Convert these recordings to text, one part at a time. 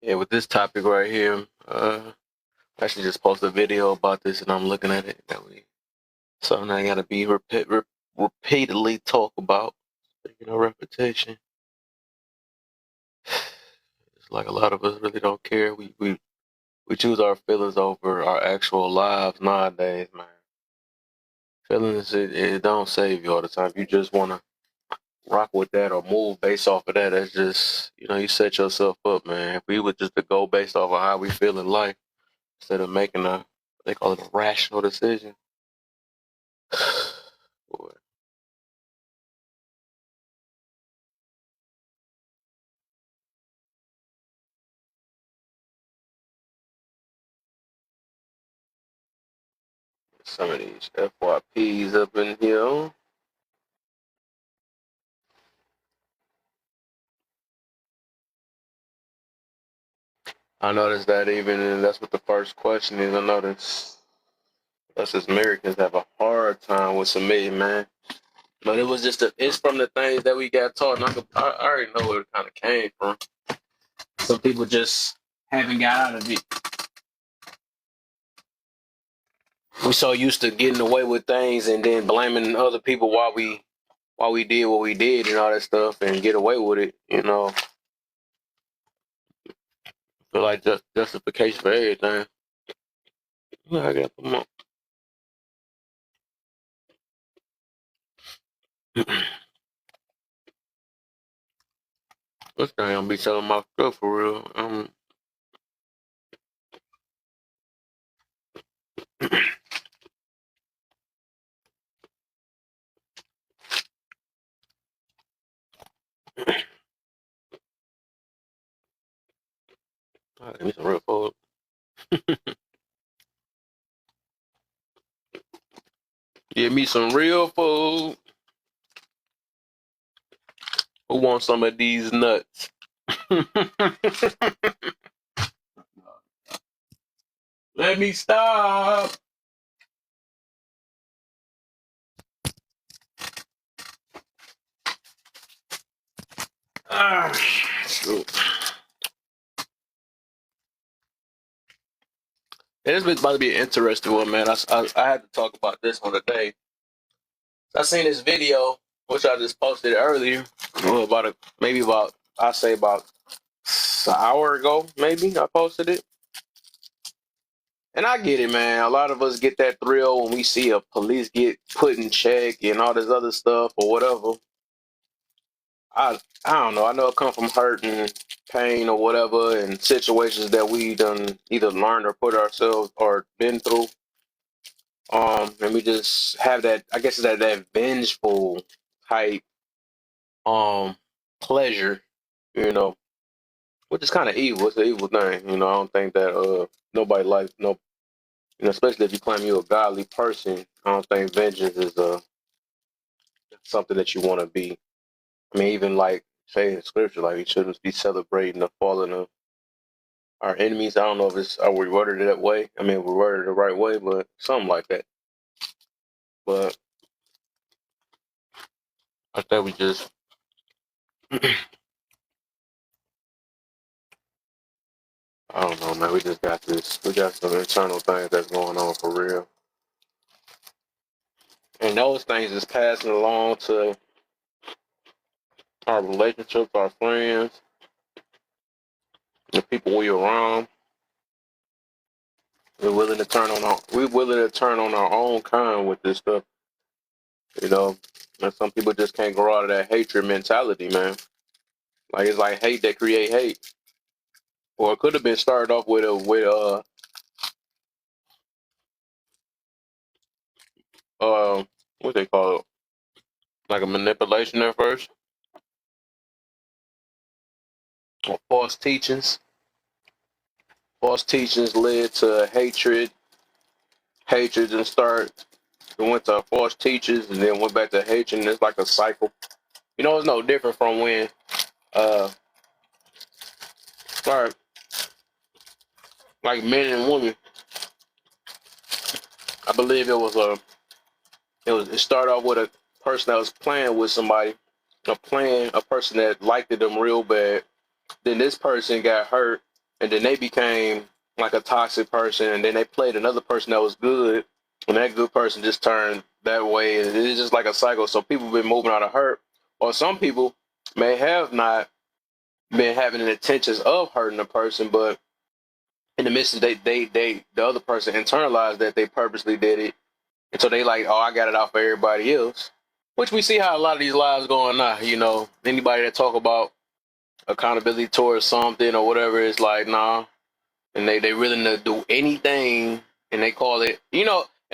Yeah, with this topic right here, I actually just posted a video about this, and I'm looking at it. Something I gotta be repeatedly talk about. Speaking of repetition, it's like a lot of us really don't care. We choose our feelings over our actual lives nowadays, man. Feelings it don't save you all the time. You just wanna rock with that or move based off of that. That's just you set yourself up, man. If we would just to go based off of how we feel in life instead of making they call it a rational decision. Boy, some of these FYPs up in here. I noticed that even, and that's what the first question is. I noticed us as Americans have a hard time with submitting, man. But it was it's from the things that we got taught. And I already know where it kind of came from. Some people just haven't got out of it. We so used to getting away with things and then blaming other people why we did what we did and all that stuff and get away with it. Feel like just justification for everything. I got them up. This guy gonna be selling my stuff for real. Give me some real food. Give me some real food. Who wants some of these nuts? Let me stop. Ah, shoot. It's been about to be an interesting one, man. I had to talk about this one today. I seen this video, which I just posted earlier, maybe about I say about an hour ago, maybe I posted it. And I get it, man. A lot of us get that thrill when we see a police get put in check and all this other stuff or whatever. I don't know. I know it comes from hurt and pain or whatever, and situations that we done either learned or put ourselves or been through. And we just have that. I guess it's that vengeful type um pleasure, you know, which is kind of evil. It's an evil thing, I don't think that nobody likes no, especially if you claim you're a godly person. I don't think vengeance is something that you want to be. I mean, even like say in scripture, like we shouldn't be celebrating the falling of our enemies. I don't know if it's are we worded it that way. I mean, we worded it the right way, but something like that. But I thought we just, I don't know, man. We just got this. We got some internal things that's going on for real, and those things is passing along to our relationships, our friends, the people we around. We're willing to turn on our own kind with this stuff, you know. And some people just can't grow out of that hatred mentality, man. Like it's like hate that create hate. Or it could have been started off with what they call it, like a manipulation at first, or false teachings. False teachings led to hatred, and start. We went to false teachers and then went back to hatred, and it's like a cycle. It's no different from when uh start like men and women. I believe it started off with a person that was playing with somebody, a person that liked them real bad. Then this person got hurt and then they became like a toxic person, and then they played another person that was good, and that good person just turned that way, and it's just like a cycle. So people been moving out of hurt, or some people may have not been having the intentions of hurting a person, but in the midst of the other person internalized that they purposely did it, and so they like, oh, I got it out for everybody else. Which we see how a lot of these lives going now. Anybody that talk about accountability towards something or whatever is like, nah, and they willing to do anything, and they call it, and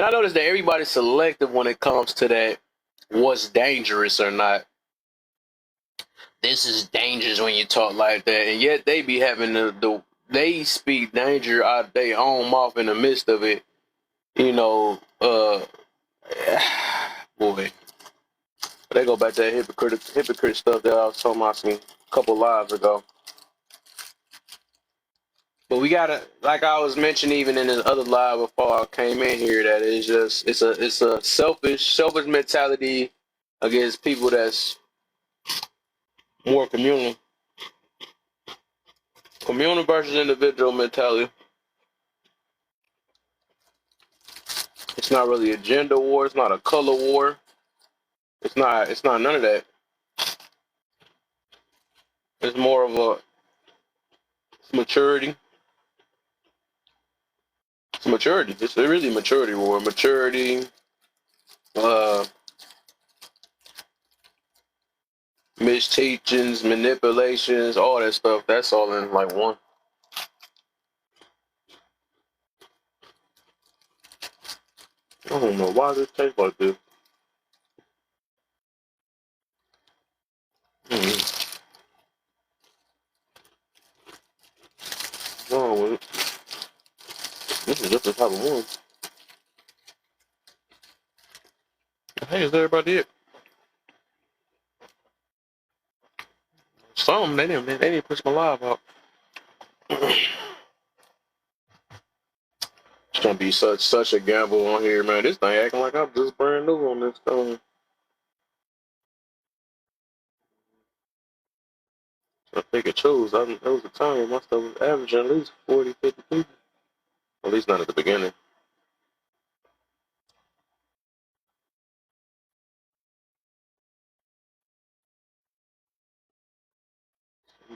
I noticed that everybody's selective when it comes to that, what's dangerous or not. This is dangerous when you talk like that, and yet they be having they speak danger out their own mouth in the midst of it. Boy, they go back to that hypocrite stuff that I was talking about a couple lives ago. But we gotta, like I was mentioning even in the other live before I came in here, that it's a selfish mentality against people that's more communal versus individual mentality. It's not really a gender war. It's not a color war. It's not none of that. It's more of it's maturity. It's maturity. It's really maturity war. Maturity, uh, misteachings, manipulations, all that stuff. That's all in like one. I don't know why this tastes like this. Mm-hmm. What's wrong with it? This is just the type of one. Hey, is everybody it? Some they didn't push my live out. It's gonna be such a gamble on here, man. This thing acting like I'm just brand new on this thing. I pick and choose. There was a time when my stuff was averaging at least 40, 50 people. At least not at the beginning.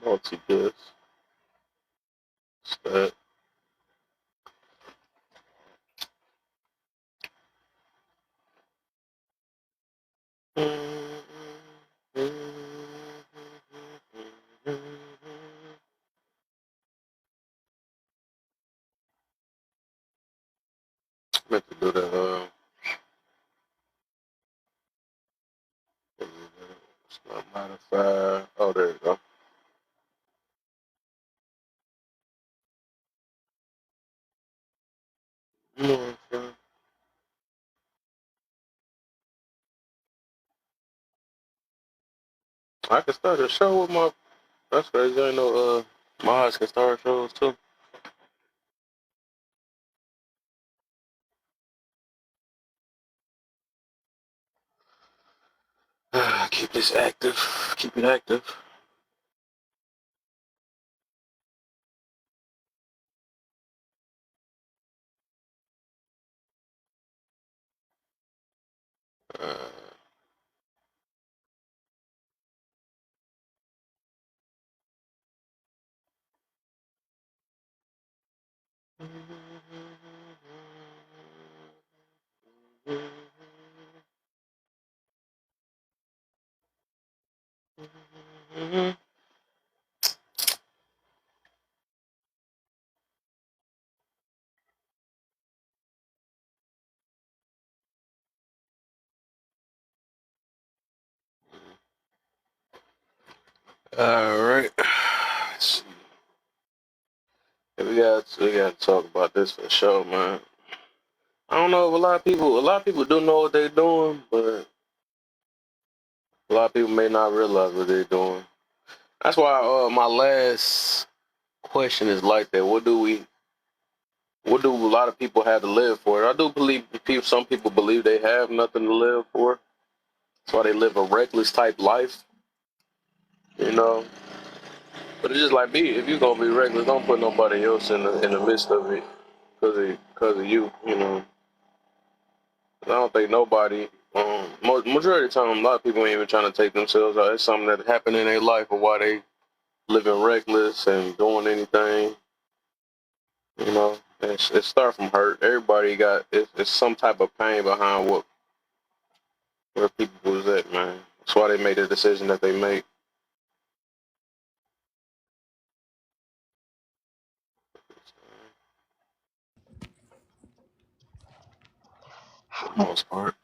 Multi-disc. Stat. Meant to do that. It's not modified. Oh, there you go. Modify. I can start a show with my. That's crazy. I know. Mods can start shows too. Keep this active. Keep it active. Uh, all right. Let's see. We got to talk about this for sure, man. I don't know if a lot of people do know what they're doing, but a lot of people may not realize what they're doing. That's why my last question is like that. What do a lot of people have to live for? I do believe some people believe they have nothing to live for. That's why they live a reckless type life, you know. But it's just like be if you gonna be reckless, don't put nobody else in the midst of it because of you. You know, I don't think nobody. Majority of the time, a lot of people ain't even trying to take themselves out. It's something that happened in their life or why they living reckless and doing anything. You know, it start from hurt. Everybody got it's some type of pain behind where people was at, man. That's why they made the decision that they made. For the most part.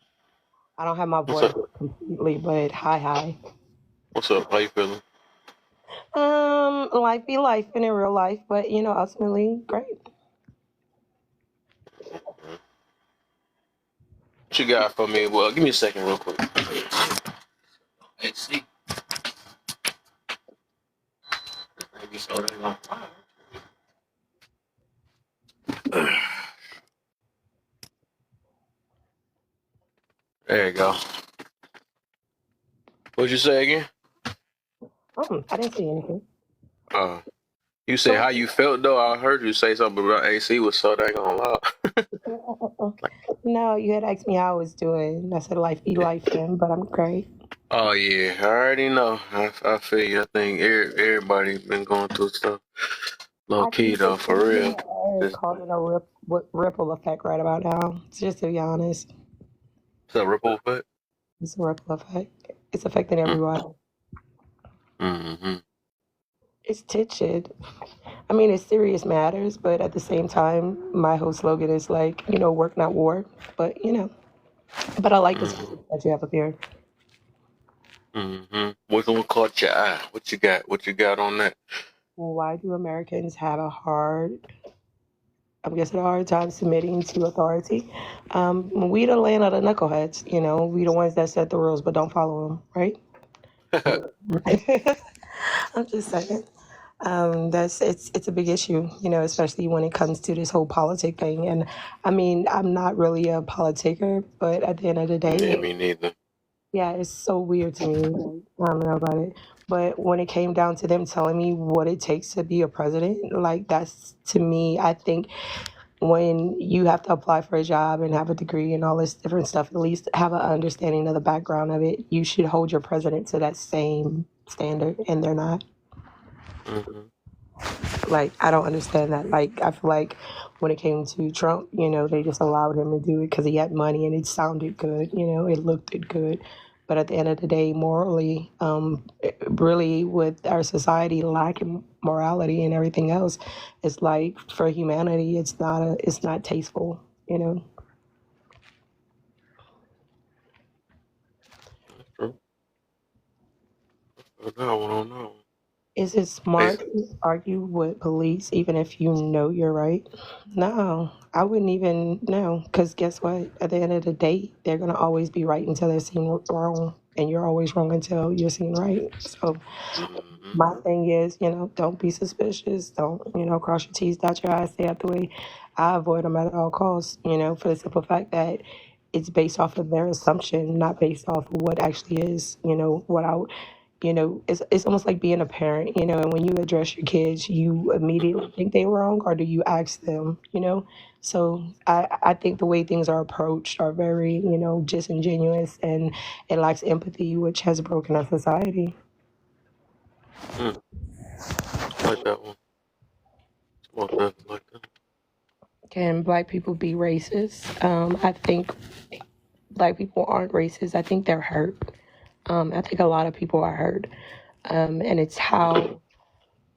I don't have my What's voice up? completely, but hi. What's up? How you feeling? Life be life in real life, but ultimately great. What you got for me? Well, give me a second, real quick. Let's see. Maybe so they gonna There you go. What'd you say again? I didn't see anything. Uh, you said So, how you felt though. I heard you say something about AC was so dang on loud. Like, no, you had asked me how I was doing. I said life be life, but I'm great. oh yeah, I already know. I feel you. I think everybody been going through stuff. Low I key think the though, for thing in real. the air is It's, causing a ripple effect right about now. Just to be honest, it's a ripple effect. it's a ripple effect. It's affecting everybody. Mm-hmm. It's titched. I mean, it's serious matters, but at the same time, my whole slogan is like, work not war. But but I like this Mm-hmm. that you have up here. Mm-hmm. Which one caught your eye? What you got? What you got on that? Why do Americans have I'm guessing, a hard time submitting to authority? We the land of the knuckleheads, we the ones that set the rules but don't follow them, right? I'm just saying. That's it's a big issue, especially when it comes to this whole politic thing. And I mean, I'm not really a politiker, but at the end of the Yeah, day, me neither. yeah, it's so weird to me. Like, I don't know about it. But when it came down to them telling me what it takes to be a president, like that's to me, I think when you have to apply for a job and have a degree and all this different stuff, at least have an understanding of the background of it. You should hold your president to that same standard, and they're not. Mm-hmm. Like, I don't understand that. Like, I feel like when it came to Trump, they just allowed him to do it because he had money and it sounded good, it looked good. But at the end of the day, morally, really, with our society lacking morality and everything else, it's like for humanity, it's not tasteful, That's true. I don't know. Is it Hey, smart to argue with police even if you know you're right? No, I wouldn't even know. Because guess what? At the end of the day, they're going to always be right until they're seen wrong. And you're always wrong until you're seen right. So mm-hmm. my thing is, don't be suspicious. Don't, cross your T's, dot your I's, stay out the way. I avoid them at all costs, for the simple fact that it's based off of their assumption, not based off of what actually is, what I it's almost like being a parent, and when you address your kids, you immediately think they're wrong, or do you ask them, So I think the way things are approached are very, disingenuous, and it lacks empathy, which has broken our society. Mm, I like that one. Most definitely like that. Can black people be racist? I think black people aren't racist. I think they're hurt. I think a lot of people are hurt. And it's how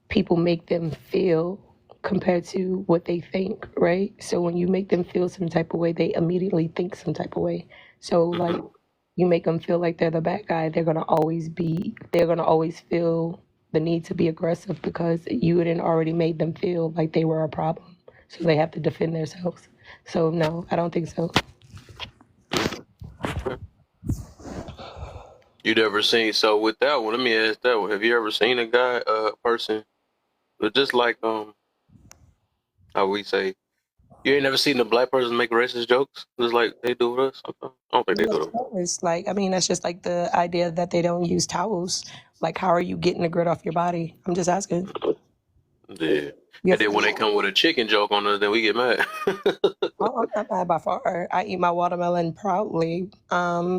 people make them feel compared to what they think, right? So when you make them feel some type of way, they immediately think some type of way. So like Mm-hmm. you make them feel like they're the bad guy, they're gonna always feel the need to be aggressive because you had already made them feel like they were a problem. So they have to defend themselves. So no, I don't think so. Mm, okay. You never seen so with that one? Let me ask that one. Have you ever seen a guy, person, but just like how we say? You ain't never seen a black person make racist jokes, just like they do with us. Sometimes. I don't think they Yeah, do of them. course. Like, I mean, that's just like the idea that they don't use towels. Like, how are you getting the grit off your body? I'm just asking. Yeah. Your And then when food. they come with a chicken joke on us, then we get mad. Oh, I'm not mad by far. I eat my watermelon proudly.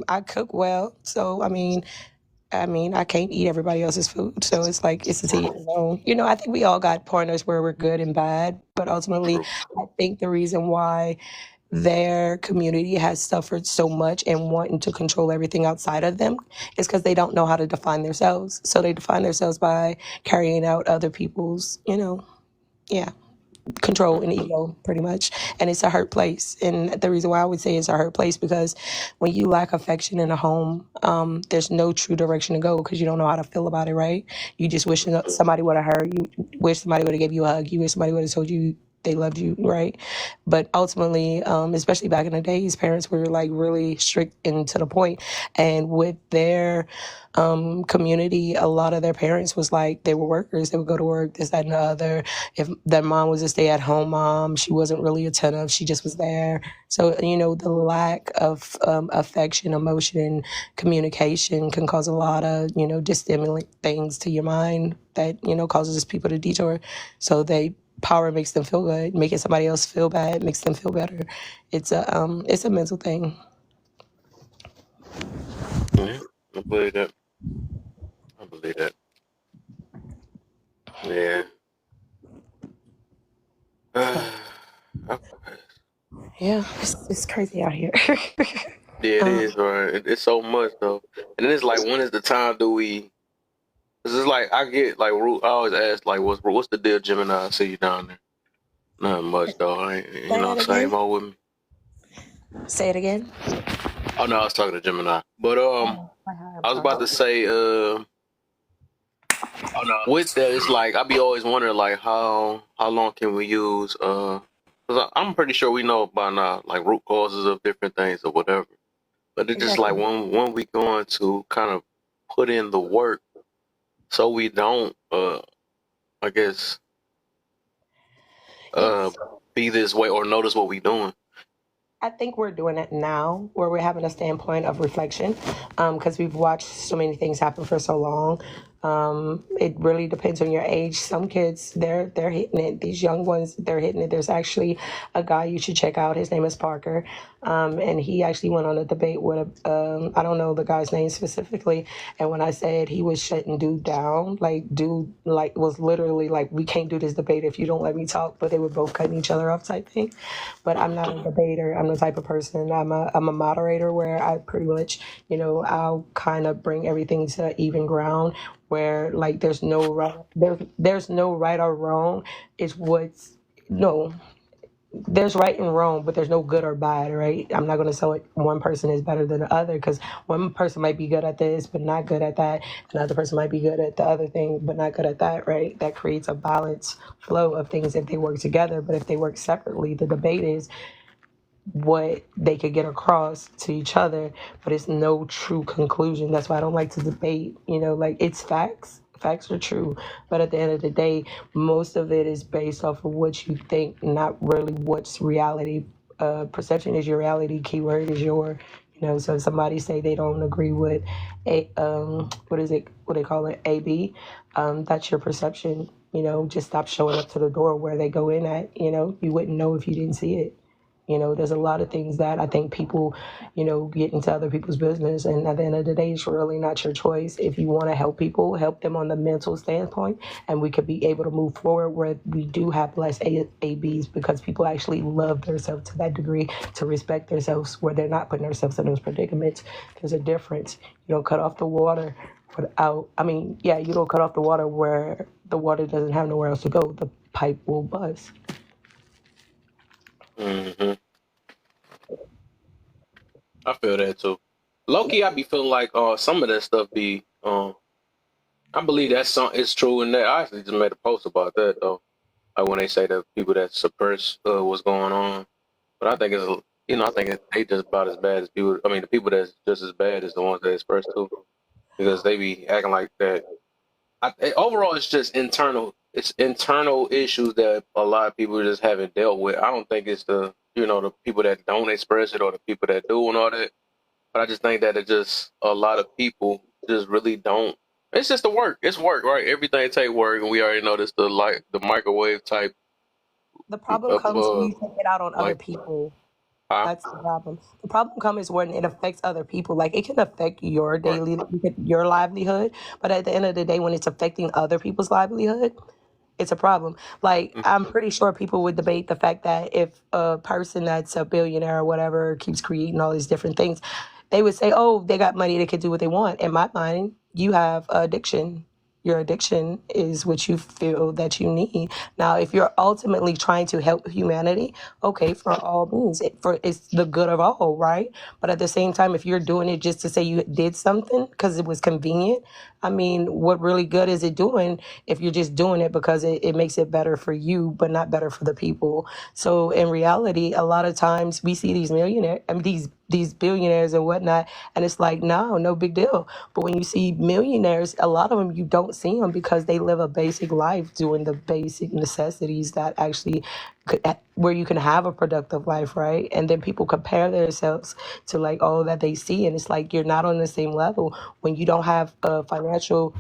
I cook well, so I mean, I can't eat everybody else's food, so it's like it's a to each True. his own. I think we all got pointers where we're good and bad, but ultimately, True. I think the reason why their community has suffered so much and wanting to control everything outside of them is because they don't know how to define themselves. So they define themselves by carrying out other people's, yeah, control and Mhm. ego pretty much, and it's a hurt place. And the reason why I would say it's a hurt place because when you lack affection in a home, there's no true direction to go because you don't know how to feel about it, right? You just wish somebody would have heard you, wish somebody would have gave you a hug, you wish somebody would have told you they loved you, right? But ultimately, especially back in the days, parents were like really strict and to the point, and with their community, a lot of their parents was like they were workers, they would go to work, this that and the other. If their mom was a stay-at-home mom, she wasn't really attentive, she just was there. So the lack of affection, emotion, communication can cause a lot of disstimulant things to your mind that causes people to detour. So they power makes them feel good, making somebody else feel bad makes them feel better. It's a mental thing. Yeah, I believe that. I believe that. Yeah. I- Yeah, it's crazy out here. yeah, it um, is, right? It's so much though, and then it's like, when is the time do we? Cause it's like I get like I always ask like, what's the deal, Gemini? I see you down there. Not much though. I ain't, say that same again. old with me. Say it again. Oh no, I was talking to Gemini, but Oh, hi, I'm I was about to sorry. say with that, it's like I be always wondering like how long can we use because I'm pretty sure we know by now like root causes of different things or whatever. But it's just like Exactly. when we going to kind of put in the work so we don't I guess uh It's be this way or notice what we doing. I think we're doing it now, where we're having a standpoint of reflection, because we've watched so many things happen for so long. It really depends on your age. Some kids, they're hitting it. These young ones, they're hitting it. There's actually a guy you should check out. His name is Parker, and he actually went on a debate with a I don't know the guy's name specifically. And when I said he was shutting dude down, like dude, like was literally like, we can't do this debate if you don't let me talk. But they were both cutting each other off type thing. But I'm not a Mhm. debater. I'm the type of person. I'm a moderator where I pretty much, I'll kind of bring everything to even ground where like there's no right or wrong. It's what's no there's right and wrong, but there's no good or bad, right? I'm not going to say one person is better than the other because one person might be good at this but not good at that. Another person might be good at the other thing but not good at that, right? That creates a balance flow of things if they work together. But if they work separately, the debate is what they could get across to each other, but it's no true conclusion. That's why I don't like to debate. Like it's facts. Facts are true, but at the end of the day, most of it is based off of what you think, not really what's reality. Perception is your reality. Keyword is your. So if somebody say they don't agree with a what is it? What they call it? AB. That's your perception. Just stop showing up to the door where they go in at. You wouldn't know if you didn't see it. There's a lot of things that I think people, get into other people's business. And at the end of the day, it's really not your choice. If you want to help people, help them on the mental standpoint, and we could be able to move forward where we do have less ABs because people actually love themselves to that degree to respect themselves where they're not putting themselves in those predicaments. There's a difference. You don't cut off the water you don't cut off the water where the water doesn't have nowhere else to go. The pipe will bust. Mhm. I feel that too. Low-key, I be feeling like some of that stuff be I believe that some is true, and that I actually just made a post about that though. Like when they say that people that suppress what's going on, but I think I think they just about as bad as people. I mean, the people that's just as bad as the ones that express too, because they be acting like that. Overall, it's just internal. it's internal issues that a lot of people just haven't dealt with. I don't think it's the people that don't express it or the people that do and all that. But I just think that it's just a lot of people just really don't. It's just the work. It's work, right? Everything take work, and we already know this the microwave type The problem of comes when you take it out on other like people. huh? That's the problem. The problem comes when it affects other people. Like it can affect your Right. your livelihood, but at the end of the day, when it's affecting other people's livelihood, it's a problem. Like Mm. I'm pretty sure people would debate the fact that if a person that's a billionaire or whatever keeps creating all these different things, they would say, "Oh, they got money; they can do what they want." In my mind, you have addiction. Your addiction is what you feel that you need. Now, if you're ultimately trying to help humanity, okay, for all means, it's the good of all, right? But at the same time, if you're doing it just to say you did something because it was convenient, I mean, what really good is it doing if you're just doing it because it makes it better for you, but not better for the people? So in reality, a lot of times we see these these billionaires and whatnot, and it's like, no big deal. But when you see millionaires, a lot of them you don't see them because they live a basic life doing the basic necessities that actually where you can have a productive life, right? And then people compare themselves to like all that they see, and it's like you're not on the same level when you don't have a financial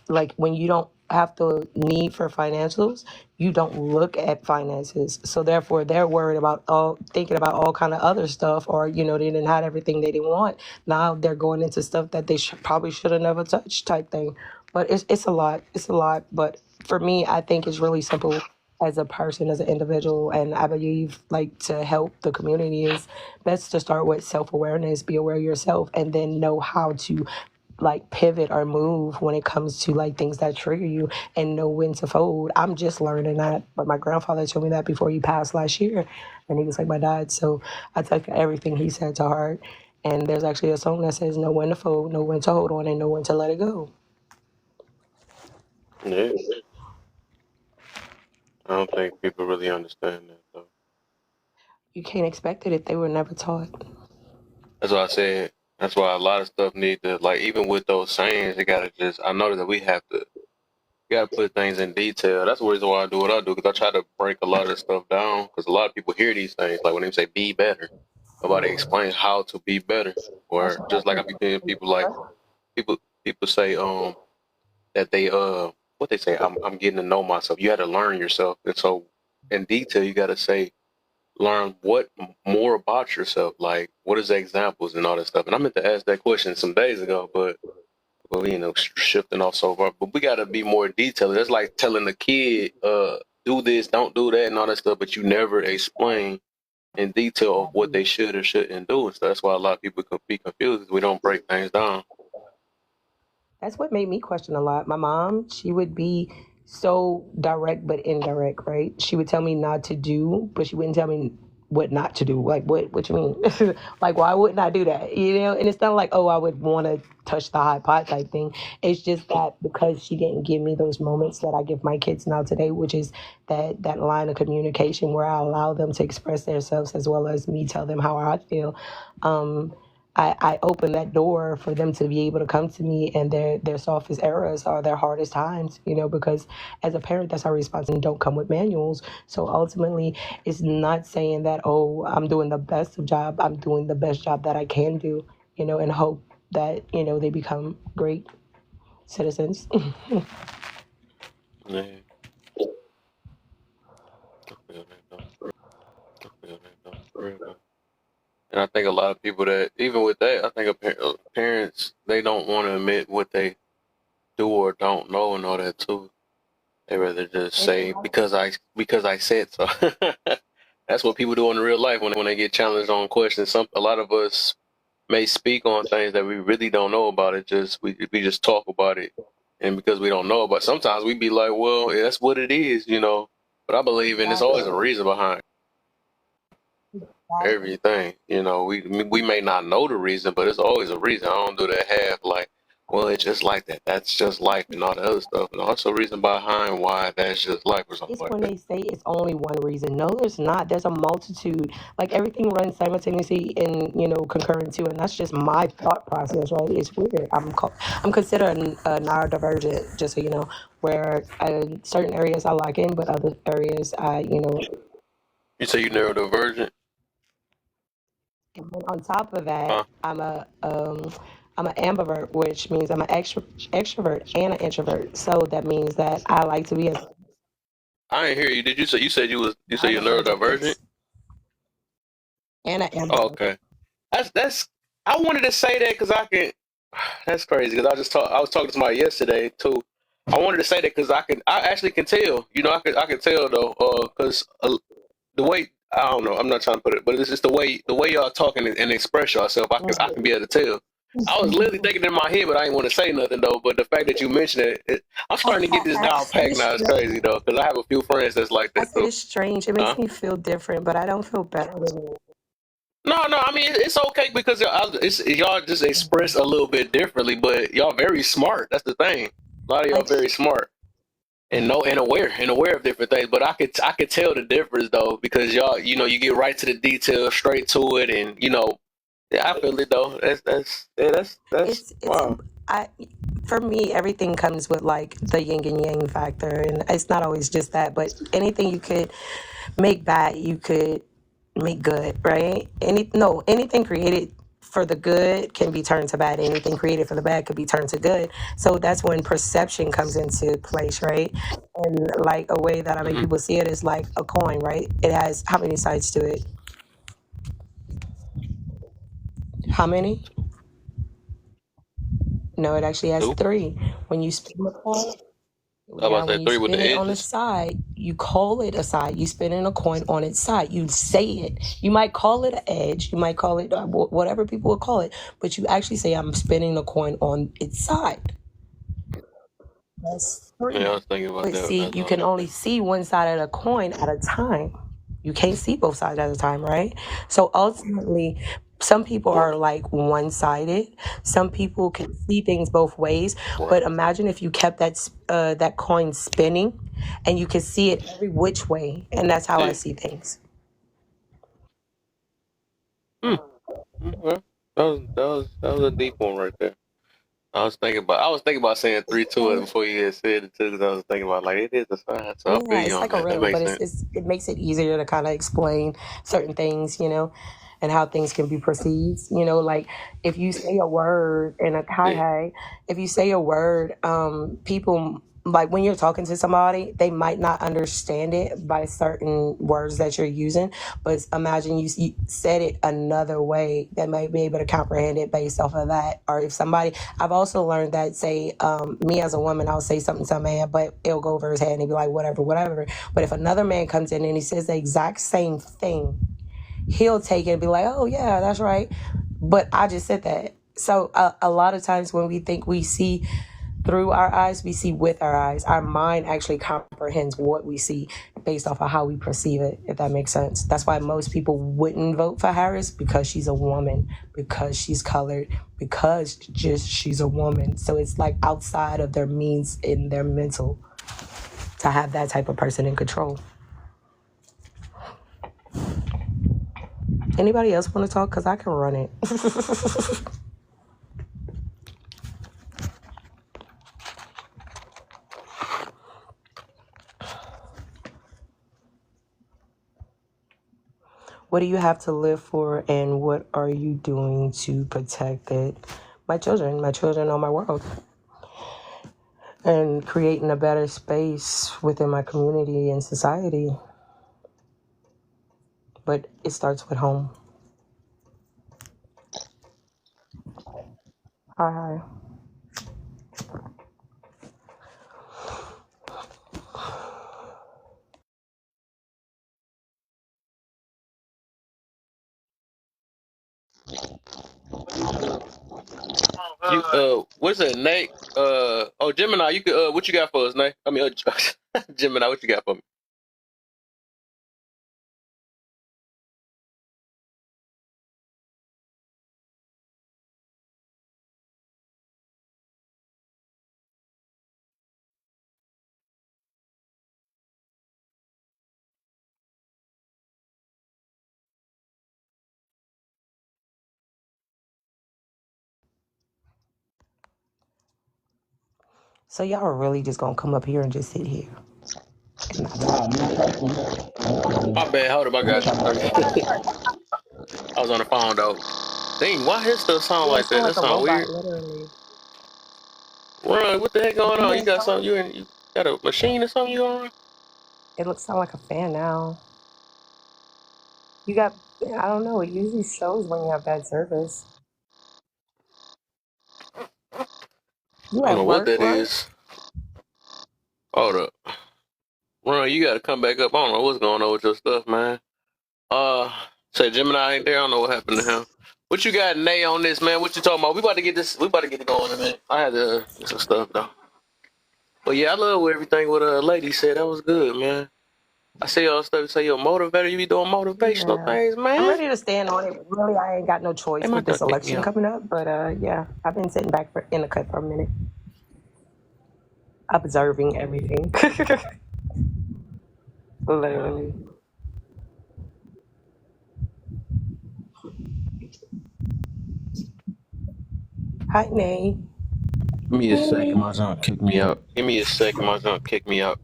like when you don't have the need for financials, you don't look at finances. So therefore they're worried about all thinking about all kind of other stuff, or they didn't have everything they didn't want. Now they're going into stuff that they probably should have never touched type thing. But it's a lot. It's a lot. But for me, I think it's really simple as a person, as an individual, and I believe like to help the community is best to start with self-awareness, be aware of yourself, and then know how to like pivot or move when it comes to like things that trigger you and know when to fold. I'm just learning that, but my grandfather told me that before he passed last year, and he was like my dad. So I took everything he said to heart. And there's actually a song that says, "Know when to fold, know when to hold on, and know when to let it go." Yeah, I don't think people really understand that though. You can't expect it if they were never taught. That's why I said. That's why a lot of stuff need to like even with those sayings, you gotta just. I know that we have to. You gotta put things in detail. That's the reason why I do what I do because I try to break a lot of this stuff down because a lot of people hear these things like when they say be better, nobody explains how to be better. That's Or what just like I be hearing people like people people say that they what they say I'm getting to know myself. You had to learn yourself, and so in detail you got to say learn what more about yourself. Like what is the examples and all that stuff. And I meant to ask that question some days ago, but well, shifting off so far. But we got to be more detailed. It's like telling a kid, do this, don't do that, and all that stuff. But you never explain in detail of what they should or shouldn't do. And so that's why a lot of people could be confused. We don't break things down. That's what made me question a lot. My mom, she would be so direct but indirect, right? She would tell me not to do, but she wouldn't tell me what not to do. Like what you mean? Like why wouldn't I do that? And it's not like, oh, I would want to touch the hot pot type thing. It's just that because she didn't give me those moments that I give my kids now today, which is that line of communication where I allow them to express themselves as well as me tell them how I feel. Um, I open that door for them to be able to come to me, and their softest eras are their hardest times, because as a parent, that's our responsibility. Don't come with manuals. So ultimately, it's not saying that, oh, I'm doing the best of job. I'm doing the best job that I can do, and hope that, they become great citizens. Yeah, I feel that though. I feel that though. For real though. And I think a lot of people that even with that, I think parents they don't want to admit what they do or don't know and all that too. They rather just say because I said so. That's what people do in real life when they get challenged on questions. A lot of us may speak on things that we really don't know about. It just we just talk about it, and because we don't know about, sometimes we be like, well, yeah, that's what it is. But I believe in there's always a reason behind everything. We may not know the reason, but it's always a reason. I don't do that half like. well, it's just like that. That's just life and all the other stuff. And also reason behind why that's just life or something It's like when that. they say it's only one reason. No, there's not. There's a multitude. Like everything runs simultaneously and concurrent too. And that's just my thought process, right? It's weird. I'm considered a neurodivergent, just so you know, where certain areas I like in, but other areas You say you neurodivergent, And then on top of that, huh? I'm an ambivert, which means I'm an extrovert and an introvert. So that means that I like to be a I ain't hear you. Did you say you say you're neurodivergent? neurodivergent and an Oh, ambivert. okay. That's. I wanted to say that because I can. That's crazy because I was talking to somebody yesterday too. I wanted to say that because I actually can tell. I can tell though. Because the way I don't know. I'm not trying to put it, but it's just the way y'all talking and express yourself. I can be able to tell. I was literally thinking in my head, but I didn't want to say nothing though. But the fact that you mentioned I'm starting to get this I down said packed it's now. It's crazy strange. though because I have a few friends that's like I that said too. it's strange. It makes Huh? me feel different, but I don't feel better with it. No, no. I mean, it's okay because y'all just express a little bit differently, but y'all very smart. That's the thing. A lot of y'all Like, very smart and know and aware of different things. But I could tell the difference though because y'all you get right to the detail, straight to it, and yeah, I feel it though. That's yeah, that's it's wow. I for me everything comes with like the yin and yang factor, and it's not always just that, but anything you could make bad, you could make good, right? Anything created for the good can be turned to bad. Anything created for the bad could be turned to good. So that's when perception comes into place, right? And like a way that I make Hmm. people see it is like a coin, right? It has how many sides to it? How many? No, it actually has Two. three. When you spin the coin, I yeah, about to when say you three with spin the it on the edges. side, you call it a side. You spin in a coin on its side. You say it. You might call it an edge. You might call it whatever people would call it, but you actually say, I'm spinning the coin on its side. That's Yeah, I three. was thinking about But that. see, That's you all can that. only see one side of the coin at a time. You can't see both sides at a time, right? So ultimately, some people are like one sided. Some people can see things both ways. Right. But imagine if you kept that coin spinning, and you could see it every which way. And that's how I See. see things. Hmm. Okay. That was a deep one right there. I was thinking about saying three to it before you had said it too, because I was thinking about like it is a sign. So I feel Yeah, you it's on like a that. That riddle, makes but sense. it makes it easier to kind of explain certain things, and how things can be perceived. Like if you say a word in a Yeah. hi, if you say a word, people like when you're talking to somebody, they might not understand it by certain words that you're using. But imagine you said it another way, that might be able to comprehend it based off of that. Or if somebody, I've also learned that say, me as a woman, I'll say something to a man, but it'll go over his head and he'll be like, whatever, whatever. But if another man comes in and he says the exact same thing, he'll take it and be like, oh, yeah, that's right. But I just said that. So a lot of times when we think we see through our eyes, we see with our eyes. Our mind actually comprehends what we see based off of how we perceive it, if that makes sense. That's why most people wouldn't vote for Harris, because she's a woman, because she's colored, because just she's a woman. So it's like outside of their means in their mental to have that type of person in control. Anybody else want to talk? Because I can run it. What do you have to live for, and what are you doing to protect it? My children are my world, and creating a better space within my community and society. But it starts with home. Hi, hi. You what's that, Nate? Oh, Gemini. You could what you got for us, Nate? I mean, Gemini. What you got for me? So y'all are really just gonna come up here and just sit here and not talk? Nah, me personally, My bad. Hold up, I I'm got you. trying to. I was on the phone though. Dang, why his stuff sound Yeah, it like that? sounds That like a sound robot, weird. literally. Run, what the heck going You on? You hear got something? something? You got a machine or something you on? It looks sound like a fan now. You got, I don't know. It usually shows when you have bad service. You I don't at know what work, that right? is. Hold up, Run. You got to come back up. I don't know what's going on with your stuff, man. Uh, say Gemini ain't there. I don't know what happened to him. What you got, Nay, on this, man? What you talking about? We about to get this. We about to get it going in a minute. I had to get some stuff though. But yeah, I love everything what a lady said. That was good, man. I see all stuff. You say you're a motivator. You be doing motivational Yeah. things, I'm man. ready to stand on it. Really, I ain't got no Hey, choice my with this dog kicked me election out. coming up. But yeah, I've been sitting back in the cut for a minute, observing everything. Literally. Hi, Nay. Give me a second. My son kicked me out. Give me a second. My son kicked me out.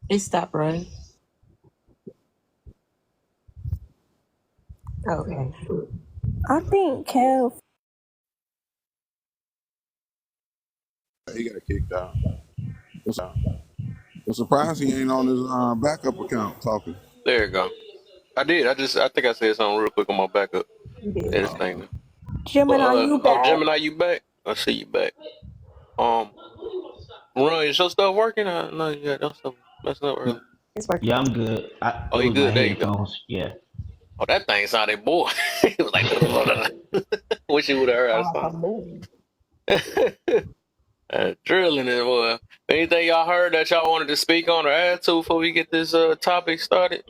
It stopped running. Okay. I think Kev. He got kicked out. I'm surprised he ain't on his backup account talking. There you go. I did. I think I said something real quick on my backup. You did. Yeah, this thing. Now. But Gemini, you oh, back? Gemini, you back? I see you back. Um, Run, is your stuff working? No, yeah, that stuff messing up early. It's working. Yeah, I'm good. Oh, It you was my good? There you go. headphones. Yeah. Oh, that thing sounded boy. It was like. Wish you would have heard Sound that like a song. movie. Drilling it, boy. Anything y'all heard that y'all wanted to speak on or add to before we get this topic started?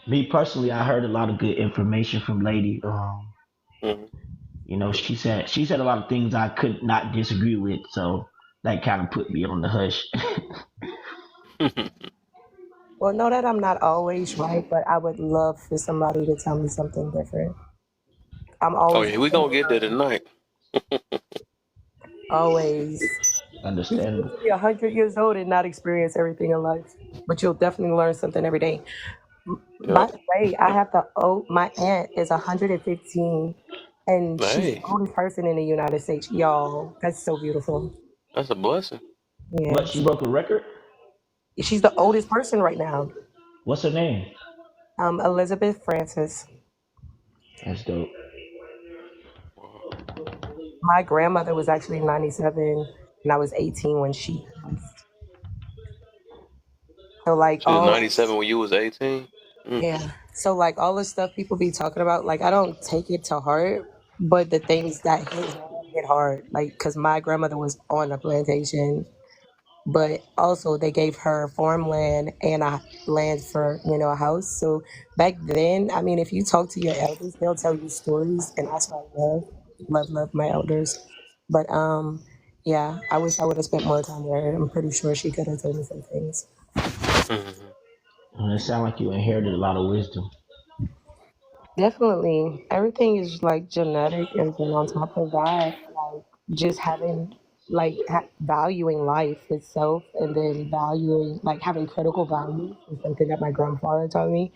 Me personally, I heard a lot of good information from Lady. Mm-hmm. She said a lot of things I could not disagree with, so that kind of put me on the hush. Well, know that I'm not always right, but I would love for somebody to tell me something different. I'm Oh always yeah, we open gonna to get there learn. tonight. Always. You Understandable. can be 100 years old and not experience everything in life, but you'll definitely learn something every day. By Yep. the way, I have my aunt is 115, and she's the Hey, oldest person in the United States. Y'all, that's so beautiful. that's a blessing. What? She Yes, broke a record? she's the oldest person right now. What's her name? Elizabeth Francis. That's dope. Wow. My grandmother was actually 97, and I was 18 when she passed. So like She was all 97 when you was 18. Mm. yeah. So like all the stuff people be talking about, like I don't take it to heart, but the things that hit hard. Like because my grandmother was on a plantation, but also they gave her farmland and a land for a house. So back then, I mean, if you talk to your elders, they'll tell you stories, and that's what I love my elders. But yeah, I wish I would have spent more time with her. I'm pretty sure she could have told me some things. Mm-hmm. And it sounds like you inherited a lot of wisdom. Definitely. Everything is like genetic, and then on top of that, like just having valuing life itself, and then valuing like having critical values is something that my grandfather taught me.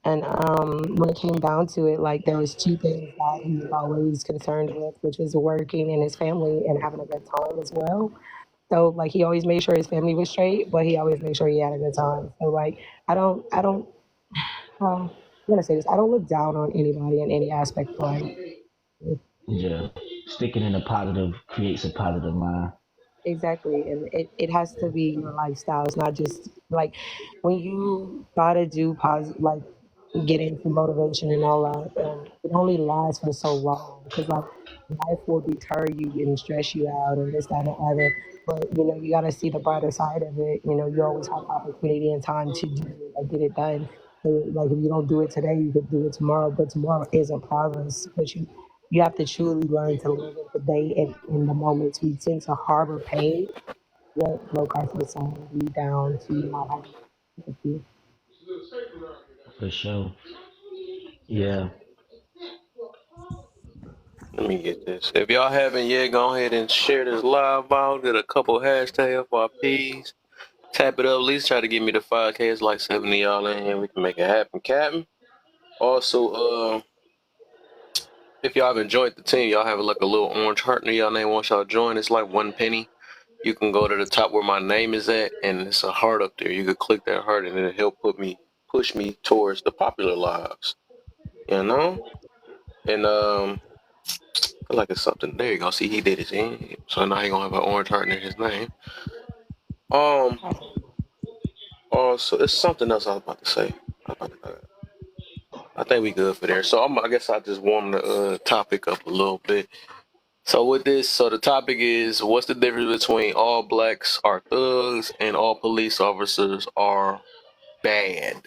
And when it came down to it, like there was two things that he was always concerned with, which was working and his family and having a good time as well. So like he always made sure his family was straight, but he always made sure he had a good time. So like I don't I'm gonna say this. I don't look down on anybody in any aspect of life. Yeah. Sticking in a positive creates a positive mind. Exactly. And it has to be your lifestyle. It's not just like when you try to do positive, like get into motivation and all that, it only lasts for so long because like life will deter you and stress you out and this, that, and the other. But you got to see the brighter side of it. You always have opportunity and time to do it, like get it done. So, like if you don't do it today, you could do it tomorrow. But tomorrow isn't promised. But you have to truly learn to live in the day and in the moments. We tend to harbor pain that low carb song be down to my hyperactivity. For sure. Yeah. Let me get this. If y'all haven't yet, go ahead and share this live out. Get a couple hashtag FYPs. Tap it up. At least try to get me to 5K. It's like 70 y'all in here. We can make it happen, Captain. Also, if y'all have enjoyed the team, y'all have like a little orange heart near y'all name once y'all join. It's like 1 penny. You can go to the top where my name is at, and it's a heart up there. You could click that heart, and it'll help push me towards the popular lives. You know? And I feel like it's something. There you go. See, he did his end. So now he gonna have an orange heart near his name. Um. Also, it's something else I was about to say. I think we good for there. So I guess I just warm the topic up a little bit. So with this, so the topic is, what's the difference between all blacks are thugs and all police officers are bad?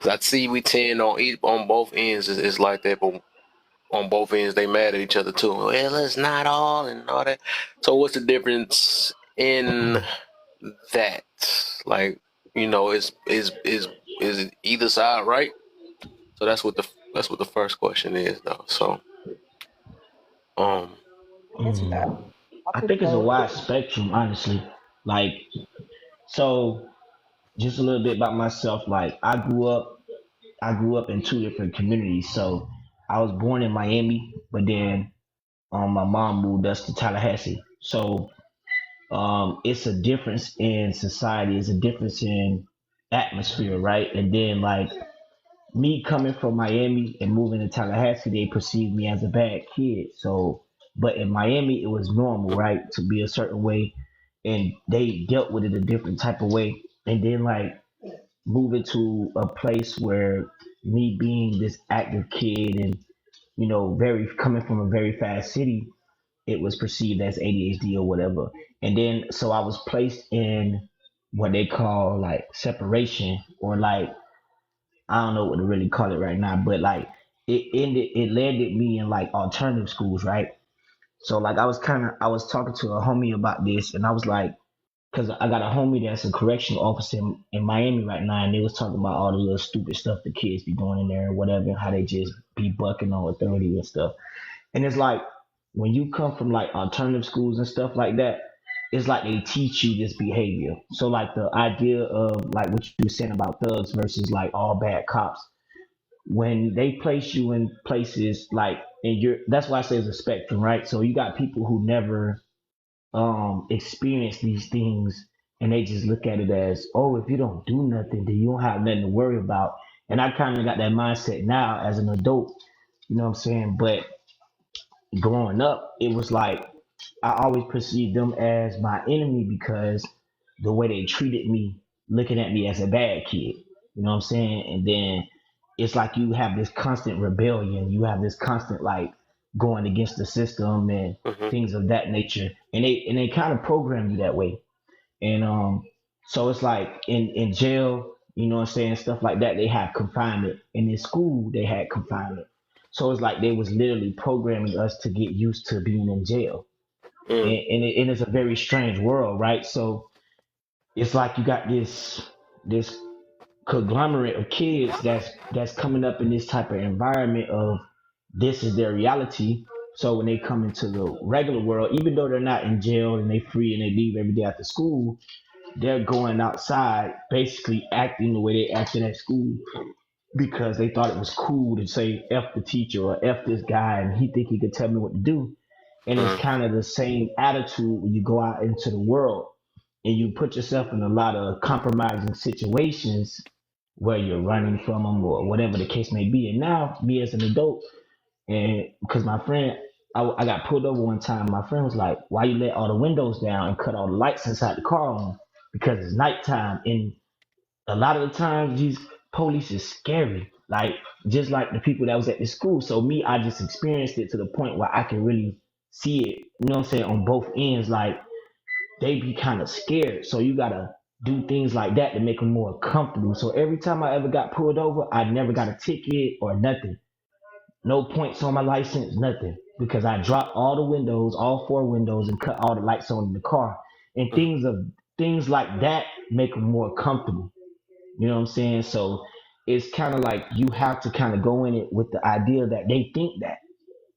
'Cause I see we tend on both ends it's like that, but on both ends they mad at each other too. Well, it's not all and all that. So what's the difference in that? Like, is it either side right? So that's what the first question is though. So um Answer that. Mm. I I think think it's a wide both. spectrum, honestly. Like, so just a little bit about myself. Like, I grew up in two different communities. So I was born in Miami, but then my mom moved us to Tallahassee. So it's a difference in society. It's a difference in atmosphere, right? And then like me coming from Miami and moving to Tallahassee, they perceived me as a bad kid. So, but in Miami, it was normal, mm, right, to be a certain way, and they dealt with it a different type of way. And then like moving to a place where me being this active kid and very coming from a very fast city, it was perceived as ADHD or whatever. And then so I was placed in what they call like separation, or like I don't know what to really call it right now, but like it landed me in like alternative schools, right? So like I was talking to a homie about this, and I was like, because I got a homie that's a correctional officer in Miami right now, and they was talking about all the little stupid stuff the kids be doing in there and whatever, and how they just be bucking on authority and stuff. And it's like when you come from like alternative schools and stuff like that, it's like they teach you this behavior. So like the idea of like what you were saying about thugs versus like all bad cops, when they place you in places like, and you're, that's why I say it's a spectrum, right? So you got people who never experience these things, and they just look at it as, oh, if you don't do nothing, then you don't have nothing to worry about. And I kind of got that mindset now as an adult, you know what I'm saying? But growing up, it was like I always perceived them as my enemy because the way they treated me, looking at me as a bad kid. You know what I'm saying? And then it's like you have this constant rebellion. You have this constant like going against the system and mm-hmm, things of that nature. And they kind of program you that way. And so it's like in jail, you know what I'm saying, stuff like that, they have confinement. And in school they had confinement. So it's like they was literally programming us to get used to being in jail. mm, And it's a very strange world, right? So it's like you got this conglomerate of kids that's coming up in this type of environment of this is their reality. So when they come into the regular world, even though they're not in jail and they free and they leave every day after school, they're going outside basically acting the way they acted at school because they thought it was cool to say F the teacher or F this guy and he think he could tell me what to do. And it's mm, kind of the same attitude when you go out into the world and you put yourself in a lot of compromising situations where you're running from them or whatever the case may be. And now, me as an adult, and because my friend, I got pulled over one time. My friend was like, "Why you let all the windows down and cut all the lights inside the car on?" Because it's nighttime, and a lot of the times these police is scary, like just like the people that was at the school. So me, I just experienced it to the point where I can really see it, you know what I'm saying, on both ends. Like they be kind of scared, so you gotta do things like that to make them more comfortable. So every time I ever got pulled over, I never got a ticket or nothing, no points on my license, nothing, because I dropped all the windows, all four windows, and cut all the lights on in the car. and Mm, things like that make them more comfortable. You know what I'm saying? So it's kind of like you have to kind of go in it with the idea that they think that.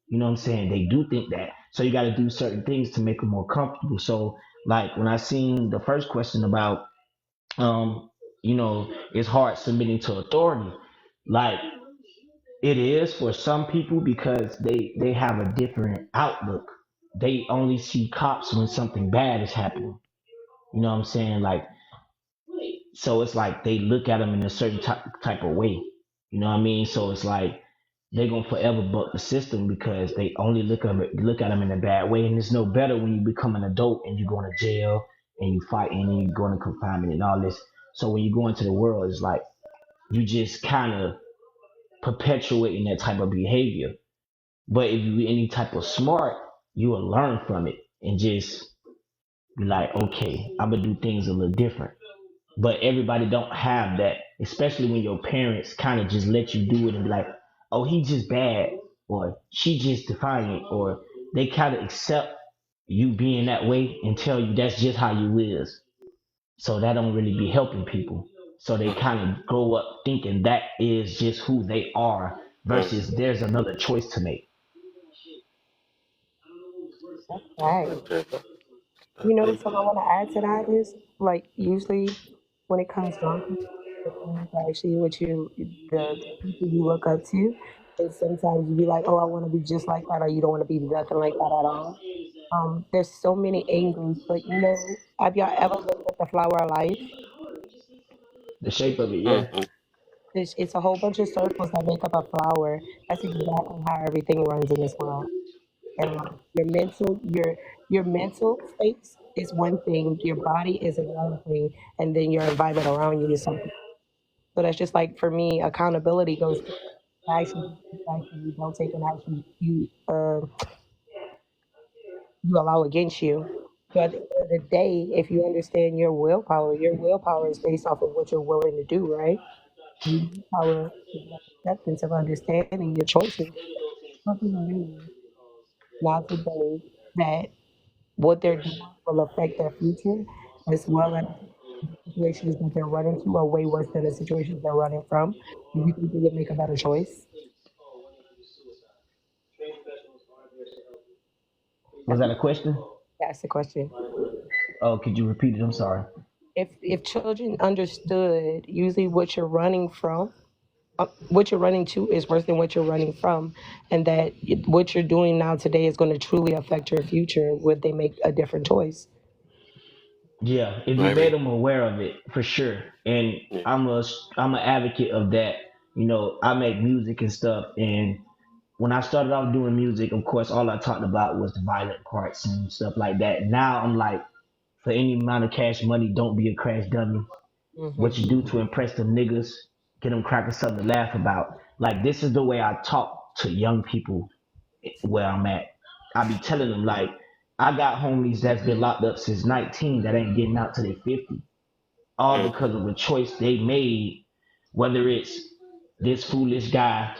You know what I'm saying? They do think that. So you got to do certain things to make them more comfortable. So like when I seen the first question about um, it's hard submitting to authority. Like it is for some people because they have a different outlook. They only see cops when something bad is happening. You know what I'm saying? Like so it's like they look at them in a certain type of way. You know what I mean? So it's like they're gonna forever buck the system because they only look at them in a bad way. And it's no better when you become an adult and you go into jail and you fight and you go into confinement and all this. So when you go into the world, it's like you just kind of perpetuating that type of behavior. But if you any type of smart, you will learn from it and just be like, okay, I'm gonna do things a little different. But everybody don't have that, especially when your parents kind of just let you do it and be like, oh, he just bad, or she just defiant, or they kind of accept you being that way and tell you that's just how you is. So that don't really be helping people. So they mm, kind of grow up thinking that is just who they are versus mm. there's another choice to make. Right. Okay, I You know, think. something I want to add to that is like usually when it comes down to it, the things are actually what the people you look up to, and sometimes you be like, oh, I want to be just like that, or you don't want to be nothing like that at all. There's so many angles, but you know, have y'all ever looked at the flower of life? The shape of it, yeah. Mm-hmm. It's a whole bunch of circles that make up a flower. That's exactly how everything runs in this world. And like your mental space is one thing, your body is another thing, and then your environment around you is something. So that's just like for me, accountability goes to action, action you don't take, an action you allow against you. So at the end of the day, if you understand your willpower is based off of what you're willing to do, right? Your willpower is that acceptance of understanding your choices. Something new now today that what they're doing will affect their future as well as the situations that they're running to are way worse than the situations they're running from. Do you think they would make a better choice? Was that a question? That's the question. Oh, could you repeat it? I'm sorry. If children understood usually what you're running to is worse than what you're running from, and that what you're doing now today is going to truly affect your future, would they make a different choice? Yeah, if you made Maybe. them aware of it, for sure. And Yeah. I'm an advocate of that. I make music and stuff, and when I started off doing music, of course, all I talked about was the violent parts and stuff like that. Now I'm like, for any amount of cash money, don't be a crash dummy. What you Hmm. do to impress them niggas, get them cracking something to laugh about. Like this is the way I talk to young people where I'm at. I be telling them like, I got homies that's been locked up since 19 that ain't getting out till they 50, all Mm, because of a choice they made. Whether it's this foolish guy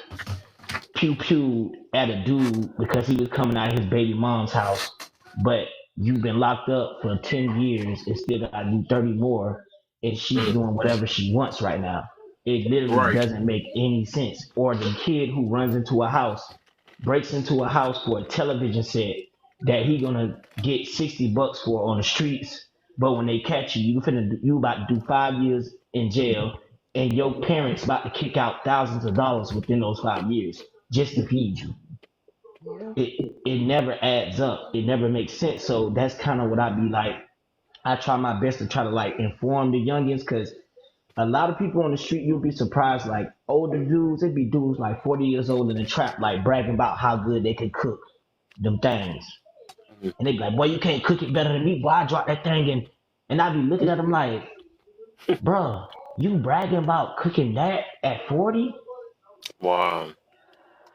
pew pew at a dude because he was coming out of his baby mom's house, but you've been locked up for 10 years and still got to do 30 more, and she's mm. doing whatever she wants right now. It literally Right. doesn't make any sense. Or the kid who runs into a house, breaks into a house for a television set that he gonna get $60 for on the streets, but when they catch you, you about to do 5 years in jail, and your parents about to kick out thousands of dollars within those 5 years just to feed you. Yeah. It never adds up. It never makes sense. So that's kind of what I be like. I try my best to try to like inform the youngins because a lot of people on the street, you'll be surprised. Like older dudes, it'd be dudes like 40 years old in the trap, like bragging about how good they can cook them things. Mm. And they be like, boy, you can't cook it better than me. Boy, I drop that thing in. And I be looking at them like, bruh, you bragging about cooking that at 40? Wow.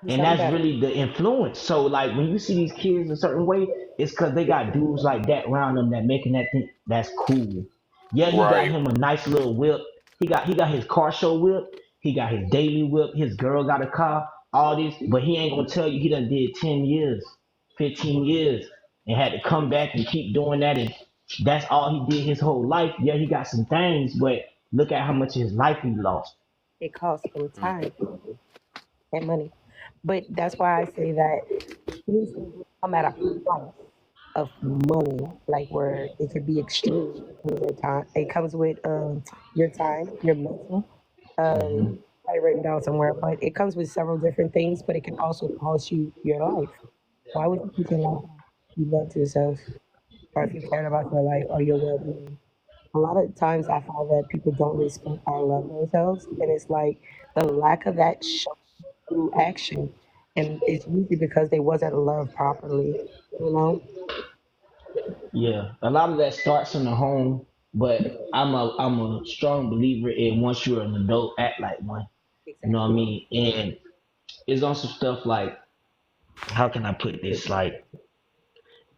Do And something that's better. really the influence. So like when you see these kids a certain way, it's because they got dudes like that around them that making that think that's cool. Yeah, he got Right. him a nice little whip. He got his car show whip. He got his daily whip. His girl got a car. All this, but he ain't gonna tell you he done did 10 years, 15 years, and had to come back and keep doing that and That's all he did his whole life. Yeah, he got some things, but look at how much of his life he lost. It costs them time Mhm. and money. But that's why I say that these things come at a price of money, like where it could be extreme. It comes with your time, your mental. Hmm. I written down somewhere, but it comes with several different things. But it can also cost you your life. Why would you put your life on? You loved yourself, or if you cared about your life or your well-being. A lot of times, I find that people don't respect or love themselves, and it's like the lack of that shows through action, and it's usually because they wasn't loved properly. You know. Yeah, a lot of that starts in the home, but I'm a strong believer in once you're an adult, act like one. You know what I Exactly. mean? And it's also stuff like, how can I put this? Like,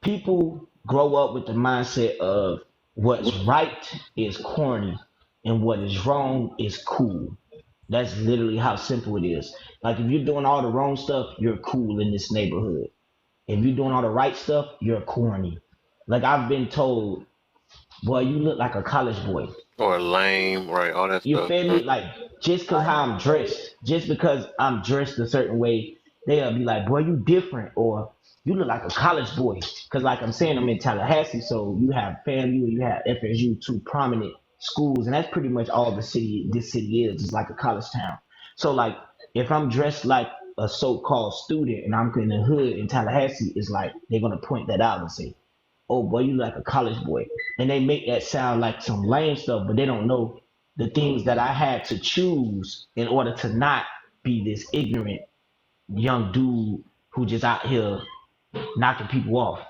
people grow up with the mindset of what's right is corny and what is wrong is cool. That's literally how simple it is. Like, if you're doing all the wrong stuff, you're cool in this neighborhood. If you're doing all the right stuff, you're corny. Like, I've been told, boy, you look like a college boy. Or lame, right? All that You stuff. feel me? Mm. Like, just cause how I'm dressed, just because I'm dressed a certain way, they'll be like, boy, you different, or you look like a college boy. Cause like I'm saying, I'm in Tallahassee, so you have FAMU, you have FSU, two prominent schools, and that's pretty much all the city. This city is like a college town. So like, if I'm dressed like a so-called student and I'm in the hood in Tallahassee, it's like they're gonna point that out and say, oh boy, you like a college boy. And they make that sound like some lame stuff, but they don't know the things that I had to choose in order to not be this ignorant young dude who just out here knocking people off.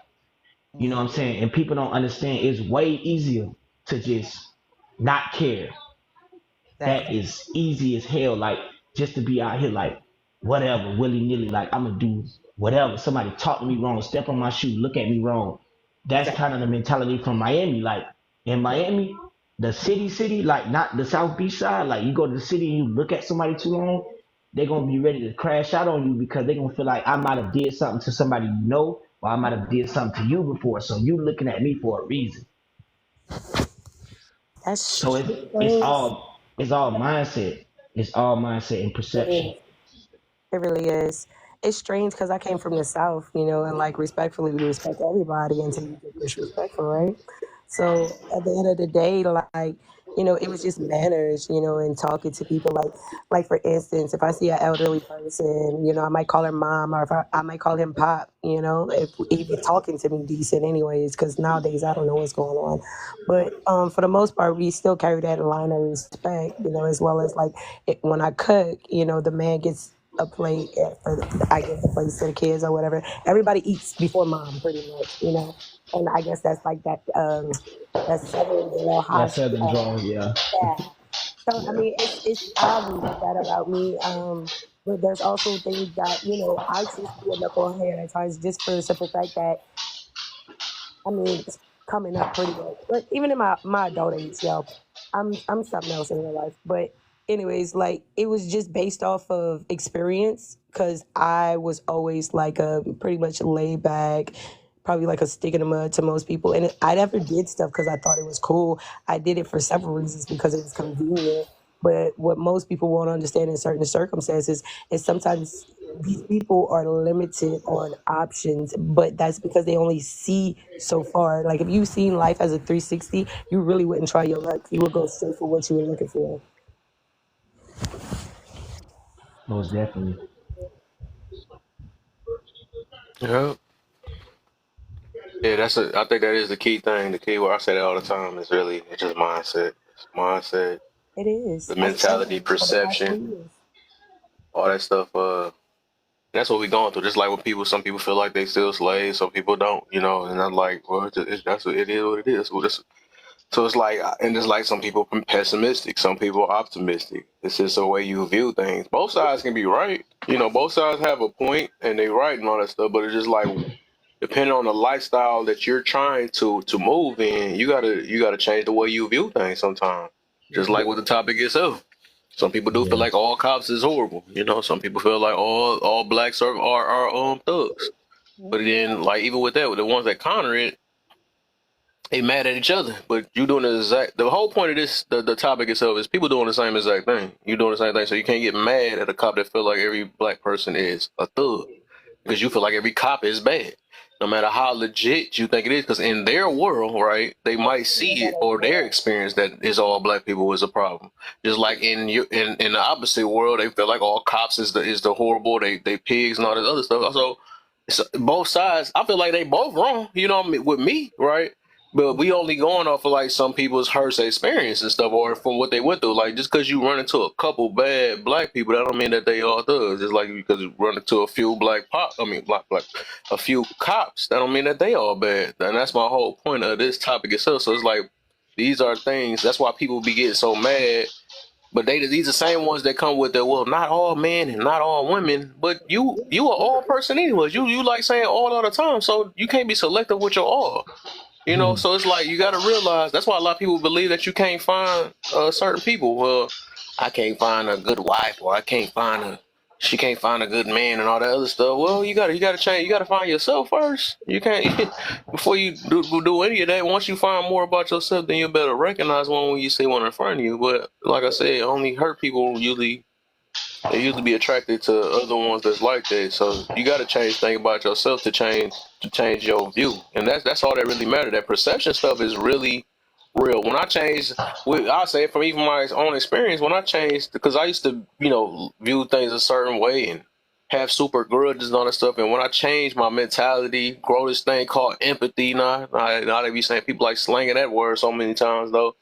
You know what I'm saying? And people don't understand it's way easier to just not care. That Exactly. is easy as hell. Like, just to be out here like whatever, willy nilly, like I'm gonna do whatever. Somebody talk to me wrong, step on my shoe, look at me wrong. That's kind Exactly. of the mentality from Miami. Like, in Miami, the city, like not the South Beach side, like you go to the city and you look at somebody too long, they're gonna be ready to crash out on you because they're gonna feel like I might have did something to somebody you know, or I might have did something to you before. So you looking at me for a reason. So That's it's strange. all mindset. It's all mindset and It perception. is. It really is. It's strange because I came from the South, and like respectfully, we respect everybody until you get disrespectful, right? So at the end of the day, like, it was just manners, and talking to people. Like for instance, if I see an elderly person, I might call her mom, or if I might call him pop, if he's talking to me decent, anyways. Because nowadays I don't know what's going on, but for the most part, we still carry that line of respect, as well as like when I cook, the man gets a plate after I give the plates to the kids or whatever. Everybody eats before mom, pretty much. And I guess that's like that Southern girl That high. southern draw, yeah. Yeah. So I Yeah. mean, it's I love that about me. But there's also things that I choose to be a knucklehead at times, just for the simple fact that I mean, it's coming up pretty good. But even in my adult age, yo, I'm something else in real life. But anyways, like it was just based off of experience because I was always like a pretty much laid back, probably like a stick in the mud to most people. And I never did stuff because I thought it was cool. I did it for several reasons because it was convenient. But what most people won't understand in certain circumstances is sometimes these people are limited on options, but that's because they only see so far. Like if you've seen life as a 360, you really wouldn't try your luck. You would go straight for what you were looking for. Most definitely. Yeah. Yeah, I think that is the key thing. The key where I say that all the time is really it's just mindset. It's mindset, It is. the I've said mentality, it for the past perception, 3 years. all that stuff. That's what we going through. Just like when some people feel like they still slaves, some people don't. And I'm like, well, that's what it is. What it is. So it's like, and it's like some people pessimistic, some people optimistic. It's just the way you view things. Both sides can be right. Both sides have a point and they right and all that stuff. But it's just like depending on the lifestyle that you're trying to move in, you gotta change the way you view things sometimes. Just like with the topic itself. Some people do feel Yeah. like all cops is horrible. Some people feel like all blacks are thugs. But then like even with that, with the ones that counter it, they mad at each other, but you doing the whole point of this the topic itself is people doing the same exact thing. You doing the same thing, so you can't get mad at a cop that feel like every black person is a thug because you feel like every cop is bad, no matter how legit you think it is. Because in their world, right, they might see it or their experience that is all black people is a problem. Just like in the opposite world, they feel like all cops is the horrible. They pigs and all this other stuff. Also, it's both sides. I feel like they both wrong. You know, what I mean, with me, right? But we only going off of like some people's hurts experience and stuff, or from what they went through. Like just because you run into a couple bad black people, that don't mean that they all thugs. Just like because you run into a few a few cops, that don't mean that they all bad. And that's my whole point of this topic itself. So it's like these are things. That's why people be getting so mad. But these are the same ones that come with the well, not all men and not all women. But you are all person anyways. You like saying all the time, so you can't be selective with your all. You know, Hmm. so it's like you got to realize that's why a lot of people believe that you can't find certain people. Well, I can't find a good wife, or she can't find a good man, and all that other stuff. Well, you gotta change. You gotta find yourself first. You can't before you do any of that. Once you find more about yourself, then you better recognize one when you see one in front of you. But like I said, only hurt people usually they usually be attracted to other ones that's like that. So you got to change things about yourself to change your view, and that's all that really matters. That perception stuff is really real. When I changed, I'll say it from even my own experience. When I changed, because I used to view things a certain way and have super grudges and all that stuff. And when I changed my mentality, grow this thing called empathy. Now they be saying people like slanging that word so many times though,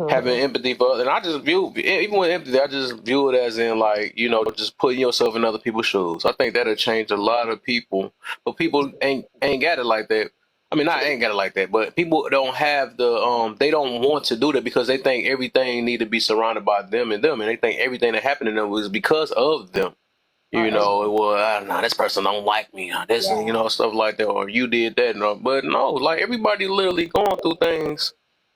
having empathy for others. And I just view, even with empathy, I just view it as in like, just putting yourself in other people's shoes. I think that'll change a lot of people, but people ain't got it like that. I mean, I ain't got it like that, but people don't have they don't want to do that because they think everything need to be surrounded by them, and they think everything that happened to them was because of them. Well, nah, this person don't like me, or this, stuff like that, or you did that, but no, like everybody literally going through things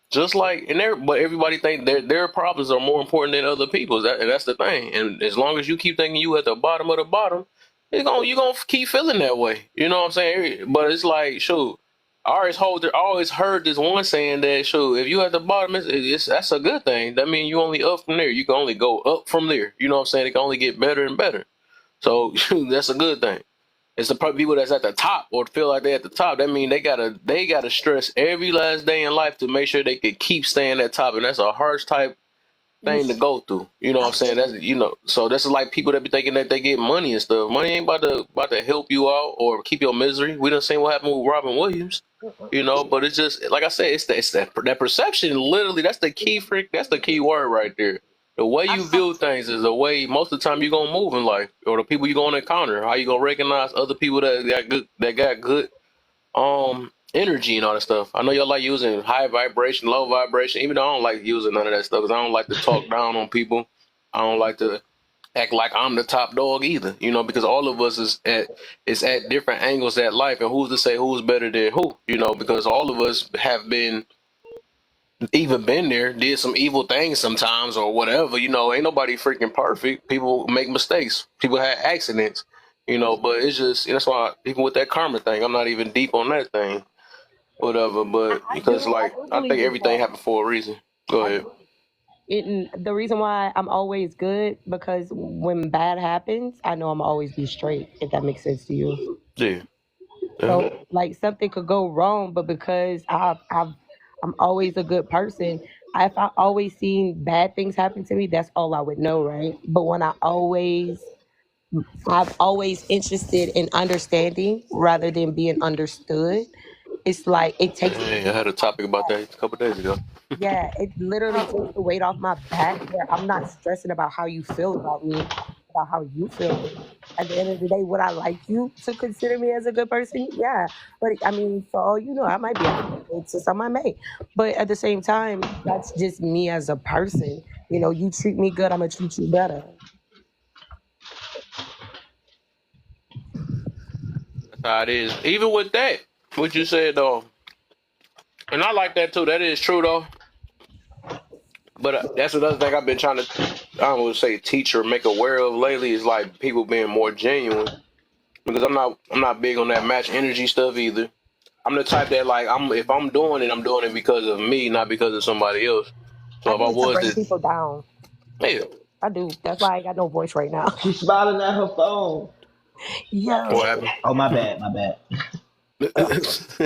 just like but everybody think their problems are more important than other people's. That's the thing. And as long as you keep thinking you at the bottom of the bottom, you gonna keep feeling that way. You know what I'm saying? But it's like, shoot, I always heard this one saying that, shoot, if you at the bottom, that's a good thing. That means you only up from there. You can only go up from there. You know what I'm saying? It can only get better and better. So that's a good thing. It's the people that's at the top or feel like they're at the top. That mean they gotta stress every last day in life to make sure they can keep staying at top, and that's a harsh type thing to go through. You know what I'm saying? So that's like people that be thinking that they get money and stuff. Money ain't about to help you out or keep your misery. We done seen what happened with Robin Williams. But it's just like I said, it's that perception. Literally, that's the key freak. That's the key word right there. The way you view things is the way most of the time you're gonna move in life, or the people you're gonna encounter. How you gonna recognize other people that got good energy and all that stuff. I know y'all like using high vibration, low vibration, even though I don't like using none of that stuff because I don't like to talk down on people. I don't like to act like I'm the top dog either, because all of us is at different angles at life, and who's to say who's better than who, because all of us have been there, did some evil things sometimes or whatever, ain't nobody freaking perfect. People make mistakes. People had accidents, but it's just, that's why even with that karma thing, I'm not even deep on that thing, whatever, but because I like, do I believe think in everything that. happened for a reason. Go I ahead. the reason why I'm always good because when bad happens, I know I'm always be straight. If that makes sense to you. Yeah. Yeah. So like something could go wrong, but because I'm always a good person. If I always seen bad things happen to me, that's all I would know, right? But when I've always interested in understanding rather than being understood. It's like it takes Hey, I had a topic about that a couple days ago. yeah, it literally takes the weight off my back where I'm not stressing about how you feel about me, about how you feel. At the end of the day, would I like you to consider me as a good person? Yeah. But I mean, for all you know, I might be a bad to some I may. But at the same time, that's just me as a person. You treat me good, I'm gonna treat you better. That's how it is. Even with that, what you said though, and I like that too. That is true though. But that's another thing I've been trying to, I don't want to say teach or make aware of lately is like people being more genuine because I'm not big on that match energy stuff either. I'm the type that like if I'm doing it, I'm doing it because of me, not because of somebody else. I So if I do it to was bring to, people down. yeah, I do. That's why I got no voice right now. She's smiling at her phone. what Yo. happened? Oh, my bad, my bad.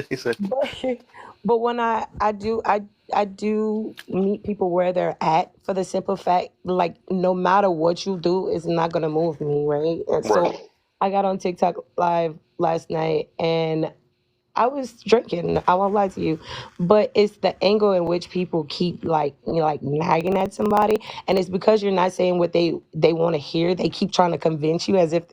He said, But but when I do meet people where they're at for the simple fact, like no matter what you do, it's not gonna move me, right? And right, so I got on TikTok live last night and I was drinking. I won't lie to you, but it's the angle in which people keep like like nagging at somebody, and it's because you're not saying what they want to hear. They keep trying to convince you as if,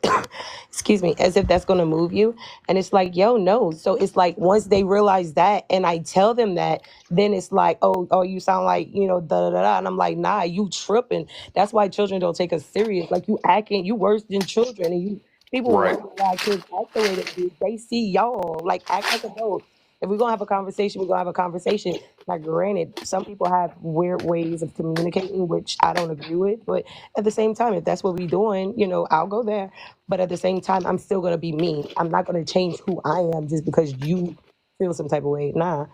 excuse me, as if that's going to move you, and it's like, yo, no. So it's like once they realize that, and I tell them that, then it's like, oh, you sound like da da da, da. And I'm like, nah, you tripping. That's why children don't take us serious. Like you acting, you worse than children, and you people right. wonder why kids act the way they do. They see y'all like act like adults. If we're gonna have a conversation, we're gonna have a conversation. Now, granted, some people have weird ways of communicating, which I don't agree with. But at the same time, if that's what we're doing, I'll go there. But at the same time, I'm still gonna be me. I'm not gonna change who I am just because you feel some type of way. Nah,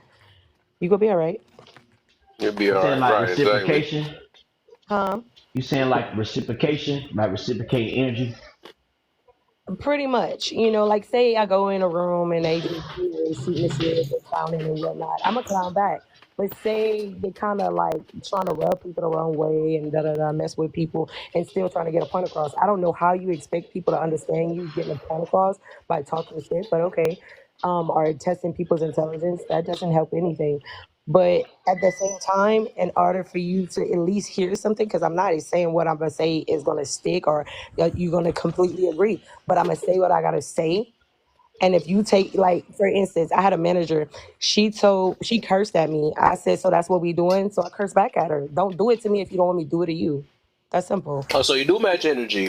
you gonna be all right. You'll be You all saying right. like Right, exactly. reciprocation? Huh? You saying like reciprocation, like reciprocating energy? Pretty much, like say I go in a room and they just shooting the shit, they're clowning and whatnot. I'm a clown back. But say they kind of like trying to rub people the wrong way and da da da, mess with people and still trying to get a point across. I don't know how you expect people to understand you getting a point across by talking shit, but okay. Or testing people's intelligence, that doesn't help anything. But at the same time, in order for you to at least hear something, because I'm not saying what I'm gonna say is gonna stick or you're gonna completely agree, but I'm gonna say what I gotta say. And if you take like for instance, I had a manager, she cursed at me. I said, so that's what we doing. So I cursed back at her. Don't do it to me if you don't want me to do it to you. That's simple. Oh, so you do match energy.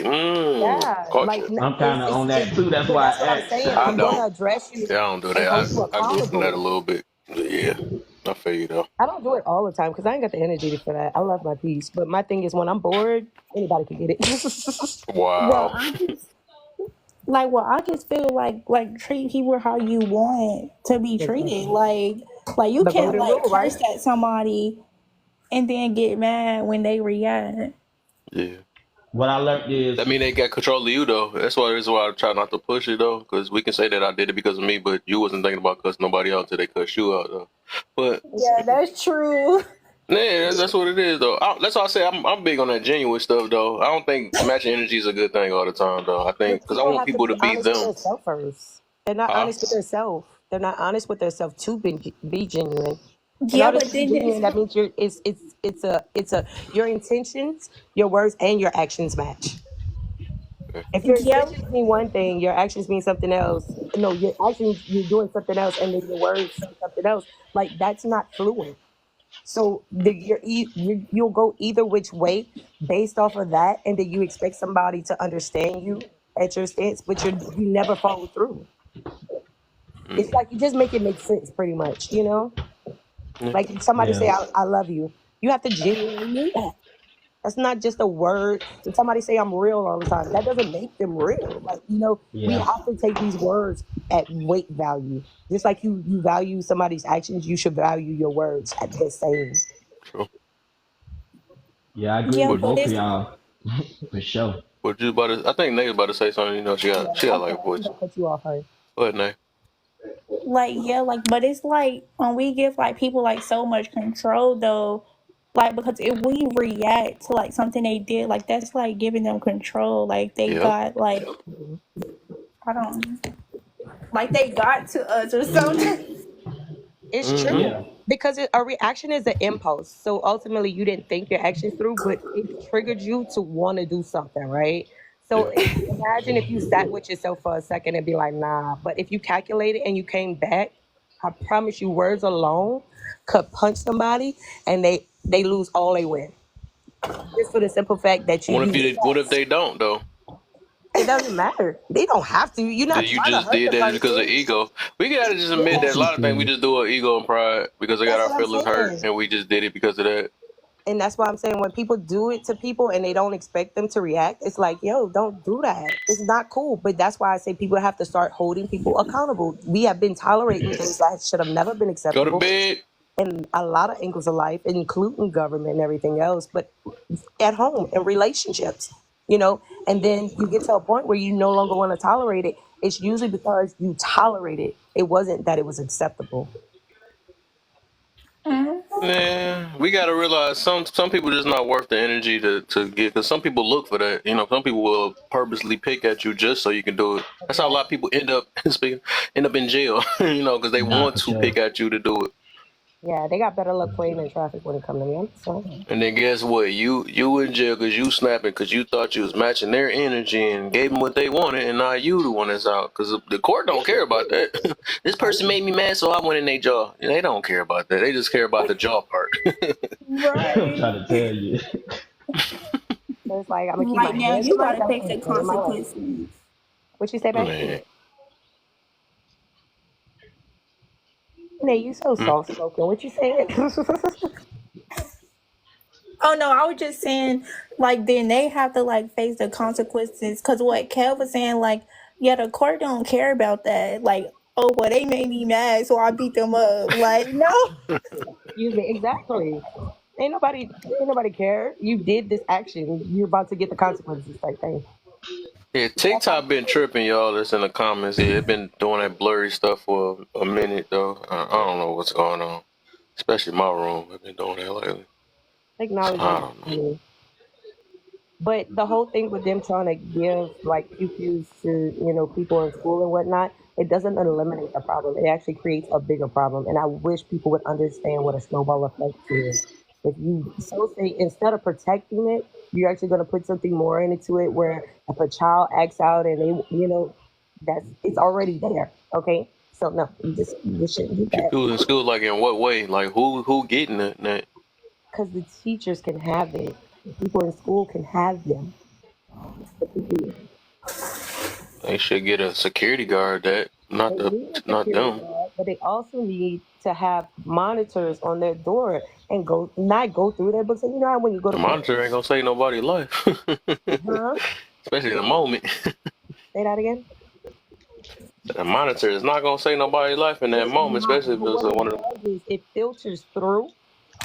Yeah, Caught like you. I'm kind of on that too. That's but why that's I what I'm asked. saying. I I'm gonna don't. address you Yeah, I don't do and hold that. you I grew up on that a accountable. little bit. Yeah, I feel you though. I don't do it all the time because I ain't got the energy for that. I love my peace, but my thing is when I'm bored, anybody can get it. Well, Wow. I just feel like treat people how you want to be treated. Exactly. Like you The can't golden like rule, right? curse at somebody and then get mad when they react. Yeah. What I learned That is, mean they got control of you though. That's why I try not to push it though, because we can say that I did it because of me, but you wasn't thinking about cussing nobody out until they cuss you out though. But It's Yeah, true. that's true. yeah, that's what it is though. That's why I say I'm big on that genuine stuff though. I don't think matching energy is a good thing all the time though. I think But because I people want have to people to be be honest with them. themselves first. They're not Huh? honest with themselves. They're not honest with themselves to be genuine. In Yeah, order but to be then there's genuine, that means it's a your intentions, your words, and your actions match. Okay. If your yeah, intentions mean one thing, your actions mean something else. No, your actions you're doing something else, and then your words say something else. Like that's not fluent. So you'll go either which way based off of that, and then you expect somebody to understand you at your stance, but you never follow through. It's Mm. like you just make it make sense, pretty much. Yeah. Like if somebody say yeah, I love you, you have to genuinely mean that. That's not just a word. If somebody say I'm real all the time, that doesn't make them real. Like we yeah, have to take these words at weight value. Just like you value somebody's actions, you should value your words at the same. True. yeah. I agree yeah, with What but both of it's y'all for sure. what you about to? I think Nate's about to say something. You know, Yeah, she got I'm like a sorry. I'm voice. gonna cut you off, her. Go ahead, Nate. but it's like when we give like people like so much control though, like because if we react to like something they did, like that's like giving them control. Like they Yep. got like I don't like they got to us or something. It's Mm-hmm. true Yeah, because a reaction is an impulse. So ultimately, you didn't think your actions through, but it triggered you to want to do something, right? So Yeah. imagine if you sat with yourself for a second and be like, nah. But if you calculated and you came back, I promise you, words alone could punch somebody and they lose all they win just for the simple fact that you What if used you? What if facts. they don't though? It doesn't matter. They don't have to. You're Then not you trying to just hurt did the that just because of person. ego. We gotta just admit Yeah, that a she lot of things we said. just do with ego and pride because they got that's our what I'm feelings hurt saying. and we just did it because of that. And that's why I'm saying when people do it to people and they don't expect them to react, it's like, yo, don't do that. It's not cool. But that's why I say people have to start holding people accountable. We have been tolerating things that should have never been Go to acceptable bed. in a lot of angles of life, including government and everything else, but at home in relationships, and then you get to a point where you no longer want to tolerate it. It's usually because you tolerate it. It wasn't that it was acceptable. Mm-hmm. Nah, we gotta realize some people just not worth the energy to get. Because some people look for that. Some people will purposely pick at you just so you can do it. That's how a lot of people end up speaking, end up in jail. Because they Nah, want for to sure. pick at you to do it. Yeah, they got better luck playing in traffic when it comes to me. So And then guess what? You in jail because you snapping because you thought you was matching their energy and gave them what they wanted, and now you the one that's out because the court don't care about that. This person made me mad, so I went in their jaw. They don't care about that. They just care about the jaw part. I'm trying Right. to tell you. it's like I'm gonna keep my Right now, hands to you gotta myself face and the stay in my lane. consequences. What you say, babe? Man. Nay, you so Hmm. soft spoken. What you saying? Oh no, I was just saying, like, then they have to like face the consequences. Cause what Kev was saying, like, yeah, the court don't care about that. Like, oh, well, they made me mad, so I beat them up. Like, no. Excuse me. Exactly. Ain't nobody care. You did this action. You're about to get the consequences type thing. Yeah, That's how TikTok been tripping, y'all. That's in the comments. Yeah, it been doing that blurry stuff for a minute though. I don't know what's going on, especially my room. I've been doing that lately. So technology I is don't know. funny. But the whole thing with them trying to give like pew-pews to, people in school and whatnot, it doesn't eliminate the problem. It actually creates a bigger problem. And I wish people would understand what a snowball effect is. If you so say instead of protecting it, you're actually going to put something more into it where if a child acts out and they, that's it's already there. Okay. So no, you just shouldn't do Pew that pews in school, like in what way? Like who getting it? That because the teachers can have it. The people in school can have them. The people they should get a security guard. That not They the need a not security them. guard, but they also need to have monitors on their door and not go through there. But say, how when you go The to court, monitor ain't gonna save nobody's life, huh? especially in the moment. Say that again. The monitor is not gonna save nobody's life in that It's moment, not. especially if But it's what it one of them. does is it filters through.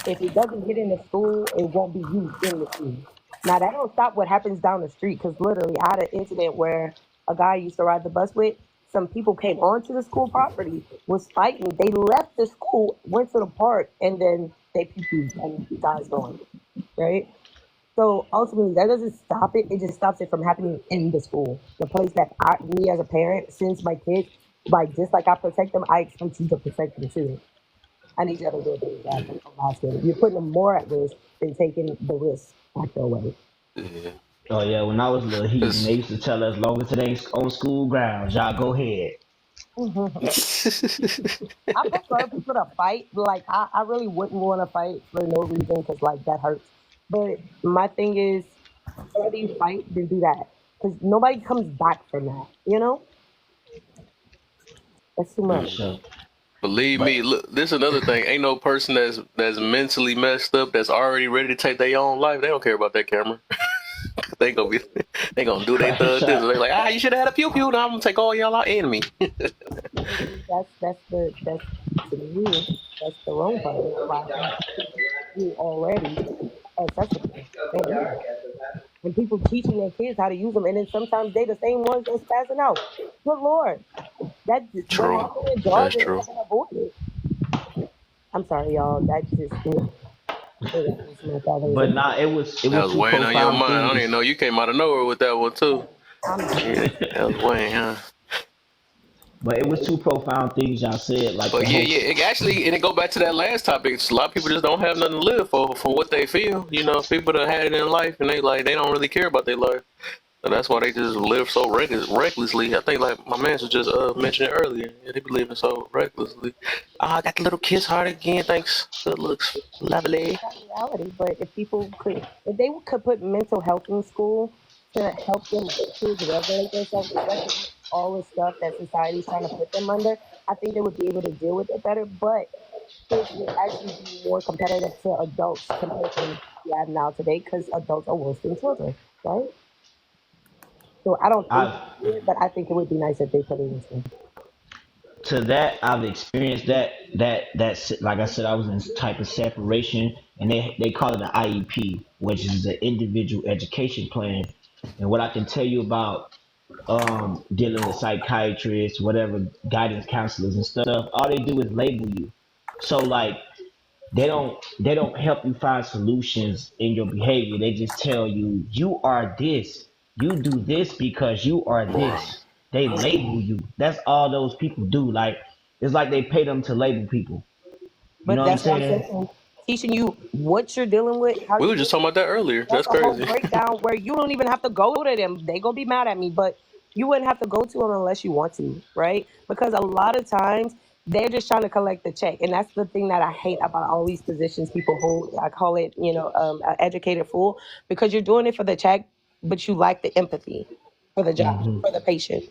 If it doesn't get in the school, it won't be used in the school. Now that don't stop what happens down the street because literally I had an incident where a guy I used to ride the bus with. Some people came onto the school property, was fighting. They left the school, went to the park, and then they pee and the guy's going right. So ultimately, that doesn't stop it. It just stops it from happening in the school, the place that me as a parent, since my kids, like just like I protect them, I expect you to protect them too. I need you to do a better job than last year. You're putting them more at risk than taking the risk factor away. Yeah. Oh yeah, when I was a little heathen, they 'Cause- used to tell us, long as it ain't on school grounds, y'all go ahead. I prefer people to fight. Like I really wouldn't want to fight for no reason because like that hurts. But my thing is, rather you fight than do that because nobody comes back from that. That's too For much. sure. Believe But me, look, this is another thing. Ain't no person that's mentally messed up that's already ready to take their own life. They don't care about that camera. they gonna be, they gonna do their crack thug this. shot. They like, you should have had a pew pew. Now I'm gonna take all y'all out enemy. See, that's to me that's the wrong part. That's why you already accessible. Don't do that. And people teaching their kids how to use them, and then sometimes they the same ones that's passing out. Good lord, that what True, happened in that's Georgia they true. can avoid it. I'm sorry, y'all. That just it was my But father. nah, it That was was two weighing on your profound mind. I don't even things. know you came out of nowhere with that one too. I'm Yeah, dead. that was weighing, huh? But it was two profound things y'all said, like the But yeah, whole. yeah. It actually, and it go back to that last topic. It's a lot of people just don't have nothing to live for what they feel. People that had it in life, and they don't really care about their life. So that's why they just live so recklessly. I think like my man was just mentioned it earlier. Yeah, they be living so recklessly. I got the little kiss heart again. Thanks. Good looks. Lovely. That reality. But if they could put mental health in school to help them kids regulate themselves, especially with all the stuff that society's trying to put them under, I think they would be able to deal with it better. But kids would actually be more competitive to adults compared to we have now today because adults are worse than children, right? So I don't think I've they do it, but I think it would be nice if they put it into. to that I've experienced that like I said, I was in type of separation, and they call it an IEP, which is an individual education plan. And what I can tell you about dealing with psychiatrists, whatever guidance counselors and stuff, all they do is label you. So like they don't help you find solutions in your behavior. They just tell you you are this. You do this because you are this. They label you. That's all those people do. Like it's like they pay them to label people. You know But what I'm that's what I'm saying? saying. Teaching you what you're dealing with, how We you were just deal talking with about that it. earlier. That's That's a whole crazy. breakdown where you don't even have to go to them. They gonna be mad at me, but you wouldn't have to go to them unless you want to, right? Because a lot of times they're just trying to collect the check, and that's the thing that I hate about all these positions people hold. I call it, an educated fool, because you're doing it for the check, but you lack the empathy for the job, Hmm. for the patient.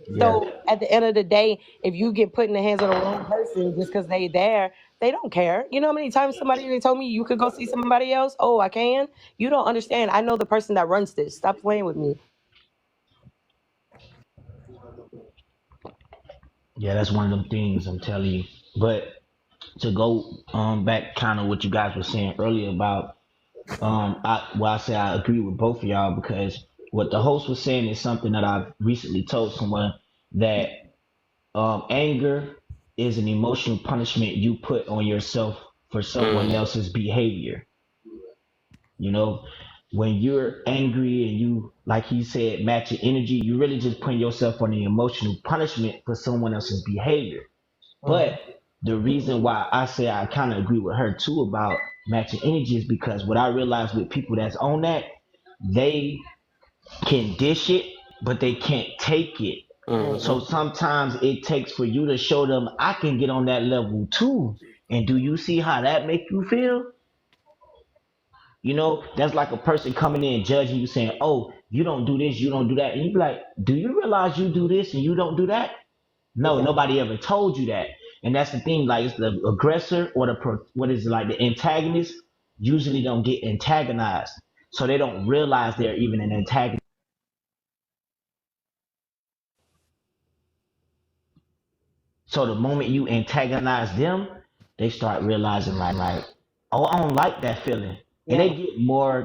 Yeah. So at the end of the day, if you get put in the hands of the wrong person just because they there, they don't care. You know how many times somebody they told me you could go see somebody else? Oh, I can. You don't understand. I know the person that runs this. Stop playing with me. Yeah, that's one of them things I'm telling you. But to go back kind of what you guys were saying earlier about I say I agree with both of y'all because what the host was saying is something that I've recently told someone that anger is an emotional punishment you put on yourself for someone Mm, else's behavior. You know, when you're angry and you, like he said, match your energy, you really just putting yourself on the emotional punishment for someone else's behavior. But Mhm. the reason why I say I kind of agree with her too about matching energy is because what I realize with people that's on that, they can dish it, but they can't take it. mm, So Mhm. sometimes it takes for you to show them I can get on that level too. And do you see how that make you feel? You know, that's like a person coming in judging you saying, "Oh, you don't do this, you don't do that." And you be like, "Do you realize you do this and you don't do that?" No, Yeah. nobody ever told you that. And that's the thing, like it's the aggressor or what is it, like the antagonist usually don't get antagonized. So they don't realize they're even an antagonist. So the moment you antagonize them, they start realizing like, oh, I don't like that feeling. And Yeah.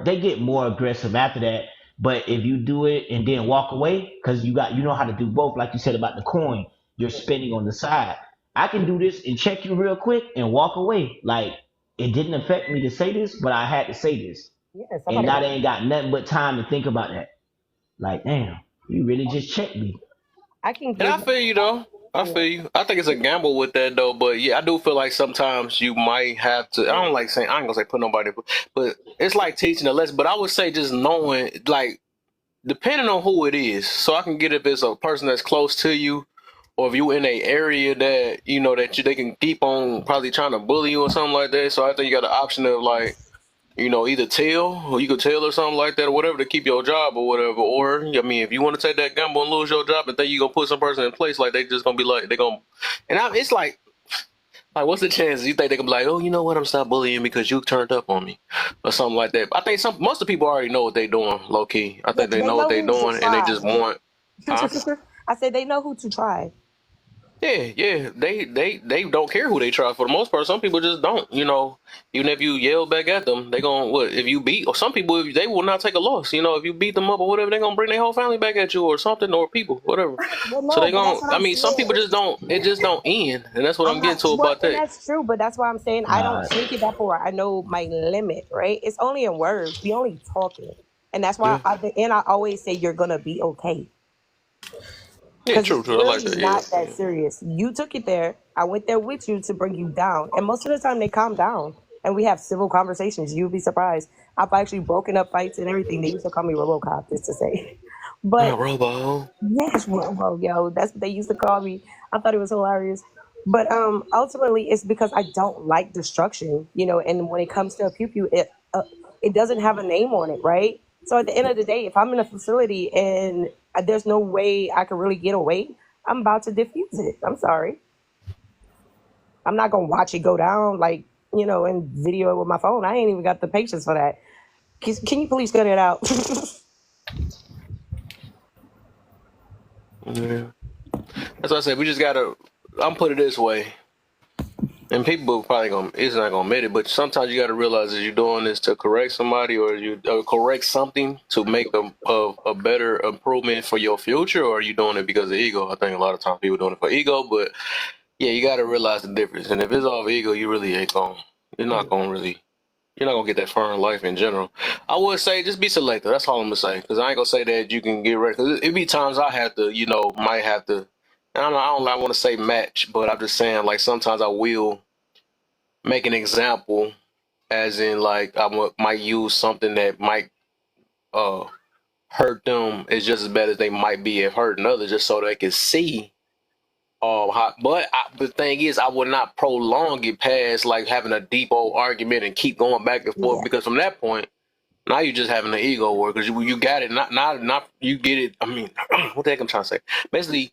they get more aggressive after that. But if you do it and then walk away, because you know how to do both, like you said about the coin, you're spinning on the side. I can do this and check you real quick and walk away. Like it didn't affect me to say this, but I had to say this. Yeah. And Somebody. now they ain't got nothing but time to think about that. Like, damn, you really just checked me. I can And give. I feel you though. I Yeah. feel you. I think it's a gamble with that though, but yeah, I do feel like sometimes you might have to. I don't like saying. I ain't gonna say put nobody, but it's like teaching a lesson. But I would say just knowing, like, depending on who it is, so I can get if it's a person that's close to you, or if you in a area that you know that they can keep on probably trying to bully you or something like that. So I think you got the option of like either tell or you could tell or something like that or whatever to keep your job or whatever. Or I mean, if you want to take that gamble and lose your job and think you gonna put some person in place, like they just gonna be like they gonna, it's like what's the chances you think they gonna be like, oh, you know what, I'm stop bullying because you turned up on me or something like that. I think most of the people already know what they doing, low key. I Yeah. think they They know what know they who to doing and they try. just want, huh? I said they know who to try. Yeah, yeah. They don't care who they try for the most part. Some people just don't. Even if you yell back at them, they gonna what? If you beat or some people, if they will not take a loss. If you beat them up or whatever, they gonna bring their whole family back at you or something or people, whatever. Well, So no, they but that's gonna. what I I'm mean, some people saying. just don't. It just don't end, and that's what I'm I'm getting not to well, about and that. that's true, but that's why I'm saying I don't Uh, take it that far. I know my limit, right? It's only in words. We only talking, and that's why Yeah, at the end I always say you're gonna be okay, yeah, because true, it's true. I like really that. Yeah, not that yeah. serious. You took it there. I went there with you to bring you down, and most of the time they calm down, and we have civil conversations. You'd be surprised. I've actually broken up fights and everything. They used to call me RoboCop just to say, Ah, but Robo. yes, Robo, yo, that's what they used to call me. I thought it was hilarious. But ultimately, it's because I don't like destruction, And when it comes to a pew pew, it doesn't have a name on it, right? So at the end of the day, if I'm in a facility and there's no way I can really get away, I'm about to defuse it. I'm sorry. I'm not gonna watch it go down like, and video it with my phone. I ain't even got the patience for that. Can you please cut it out? Yeah. That's what I said. We just gotta. I'm put it this way, and people probably it's not gonna admit it, but sometimes you gotta realize that you're doing this to correct somebody or you correct something to make a better improvement for your future, or are you doing it because of ego? I think a lot of times people doing it for ego, but yeah, you gotta realize the difference. And if it's all ego, you really ain't going. You're not gonna really. You're not gonna get that far in life in general. I would say just be selective. That's all I'm gonna say. Because I ain't gonna say that you can get ready. Because it be times I have to, might have to. I don't want to say match, but I'm just saying like sometimes I will make an example, as in like might use something that might uh hurt them as just as bad as they might be at hurting others, just so they can see. The thing is, I would not prolong it past like having a deep old argument and keep going back and forth Yeah. because from that point. Now you're just having an ego war because you got it. Not you get it. I mean, what the heck I'm trying to say? Basically,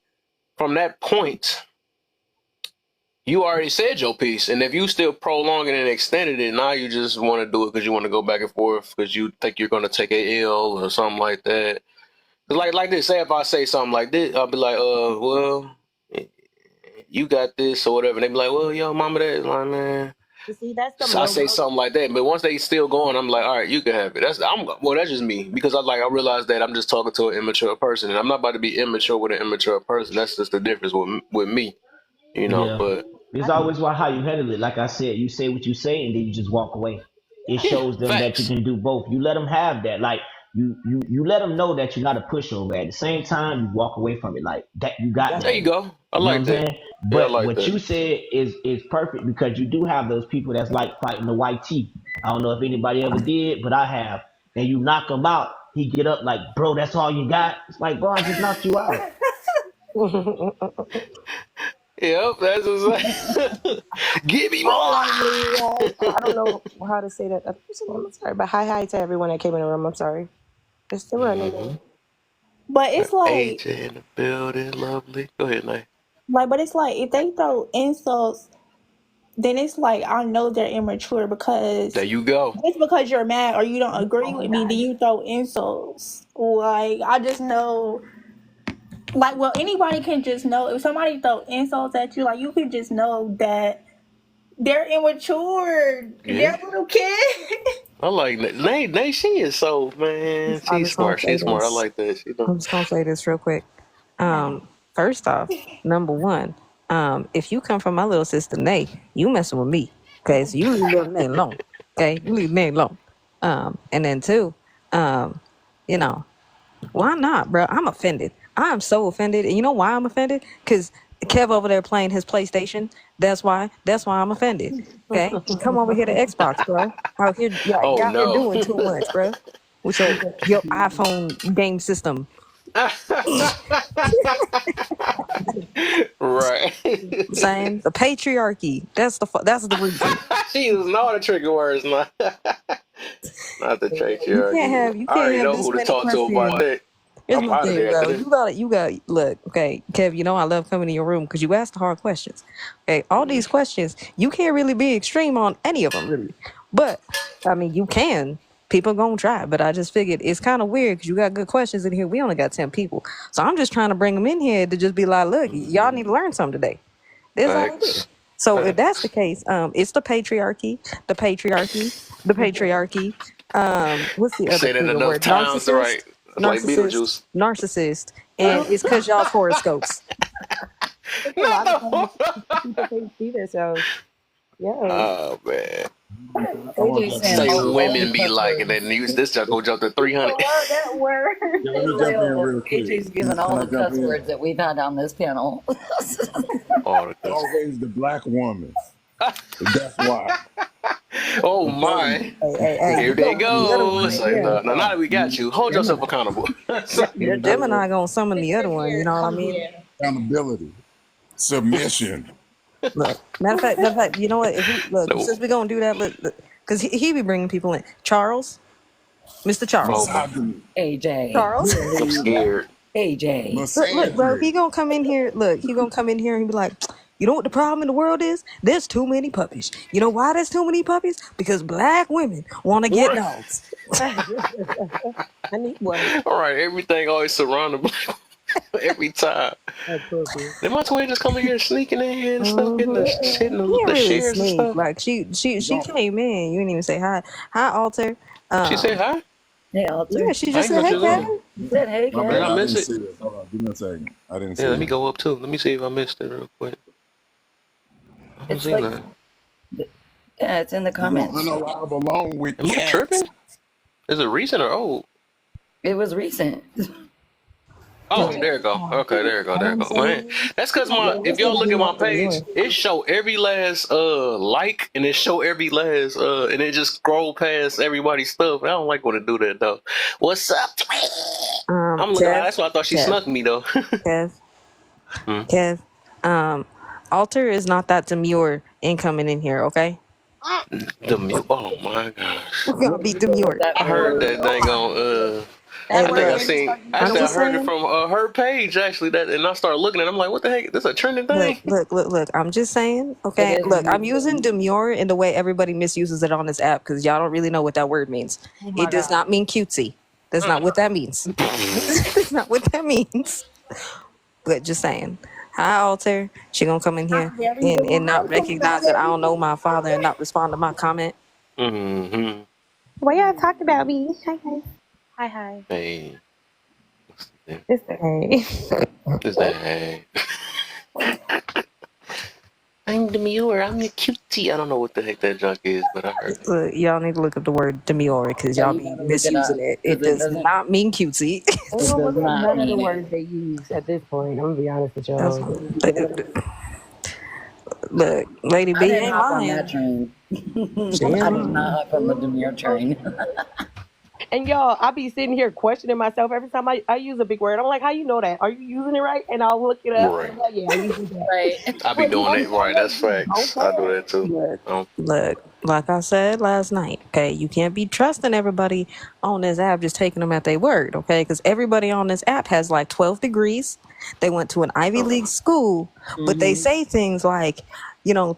from that point, you already said your piece, and if you still prolong it and extended it, now you just want to do it because you want to go back and forth because you think you're going to take a L or something like that. Cause like this, say if I say something like this, I'll be like, well, you got this or whatever. And they be like, well, yo, mama, that like, man. See, that's the So I say something like that, but once they still going, I'm like, all right, you can have it. That's just me because I realize that I'm just talking to an immature person, and I'm not about to be immature with an immature person. That's just the difference with me, Yeah. But It's always why how you handle it. Like I said, you say what you say and then you just walk away. It yeah, shows them that you facts. can do both. You let them have that. Like you let them know that you're not a pushover. At the same time, you walk away from it like that. You got There that. you go. I You know what like I'm that. saying? Yeah, I But like what that. you said is perfect because you do have those people that's like fighting the white tee. I don't know if anybody ever did, but I have. And you knock him out, he get up like, bro, that's all you got. It's like, bro, I just knocked you out. Yep, that's what give me more. Hi, lovely. I don't know how to say that. I'm sorry, but hi to everyone that came in the room. I'm sorry. It's still running. But it's like, AJ in the building, lovely. Go ahead, Nay. but it's like if they throw insults, then it's like I know they're immature There because you go. just because you're mad or you don't agree with me, then you throw insults. Like I just know, like well, anybody can just know if somebody throw insults at you, like you can just know that they're immature. They're Yeah, a little kid. I like Nay. Nay, she is so man. I'm She's just gonna smart. say She's smart. I this. like that. She don't. I'm just gonna say this real quick. First off, number one, if you come from my little sister Nay, you messing with me. Okay, so you leave little Nay alone. Okay, you leave Nay alone. And then two, um, you know, why not, bro? I'm offended. I'm so offended. And you know why I'm offended? Because Kev over there playing his PlayStation. That's why. That's why I'm offended. Okay, come over here to Xbox, bro. Out here, Oh y'all here no. doing too much, bro. With your iPhone game system. Right. Saying the patriarchy. That's the reason. She using all the tricky words, not not the patriarchy. You I can't already have know this who to many talk to about questions. that. Here's I'm my out of thing, there after bro. this. You got look, okay, Kev, you know I love coming to your room because you ask the hard questions. Okay, all these questions, you can't really be extreme on any of them, really. But I mean, you can. People gonna try, but I just figured it's kind of weird because you got good questions in here. We only got 10 people, so I'm just trying to bring them in here to just be like, look, y'all need to learn something today. That's all it is. Facts. So if that's the Facts. case, it's the patriarchy, the patriarchy, the patriarchy. What's the other Say that trigger enough word? times, right? Narcissist, It's like narcissist, Beetlejuice. narcissist, and it's because y'all's horoscopes. It's a Not lot of the. times people can't see themselves. Yeah. Oh man. I want AJ to jump saying in Say real only women quick. be cuss like, and words. then use this just go jump to 300. Love that word. Yeah, let me jump in Lil, real quick. AJ's given Can all I the jump cuss in? words that we've had on this panel. Oh, because. Always the black woman. That's why. Oh I'm telling my. you. Hey, Here you they gonna have the other go. one It's in like, here. no, no, now that we got you, hold yourself Gemini, accountable. your Gemini gonna summon the other one. You know what I mean? Accountability. Submission. Look, matter of fact, you know what? If we look, Nope. since we gonna do that, look, because he be bringing people in. Charles, Mr. Oh Charles, my. Misogyny. AJ, Charles. I'm really? scared. AJ. Look, bro, Misandry. he gonna come in here. Look, he gonna come in here and be like, You know what the problem in the world is? There's too many puppies. You know why there's too many puppies? Because black women want to get Right. dogs. I need one. All right, everything always surrounded black every time. That's puppy. Then my twin just coming here sneaking in here and stuff, getting the She hitting didn't the really shares and sneak. stuff. Like she Don't. came in. You didn't even say hi. Hi, Alter. She said hi. Hey, Yeah, Alter. she I just ain't said, know she "Hey, was on. Kevin." You said, hey, My Did bad. I Kevin. I miss didn't it? see it. Hold on. Give me a second. I didn't Yeah, see let me it. go up too. Let me see if I missed it real quick. I don't It's see like, that. yeah, it's in the You going comments. unalive alone with Am I cats? tripping? Is it recent or old? It was recent. Oh, there you go. Okay, there you go. There you go. Man, that's because if y'all look at my page, it show every last like and it show every last and it just scroll past everybody's stuff. I don't like when it do that though. What's up? I'm looking like Kev, that's why I thought she Kev, snuck me though. Kev, Hmm. Kev. Alter is not that demure in coming in here. Okay, The mute. Oh my gosh. we're gonna What be you doing with demure. that I heard word? that thing on Hey, I think I bro. seen I'm actually I just heard it saying. from her page actually that and I started looking at it, I'm like, what the heck? This a trending Look, thing? look, look, look. I'm just saying. It Okay, is a look. I'm new using thing. demure in the way everybody misuses it on this app because y'all don't really know what that word means. Oh my It does god. not mean cutesy. That's not what that means. That's not what that means. But just saying. Hi, Alter. She gonna come in here and not recognize that I don't know my father and not respond to my comment. Mm-hmm. Why y'all talking about me? Hi guys. Hi hi. Hey. It's hey. Is that hey? I'm demure. I'm the cutie. I don't know what the heck that junk is, but I heard it. Y'all need to look up the word demure because Yeah, y'all you be gotta look it misusing up it. It because it does doesn't. not mean cutesy. I It don't does look up not none of the mean it. words they use at this point. I'm gonna be honest with That's- y'all. Look, Lady I B didn't ain't hop on that lying. train. She ain't I did not lying. hop on the demure train. And y'all, I be sitting here questioning myself every time I use a big word. I'm like, how you know that? Are you using it right? And I'll look it up and Right. I'm like, yeah, I use it that. Right. I be But doing that. I'm Right. like, That's don't facts. say I do it. that too. Look, Um, look, like I said last night, okay, you can't be trusting everybody on this app just taking them at their word, okay? Because everybody on this app has like 12 degrees. They went to an Ivy oh, League school, but they Hmm. say things like,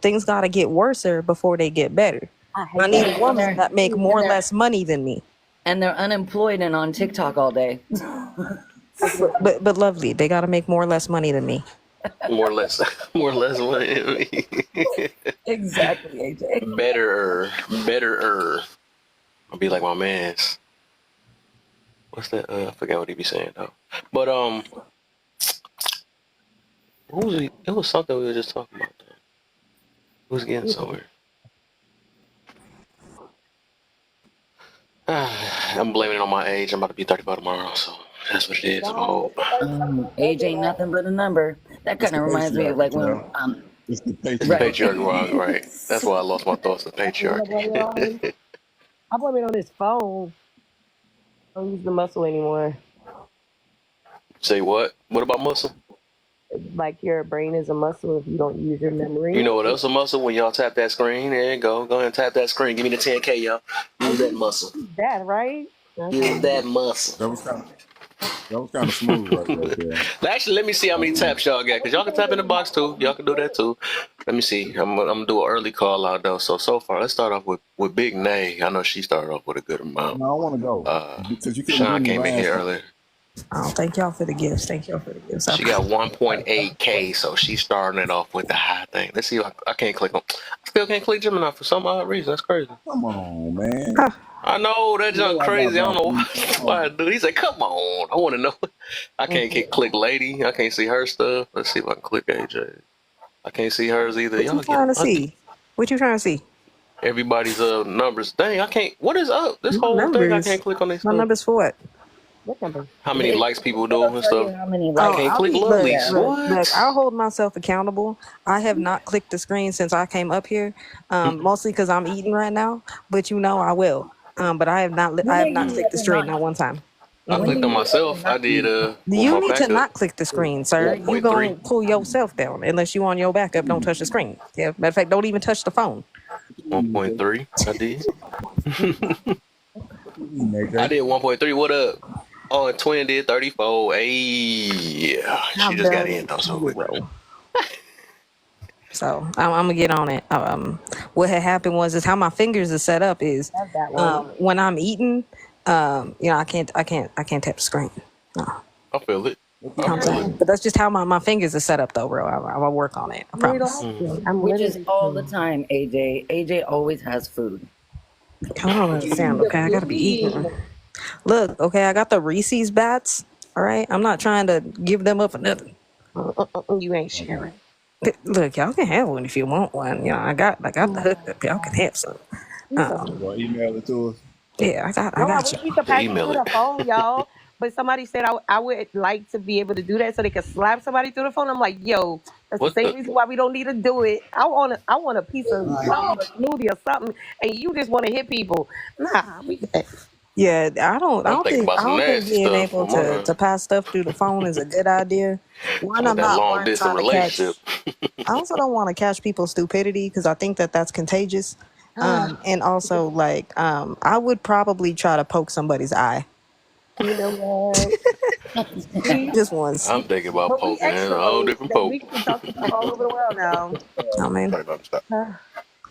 things got to get worser before they get better. I I hate need that. a woman that make more And or they're less money than me. and they're unemployed and on TikTok all day. But lovely, they got to make more or less money than me. more or less, more or less. Exactly, AJ. Better, better. I'll be like my man's. What's that? I forgot what he be saying though. But what was he? It was something we were just talking about. Though. It was getting somewhere. I'm blaming it on my age. I'm about to be 35 tomorrow, so that's what it is. I'm old. Age ain't nothing but a number. That It's kind the of reminds me of patriarchy, like when child. It's the It's the right. patriarchy. patriarchy, right? That's why I lost my thoughts. The You wanna blame it patriarchy. on? I blame it on this phone. I don't use the muscle anymore. Say what? What about muscle? Like your brain is a muscle if you don't use your You memory. know what else a muscle? When y'all tap that screen, there you go. Go ahead and tap that screen. Give me the 10K, y'all. Oh, Use that you muscle. use that, right? Use Okay. that muscle. That was kind of smooth right there. Actually, let me see how many taps y'all got, because y'all can tap in the box too. Y'all can do that too. Let me see. I'm gonna do an early call out though. So far, let's start off with Big Nay. I know she started off with a good amount. No, I want to go because you couldn't Sean do me came in here last time. earlier. Oh, thank y'all for the gifts. Thank y'all for the gifts. I She got appreciate 1.8K, so she's starting it off with the high thing. Let's see if I can't click on. I still can't click Gemini for some odd reason. That's crazy. Come on, man. it. I know that You know junk I got crazy. I don't about know three. why I do. He said, "Come on, I want to know." I can't click lady. I can't see her stuff. Let's see if I can click AJ. I can't see hers either. What you Y'all get trying to lucky. see? What you trying to see? Everybody's numbers. Dang, I can't. What is up? This My whole thing I numbers. can't click on this My stuff. numbers for what? What number? How many likes people do It'll and tell you stuff. how many I Oh, likes can't I'll click be you lovelies. have. look. I'll What? hold myself accountable. I have not clicked the screen since I came up here, mostly because I'm eating right now. But I will. But I have not. When I are have not you clicked the ever screen not? not one time. I When Mm-mm. are clicked on you ever myself. I not did eating? with You my need to backup not click the screen, sir. You 1.3. gonna pull yourself down unless you on your backup. Don't touch the screen. Yeah. Matter of fact, don't even touch the phone. 1.3. I did. I AJ. did 1.3. What up? Oh, and Twin did 34. Hey, yeah. How She just got about in it, though, so we. zero? So I'm gonna get on it. What had happened was is how my fingers are set up is Love that one. when I'm eating, I can't tap the screen. No. I feel it. What You you I know what I'm feel it. saying? But that's just how my fingers are set up, though, bro. I'll work on it. I Made promise. all day. I'm Which is literally all the time, AJ. AJ always has food. I don't understand. Okay, I gotta be eating. Look, okay, I got the Reese's bats. All right, I'm not trying to give them up for nothing. you ain't okay? sharing. Look, y'all can have one if you want one. You know, I got the hookup. Y'all can have some. You so Um, You gonna email it to us? yeah, I No, I got wish you. we could Yeah, pass it email through it. the phone, y'all. But somebody said I would like to be able to do that so they could slap somebody through the phone. I'm like, yo, that's the What same the? reason why we don't need to do it. I want a piece of gum or smoothie or something, and you just want to hit people. Nah, we Yeah, I I'm don't thinking think about I some don't think nasty being stuff able for my to pass stuff through the phone is a good idea. One, talking I'm about that not long one distance trying to catch. relationship. I also don't want to catch people's stupidity because I think that's contagious. And also like I would probably try to poke somebody's eye you know what? See, just once. I'm thinking about but we poking and a whole extrovert different that poke. we can talk to people all over the world now. I mean, Sorry about stop.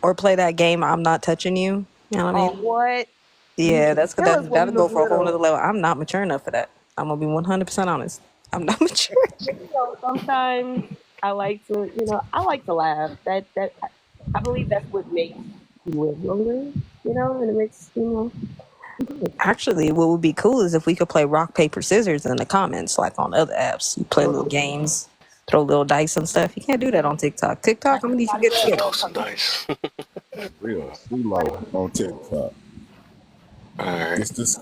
or play that game. I'm not touching you. You know what I Oh, mean? what? You Yeah, used to kill us when that'll we go was for a whole nother little. level. I'm not mature enough for that. I'm gonna be 100% honest. I'm not mature. But sometimes I like to laugh. I believe that's what makes you live longer. And it makes Actually, what would be cool is if we could play rock paper scissors in the comments, like on other apps. You play little games, throw little dice and stuff. You can't do that on TikTok. TikTok, I'm gonna need you to get Let's together. throw some dice. Real CeeLo on TikTok. All right. This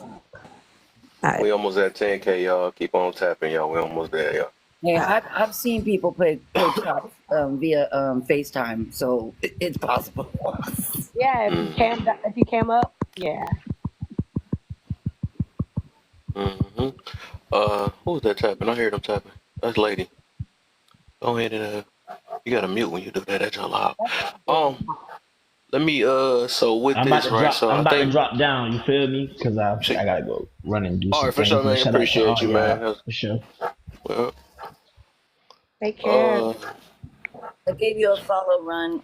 All right. We almost at 10K, y'all. Keep on tapping, y'all. We almost there, y'all. Hey, I've seen people play traps via FaceTime, so it's possible. yeah. If you cam up, yeah. Mm-hmm. Who's that tapping? I hear them tapping. That's lady. Go ahead and you gotta mute when you do that. That's your loud. Um, let me so with this, right? So I'm I about to think drop down. You feel me? Because she. I gotta go run and do All some right, for things. sure, But man. shout out to Appreciate all you, y'all man. for sure. Well, Take care. uh, I gave you a follow run,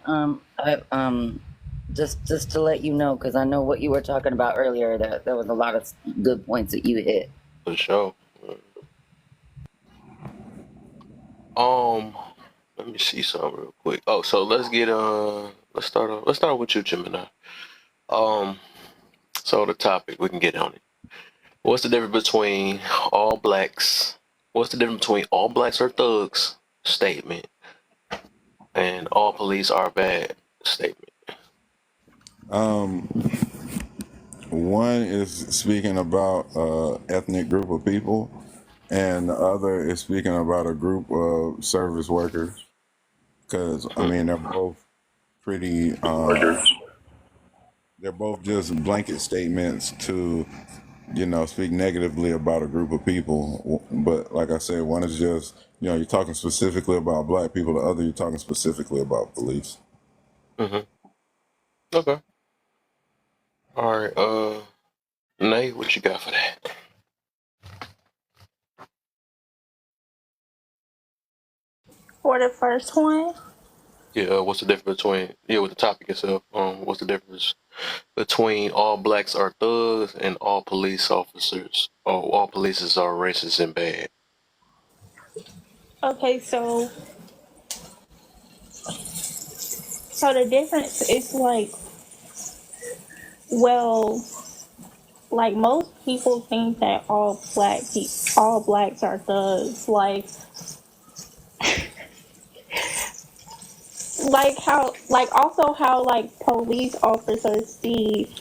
just to let you know, because I know what you were talking about earlier. That there was a lot of good points that you hit. for sure. Um, let me see something real quick. Oh, so let's get let's start with you, Gemini. Um, so the topic we can get on it. What's the difference between all blacks? What's the difference between all blacks are thugs statement and all police are bad statement? um one is speaking about ethnic group of people, and the other is speaking about a group of service workers. Because I Hmm. mean, they're both just blanket statements to speak negatively about a group of people. But like I said, one is just you're talking specifically about black people. The other you're talking specifically about police. Hmm. Okay. All right. Nate, what you got for that? For the first one, Yeah. What's the difference between with the topic itself? What's the difference between all blacks are thugs and all police officers? Oh, all police are racist and bad. okay, so the difference is like, well, like most people think that all blacks are thugs. Like how, like also how like police officers see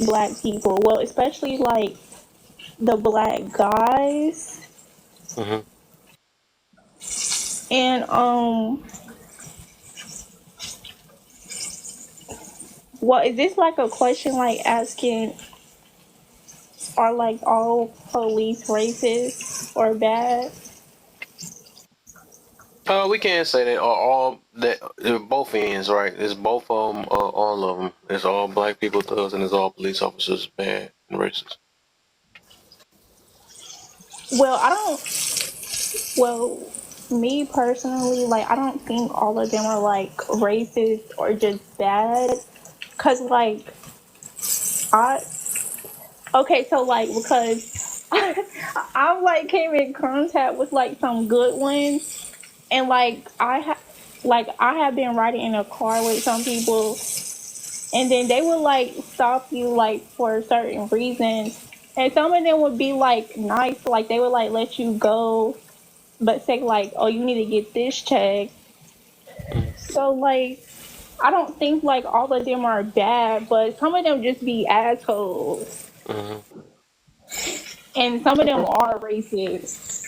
black people. Well, especially like the black guys. Hmm. And well, is this like a question like asking, are like all police racist or bad? We can't say that all that both ends, right? It's both of them, all of them. It's all black people thugs and it's all police officers bad and racist. Well, I don't. Well, me personally, like I don't think all of them are like racist or just bad. Cause like I okay, so like because I like came in contact with like some good ones, and like I have been riding in a car with some people, and then they would like stop you like for certain reasons, and some of them would be like nice, like they would like let you go, but say like, oh, you need to get this checked. Mm, So like I don't think like all of them are bad, but some of them just be assholes, mhm. and some of them Okay. are racist.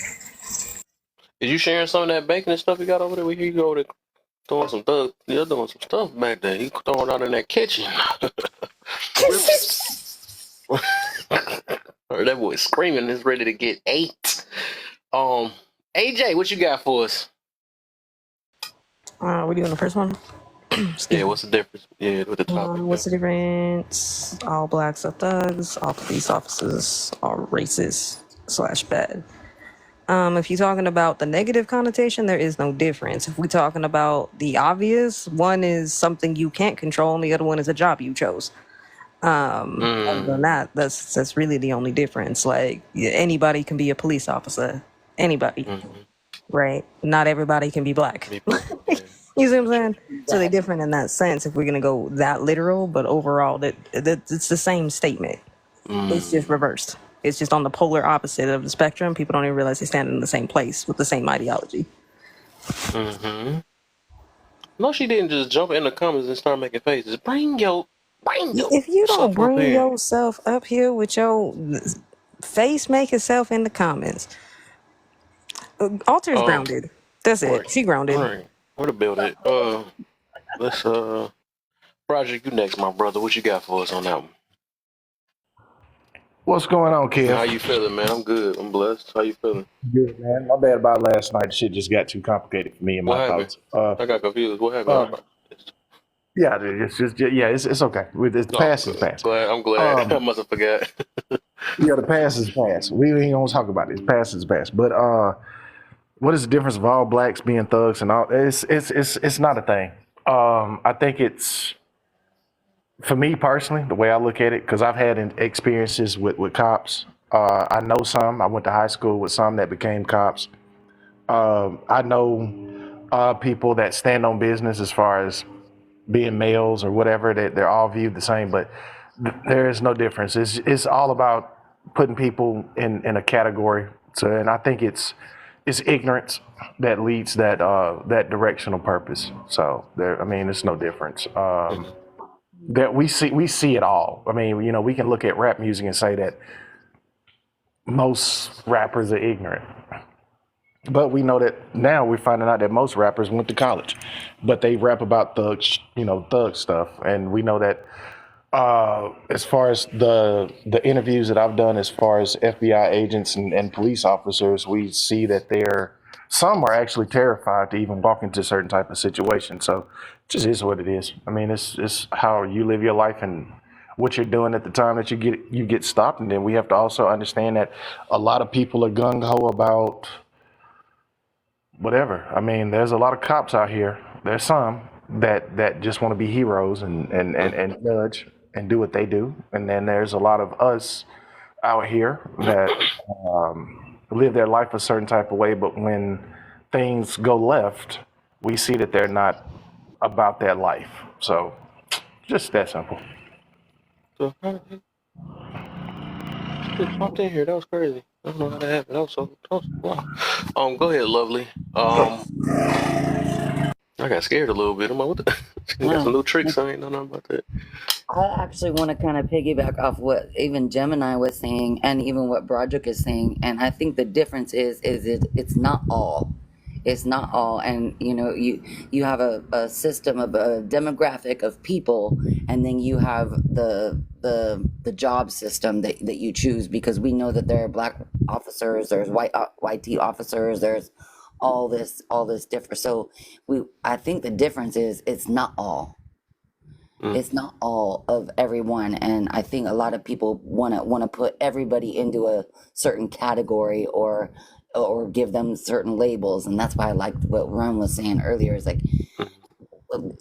Is you sharing some of that bacon and stuff you got over there? We hear you go over there throwing some stuff. You're doing some stuff back there. You throwing out in that kitchen. Heard that boy screaming. Is ready to get ate. Um, AJ, what you got for us? We doing the first one? Yeah, Excuse me. what's the difference? Yeah, with the topic. Yeah. What's the difference? All blacks are thugs. All police officers are racist slash bad. If you're talking about the negative connotation, there is no difference. If we're talking about the obvious, one is something you can't control, and the other one is a job you chose. Other than Mm, that, that's really the only difference. Like yeah, anybody can be a police officer, anybody, mm-hmm. right? Not everybody can be black. Be black. Yeah, You see what I'm that's saying? true. So they're Exactly. different in that sense. If we're gonna go that literal, but overall, that it's the same statement. It's just Mm, reversed. It's just on the polar opposite of the spectrum. People don't even realize they stand in the same place with the same ideology. mm-hmm. No, she didn't just jump in the comments and start making faces. Bring your If you don't self up bring here. yourself up here with your face, make yourself in the comments. Alter's Um, grounded. That's right, it. She grounded. right. Where to build it? Let's Project, you next, my brother. What you got for us on that one? What's going on, And how Kev? you feeling, man? I'm good. I'm blessed. How you feeling? Good, man. My bad about last night. Shit just got too complicated for me and What my happened? thoughts. I got confused. What happened? Uh, yeah, it's just yeah, it's okay. The Oh, past is good. past. Glad. I'm glad. I Um, must have forgot. yeah, the past is past. We ain't gonna talk about this. Past is past. But what is the difference of all blacks being thugs and all? It's not a thing. I think it's for me personally the way I look at it because I've had experiences with cops. I know some. I went to high school with some that became cops. I know people that stand on business as far as being males or whatever, that they're all viewed the same, but there is no difference. It's all about putting people in a category. So, and I think it's ignorance that leads that directional purpose. So there, I mean, it's no difference. Mhm, That we see it all. I mean, we can look at rap music and say that most rappers are ignorant. But we know that now we're finding out that most rappers went to college, but they rap about thug stuff. And we know that as far as the interviews that I've done, as far as FBI agents and police officers, we see that some are actually terrified to even walk into certain type of situations. So it just is what it is. I mean, it's how you live your life and what you're doing at the time that you get stopped. And then we have to also understand that a lot of people are gung ho about whatever. I mean, there's a lot of cops out here. There's some that just want to be heroes and judge and do what they do. And then there's a lot of us out here that live their life a certain type of way, but when things go left, we see that they're not about that life. So just that simple. So, just popped in here. That was crazy. I don't know how that happened. That was wow. Go ahead, lovely. I got scared a little bit. I'm like, what the? She got some Well, new tricks. I ain't know nothing about that. I actually want to kind of piggyback off what even Gemini was saying, and even what Broderick is saying. And I think the difference is it's not all. It's not all, and you have a system of a demographic of people, and then you have the job system that you choose, because we know that there are black officers, there's white officers, there's all this different. So I think the difference is it's not all. It's not all of everyone, and I think a lot of people wanna put everybody into a certain category or give them certain labels, and that's why I liked what Ron was saying earlier. Is like,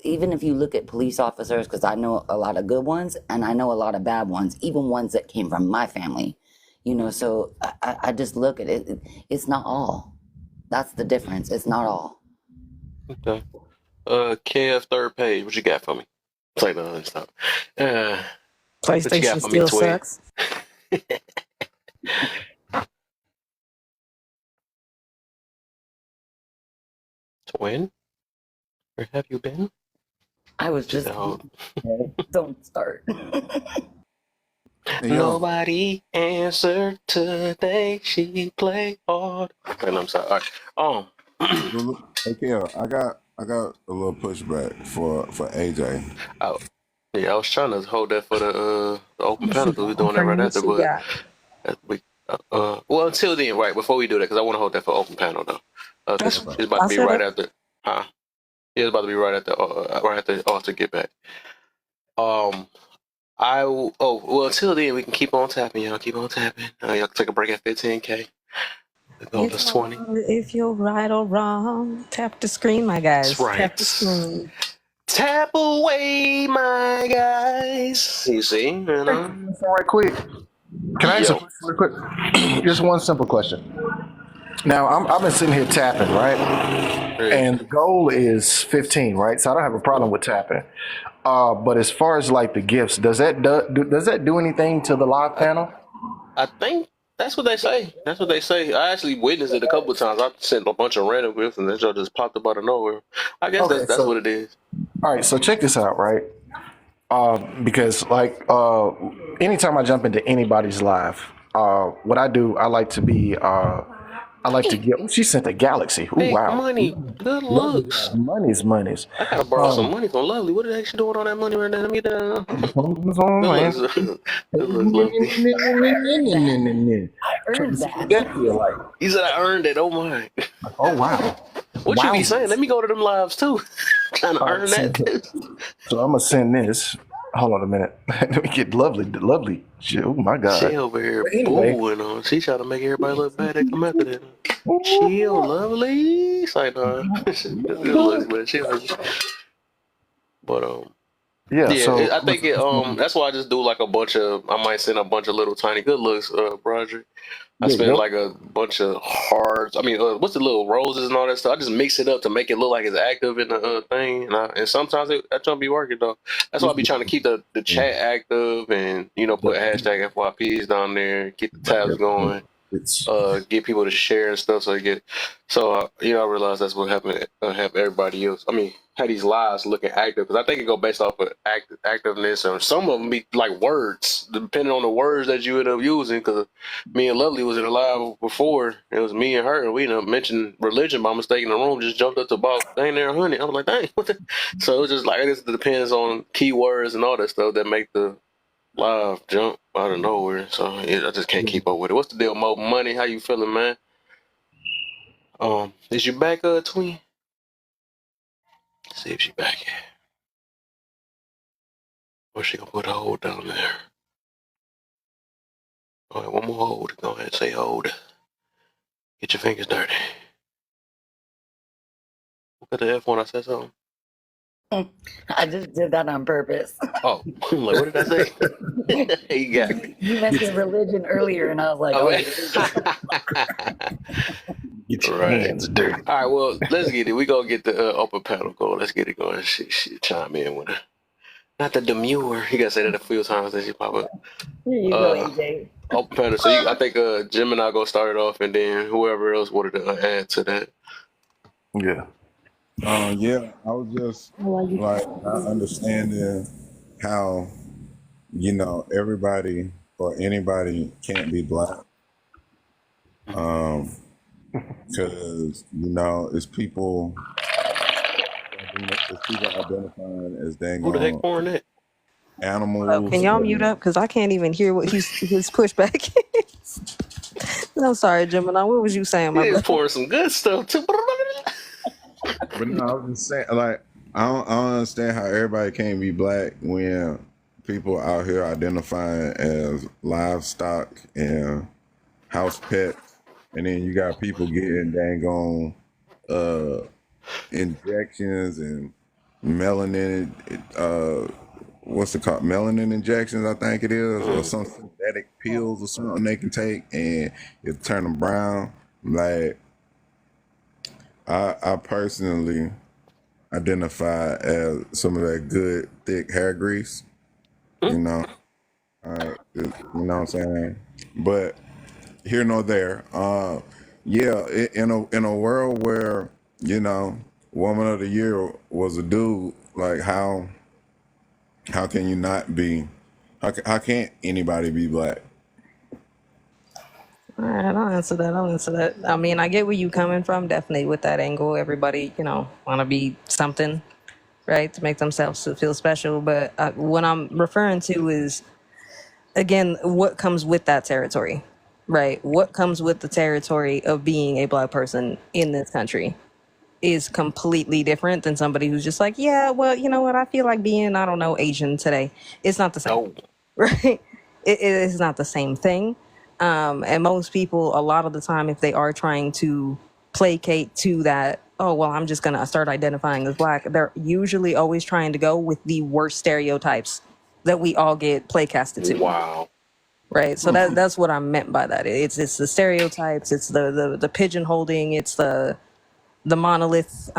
even if you look at police officers, because I know a lot of good ones and I know a lot of bad ones, even ones that came from my family, so I just look at it. It's not all. That's the difference. It's not all. Okay. Kev, third page. What you got for me? Play no, stop. What you got PlayStation for me, still twin? sucks. Twin, where have you been? I was She just said, "Oh, don't start. Hey, yo, nobody answered today. She played hard." And I'm sorry. All right. look, hey, Kel, I got a little pushback for AJ. I, yeah, I was trying to hold that for the open What she panel because we're got? doing that right What after. she But got? we, well, until then, right before we do that, because I want to hold that for open panel though, That's because what it's about I to be said. right after. Huh? Yeah, it's about to be right after Arthur get back. Um, well, until then, we can keep on tapping, y'all. Keep on tapping. Y'all can take a break at 15K. The goal is 20. If you're right or wrong, tap the screen, my That's guys. Tap the right. screen. Tap away, my guys. You see, Right quick. Can I ask a Yo, question real quick? Just one simple question. Now, I've been sitting here tapping, right? yeah. And the goal is 15, right? So I don't have a problem with tapping. But as far as like the gifts, does that do anything to the live I, panel? I think that's what they say. That's what they say. I actually witnessed it a couple of times. I sent a bunch of random gifts, and that show just popped up out of nowhere. I guess Okay, that's what so it is. all right, so check this out, right? Because like anytime I jump into anybody's live, what I do, I like to be I like to Dang, get. Oh, she sent a galaxy. Oh big wow, money, good lovely looks. got monies. I gotta borrow some money from Lovely. What is she doing on that money right now? Let me down. Good looks, good looks, Lovely. I Trying to earned see what that. that feel like. He said I earned it. Oh my. Oh wow, What you be wow. saying? Let me go to them lives too. Trying to All right, earn that too. so I'm gonna send this. Hold on a minute. Let me get lovely. Oh my She god. over here But anyway, booing on. She trying to make everybody look bad. They come after that. Chill, Lovely. It's like, nah. Good looks, man. She like, but yeah. yeah. So I think that's why I just do like a bunch of. I might send a bunch of little tiny good looks, Broderick. I yeah, spent yep. like a bunch of hearts. I mean, what's the little roses and all that stuff? I just mix it up to make it look like it's active in the thing. And sometimes that don't be working though. That's why I be trying to keep the chat active and put hashtag FYPs down there, keep the tabs going, It's get people to share and stuff. I realize that's what happened. Have everybody else. I mean, have these lives looking active because I think it go based off of activeness, or some of them be like words, depending on the words that you end up using. Because me and Lovely was in a live before. It was me and her, and we mentioned religion by mistake in the room. Just jumped up to about dang near 100. I was like, dang, what the? So it's just like I guess it depends on keywords and all that stuff that make the live jump out of nowhere. So yeah, I just can't keep up with it. What's the deal, Mo? Money? How you feeling, man? Is you back, twin? Let's see if she back. Or she gonna put a hold down there. All right, one more hold. Go ahead and say hold. Get your fingers dirty. Look at the F when I said something. I just did that on purpose. Oh, I'm like, what did I say? You got me. You mentioned religion earlier, and I was like, Oh, oh. get your right. hands dirty. All right, well, let's get it. We gonna get the upper panel going. Let's get it going. She chime in with her. Not the demure. You gotta say that a few times that she pop up. Here you go, AJ. Open panel. So I think Jim and I go start it off, and then whoever else wanted to add to that. Yeah. Yeah, I was just like not understanding how everybody or anybody can't be black. Because it's people identifying as dang Who the heck pouring that? animals. Can y'all mute up? Because I can't even hear what his pushback is. I'm sorry, Gemini. What was you saying, my He is brother? pouring some good stuff too. But no, I was just saying, like, I don't understand how everybody can't be black when people out here identifying as livestock and house pets, and then you got people getting dang on injections and melanin. What's it called? Melanin injections, I think it is, or Mm. some synthetic pills or something they can take, and it turn them brown. Like I personally identify as some of that good thick hair grease. Mm. You know, you know what I'm saying. But here nor there. Yeah, in a world where woman of the year was a dude, like how can you not be? How can't anybody be black? All right, I'll answer that. I'll answer that. I mean, I get where you coming from, definitely with that angle. Everybody, want to be something, right, to make themselves feel special. But what I'm referring to is, again, what comes with that territory, right? What comes with the territory of being a black person in this country is completely different than somebody who's just like, yeah, well, you know what? I feel like being, I don't know, Asian today. It's not the same, No. right? It is not the same thing. And most people, a lot of the time, if they are trying to placate to that, oh, well, I'm just going to start identifying as black, they're usually always trying to go with the worst stereotypes that we all get playcasted to. Wow. Right. So that's what I meant by that. It's the stereotypes, it's the pigeonholing, it's the monolith,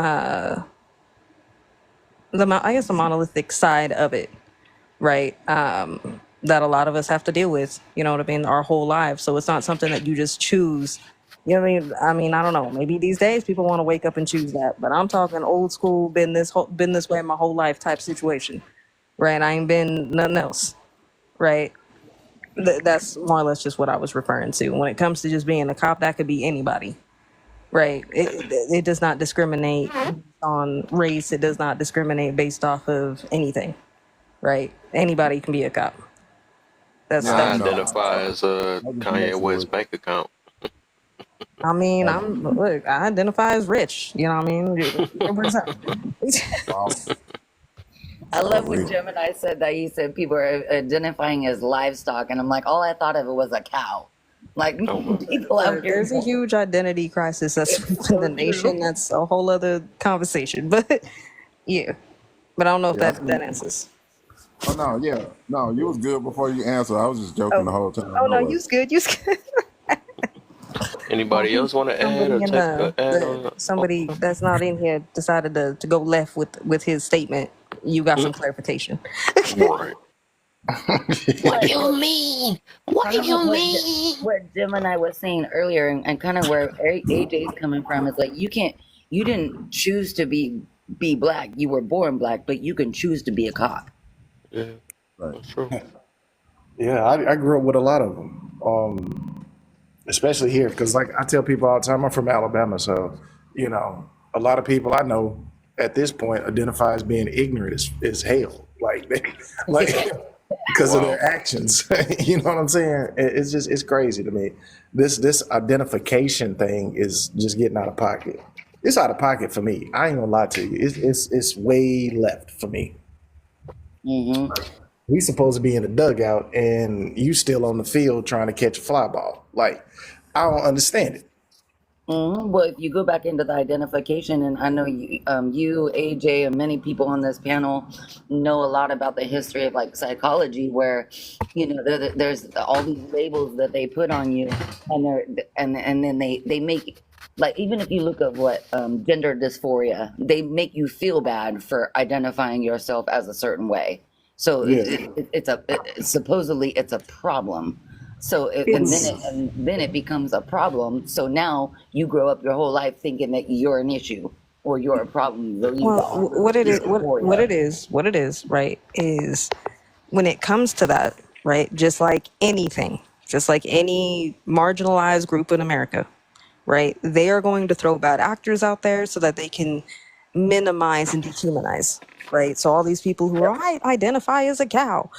I guess the monolithic side of it, right? That a lot of us have to deal with, you know what I mean, our whole lives. So it's not something that you just choose. You know what I mean? I mean, I don't know. Maybe these days people want to wake up and choose that, but I'm talking old school, been this way my whole life type situation, right? I ain't been nothing else, right? That's more or less just what I was referring to. When it comes to just being a cop, that could be anybody, right? It does not discriminate on race. It does not discriminate based off of anything, right? Anybody can be a cop. That's Yeah, I I that's. know. identify as a I just Kanye messing West with. bank account. I mean, I, I identify as rich. You know what I mean? 100%. I for love when real. Gemini said that. He said people are identifying as livestock, and I'm like, all I thought of it was a cow. Like Oh my. people out Look, here, there's a huge identity crisis that's it's sweeping the so nation. true. That's a whole other conversation. But yeah, but I don't know if Yeah, I that think. answers. Oh no, yeah, no, you was good before you answered. I was just joking Oh, the whole time. oh I no, was. you's good. You's good. Anybody else want to add or Somebody in take add on? Oh, somebody that's not in here decided to go left with his statement. You got mm, some clarification. right. What do What you mean? What do kind of you mean? what Gemini was saying earlier, and kind of where AJ's coming from is like you didn't choose to be black. You were born black, but you can choose to be a cop. Yeah, Right. that's true. Yeah, I grew up with a lot of them, especially here, because like I tell people all the time, I'm from Alabama, so a lot of people I know at this point identify as being ignorant as hell, like like because of Wow. their actions. You know what I'm saying? It's crazy to me. This identification thing is just getting out of pocket. It's out of pocket for me. I ain't gonna lie to you. It's way left for me. Hmm. We supposed to be in the dugout and you still on the field trying to catch a fly ball. Like, I don't understand it. Well, if you go back into the identification, and I know you, AJ, and many people on this panel know a lot about the history of like psychology, where there's all these labels that they put on you, and then they make, like, even if you look at what gender dysphoria, they make you feel bad for identifying yourself as a certain way. So Yeah. supposedly it's a problem. So It's and then it becomes a problem. So now you grow up your whole life thinking that you're an issue or you're a problem. So you well, got all what it this is, dysphoria. what it is, right? Is when it comes to that, right? Just like anything, just like any marginalized group in America, right? They are going to throw bad actors out there so that they can minimize and dehumanize, right? So all these people who are, I identify as a cow,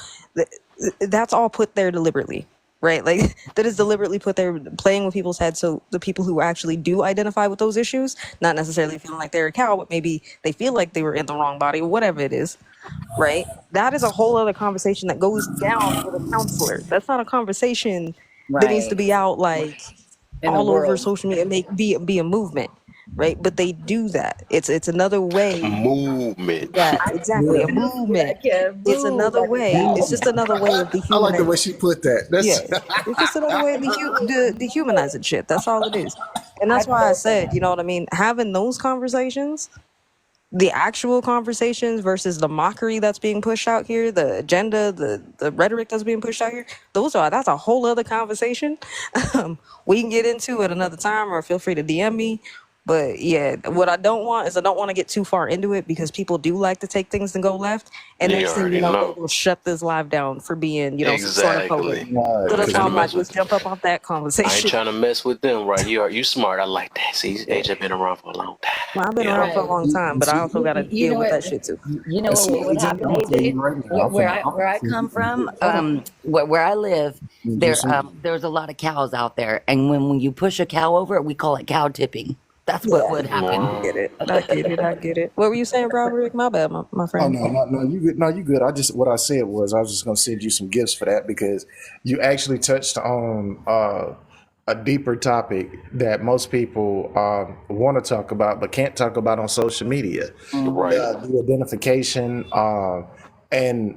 that's all put there deliberately, right? Like that is deliberately put there, playing with people's heads, so the people who actually do identify with those issues, not necessarily feeling like they're a cow, but maybe they feel like they were in the wrong body or whatever it is, right? That is a whole other conversation that goes down with a counselor. That's not a conversation that needs to Right. be out like In the all over world. social media and be a movement, right? But they do that. It's another way. Movement. Yeah, exactly, Yeah. a movement. Yeah, It's move another like a way. It's cow. just another way of I like the dehumanizing. way she put that. Yeah, That's it's just another way of dehumanizing shit. That's all it is. And I that's why I felt said, you know what I mean? Having those conversations, the actual conversations versus the mockery that's being pushed out here, the agenda, the rhetoric that's being pushed out here, that's a whole other conversation. We can get into it another time, or feel free to DM me. But yeah, what I don't want is I don't want to get too far into it, because people do like to take things and go left, and You next thing you already know, they know. will shut this live down for being, some sort of photo. Exactly. right. So I ain't that's Because why trying you to I'm like, mess let's with. jump up off that I ain't conversation. trying to mess with them, right? You smart. I like that. See, AJ been around for a long time. Well, I've been You know. around for a right. long time, but I see, also got to You deal know with what? that shit too. You know and see, what would AJ, happen, I'm gonna tell you AJ? right now. Where I come from, Hold on. where I live, Just there's a lot of cows out there, and when you push a cow over, we call it cow tipping. That's what yeah. would happen. Get Wow. it. I get it. I get it. What were you saying, Roderick? My bad, my Oh friend. no, no, no, you good. No, you good. What I said was I was just gonna send you some gifts for that because you actually touched on a deeper topic that most people want to talk about but can't talk about on social media. Hmm. Right. The identification and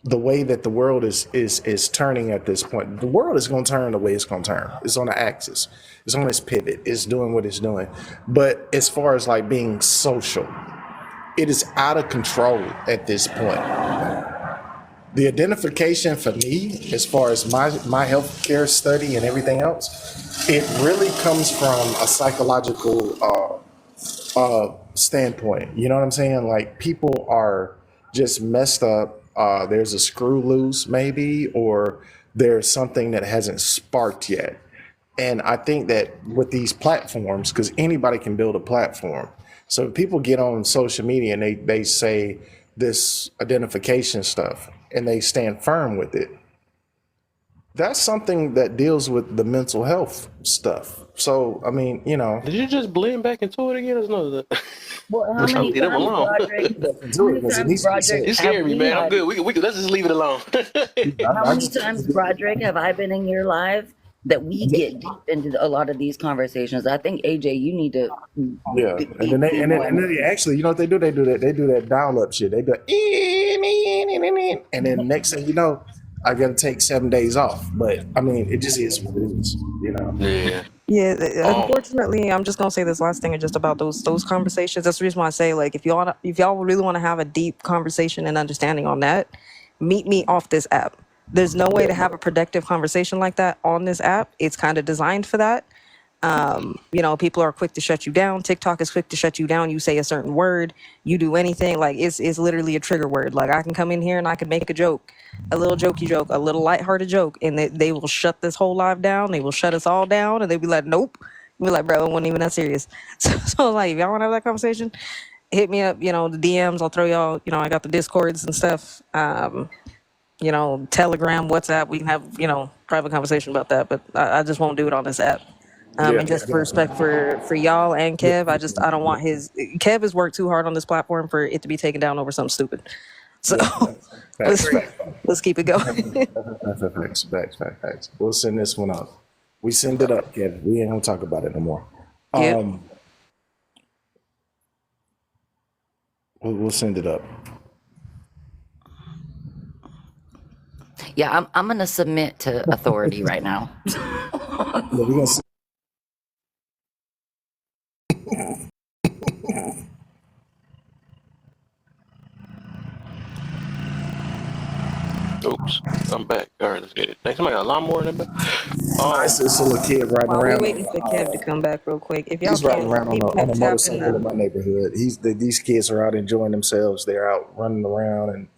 the way that the world is turning at this point. The world is going to turn the way it's going to turn. It's on the axis. It's on its pivot. It's doing what it's doing. But as far as like being social, it is out of control at this point. The identification for me, as far as my healthcare study and everything else, it really comes from a psychological standpoint. You know what I'm saying? Like people are just messed up. There's a screw loose, maybe, or there's something that hasn't sparked yet. And I think that with these platforms, because anybody can build a platform. So if people get on social media and they say this identification stuff and they stand firm with it, that's something that deals with the mental health stuff. So, I mean, Did you just blend back into it again? Or no? Well, I'm how trying to many leave them times, alone. Broderick? How into it many because it times, needs to be Broderick, said. You have scared me, we man. I'm had? good. We let's just leave it alone. How I many just, times, Broderick, have I been in your live that we get deep into a lot of these conversations? I think AJ, you need to yeah, and then be more. they actually, you know what they do? They do that dial up shit. They do, and then next thing you know, I got to take 7 days off. But I mean, it just is what it is. Yeah. Yeah, Um. unfortunately, I'm just gonna say this last thing just about those conversations. That's the reason why I say, like, if y'all really want to have a deep conversation and understanding on that, meet me off this app. There's no way to have a productive conversation like that on this app. It's kind of designed for that. People are quick to shut you down. TikTok is quick to shut you down. You say a certain word, you do anything, like it's literally a trigger word. Like I can come in here and I can make a joke, a little jokey joke, a little lighthearted joke, and they will shut this whole live down. They will shut us all down, and they'll be like, "Nope." We're like, "Bro, it wasn't even that serious." So like, if y'all want to have that conversation, hit me up. The DMs. I'll throw y'all. I got the discords and stuff. Telegram, WhatsApp. We can have private conversation about that. But I just won't do it on this app. Yeah, And just for respect for y'all and Kev, I don't want Kev has worked too hard on this platform for it to be taken down over something stupid. So yeah. let's Facts, let's keep it going. facts. We'll send this one up. We send it up, Kevin. We ain't gonna talk about it no more. Yep. We'll send it up. Yeah, I'm gonna submit to authority right now. Yeah, we're gonna. Oops. I'm back. All right. Let's get it. Thanks. Somebody got a lawnmower in the back. It's a little kid riding While we around. waiting for Kev to come back real quick, if y'all He's riding can around keep on a tapping motorcycle in the my neighborhood. These kids are out enjoying themselves. They're out running around, and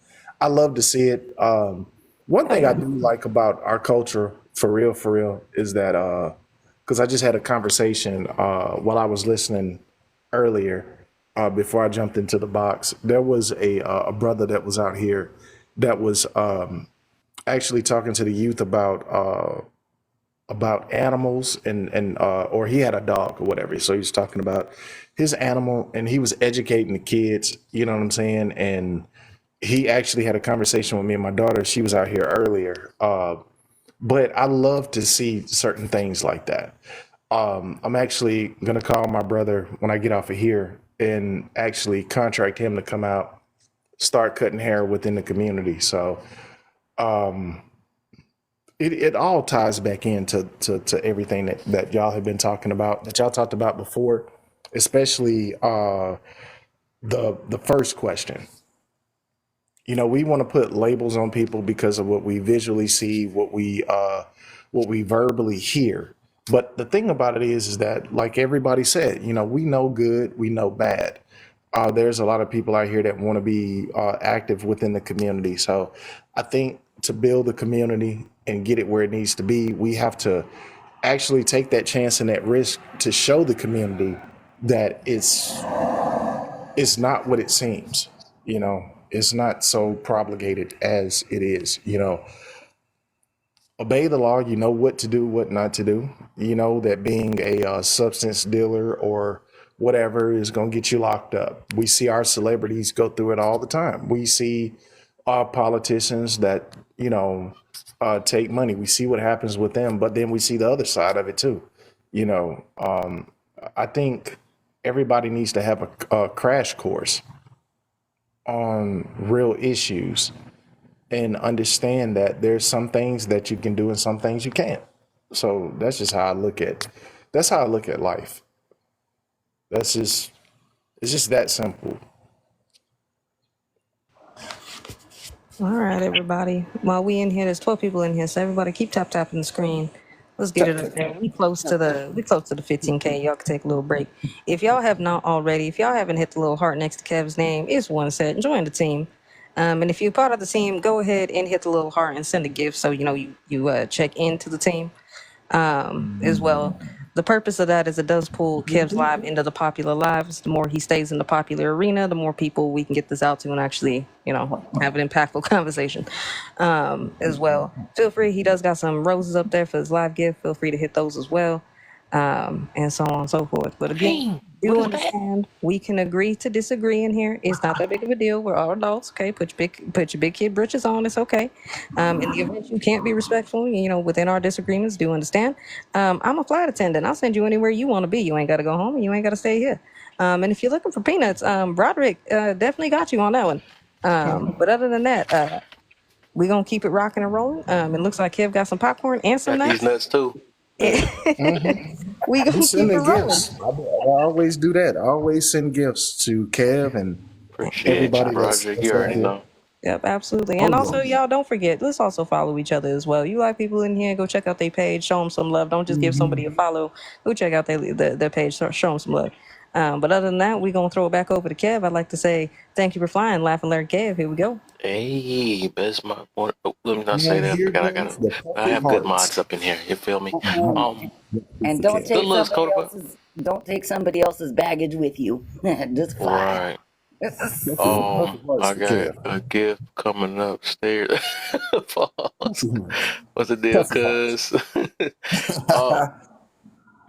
I love to see it. One thing I do like about our culture, for real, is that because I just had a conversation while I was listening earlier before I jumped into the box. There was a brother that was out here that was actually talking to the youth about animals and or he had a dog or whatever. So he was talking about his animal and he was educating the kids, you know what I'm saying? And he actually had a conversation with me and my daughter. She was out here earlier. But I love to see certain things like that. I'm actually gonna call my brother when I get off of here and actually contract him to come out, start cutting hair within the community. So it all ties back into to everything that y'all have been talking about, that y'all talked about before, especially the first question. You know, we want to put labels on people because of what we visually see, what we verbally hear. But the thing about it is that, like everybody said, you know, we know good, we know bad. There's a lot of people out here that want to be active within the community. So I think to build the community and get it where it needs to be, we have to actually take that chance and that risk to show the community that it's not what it seems. You know, it's not so propagated as it is. You know, obey the law. You know what to do, what not to do. You know that being a substance dealer or whatever is going to get you locked up. We see our celebrities go through it all the time. We see our politicians that, you know, take money. We see what happens with them, but then we see the other side of it too. You know, I think everybody needs to have a crash course on real issues and understand that there's some things that you can do and some things you can't. So that's just how I look at life. That's just it's just that simple. All right, everybody. While we in here, there's 12 people in here, so everybody keep tapping the screen. Let's get it up there. We close to the 15K. Y'all can take a little break. If y'all have not already, if y'all haven't hit the little heart next to Kev's name, it's one set. Join the team. And if you're part of the team, go ahead and hit the little heart and send a gift so you know you check into the team as well. The purpose of that is it does pull Kev's live into the popular lives. The more he stays in the popular arena, the more people we can get this out to and actually, you know, have an impactful conversation as well. Feel free. He does got some roses up there for his live gift. Feel free to hit those as well. And so on and so forth. But again, do understand we can agree to disagree in here. It's not that big of a deal. We're all adults, okay? Put your big kid britches on. It's okay. In the event you can't be respectful, you know, within our disagreements, do understand. I'm a flight attendant. I'll send you anywhere you want to be. You ain't got to go home and you ain't got to stay here. And if you're looking for peanuts, Broderick definitely got you on that one. But other than that, we're gonna keep it rocking and rolling. It looks like Kev got some popcorn and some Got nuts. these nuts too. We gonna keep it Sending rolling. gifts. I always do that. I always send gifts to Kev and Appreciate everybody you, that's, Roger. that's You out already here. know. Yep, absolutely. Oh, And yeah. also, y'all don't forget, let's also follow each other as well. You like people in here, go check out their page, show them some love. Don't just give somebody a follow. Go check out their page, show them some love. But other than that, we're going to throw it back over to Kev. I'd like to say thank you for flying, laugh and learn, Kev. Here we go. Hey, best mod. Oh, let me not say And that. here I goes gotta. the I purple have good hearts. mods up in here. You feel me? And don't Good take looks, somebody Codable. else's baggage with you. Just fly. Right. Purple hearts I for got Kev. a gift coming upstairs. Pause. What's the deal, Purple hearts. cuz? uh,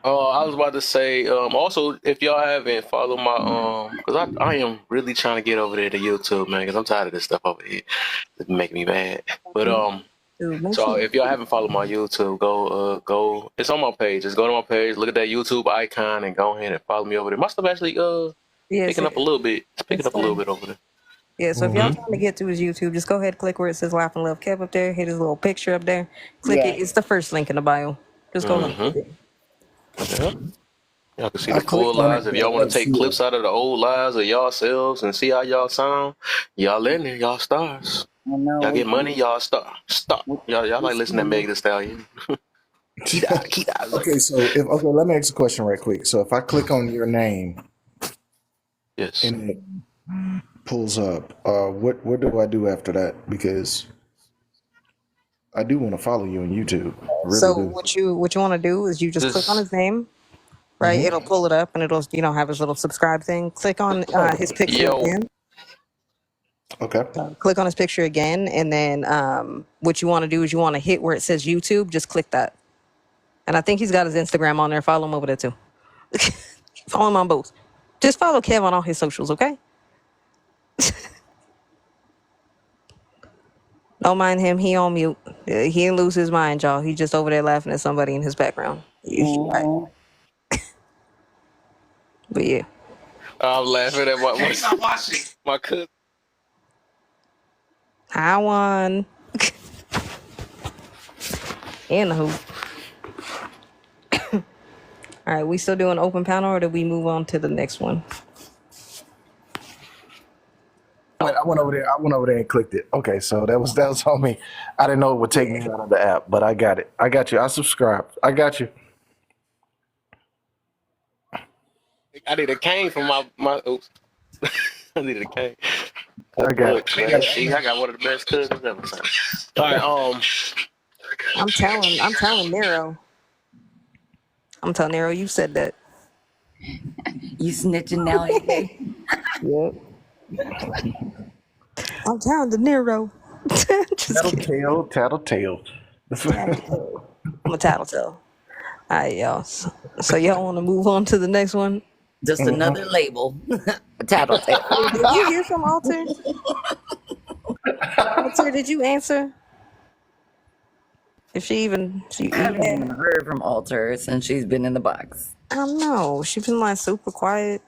I was about to say, also, if y'all haven't followed my, because I am really trying to get over there to YouTube, man, because I'm tired of this stuff over here. It's making me mad. But, Dude, make so sure if y'all haven't followed my YouTube, go. It's on my page. Just go to my page, look at that YouTube icon, and go ahead and follow me over there. My stuff actually, yes, picking up a little bit. It's picking it's up a little bit over there. yeah, so if y'all trying to get to his YouTube, just go ahead, click where it says Laugh and Love Kev up there, hit his little picture up there, click it. Yeah. It's the first link in the bio. Just go ahead. Mm-hmm. Yep. Y'all can see I the full clicked on it, lives. If but I y'all want don't to take see it. clips out of the old lives of y'all selves and see how y'all sound, y'all in there, y'all stars. I know. Y'all get money, y'all stop. Y'all like listening to Meg Thee Stallion. Keep that. Okay, so let me ask a question right quick. So if I click on your name Yes. and it pulls up, what do I do after that? Because I do want to follow you on YouTube. I really So do. what you want to do is you just click on his name, right? It'll pull it up and it'll have his little subscribe thing. Click on his picture Yo. again. Okay. Click on his picture again, and then what you want to do is you want to hit where it says YouTube. Just click that. And I think he's got his Instagram on there. Follow him over there too. Follow him on both. Just follow Kev on all his socials, okay? Don't mind him. He on mute. He didn't lose his mind, y'all. He just over there laughing at somebody in his background. Right. But yeah. I'm laughing at my cousin. I won. In the hoop. All right, we still doing open panel, or do we move on to the next one? I went over there. I went over there and clicked it. Okay, so that was on me. I didn't know it would take me out of the app, but I got it. I got you. I subscribed. I got you. I need a cane for my oops. I need a cane. I got Look, it. man, see, I got one of the best cousins ever. Son. All right, I'm telling Nero. I'm telling Nero, you said that. You snitching now, AJ? Yep. I'm telling the Nero. Just kidding. Tattletale. I'm a tattletale. All right, y'all. So y'all want to move on to the next one? Just another label. Tattletale. Did you hear from Alter? Alter, did you answer? If she even I haven't even heard from Alter since she's been in the box. I don't know. She's been like super quiet.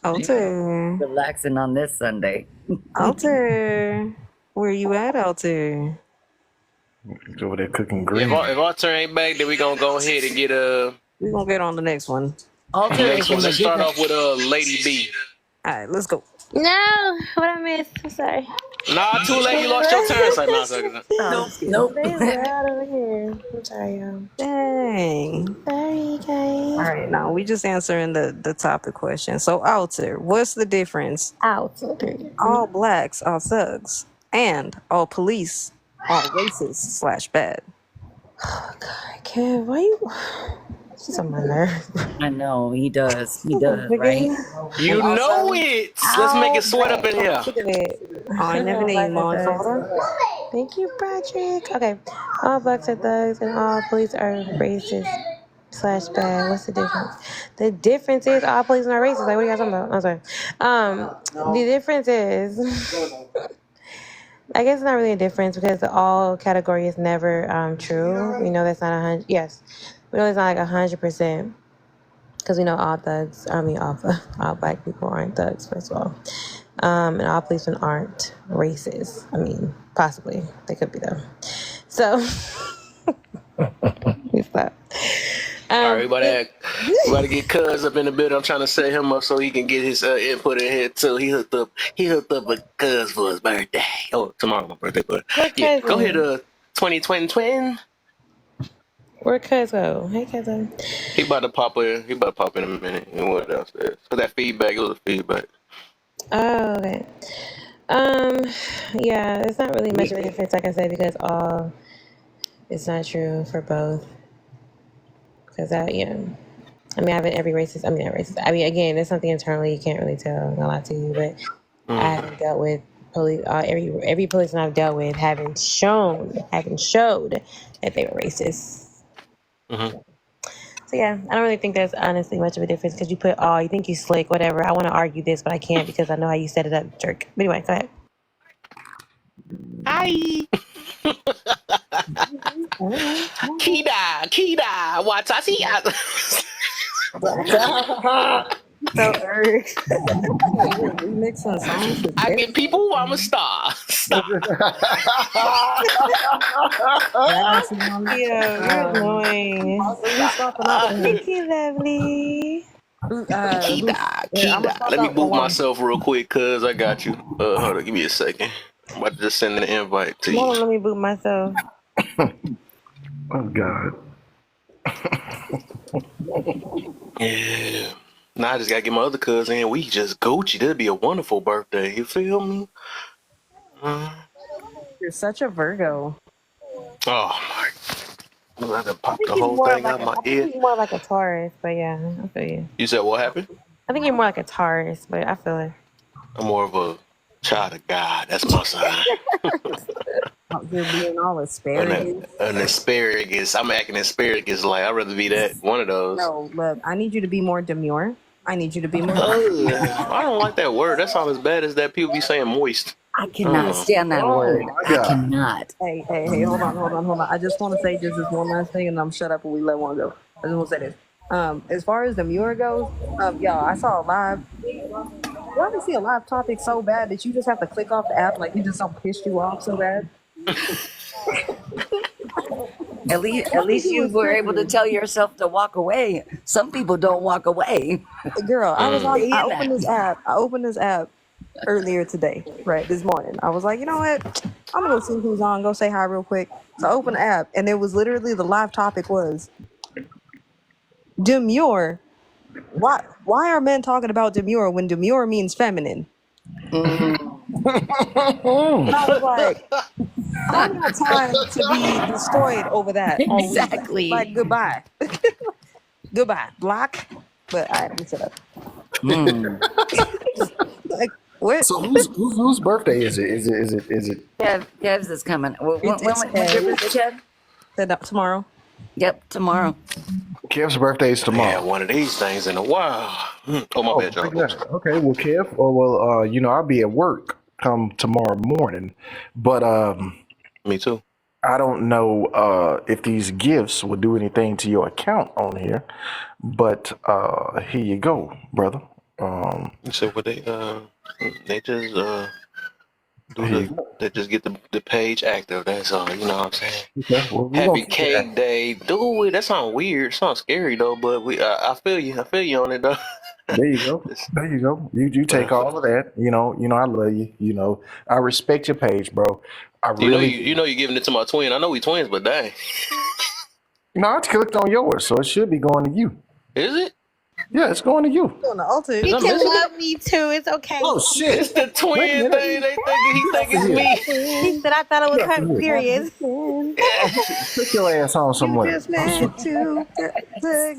Alter. Relaxing on this Sunday. Alter. Where you at, Alter? He's over there cooking green. if our turn ain't back, then we gonna go ahead and get We're gonna get on the next one. Alter next one. Let's start off with Lady B. Alright, let's go. No, what I missed? I'm sorry. Nah, too late. You lost your turn. Like, nah, Nope. They loud over here. I'm sorry, y'all. Dang. Sorry, guys. Alright, now we just answering the topic question. So Alter, what's the difference? Out. All blacks are thugs, and all police are racist / bad. Oh, God, Kev, why you... She's on my nerve. I know, he does. He does, right? you know it. Let's make it sweat up in here. Look at it. I never named my father. Thank you, Patrick. Okay. All blacks are thugs and all police are racist / bad. What's the difference? The difference is all police are racist. Like, what are you guys talking about? I'm sorry. The difference is... I guess it's not really a difference because the all category is never true. We know that's not 100. Yes. We know it's not like 100%. Because we know all thugs, all black people aren't thugs, first of all. And all policemen aren't racist. I mean, possibly. They could be, though. So, we stop. All right, we about to get Cuz up in the building. I'm trying to set him up so he can get his input in here too. He hooked up with Cuz for his birthday. Oh, tomorrow my birthday, but yeah. Go ahead, 2020 twin. Where'd Cuz go? Hey, Cuz. He about to pop in. He about to pop in a minute. And what else is? So that feedback, it was a feedback. Oh, okay. Yeah, it's not really much of a difference, like I said, because all it's not true for both. Because I mean, I haven't every racist. I mean, not racist. I mean, again, there's something internally you can't really tell. Not lie to you, but I haven't dealt with police. Every policeman I've dealt with haven't showed that they were racist. Mm-hmm. So yeah, I don't really think there's honestly much of a difference because you put all, you think you slick, whatever. I want to argue this, but I can't because I know how you set it up, jerk. But anyway, go ahead. Hi. Kida, watashi. So remixing songs. I get people. I'm a star. Stop. You're annoying. Thank you, lovely. Kida. Let me boot myself real quick, cuz I got you. Hold on, give me a second. I'm about to just send an invite to you. Let me boot myself. Oh God. Yeah. Now I just gotta get my other cousin in. We just Gucci. That'd be a wonderful birthday. You feel me? You're such a Virgo. Oh my! I'm gonna have to pop the whole thing out my ear. I think you're more like a Taurus, but yeah, I feel you. You said what happened? I think you're more like a Taurus, but I feel it. I'm more of a Child of God, that's my son. Out here being all An, asparagus. an asparagus. I'm acting asparagus like I'd rather be that one of those. No, look, I need you to be more demure. I need you to be more. I don't like that word. That sounds as bad as that people be saying moist. I I don't cannot know. stand that Oh word. my I God. cannot. Hey, hold on. I just want to say just this one last thing, and I'm shut up and we let one go. I just want to say this. As far as the Muir goes, y'all, I saw a live. You ever see a live topic so bad that you just have to click off the app, like you just don't piss you off so bad? At least, Some you people were able to serious. tell yourself to walk away. Some people don't walk away. Girl, I was on. Mm. Stay I in opened that. this app. Earlier today, right this morning. I was like, you know what? I'm gonna go see who's on. Go say hi real quick. So I opened the app, and it was literally the live topic was demure. Why are men talking about demure when demure means feminine? Mm. And I was like, I don't got time to be destroyed over that all week. Exactly. Like goodbye, goodbye, block. But I am shut up. Mm. Like what? So whose birthday is it? Is it? Kev's is coming. It's When's your birthday, Kev. Kev? Said that tomorrow. Yep, tomorrow. Kev's birthday is Yeah, tomorrow. one of these things in a while. Oh my Oh bad, my y'all. Oops. God. Okay. Well, Kev. Oh well. I'll be at work come tomorrow morning, but Me too. I don't know if these gifts will do anything to your account on here. But here you go, brother. So what they just do Here you the go. they just get the page active. That's all. You know what I'm saying? Okay. Well, we're gonna Happy keep it Cake active. Day. Dude, that sounds weird. Sounds scary though, but I feel you. I feel you on it though. There you go. It's- There you go. You but I take feel, all of that. I love you. I respect your page, bro. I you know really do. you're giving it to my twin. I know we twins, but dang. No, I clicked on yours, so it should be going to you. Is it? Yeah, it's going to you. On the altar. Is You I can missing it? love me too. It's okay. Oh It's shit! the Wait a twin minute. thing. He Get think off of it's here. me. He said I thought it was Get off her. of here. Period. Put your ass on You somewhere. just meant to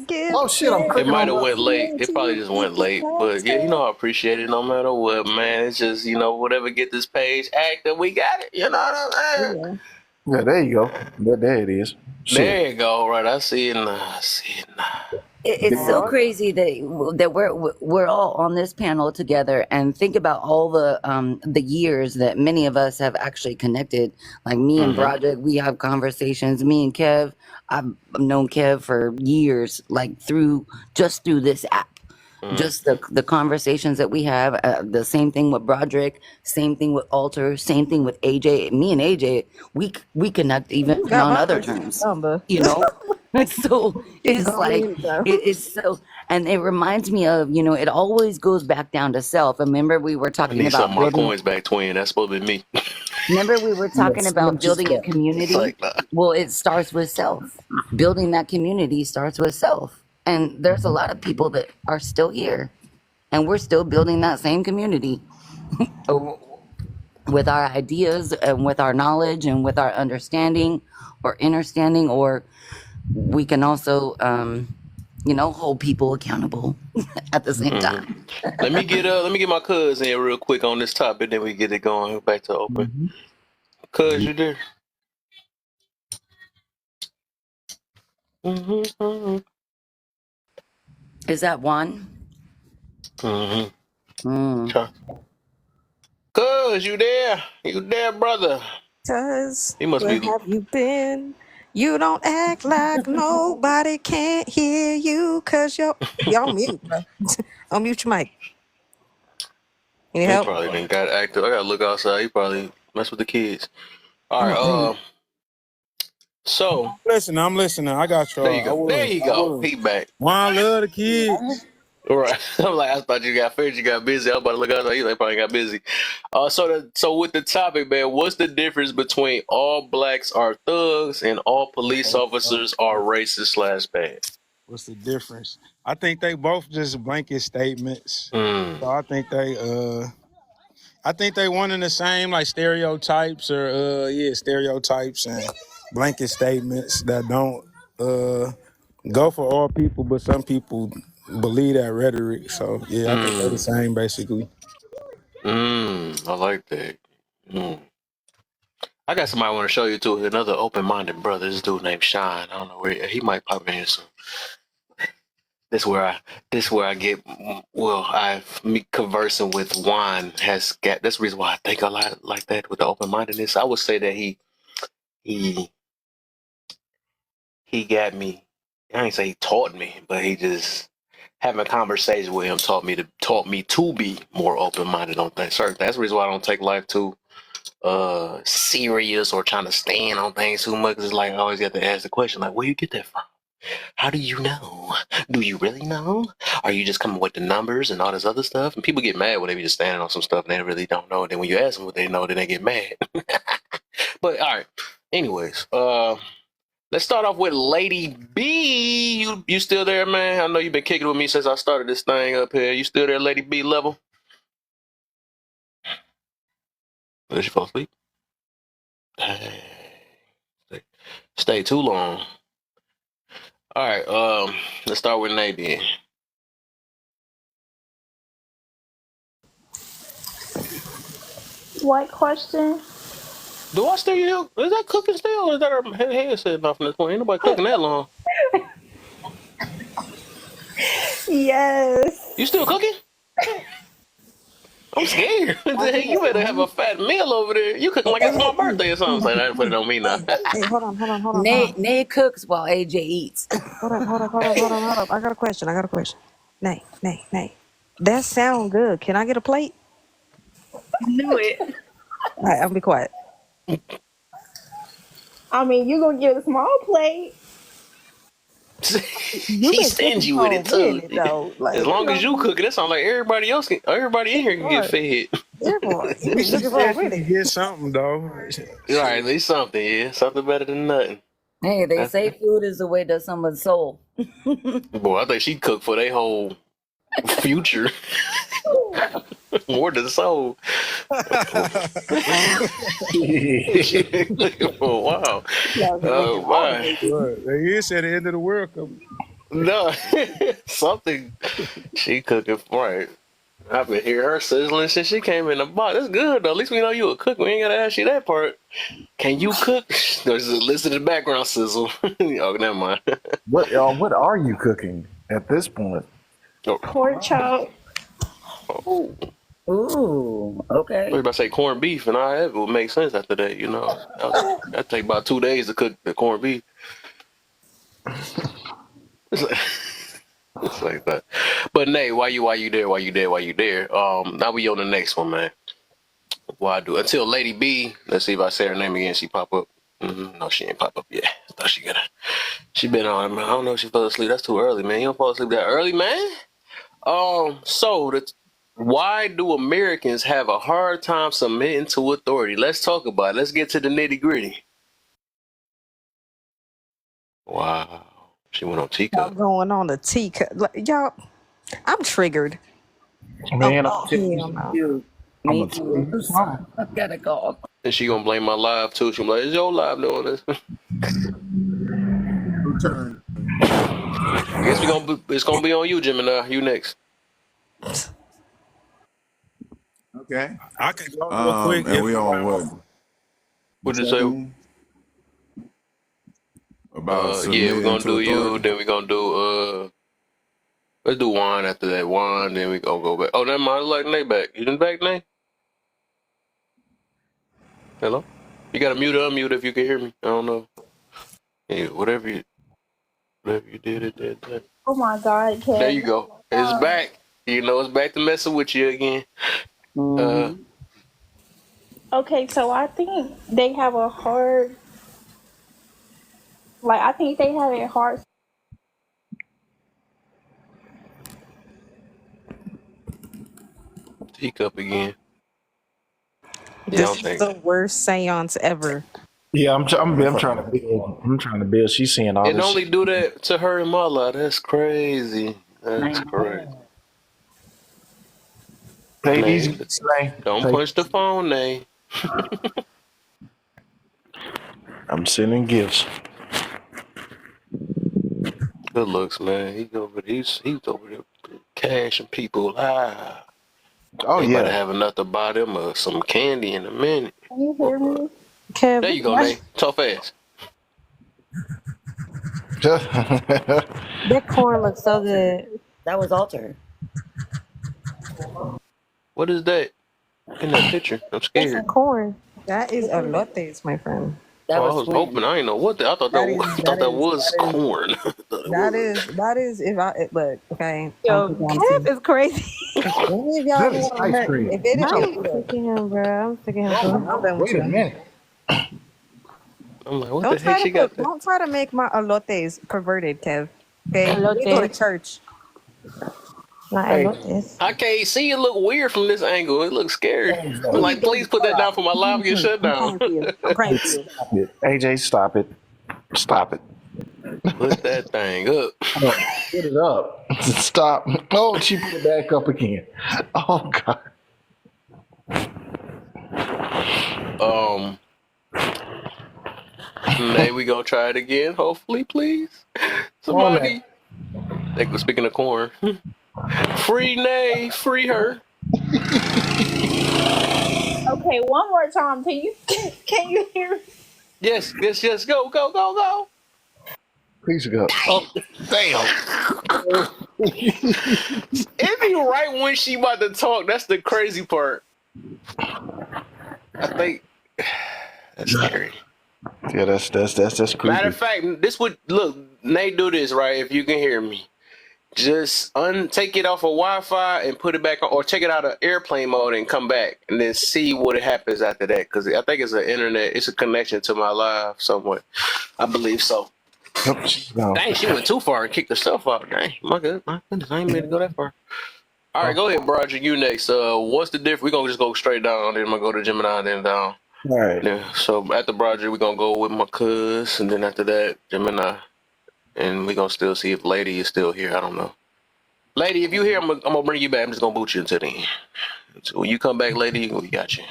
give Oh shit! I'm It clicking might on have my. went late. It probably just went late. But yeah, I appreciate it no matter what, man. It's just, whatever get this page active, we got it. You know what I'm saying? Yeah. Yeah, there you go. There it is. Shit. There you go. Right. I see it now. I see it now. It's so crazy that we're all on this panel together, and think about all the years that many of us have actually connected. Like me and Mm-hmm. Broderick, we have conversations. Me and Kev, I've known Kev for years, like through this app. Mm-hmm. Just the conversations that we have. The same thing with Broderick. Same thing with Alter. Same thing with AJ. Me and AJ, we connect even Got on my other personal terms. number. You know, so You can it's call me like anytime. it is so, and it reminds me of, it always goes back down to self. Remember we were I talking need some about of my building. coins back, twin. That's supposed to be me. Remember we were talking Yes, about building a It's community. like, nah. Well, it starts with self. Building that community starts with self, and there's a lot of people that are still here, and we're still building that same community with our ideas and with our knowledge and with our understanding or understanding, or we can also hold people accountable at the same Mm-hmm. time. Let me get my cousin in real quick on this topic, then we get it going back to open. Cuz, you there? Mm-hmm. Is that one? Mm. Mm-hmm. Cuz, you there? You there, brother? Cause He must where be. have you been? You don't act like nobody can't hear you cause y'all mute, bro. Unmute your mic. Any He help? probably didn't got active. I gotta look outside. He probably mess with the kids. All right. So I'm listening. I got there you y'all. I go. There was. you go. He back. Juan love the kids. All right. I'm like, I thought you got figured you got busy. I was about to look outside. You like probably got busy. So with the topic, man, what's the difference between all blacks are thugs and all police officers are racist/bad? What's the difference? I think they both just blanket statements. Mm. So I think they one and the same, like stereotypes or stereotypes and blanket statements that don't go for all people, but some people believe that rhetoric. So yeah, I think they're the Mm. same basically. I like that. Mm. I got somebody I want to show you too. Another open-minded brother. This dude named Shine. I don't know where he might pop in here soon. This where I this where I get well. Me conversing with Juan has got. That's the reason why I think a lot like that with the open-mindedness. I would say that he he got me. I ain't say he taught me, but he just having a conversation with him taught me to be more open-minded on things. Certain. That's the reason why I don't take life too serious or trying to stand on things too much. It's like I always got to ask the question, like, where you get that from? How do you know? Do you really know? Are you just coming with the numbers and all this other stuff? And people get mad when they be just standing on some stuff and they really don't know. And then when you ask them what they know, then they get mad. But all right. Anyways, let's start off with Lady B. You still there, man? I know you've been kicking with me since I started this thing up here. You still there, Lady B level? Did she fall asleep? Stay too long. All right, let's start with Nate then. What question? Do I still you? Is that cooking still? Or is that her head sitting off in this point? Ain't nobody cooking that long. Yes. You still cooking? I'm scared. You better have a fat meal over there. You cooking like it's my birthday or something. Like that. Put it on me now. Hey, hold on. Nate cooks while AJ eats. Hold up. I got a question. Nay. That sound good. Can I get a plate? Knew it. All right, I'll be quiet. I mean, you gonna get a small plate. You She's been cooking stingy with for a it too. minute though. As Like, you long know as you what cook it, that sounds like everybody in here can get I fed. mean? That boy, you been She cooking for a said she minute. could get something though. All right, at least something, yeah. Something better than nothing. Hey, they That's, say food is the way to someone's soul. boy, I think she cooked for their whole future. More than soul. For a while. Y'all been making Oh all the my. babies. But they is at the end of the world coming. No. Something she cooking right. I've been hearing her sizzling since she came in the box. That's good though. At least we know you a cook. We ain't gotta ask you that part. Can you cook? There's a listen to the background sizzle. Oh, never mind. What are you cooking at this point? Oh, Pork chop. oh. Ooh, I was okay. about to say corned beef, and it would make sense after that. You know, that take about 2 days to cook the corned beef. It's like, it's like that. But Nate, why you there? Now we on the next one, man. Why do until Lady B? Let's see if I say her name again. She pop up. No, she ain't pop up yet. I thought she gonna. She been on. Man. I don't know if she fell asleep. That's too early, man. You don't fall asleep that early, man. So why do Americans have a hard time submitting to authority? Let's talk about it. Let's get to the nitty gritty. Wow. She went on Y'all teacup. going on a teacup. Like, y'all, I'm triggered. Oh, Man, hell no. Dude, I'm me gonna tell too. you something. I got a call. And she gonna blame my live too. She gonna be like, "Is your live doing this?" Who turned? I guess it's gonna be on you, Gemini. You next. Okay. I can go real quick And if we on nobody what? wants. The What did you second say? one about Yeah, we're submitting gonna to do you. authority. Then we're gonna do let's do wine after that. Wine. Then we gonna go back. Oh, never mind. Like Nate back. You didn't back, Nate? Hello. You gotta mute or unmute if you can hear me. I don't know. Yeah, whatever you did, it did that. Oh my God, There Kevin. you go. It's back. You know, it's back to messing with you again. Uh, Mm-hmm. Okay, so I think they have a hard, like I think they have a hard. teacup again. Yeah, I This don't is think. the worst seance ever. Yeah, I'm trying to build. I'm trying to build. She's seeing all It this only shit. do that to her and Mala. That's crazy. I That's crazy. know. Take it Nay, easy, Slay. don't Take. punch the phone, Nay. I'm sending gifts. Good looks, man. He's over there cashing people. Ah. Oh They about to yeah. have enough to buy them some candy in a minute. Can you hear me? Kev, There you go, What? Nate. Talk fast. that corn looks so good. That was Alter. What is that in that picture? I'm That's scared. some corn. That is elotes, my friend. That Oh, I was was hoping. Quentin. I didn't know what. I thought That is I thought that that is was that is corn. I thought it that was. is that is if I look, okay, I'm Yo, cooking on Kev tea. is crazy. Any of y'all That who is want ice American, cream. if it is No. hey, I'm look, sick of him, bro. I'm sick of him Oh too. I'm no. done with Wait a you. minute. I'm like, what the Don't heck try to she got put there? don't try to make my elotes perverted, Kev. Okay? We go to Elote, church. not Hey, elotes. I can't see it. Look weird from this angle. It looks scary. I'm Baby, like, please baby, put shut that up. down for my I'm live praying get for you. shut I'm down. praying for you. I'm praying for you. stop it. AJ, stop it. Stop it. Put that thing up. Oh, put it up. Stop. Oh, she put it back up again. Oh God. Um, Nay, we gonna try it again. Hopefully, please. Come on, man. Somebody. They was speaking of corn. Free Nay, free her. Okay, one more time. Can you can you hear me? Yes, yes, yes. Go, go, go, go. Please go. Oh, damn. It be right when she about to talk. That's the crazy part. I think that's scary. Yeah, that's Matter creepy. of fact, this would look. Nate, do this right. If you can hear me, just take it off of Wi-Fi and put it back on, or take it out of airplane mode and come back, and then see what happens after that. Because I think it's an internet. It's a connection to my live somewhat. I believe so. Nope, she's gone. Dang, she went too far and kicked herself out. Dang, my goodness, I ain't meant to go that far. All right, Oh, go ahead, Broderick. You next. What's the difference? We're gonna just go straight down, then I'm gonna go to Gemini, then down. all right. Yeah. So after Broderick, we're gonna go with my cuz, and then after that, Gemini, and we're gonna still see if Lady is still here. I don't know. Lady, if you here, I'm gonna bring you back. I'm just gonna boot you until then. So when you come back, Lady, we got you.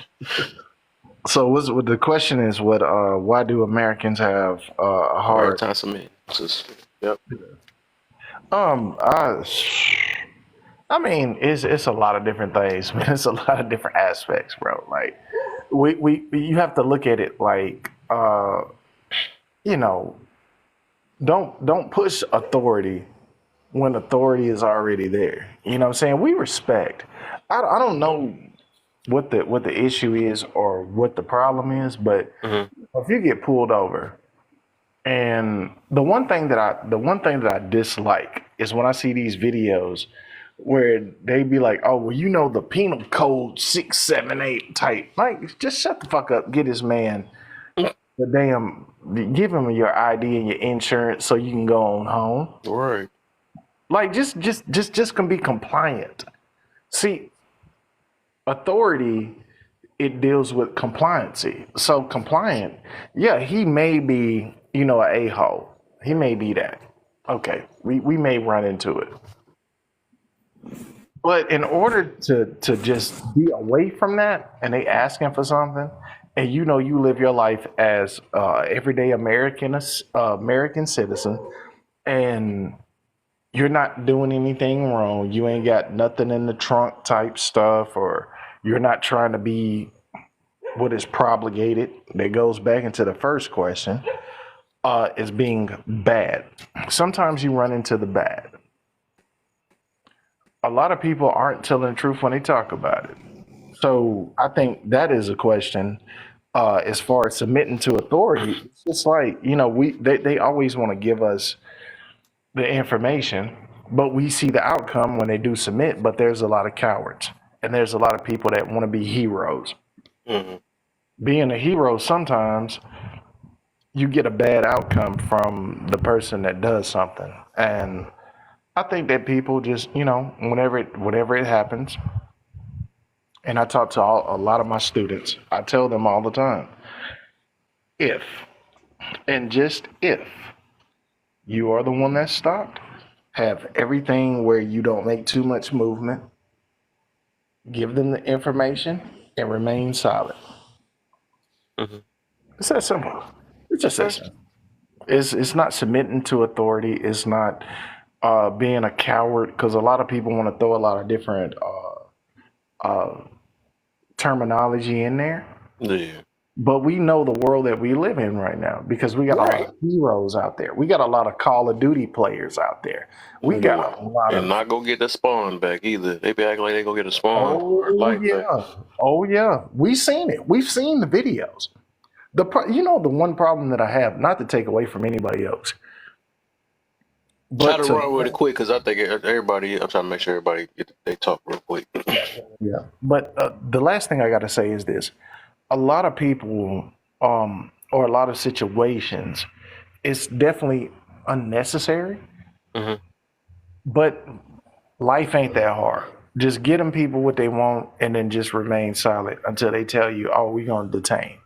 So, what the question is? What? Why do Americans have a Hard hard? time submitting. Yep. I, I mean, it's a lot of different things, man. It's a lot of different aspects, bro. Like, you have to look at it like, you know, don't push authority when authority is already there. You know what I'm saying? We respect. I don't know what the issue is or what the problem is, but Mm-hmm. if you get pulled over, and the one thing that I dislike is when I see these videos where they be like, "Oh, well, you know the penal code 678 type." Like, just shut the fuck up. Get this man the damn, give him your ID and your insurance so you can go on home. Right. Like, just can be compliant. See, authority, it deals with compliancy. So compliant, yeah, he may be, an a-hole. He may be that. Okay, we may run into it. But in order to just be away from that, and they asking for something, and you live your life as everyday American citizen, and you're not doing anything wrong. You ain't got nothing in the trunk type stuff, or you're not trying to be what is propagated. That goes back into the first question, is being bad. Sometimes you run into the bad. A lot of people aren't telling the truth when they talk about it. So I think that is a question. As far as submitting to authority, it's just like, they always want to give us the information, but we see the outcome when they do submit. But there's a lot of cowards, and there's a lot of people that want to be heroes. Mm-hmm. Being a hero, sometimes you get a bad outcome from the person that does something. And I think that people just, whenever it happens, and I talk to a lot of my students, I tell them all the time, if, and just if, you are the one that stopped, have everything where you don't make too much movement, give them the information, and remain silent. Mm-hmm. It's that simple. It's just that Okay. simple. It's not submitting to authority. It's not being a coward, because a lot of people want to throw a lot of different uh, terminology in there. Yeah. But we know the world that we live in right now because we got a lot Right. of heroes out there. We got a lot of Call of Duty players out there. We Yeah. got a lot And of not go get the spawn back either. They be acting like they go get a spawn or oh life back. yeah, oh yeah. We've seen it. We've seen the videos. The one problem that I have, not to take away from anybody else, Try but to to run with it quick because I think everybody. I'm trying to make sure everybody they talk real quick. yeah. But the last thing I got to say is this: a lot of people, or a lot of situations, it's definitely unnecessary. Hmm. But life ain't that hard. Just get them people what they want, and then just remain silent until they tell you, "Oh, we're gonna detain,"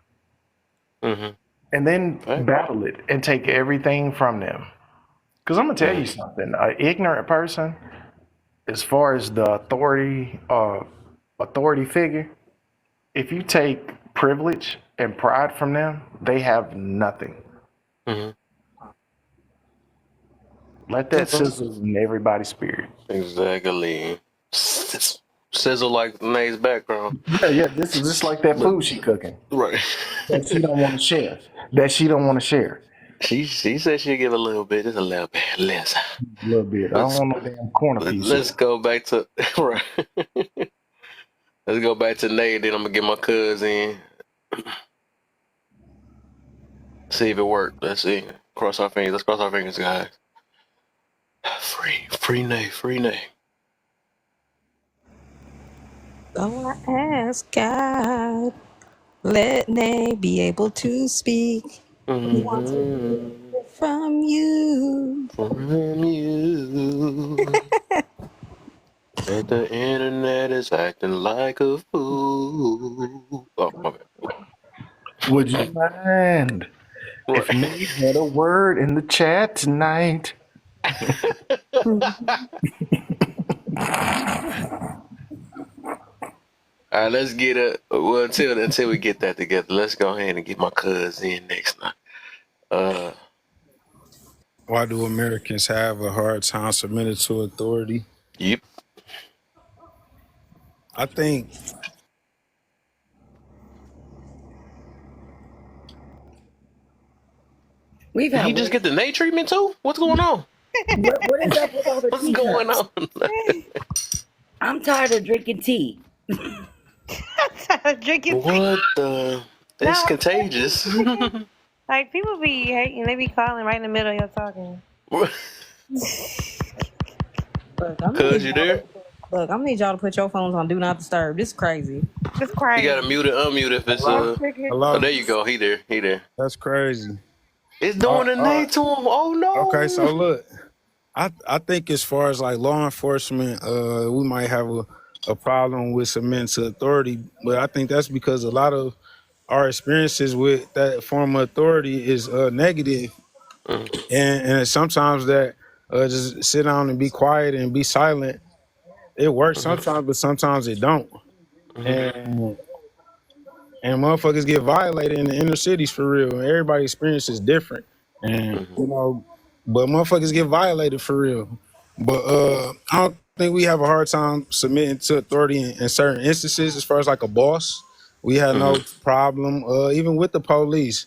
Hmm. and then Right. battle it and take everything from them. Because I'm gonna tell you Mm. something: an ignorant person, as far as the authority figure, if you take privilege and pride from them, they have nothing. Hmm. Let that sizzle in everybody's spirit. Exactly. Sizzle like May's background. Yeah, yeah. This is just like that But food she cooking right. that she don't want to share. That she don't want to share. She said she'll give a little bit, just a little bit less. A little bit. I don't Let's want no damn corner pieces. let's go back to right. Let's go back to Nate. Then I'm gonna get my cousin. See if it worked. Let's see. Cross our fingers. Let's cross our fingers, guys. Free Nate, free Nate. So I ask God, let Nay be able to speak. We want to Mm-hmm. hear from you. From you. That the internet is acting like a fool. Oh, my Would you mind bad. if Nate had a word in the chat tonight? Right. All right, let's get well until we get that together. Let's go ahead and get my cousin in next night. Uh, Why do Americans have a hard time submitting to authority? yep. I think We've Did had he just worse. get the Nate treatment too? What's going on? What is up with all the What's going teacups? on? I'm tired of drinking tea. Drinking tea. What the? It's No, contagious. like people be hating. They be calling right in the middle of your talking. Look, I'm gonna Cuz need you y'all there? to, look, I'm gonna need y'all to put your phones on Do Not Disturb. This is crazy. It's You gotta crazy. mute it, unmute if it's hello, Oh, hello. there you go. He there. He there. That's crazy. It's doing a All right. Nate to him. Oh Okay, so no. look, I think as far as like law enforcement, we might have a problem with submitting to authority, but I think that's because a lot of our experiences with that form of authority is negative, Mm, and sometimes that just sit down and be quiet and be silent. It works mhm, sometimes, but sometimes it don't. mhm, And motherfuckers get violated in the inner cities for real. And everybody's experience is different. And mhm, you know, but motherfuckers get violated for real. But I don't think we have a hard time submitting to authority in certain instances as far as like a boss. We have no mhm, problem. Even with the police.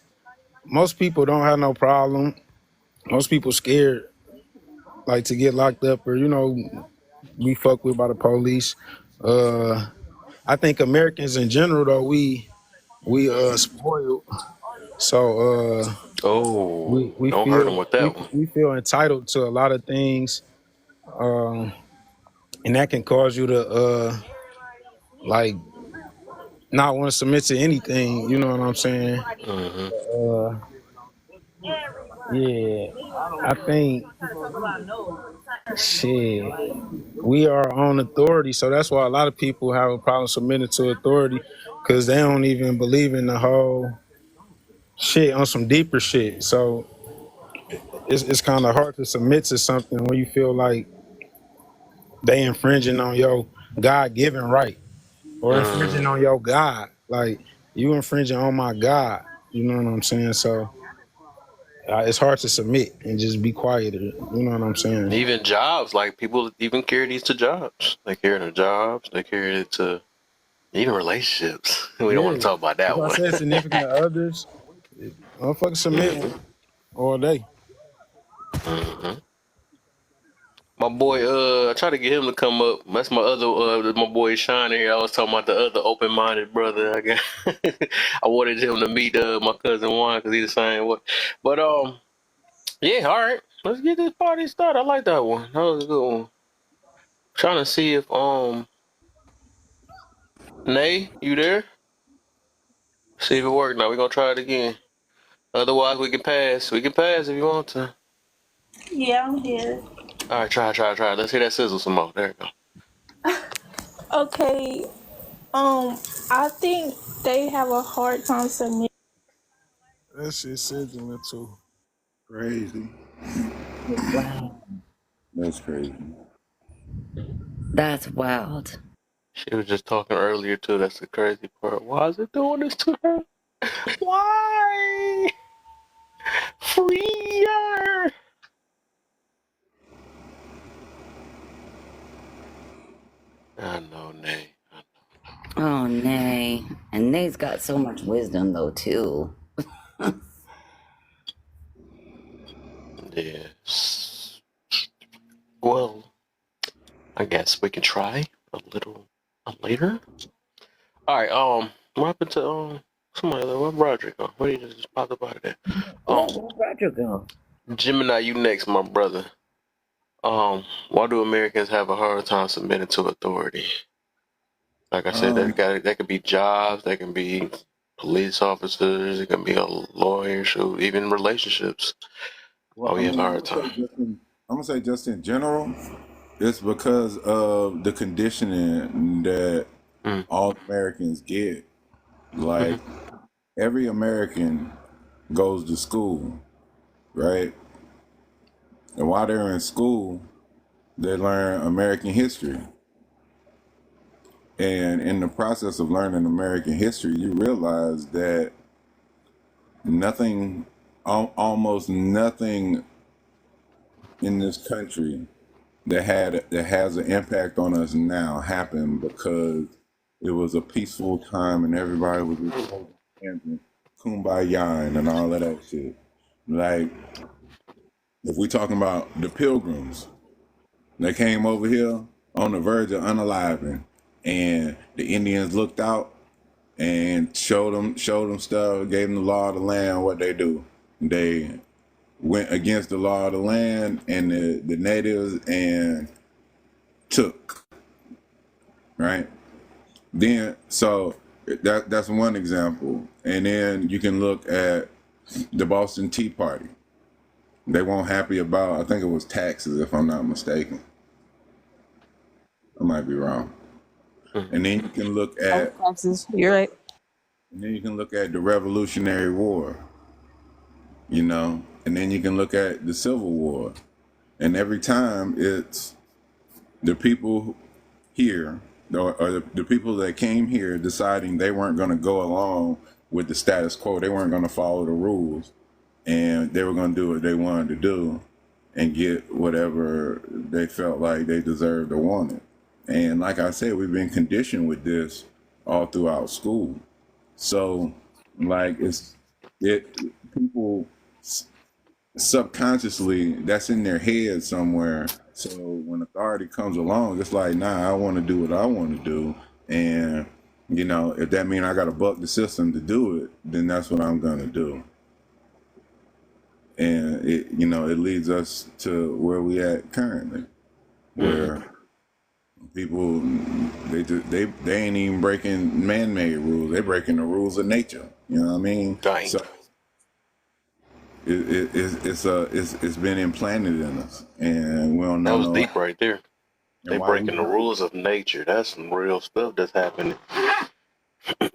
Most people don't have no problem. Most people scared like to get locked up or, be fucked with by the police. I think Americans in general though, we spoiled. So Oh, we don't hurt him feel with that one. we feel entitled to a lot of things, um, and that can cause you to like not want to submit to anything. You know what I'm saying? Hmm. Uh, yeah, I think shit. We are on authority, so that's why a lot of people have a problem submitting to authority because they don't even believe in the whole shit on some deeper shit. So it's kind of hard to submit to something when you feel like they infringing on your God given right or infringing on your God. Like you infringing on my God. You know what I'm saying? So it's hard to submit and just be quiet. You know what I'm saying? Even jobs, like people even carry these to jobs. They carry it to jobs. They carry it to Even relationships. We don't want Yeah. to talk about If that I one. said significant others, motherfuckers submitting Hmm. all day. Hmm. My boy, I tried to get him to come up. That's my other, my boy Shiner here. I was talking about the other open-minded brother. I got, I wanted him to meet my cousin Juan because he's the same way. But yeah, all right. Let's get this party started. I like that one. That was a good one. Trying to see if Nay, you there? See if it worked. Now we're gonna try it again. Otherwise, we can pass. We can pass if you want to. Yeah, I'm here. All right, try. Let's hear that sizzle some more. There you go. Okay. I think they have a hard time submitting. That shit says in there too. Crazy. Wow, That's crazy. that's wild. She was just talking earlier too. That's the crazy part. Why is it doing this to her? Why? Free her. I know, Nay. Oh, Nay. And Nay's got so much wisdom, though, too. Yes. Well, I guess we can try a little later. All right. What happened to somebody? What Broderick? What did he just pop up out of there? Yeah, Um, where'd Roger go? Gemini, you next, my brother. Why do Americans have a hard time submitting to authority? Like I said, Um, that could be jobs, that can be police officers, it can be a lawyer, shoot, even relationships. well, Why we have a hard time? I'm gonna say just in general, it's because of the conditioning that Mm, all Americans get. mm-hmm, Like every American goes to school, right? And while they're in school, they learn American history. And in the process of learning American history, you realize that nothing, almost nothing in this country that has an impact on us now happened because it was a peaceful time and everybody was just holding hands and kumbaya and all of that shit. Like if we talking about the pilgrims, they came over here on the verge of unaliving, and the Indians looked out and showed them stuff, gave them the law of the land. What they do? They went against the law of the land and the natives and took, right. Then so that's one example, and then you can look at the Boston Tea Party. They weren't happy about, I think it was taxes, if I'm not mistaken. I might be wrong. mm-hmm, And then you can look Oh, at taxes. You're right. the Revolutionary War, and then you can look at the Civil War. And every time it's the people here, or the people that came here deciding they weren't going to go along with the status quo. They weren't going to follow the rules, and they were going to do what they wanted to do and get whatever they felt like they deserved or wanted. And like I said, we've been conditioned with this all throughout school. So, like, it people subconsciously that's in their head somewhere. So when authority comes along, it's like, nah, I want to do what I want to do, and if that means I got to buck the system to do it, then that's what I'm gonna do. And it leads us to where we at currently, mm-hmm. where people they ain't even breaking man-made rules; they breaking the rules of nature. You know what I mean? Dang. So it's been implanted in us, and we don't That know was no. deep right there. And They why we breaking the do it. rules of nature. That's some real stuff that's happening.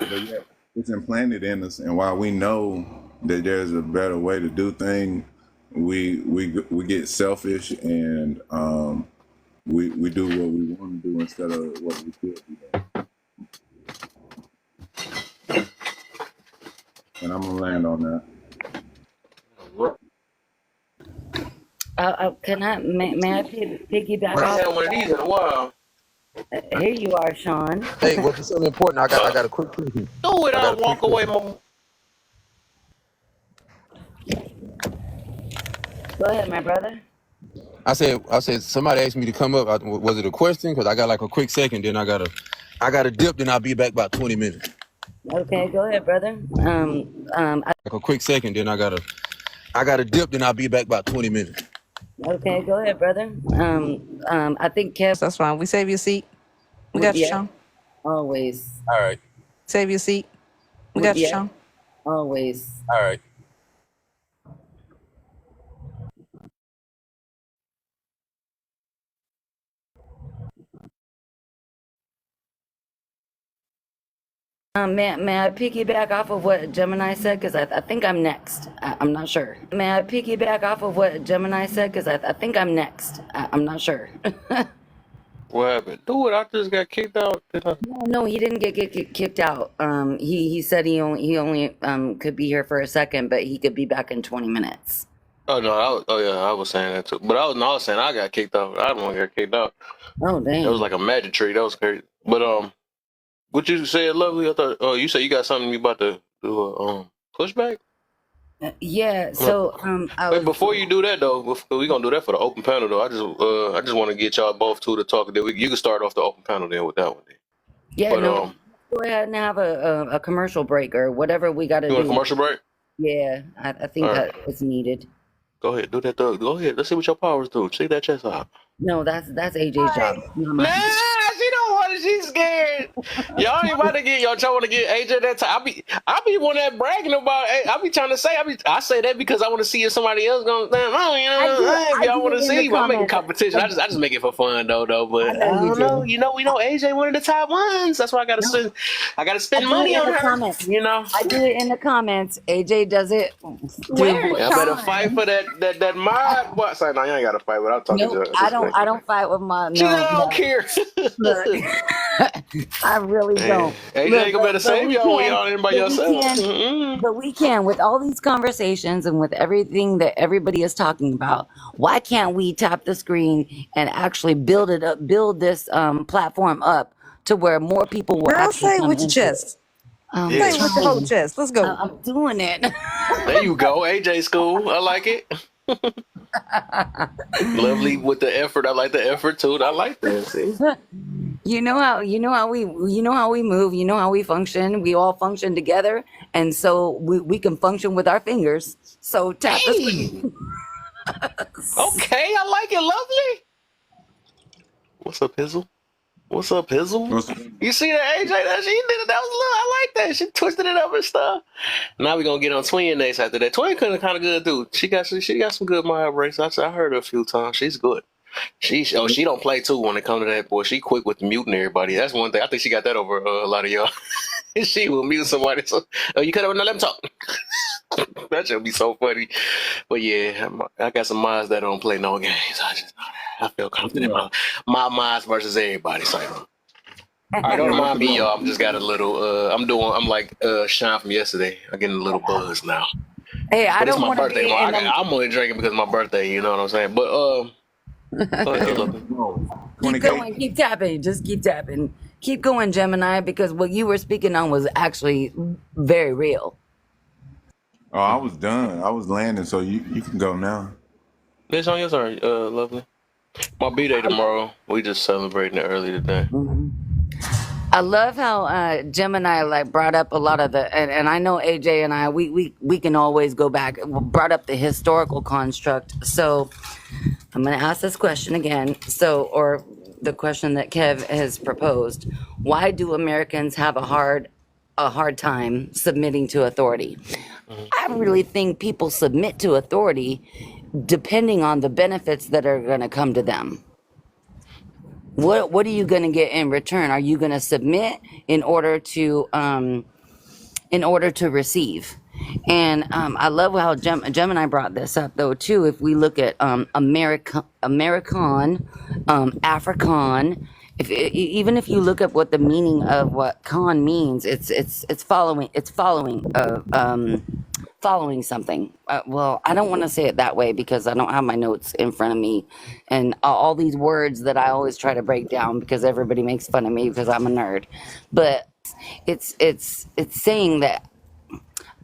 But yeah, it's implanted in us, and while we know that there's a better way to do things, we get selfish, and we do what we want to do instead of what we should be doing. And I'm gonna land on that. Can I, may I piggyback I off had of one of these that? in a while. Here you are, Sean. Hey, well, for something important, I got a quick question. Do it, I got I'll a quick walk away. question. My Go ahead, my brother. I said somebody asked me to come up. Was it a question? Because I got like a quick second, then I gotta dip, then I'll be back about 20 minutes. Okay, go ahead, brother. Like a quick second, then I gotta dip, then I'll be back about 20 minutes. Okay, go ahead, brother. I think Kev. That's fine. We save your seat. We got you, Yeah, Sean. always. All right, Save your seat. We got you, Yeah, Sean. always. all right. May I piggyback off of what Gemini said? Because I think I'm next. I'm not sure. May I piggyback off of what Gemini said? Because I think I'm next. I'm not sure. what happened? Do it. I just got kicked out. No, he didn't get kicked out. He said he only could be here for a second, but he could be back in 20 minutes. Oh no! I was saying that too. But I was saying I got kicked out. I don't want to get kicked out. Oh That was dang. like a magic trick. That was crazy. But what you said, lovely? I thought. Oh, you said you got something you about to do a pushback. Yeah. So I Wait, was. before you do that though, we gonna do that for the open panel though. I just want to get y'all both two to talk. Then you can start off the open panel then with that one. Then. Yeah. But No. Go ahead and have a commercial break or whatever we got to you want a do. commercial break? Yeah, I think All that right, is needed. go ahead, do that though. Go ahead. Let's see what your powers do. Shake that chest out. No, that's AJ's job, not Nah, mine. she don't want it. She's scared. Y'all ain't about to get y'all trying to get AJ that time. I be one that bragging about. I be trying to say. I say that because I want to see if somebody else gonna. If y'all want to see, I'm making competition. I just make it for fun though. But I don't know. We know AJ one of the top ones. That's why I gotta spend. I gotta spend money on her. Comments. I do it in the comments. AJ does it. I better fight for that mod. What? Sorry, no, you ain't gotta fight. But I'm talking Nope, to. I don't fight with my She no. I don't care. Look, I really don't. AJ, you better save y'all when y'all in by yourself. But we can, with all these conversations and with everything that everybody is talking about, why can't we tap the screen and actually build this platform up to where more people will Girl, actually say it come with your into it? chest. Say it with your whole chest. Let's go. I'm doing it. There you go, AJ school. I like it. Lovely with the effort. I like the effort too. I like that. See? You know how we move, you know how we function. We all function together, and so we can function with our fingers. So tap the screen. Okay, I like it, lovely. What's up, Hizzle? What's up, Hizzle? You see that AJ? That she did it. That was I like that. She twisted it up and stuff. Now we're gonna get on Twin next after that. Twin kind of good too. She got some good mind breaks. I heard her a few times. She's good. She don't play too when it comes to that, boy. She quick with the muting everybody. That's one thing. I think she got that over a lot of y'all. She will mute somebody. So, you could have let them talk. That should be so funny. But yeah, I got some mods that don't play no games. I feel confident. My mods versus everybody. So, all right, don't mind me, y'all. I'm just got a little. I'm like Sean from yesterday. I'm getting a little buzz now. Hey, I But it's don't my want to birthday. be. I'm only drinking because it's my birthday. You know what I'm saying? But go ahead, Keep going, keep tapping, just keep tapping. Keep going, Gemini, because what you were speaking on was actually very real. Oh, I was done. I was landing, so you can go now. This on yours, sorry, lovely. My bday tomorrow. We just celebrating it early today. I love how Gemini like brought up a lot of and I know AJ and I we can always go back, brought up the historical construct. So I'm gonna ask this question again. Or the question that Kev has proposed: why do Americans have a hard time submitting to authority? I really think people submit to authority depending on the benefits that are going to come to them. What are you going to get in return? Are you going to submit in order to receive? And I love how Gemini brought this up though too. If we look at American, Afrikaan, even if you look up what the meaning of what con means, it's following following something. Well, I don't want to say it that way because I don't have my notes in front of me, and all these words that I always try to break down because everybody makes fun of me because I'm a nerd. But it's saying that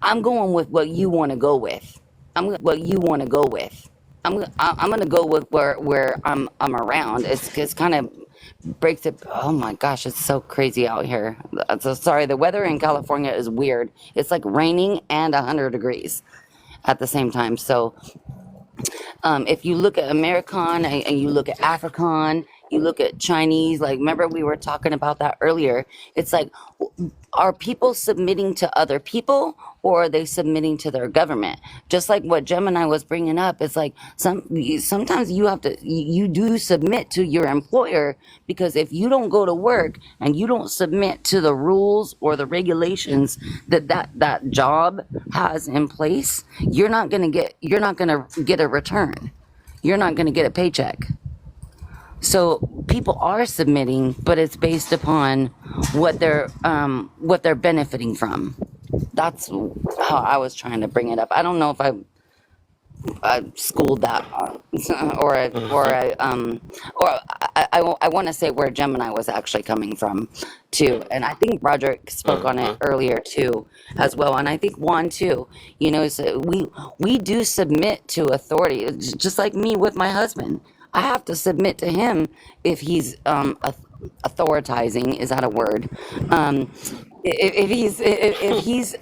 I'm going with what you want to go with. What you want to go with. I'm gonna go with where I'm around. It's kind of breaks it. Oh my gosh, it's so crazy out here. So sorry. The weather in California is weird. It's like raining and 100 degrees at the same time. So if you look at American and you look at African, you look at Chinese, like remember we were talking about that earlier. It's like, are people submitting to other people or are they submitting to their government? Just like what Gemini was bringing up, it's like sometimes you do submit to your employer, because if you don't go to work and you don't submit to the rules or the regulations that job has in place, you're not gonna get a return. You're not gonna get a paycheck. So people are submitting, but it's based upon what they're benefiting from. That's how I was trying to bring it up. I don't know if I schooled that, I want to say where Gemini was actually coming from, too. And I think Broderick spoke on it earlier too, as well. And I think Juan too. You know, so we do submit to authority, just like me with my husband. I have to submit to him if he's authorizing. Is that a word? If he's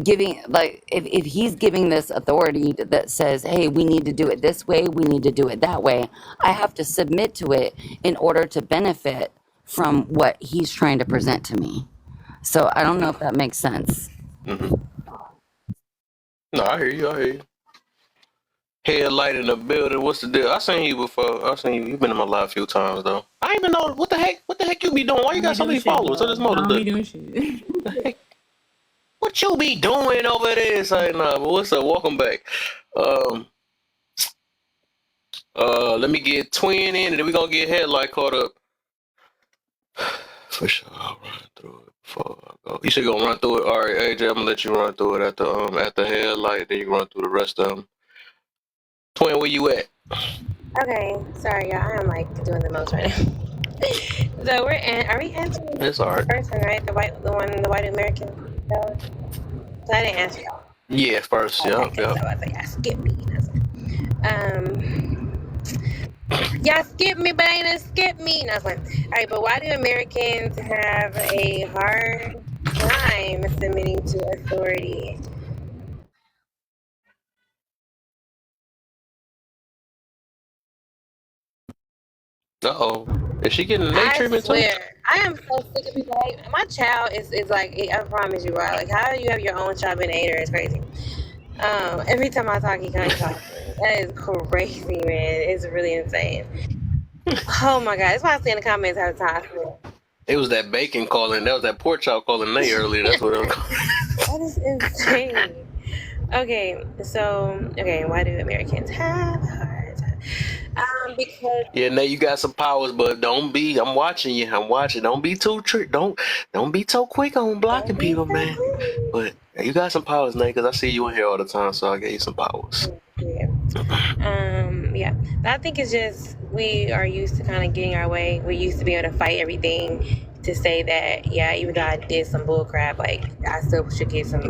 giving, like if he's giving this authority that says, hey, we need to do it this way, we need to do it that way, I have to submit to it in order to benefit from what he's trying to present to me. So I don't know if that makes sense. Mm-hmm. No, I hear you. I hear you. Headlight in the building. What's the deal? I seen you before. I seen you. You've been in my live a few times though. I ain't even know what the heck. What the heck you be doing? Why you got so many followers? So this I mother don't be dude. doing shit. What you be doing over there? Say nah. But what's up? Welcome back. Um. Let me get Twin in, and then we gonna get Headlight caught up. For sure, I'll run through it before I go. You should go run through it. All right, AJ, I'm gonna let you run through it at the Headlight. Then you run through the rest of them. Twin, where you at? Okay, sorry, y'all. I'm like doing the most right now. So are we answering It's all the right. first one, right? The white American. So I didn't answer y'all. Yeah, first. Okay, Yep, okay, yep. so I was like, yeah, skip me. Y'all skip me, but ain't skip me. No, it's fine. All right, but why do Americans have a hard time submitting to authority? Uh-oh. Is she getting the Nate I treatment too? swear, I am so sick of people. Like, my child is like, I promise you, bro. Like, how do you have your own child being an hater? It's crazy. Every time I talk, he can't talk. That is crazy, man. It's really insane. Oh my god, that's why I say in the comments all the time. It was that bacon calling. That was that pork chop calling Nate earlier. That's what it was calling. That is insane. Okay, why do Americans have a hard time? Because Yeah, Nate, you got some powers, but don't be. I'm watching you. I'm watching. Don't be too trick. Don't be so quick on blocking don't be people, so man. But you got some powers, Nate, because I see you in here all the time, so I gave you some powers. yeah. Yeah. But I think it's just we are used to kind of getting our way. We used to be able to fight everything to say that, yeah, even though I did some bull crap, like I still should get some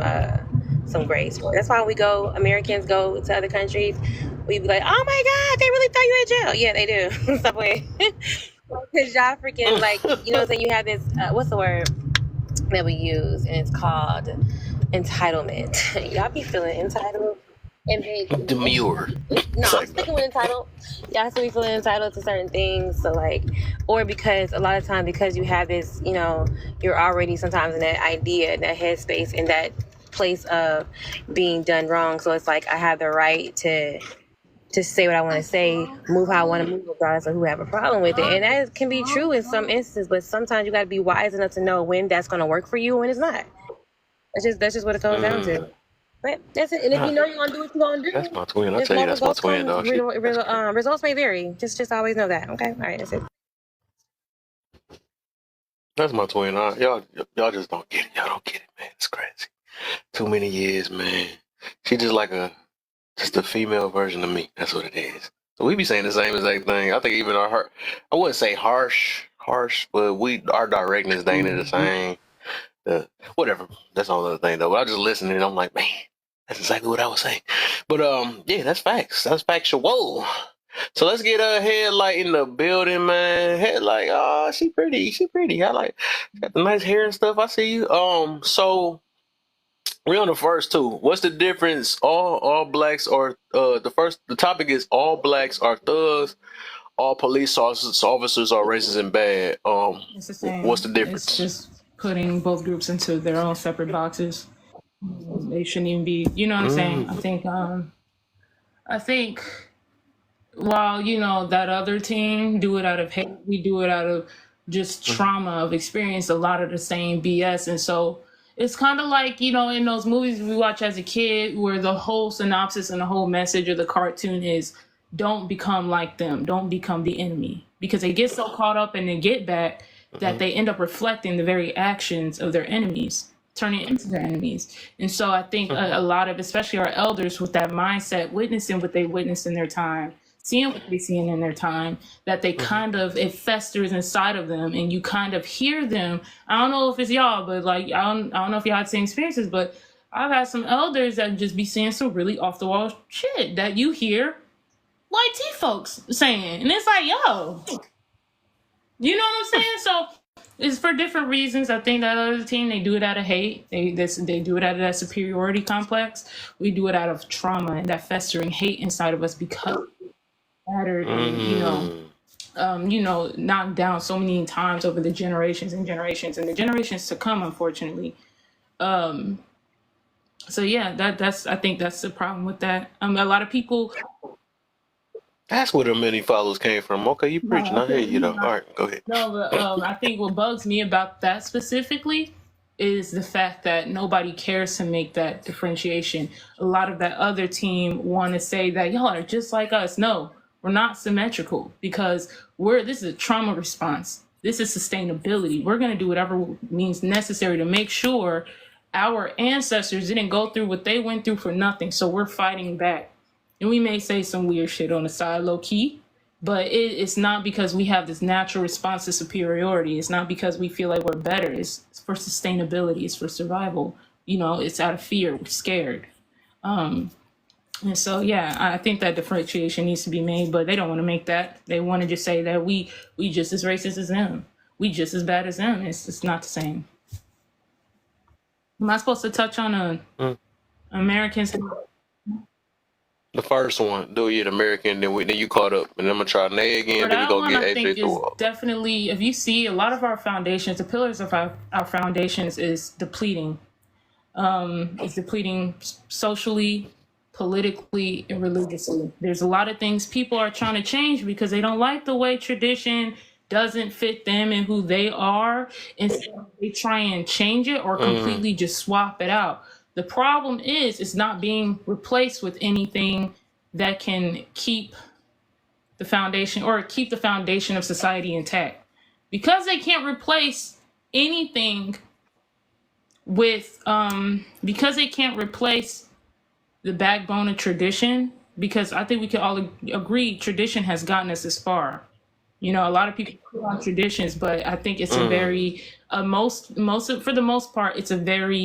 grace for it. That's why when Americans go to other countries, we be like, oh my God, they really throw you in jail. Yeah, they do. Stop playing. Because y'all freaking, like, you know what I'm saying? You have this, what's the word that we use? And it's called entitlement. Y'all be feeling entitled. And Demure. no, It's I'm like, sticking with entitled. Y'all still be feeling entitled to certain things. So, like, or because a lot of times, because you have this, you know, you're already sometimes in that idea, in that headspace, in that place of being done wrong. So it's like I have the right to say what I want to say, move how I want to move, regardless of who have a problem with it. And that can be true in some instances, but sometimes you got to be wise enough to know when that's going to work for you and when it's not. That's just what it comes down to. But that's it. And if you know you're gonna do what you're gonna that's do, my twin. I just tell you, know that's my results twin, come. dog. Results may vary. Just always know that. Okay. All right. That's it. That's my twin. Y'all just don't get it. Y'all don't get it, man. It's crazy. Too many years, man. She just a female version of me. That's what it is. So we be saying the same exact thing. I think even I wouldn't say harsh, but our directness ain't the same. Whatever. That's all other thing though. But I just listened and I'm like, man, that's exactly what I was saying. But yeah, that's facts. That's factual. So let's get Headlight in the building, man. Headlight, oh, she pretty. She pretty. I like got the nice hair and stuff. I see you. So we're on the first two. What's the difference? All blacks are the topic is all blacks are thugs, all police officers are racist and bad. It's the What's same. the It's difference? just putting both groups into their own separate boxes. They shouldn't even be. You know what I'm saying? Mm, I think while that other team do it out of hate, we do it out of just mm, trauma of experience a lot of the same BS. And so it's kind of like in those movies we watch as a kid where the whole synopsis and the whole message of the cartoon is don't become like them, don't become the enemy, because they get so caught up in the get back that mm, they end up reflecting the very actions of their enemies, turning into their enemies. And so I think mm, a lot of, especially our elders with that mindset, witnessing what they witnessed in their time, seeing what they seen in their time, that they mm, kind of, it festers inside of them and you kind of hear them. I don't know if it's y'all, but like I don't know if y'all had the same experiences, but I've had some elders that just be saying some really off the wall shit that you hear white T folks saying. And it's like, yo, you know what I'm saying? So it's for different reasons. I think that other team, they do it out of hate. They do it out of that superiority complex. We do it out of trauma and that festering hate inside of us because battered and mm. knocked down so many times over the generations and generations and the generations to come, unfortunately. So yeah, that's I think that's the problem with that. A lot of people. That's where the many followers came from. Okay, you preaching. I hear you though. All right, go ahead. No, but I think what bugs me about that specifically is the fact that nobody cares to make that differentiation. A lot of that other team want to say that y'all are just like us. No, we're not symmetrical because this is a trauma response. This is sustainability. We're going to do whatever means necessary to make sure our ancestors didn't go through what they went through for nothing. So we're fighting back. And we may say some weird shit on the side, low key, but it's not because we have this natural response to superiority. It's not because we feel like we're better. It's for sustainability. It's for survival. It's out of fear. We're scared. And so, yeah, I think that differentiation needs to be made, but they don't want to make that. They want to just say that we just as racist as them. We just as bad as them. It's not the same. Am I supposed to touch on Mm. Americans? The first one, do it American, then you caught up, and I'm gonna try Nay For again. Then we that go one, get I AJ think is through. definitely, if you see a lot of our foundations, the pillars of our foundations is depleting. It's depleting socially, politically, and religiously. There's a lot of things people are trying to change because they don't like the way tradition doesn't fit them and who they are. And so they try and change it or Mm, completely just swap it out. The problem is it's not being replaced with anything that can keep the foundation or keep the foundation of society intact. Because they can't replace anything with because they can't replace the backbone of tradition, because I think we can all agree tradition has gotten us this far. A lot of people put on traditions, but I think it's a mm, very for the most part, it's a very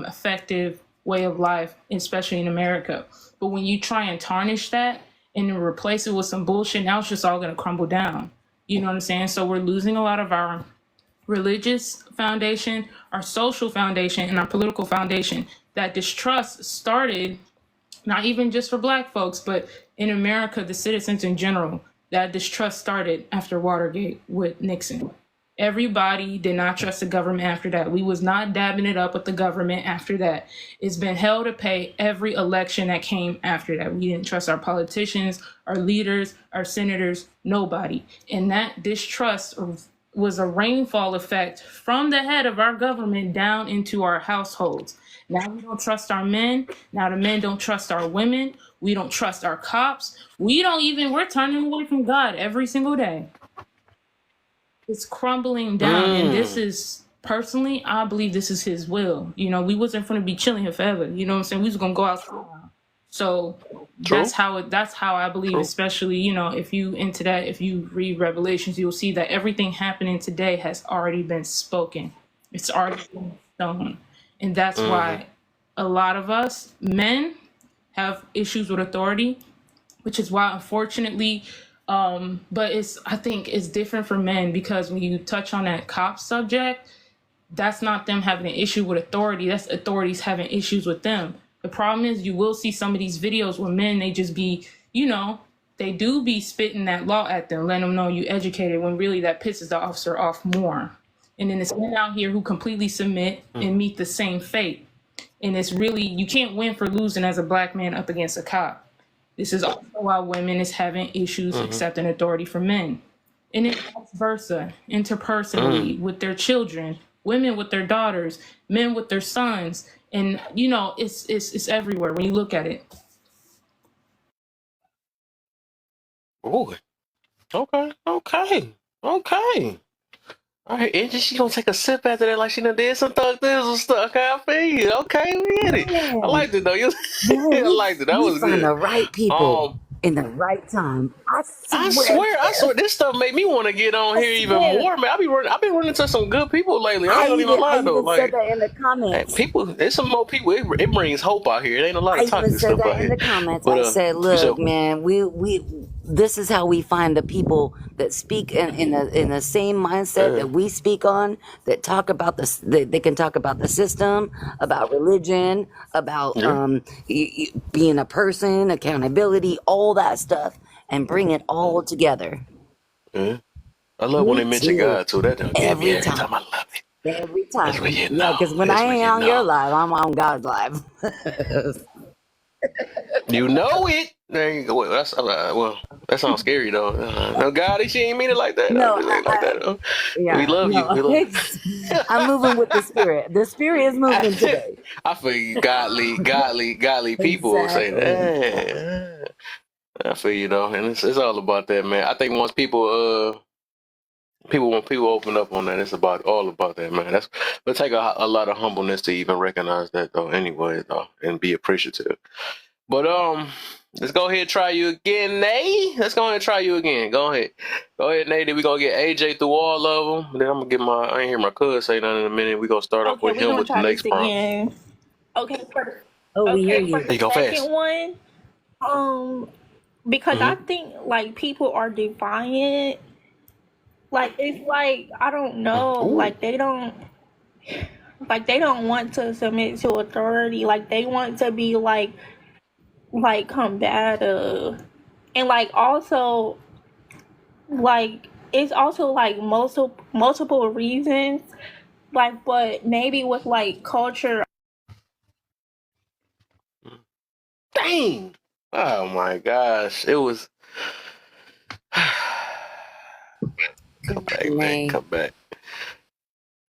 effective way of life, especially in America. But when you try and tarnish that and then replace it with some bullshit, now it's just all going to crumble down. You know what I'm saying? So we're losing a lot of our religious foundation, our social foundation, and our political foundation. That distrust started not even just for black folks, but in America, the citizens in general. That distrust started after Watergate with Nixon. Everybody did not trust the government after that. We was not dabbing it up with the government after that. It's been hell to pay every election that came after that. We didn't trust our politicians, our leaders, our senators, nobody. And that distrust was a rainfall effect from the head of our government down into our households. Now we don't trust our men. Now the men don't trust our women. We don't trust our cops. We're turning away from God every single day. It's crumbling down. And this mm. is personally, I believe this is his will. You know, we wasn't going to be chilling here forever. You know what I'm saying? We was going to go out. So True. that's how I believe, True. especially, you know, if you into that, if you read Revelations, you'll see that everything happening today has already been spoken. It's already been done. And that's Mm-hmm. why a lot of us men have issues with authority, which is why, unfortunately, but I think it's different for men, because when you touch on that cop subject, that's not them having an issue with authority. That's authorities having issues with them. The problem is, you will see some of these videos where men, they just be, you know, they do be spitting that law at them, letting them know you educated, when really that pisses the officer off more. And then it's men out here who completely submit and meet the same fate. And it's really, you can't win for losing as a black man up against a cop. This is also why women is having issues Mm-hmm. accepting authority from men. And then vice versa, interpersonally, with their children, women with their daughters, men with their sons. And you know, it's everywhere when you look at it. Ooh. Okay. Okay. Okay. All right, Angie, she gonna take a sip after that, like she done did some thug things and stuff. Okay, I feel you. Okay, we get it. I Man, liked it though. You, man, I liked it. That we was find good. the right people Um, in the right time. I I swear, swear, this stuff made me want to get on I here even swear. more, man. I've been running into some good people lately. I ain't gonna even I lie though. even said Like, that in the hey, comments. people, there's some more people. It brings hope out here. It ain't a lot I of even toxic said stuff out that in here. the comments. But I said, for "Look, sure. man, we this is how we find the people that speak in the same mindset Yeah. that we speak on. That talk about they can talk about the system, about religion, about Yeah. being a person, accountability, all that stuff, and bring it all together. Yeah. I love when they Me mention too. God too. That don't get me Every every time. time. I love it. Every That's what time. you Yeah, know. because when I That's what ain't you on your know. live, I'm on God's live. You know it. There you go. Well, that sounds scary though. No, God, she ain't mean it like that. No, This ain't like that. Though. We yeah, love you. no. We love. I'm moving with the spirit. The spirit is moving today. I feel you, godly people will say Exactly. that. I feel you though, and it's all about that, man. I think once when people open up on that, it's all about that, man. But take a lot of humbleness to even recognize that though. Anyway, though, and be appreciative. But let's go ahead and try you again, Nay. Let's go ahead and try you again. Go ahead, Nay. Then we gonna get AJ through all of them. Then I'm gonna get I ain't hear my cousin say nothing in a minute. We gonna start off Okay, with we're him gonna with the try this next prompt. again. Okay, Oh, we hear for you. There the you go, second fast. one, because I Mm-hmm. think like people are defiant. Like it's like I don't know. Ooh. Like they don't want to submit to authority. Like they want to be like combative, and like also like it's also like multiple reasons. Like, but maybe with like culture. Dang. Oh my gosh. It was. Come back, man. Nay. Come back.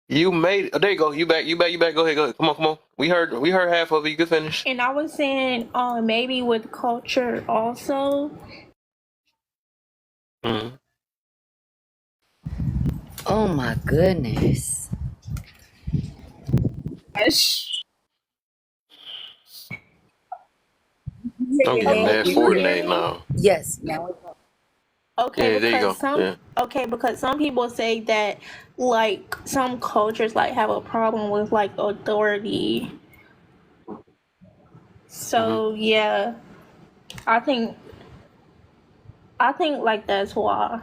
You made it. Oh, there you go. You back. You back. You back. Go ahead. Go ahead. Come on. Come on. We heard half of it. You can finish. And I was saying, maybe with culture also. Mm-hmm. Oh my goodness. I'm getting Nay, mad Okay, we can you hear hear Fortnite you. me? now. Yes. Now. Okay, Yeah, there you go. Yeah. because some people say that like some cultures like have a problem with like authority. Mm-hmm. So yeah, I think like that's why.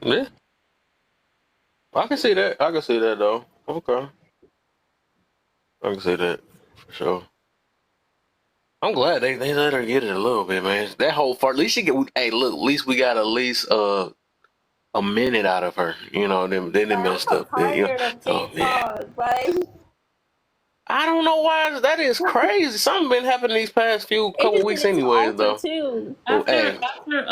Yeah. I can see that. I can see that though. Okay. I can see that for sure. I'm glad they let her get it a little bit, man. That whole part. At least she get. Hey, look. At least we got a minute out of her. You know. Then they Like, I'm messed so up. You know. tired of Oh man. TikTok. Like I don't know why that is crazy. Something been happening these past few they couple just did weeks, it to anyways. Alta Though. too. Well, hey, After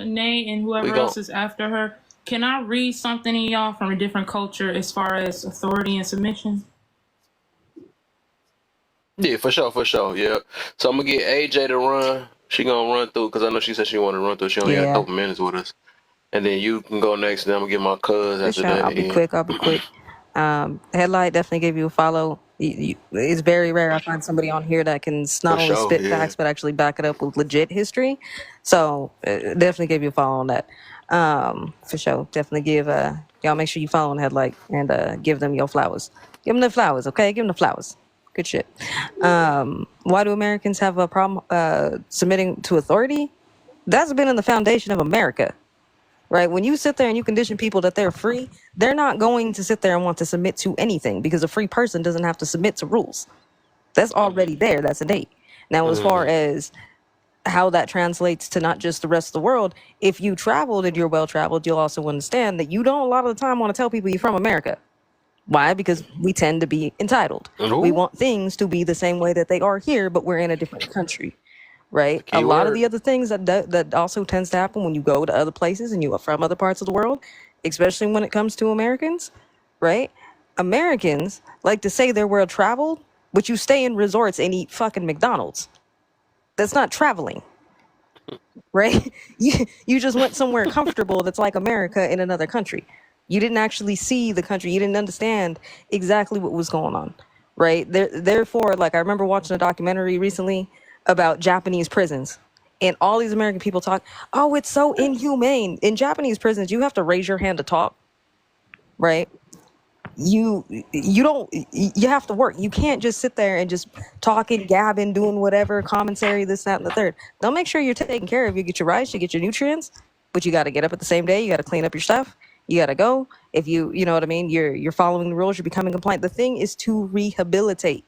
Nate and we whoever gon' else is after her, can I read something in y'all from a different culture as far as authority and submission? Yeah, for sure, for sure. Yeah. So I'm gonna get AJ to run. She gonna run through because I know she said she wanted to run through. She only got a Yeah. couple minutes with us. and then you can go next. And then I'm gonna get my cuz For after sure. that. I'll be And quick. Headlight definitely gave you a follow. It's very rare I find somebody on here that can not for only sure, spit yeah. facts but actually back it up with legit history. So definitely gave you a follow on that. For sure. Definitely give y'all make sure you follow on Headlight and give them your flowers. Give them the flowers, okay? Give them the flowers. Good shit. Why do Americans have a problem submitting to authority? That's been in the foundation of America. Right? When you sit there and you condition people that they're free, they're not going to sit there and want to submit to anything because a free person doesn't have to submit to rules. That's already there. That's innate. Now, as far Mm-hmm. as how that translates to not just the rest of the world, if you traveled and you're well traveled, you'll also understand that you don't a lot of the time want to tell people you're from America. Why? Because we tend to be entitled. We Ooh, want things to be the same way that they are here, but we're in a different country. that's a Right? A key lot of word. the other things that also tends to happen when you go to other places and you are from other parts of the world, especially when it comes to Americans, right? Americans like to say they're well traveled, but you stay in resorts and eat fucking McDonald's. That's not traveling, right? You just went somewhere comfortable that's like America in another country. You didn't actually see the country. You didn't understand exactly what was going on, right? Therefore, like I remember watching a documentary recently about Japanese prisons, and all these American people talk, oh, it's so inhumane. In Japanese prisons, you have to raise your hand to talk, right? You have to work. You can't just sit there and just talking, gabbing, doing whatever, commentary, this, that, and the third. They'll make sure you're taken care of. You get your rice, you get your nutrients, but you got to get up at the same day. You got to clean up your stuff. You got to go. If you know what I mean, you're following the rules. You're becoming compliant. The thing is to rehabilitate,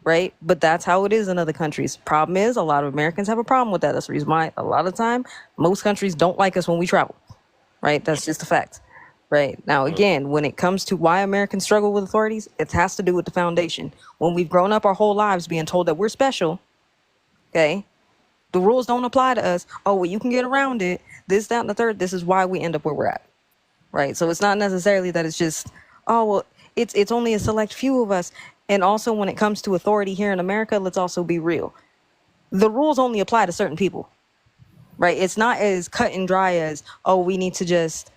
right? But that's how it is in other countries. Problem is, a lot of Americans have a problem with that. That's the reason why a lot of the time most countries don't like us when we travel, right? That's just a fact. Right. Now, again, when it comes to why Americans struggle with authorities, it has to do with the foundation. When we've grown up our whole lives being told that we're special, okay, the rules don't apply to us. Oh, well, you can get around it. This, that, and the third. This is why we end up where we're at. Right. So it's not necessarily that it's just, oh, well, it's only a select few of us. And also, when it comes to authority here in America, let's also be real. The rules only apply to certain people. Right. It's not as cut and dry as, oh, we need to just,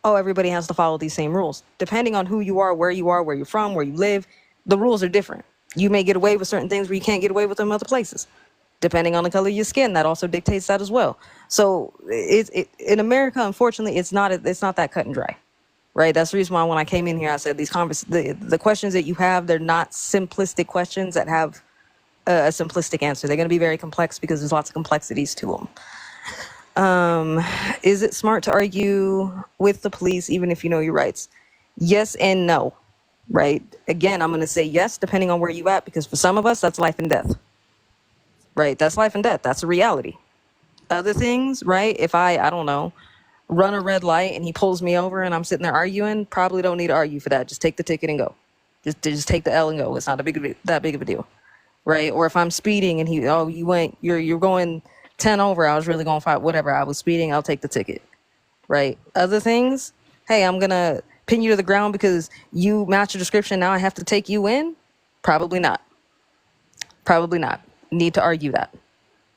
oh, everybody has to follow these same rules. Depending on who you are, where you're from, where you live, the rules are different. You may get away with certain things where you can't get away with them other places. Depending on the color of your skin, that also dictates that as well. So in America, unfortunately, it's not that cut and dry. Right. That's the reason why when I came in here, I said the questions that you have, they're not simplistic questions that have a simplistic answer. They're going to be very complex because there's lots of complexities to them. Is it smart to argue with the police even if you know your rights? Yes and no. Right? Again, I'm going to say yes depending on where you at because for some of us that's life and death. Right? That's life and death. That's a reality. Other things, right? If I don't know, run a red light and he pulls me over and I'm sitting there arguing, probably don't need to argue for that. Just take the ticket and go. Just take the L and go. It's not that big of a deal. Right? Or if I'm speeding and you're going 10 over, I was really going 5, whatever. I was speeding, I'll take the ticket. Right? Other things, hey, I'm gonna pin you to the ground because you match the description. Now I have to take you in. Probably not. Probably not. Need to argue that.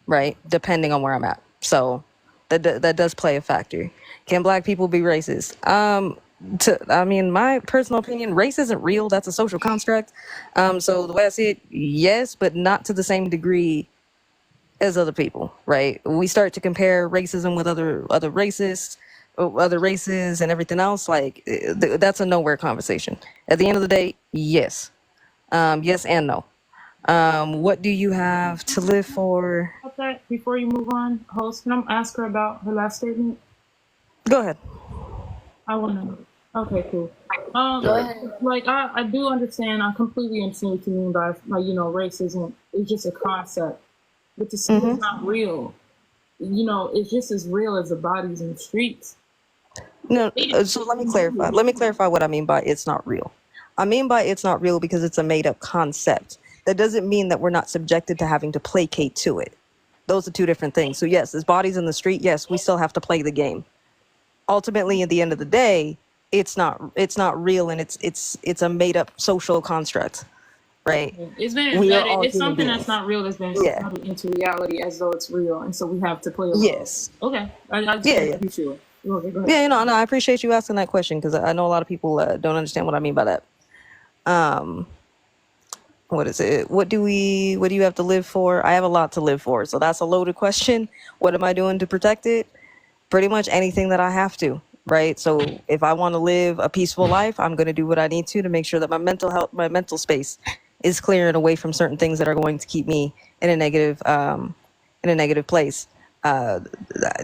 Right? Depending on where I'm at. So that does play a factor. Can black people be racist? My personal opinion, race isn't real. That's a social construct. So the way I see it, yes, but not to the same degree as other people, right? We start to compare racism with other racists, other races, and everything else. Like that's a nowhere conversation. At the end of the day, yes, yes and no. What do you have to live for? About that, before you move on, host, can I ask her about her last statement? Go ahead. I want to know. Okay, cool. Go ahead. Like I do understand. I completely understand what you mean by racism. It's just a concept, but to say it's not real, it's just as real as the bodies in the streets. No, so let me clarify. Let me clarify what I mean by it's not real. I mean by it's not real because it's a made up concept. That doesn't mean that we're not subjected to having to placate to it. Those are two different things. So yes, as bodies in the street, yes, we still have to play the game. Ultimately, at the end of the day, it's not real and it's a made up social construct, right? It's been We are embedded. all It's human something beings. that's not real that's been Yeah. embedded into reality as though it's real, and so we have to play along. Yes. Okay, I just Yeah, want yeah. to be sure. Yeah, no, I appreciate you asking that question because I know a lot of people don't understand what I mean by that. What is it? What do you have to live for? I have a lot to live for. So that's a loaded question. What am I doing to protect it? Pretty much anything that I have to, right? So if I want to live a peaceful life, I'm going to do what I need to make sure that my mental health, my mental space is clear and away from certain things that are going to keep me in a negative place. Uh,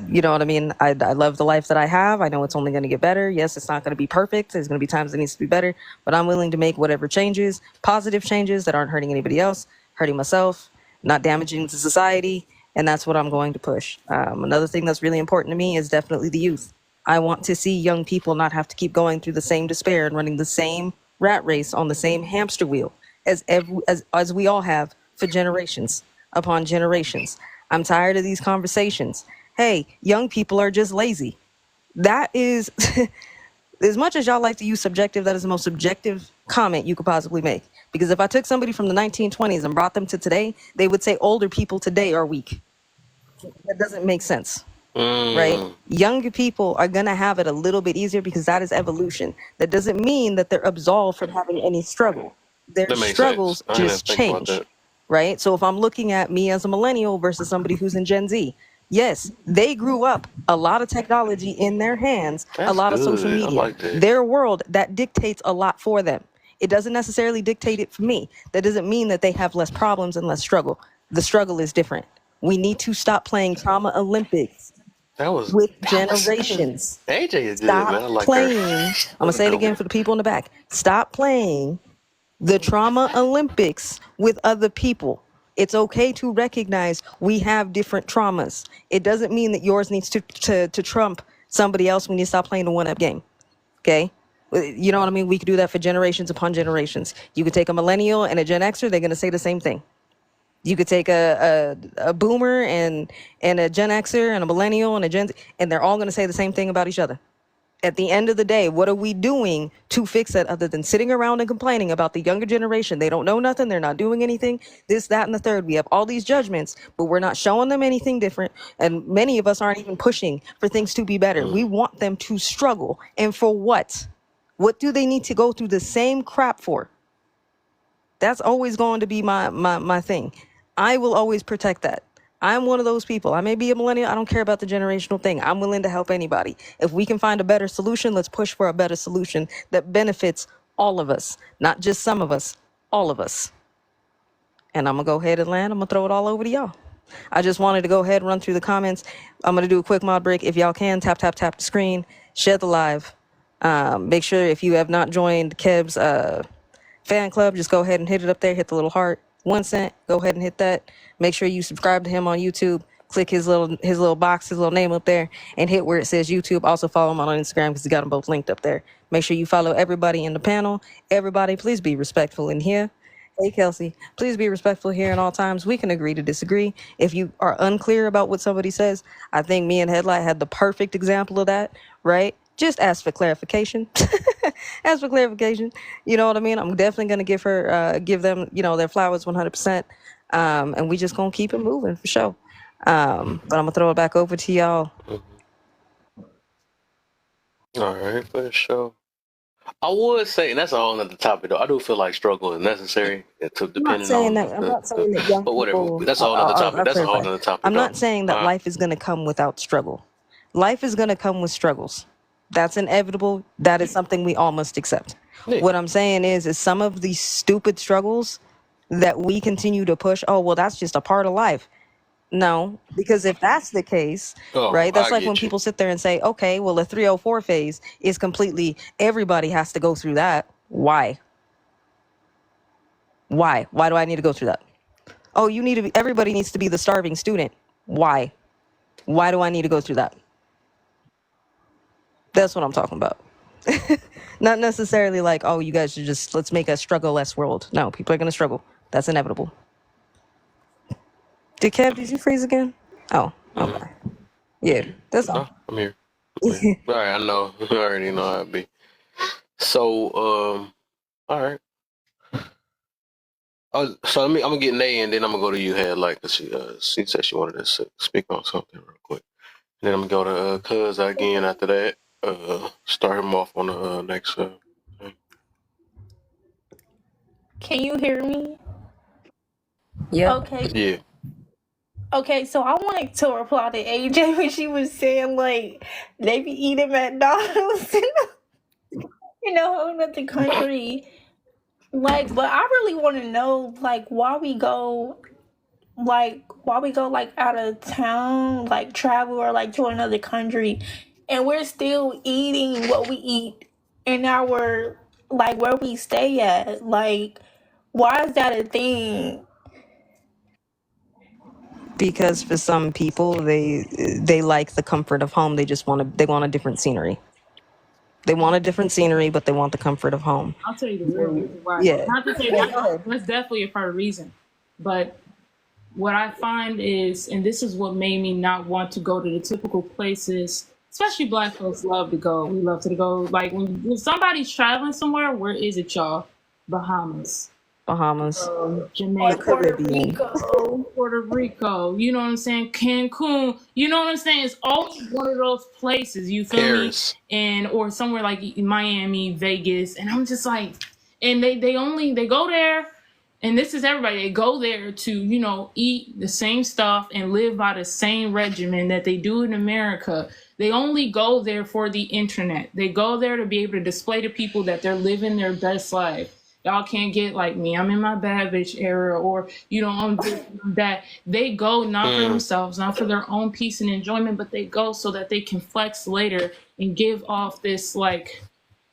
you know what I mean? I love the life that I have. I know it's only going to get better. Yes, it's not going to be perfect. There's going to be times it needs to be better, but I'm willing to make whatever changes, positive changes that aren't hurting anybody else, hurting myself, not damaging to society. And that's what I'm going to push. Another thing that's really important to me is definitely the youth. I want to see young people not have to keep going through the same despair and running the same rat race on the same hamster wheel as we all have for generations upon generations. I'm tired of these conversations. Hey, young people are just lazy. That is, as much as y'all like to use subjective, that is the most subjective comment you could possibly make. Because if I took somebody from the 1920s and brought them to today, they would say older people today are weak. That doesn't make sense, right? Younger people are going to have it a little bit easier because that is evolution. That doesn't mean that they're absolved from having any struggle. Their That makes sense. struggles I didn't even just think about change, that. right? So if I'm looking at me as a millennial versus somebody who's in Gen Z, yes, they grew up a lot of technology in their hands, a That's lot of social good. I media, like that. their world that dictates a lot for them. It doesn't necessarily dictate it for me. That doesn't mean that they have less problems and less struggle. The struggle is different. We need to stop playing trauma Olympics That was with that was generations. AJ is good, man. Stop I like her. playing. I'm going to Really say it dope. again for the people in the back. Stop playing the trauma Olympics with other people. It's okay to recognize we have different traumas. It doesn't mean that yours needs to trump somebody else when you stop playing the one-up game. Okay? You know what I mean? We could do that for generations upon generations. You could take a millennial and a Gen Xer, they're going to say the same thing. You could take a boomer and a Gen Xer and a millennial and a Gen Z, and they're all going to say the same thing about each other. At the end of the day, what are we doing to fix that other than sitting around and complaining about the younger generation? They don't know nothing. They're not doing anything. This, that, and the third. We have all these judgments, but we're not showing them anything different. And many of us aren't even pushing for things to be better. We want them to struggle. And for what? What do they need to go through the same crap for? That's always going to be my thing. I will always protect that. I'm one of those people. I may be a millennial. I don't care about the generational thing. I'm willing to help anybody. If we can find a better solution, let's push for a better solution that benefits all of us, not just some of us, all of us. And I'm going to go ahead and land. I'm going to throw it all over to y'all. I just wanted to go ahead and run through the comments. I'm going to do a quick mod break. If y'all can, tap the screen, share the live. Make sure if you have not joined Kev's fan club, just go ahead and hit it up there. Hit the little heart, 1 cent. Go ahead and hit that. Make sure you subscribe to him on YouTube. Click his little box, his little name up there, and hit where it says YouTube. Also follow him on Instagram because he got them both linked up there. Make sure you follow everybody in the panel. Everybody, please be respectful in here. Hey, Kelsey, please be respectful here at all times. We can agree to disagree. If you are unclear about what somebody says, I think me and Headlight had the perfect example of that, right? Just ask for clarification. Ask for clarification. You know what I mean? I'm definitely going to give them, their flowers 100%. And we just going to keep it moving for sure. But I'm going to throw it back over to y'all. All right, for sure. I would say, and that's all another topic though. I do feel like struggle is necessary to I'm not depending saying on that. I'm not saying that young but whatever. people. That's all another topic. I'll That's a whole clarify. another topic I'm though. not saying that life is going to come without struggle. Life is going to come with struggles. That's inevitable. That is something we all must accept. Yeah. What I'm saying is some of these stupid struggles that we continue to push. Oh well, that's just a part of life. No, because if that's the case, Oh, right, that's I like when get you. people sit there and say, okay, well, the 304 phase is completely, everybody has to go through that. Why? Why? Why do I need to go through that? Oh, everybody needs to be the starving student. Why? Why do I need to go through that? That's what I'm talking about. Not necessarily like, oh, you guys should let's make a struggle less world. No, people are going to struggle. That's inevitable. Did you freeze again? Oh, okay. Yeah, that's all. No, I'm here. I'm here. All right, I know. I already know how it be. So, all right. So I'm gonna get Nay, and then I'm gonna go to you, Head, like she said she wanted to speak on something real quick. Then I'm gonna go to Cuz again after that. Start him off on the next. Thing. Can you hear me? Yep. Okay. Yeah. Okay, so I wanted to reply to AJ when she was saying like they be eating McDonald's in a whole nother country. Like, but I really want to know like why we go like out of town, like travel or like to another country, and we're still eating what we eat in our like where we stay at. Like, why is that a thing? Because for some people, they like the comfort of home. They want a different scenery. They want a different scenery, but they want the comfort of home. I'll tell you the real reason why. Yeah. Not to say Yeah, go ahead. that's definitely a part of the reason, but what I find is, and this is what made me not want to go to the typical places, especially Black folks love to go. We love to go. Like when somebody's traveling somewhere, where is it, y'all? Bahamas, Bahamas, Or the Jamaica, Puerto Caribbean, Rico. Puerto Rico, you know what I'm saying? Cancun, you know what I'm saying? It's always one of those places, you feel me? Paris. And or somewhere like Miami, Vegas, and I'm just like, and they go there, and this is everybody. They go there to, you know, eat the same stuff and live by the same regimen that they do in America. They only go there for the internet. They go there to be able to display to people that they're living their best life. Y'all can't get like me. I'm in my bad bitch era, or you know, I'm that. They go not for themselves, not for their own peace and enjoyment, but they go so that they can flex later and give off this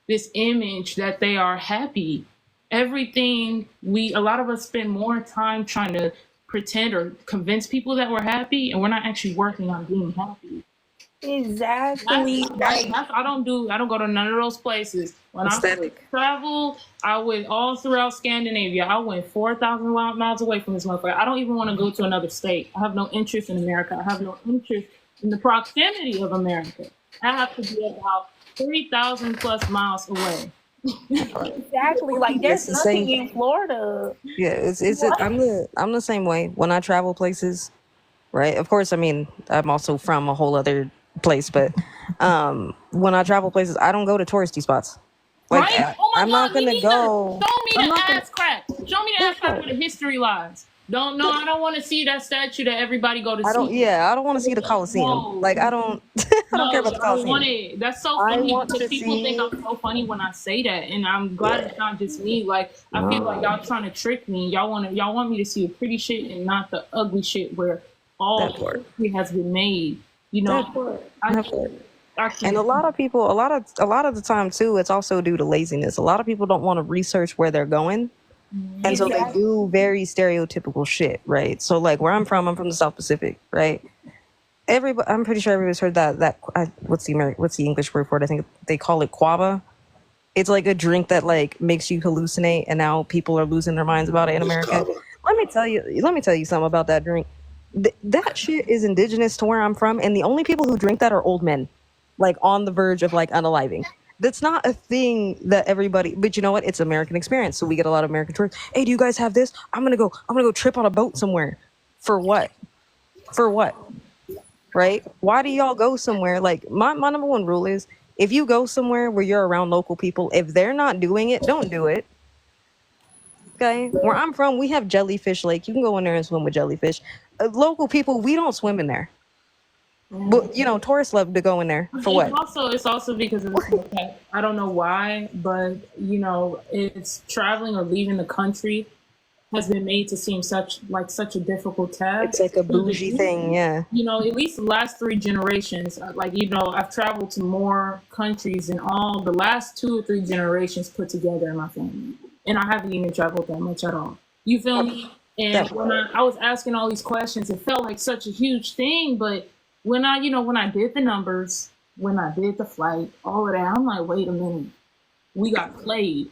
this image that they are happy. Everything a lot of us spend more time trying to pretend or convince people that we're happy, and we're not actually working on being happy. Exactly. Like, I don't go to none of those places. When I aesthetic. travel, I went all throughout Scandinavia. I went 4,000 miles away from this motherfucker. I don't even want to go to another state. I have no interest in America. I have no interest in the proximity of America. I have to be about 3,000 plus miles away. exactly. Like, It's there's the nothing same. in Florida. Yeah, I'm the same way when I travel places, right? Of course, I mean, I'm also from a whole other place, but when I travel places, I don't go to touristy spots. Like Right? Oh my I'm not God, we gonna need to go. show me I'm the not gonna. ass crack. Show me the Yeah, ass crack where the history lies. I don't want to see that statue that everybody go to I don't. see. Yeah, I don't want to see the Coliseum. No, Like I don't. I don't care no, about the I don't want Coliseum. it. That's so I funny want because to people think see. I'm so funny when I say that, and I'm glad Yeah. it's not just me. Like I feel like No. y'all trying to trick me. Y'all want me to see the pretty shit and not the ugly shit where all That part. history has been made. You That know, part. I That can't. part. I And a can't. lot of people, a lot of the time too, it's also due to laziness. A lot of people don't want to research where they're going, and so they Exactly. do very stereotypical shit, right? So like where I'm from the South Pacific, right? Everybody, I'm pretty sure everybody's heard what's the English word for it? I think they call it quava. It's like a drink that like makes you hallucinate, and now people are losing their minds about it in It's America. common. Let me tell you something about that drink. That shit is indigenous to where I'm from, and the only people who drink that are old men, like on the verge of like unaliving. That's not a thing that everybody. But you know what? It's American experience, so we get a lot of American tourists. Hey, do you guys have this? I'm gonna go. I'm gonna go trip on a boat somewhere. For what? For what? Right? Why do y'all go somewhere? Like my number one rule is if you go somewhere where you're around local people, if they're not doing it, don't do it. Okay, where I'm from, we have Jellyfish Lake. You can go in there and swim with jellyfish. Local people, we don't swim in there. But you know, tourists love to go in there for what? It's also because of the fact that I don't know why, but you know, it's traveling or leaving the country has been made to seem such a difficult It's task. like a bougie thing, yeah. You know, at least the last three generations, like you know, I've traveled to more countries than all the last 2 or 3 generations put together in my family, and I haven't even traveled that much at all. You feel me? And That when I was asking all these questions, it felt like such a huge thing, but when I did the numbers, when I did the flight, all of that, I'm like, wait a minute, we got played.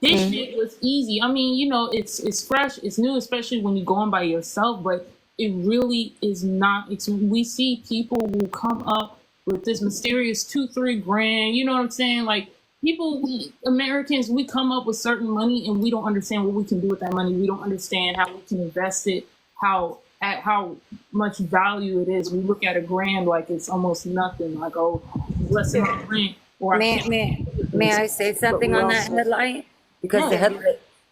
This shit was easy. I mean, you know, it's fresh, it's new, especially when you're going by yourself, but it really is not. We see people who come up with this mysterious 2-3 grand, you know what I'm saying? Like Americans, we come up with certain money and we don't understand what we can do with that money. We don't understand how we can invest it, how at how much value it is. We look at a grand like it's almost nothing. Like, oh, less than my rent, or I May can't may afford may this. I say But something we on that also, headlight? Because the yeah,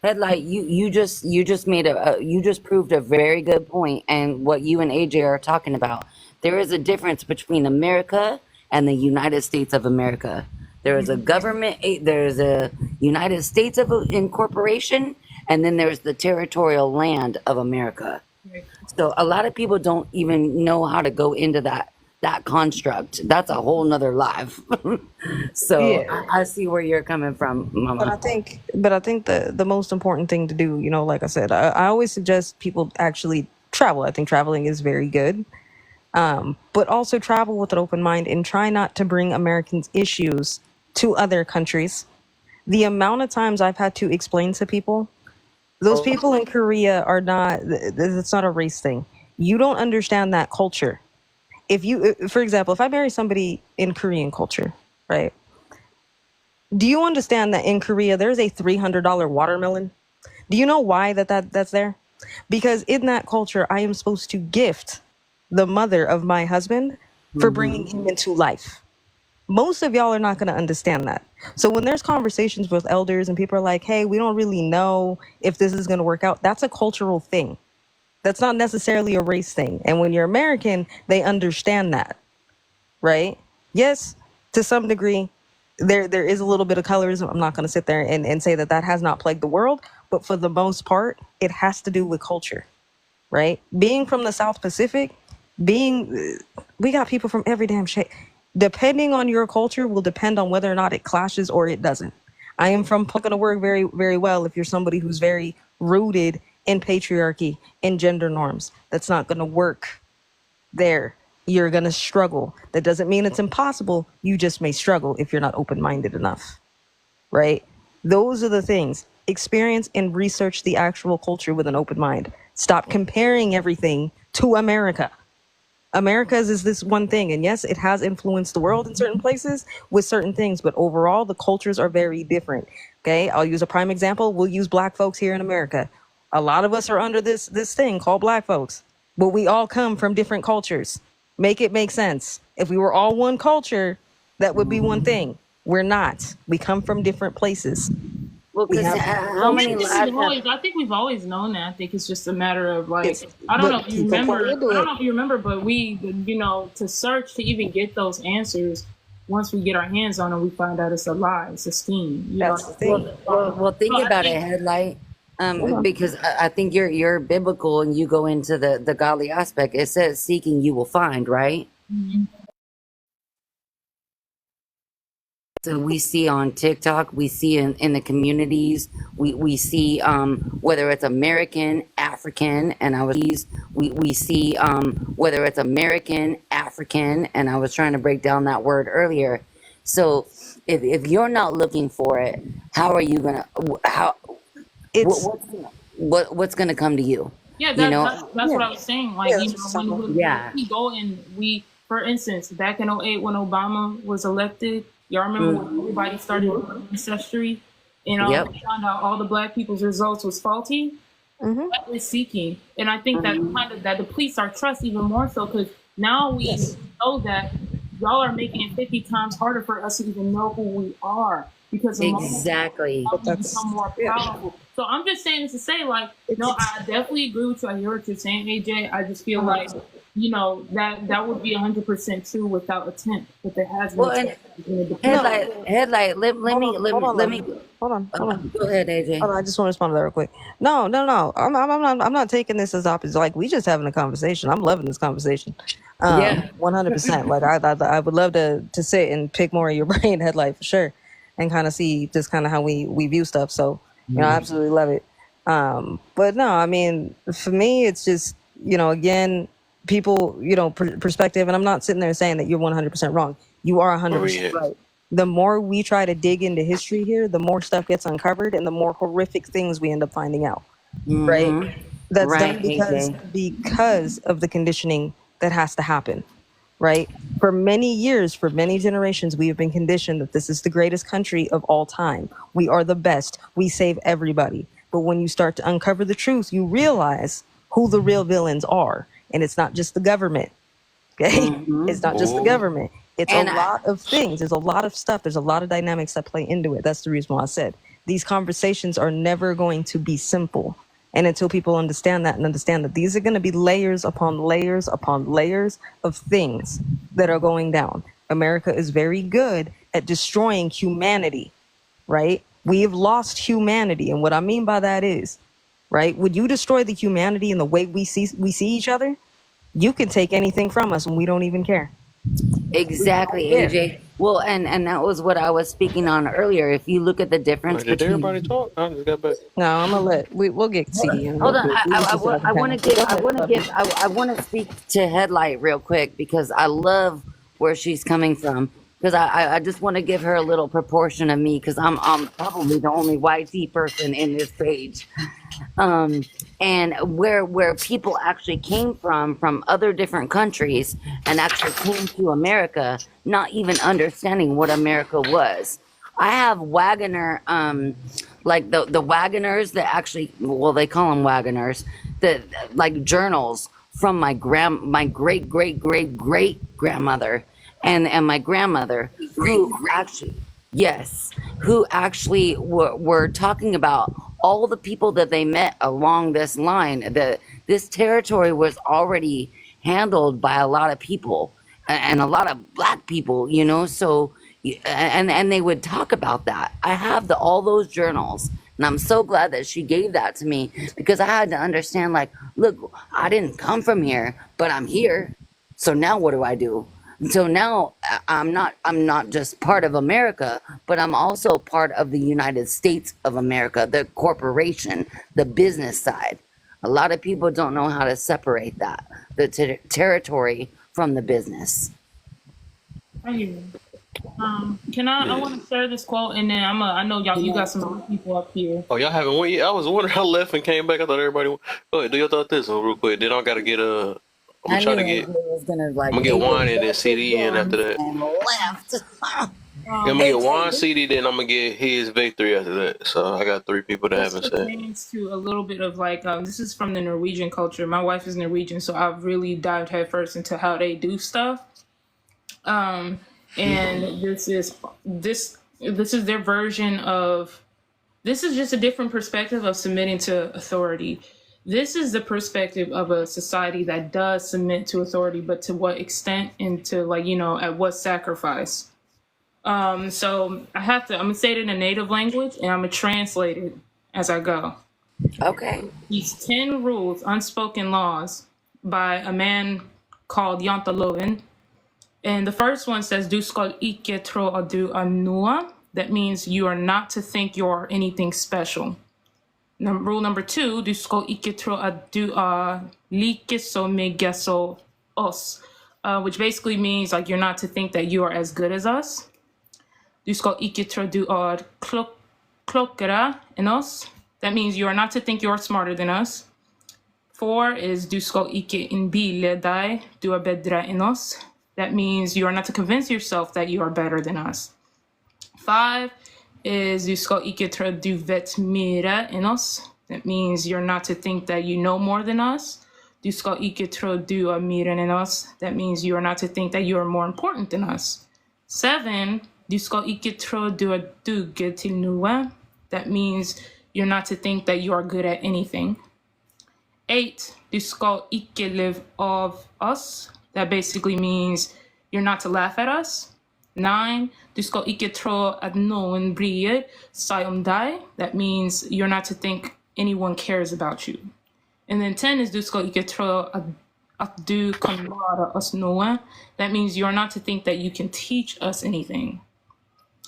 headlight you just made you just proved a very good point, and what you and AJ are talking about. There is a difference between America and the United States of America. There is a government, there is a United States of incorporation, and then there's the territorial land of America. So a lot of people don't even know how to go into that construct. That's a whole nother life. So Yeah. I see where you're coming from, Mama. But I think the most important thing to do, like I said, I always suggest people actually travel. I think traveling is very good. But also travel with an open mind and try not to bring Americans' issues to other countries. The amount of times I've had to explain to people, those people in Korea are not, it's not a race thing. You don't understand that culture. If you, for example, if I marry somebody in Korean culture, right? Do you understand that in Korea there's a $300 watermelon? Do you know why that's there? Because in that culture, I am supposed to gift the mother of my husband for bringing him into life. Most of y'all are not going to understand that. So when there's conversations with elders and people are like, hey, we don't really know if this is going to work out, that's a cultural thing. That's not necessarily a race thing. And when you're American, they understand that, right? Yes, to some degree, there is a little bit of colorism. I'm not going to sit there and say that has not plagued the world, but for the most part, it has to do with culture, right? Being from the South Pacific, we got people from every damn shit. Depending on your culture will depend on whether or not it clashes or it doesn't. I am from going to work very, very well if you're somebody who's very rooted in patriarchy and gender norms. That's not going to work there. You're going to struggle. That doesn't mean it's impossible. You just may struggle if you're not open-minded enough, right? Those are the things. Experience and research the actual culture with an open mind. Stop comparing everything to America. America's is this one thing, and yes, it has influenced the world in certain places with certain things, but overall the cultures are very different. Okay, I'll use a prime example. We'll use black folks here in America. A lot of us are under this thing called black folks, but we all come from different cultures. Make it make sense. If we were all one culture, that would be one thing. We're not. We come from different places. Well, We because have how well, I many think cultures. we've lives have? always, I think we've always known that. I think it's just a matter of like, It's I don't know but if you people play remember, into I don't it. know if you remember, but we, to search to even get those answers, once we get our hands on them, we find out it's a lie, it's a scheme. That's the Well, thing. think So I about it, think, headlight. Because I think you're biblical and you go into the godly aspect. It says, "Seeking, you will find." Right? So we see on TikTok, we see in the communities, we see whether it's American, African, and we see whether it's American, African, and I was trying to break down that word earlier. So if you're not looking for it, how are you gonna how It's what's gonna come to you? yeah, You know? that's what I was saying. Like, yeah, that's what it's talking about. when Yeah. we go and for instance, back in '08 when Obama was elected, y'all remember when Mm, everybody started doing ancestry, and yep. they found out all the black people's results was faulty. Mm-hmm. That is seeking, and I think that Mhm. kind of that depletes our trust even more so because now we Yes. know that y'all are making it 50 times harder for us to even know who we are because the moment Exactly. But we that's become more yeah. powerful. So I'm just saying this to say, like, no, It's I definitely agree with you. I hear what you're saying, AJ. I just feel uh-huh. like, that would be 100% true without attempt, but there has been Well, and attempt, and it depends. No, headlight. Let me. hold on. Go ahead, AJ. Hold on, I just want to respond to that real quick. No. I'm not taking this as opposite. Like we just having a conversation. I'm loving this conversation. Yeah. 100%. Like I would love to sit and pick more of your brain headlight for sure, and kind of see just kind of how we view stuff. So I absolutely love it. But no, I mean, for me, it's just again, people, perspective, and I'm not sitting there saying that you're 100% wrong. You are 100% Maria. right. The more we try to dig into history here, the more stuff gets uncovered and the more horrific things we end up finding out, right? Mm-hmm. That's Right, done AJ. because of the conditioning that has to happen, right? For many years, for many generations, we have been conditioned that this is the greatest country of all time. We are the best. We save everybody. But when you start to uncover the truth, you realize who the real villains are. And it's not just the government. Okay? It's not just the Ooh. government. It's a And lot of things. There's a lot of stuff. There's a lot of dynamics that play into it. That's the reason why I said these conversations are never going to be simple. And until people understand that and understand that these are going to be layers upon layers upon layers of things that are going down. America is very good at destroying humanity, right? We have lost humanity. And what I mean by that is, right, would you destroy the humanity in the way we see each other? You can take anything from us and we don't even care. exactly, Yeah. AJ. Well, and that was what I was speaking on earlier. If you look at the difference Wait, did everybody between, talk? I just got back. No, I'm gonna we'll get CD in real hold on, quick. We just do I another want to panel. give, Go ahead, Buffy. I want to speak to Headlight real quick because I love where she's coming from. Because I just want to give her a little proportion of me because I'm probably the only YT person in this page. And where people actually came from other different countries and actually came to America, not even understanding what America was. I have Wagoner, like the Wagoners that actually, well, they call them Wagoners, that like journals from my great great great great grandmother and my grandmother who actually, yes, who actually were talking about all the people that they met along this line. That this territory was already handled by a lot of people and a lot of black people, you know. So and they would talk about that. I have all those journals, and I'm so glad that she gave that to me because I had to understand. Like, look, I didn't come from here, but I'm here. So now what do I do? So now I'm not just part of America, but I'm also part of the United States of America, the corporation, the business side. A lot of people don't know how to separate that, the territory from the business. I hear you. Can I want to share this quote and then I know y'all you got some other people up here. Oh, y'all haven't went yet? I was wondering. I left and came back. I thought everybody. Go ahead, do your thought this one real quick. Then I gotta get I'm gonna I try knew to AJ get. was gonna I'm like gonna get take wine it and then back to CD in after guns that. and left. I'm gonna get wine AJ, CD, then I'm gonna get his victory after that. So I got three people that This haven't said. pertains to a little bit of like this is from the Norwegian culture. My wife is Norwegian, so I've really dived headfirst into how they do stuff. And this is their version of this is just a different perspective of submitting to authority. This is the perspective of a society that does submit to authority, but to what extent and to like, you know, at what sacrifice. So I'm gonna say it in a native language and I'm gonna translate it as I go. okay. These 10 rules, unspoken laws by a man called Jantaloven. And the first one says, Du skal ikke tro at du er noe. That means you are not to think you are anything special. Rule number 2, du skal ikke tro at du er like så mye som oss. Which basically means like you're not to think that you are as good as us. Du skal ikke tro du er klokere enn oss. That means you are not to think you're smarter than us. 4 is du skal ikke innbille deg du er bedre enn oss. That means you are not to convince yourself that you are better than us. 5 is du skal ikke tro du vet mer enn oss. That means you're not to think that you know more than us. Du skal ikke tro du er mer enn oss. That means you are not to think that you are more important than us. 7, du skal ikke tro du er dugget til noe. That means you're not to think that you are good at anything. 8, du skal ikke live of us. That basically means you're not to laugh at us. 9, du skal ikke tro at noen bryr seg om deg. That means you're not to think anyone cares about you. And then 10 is du skal ikke tro at du kan lære oss noe. That means you're not to think that you can teach us anything.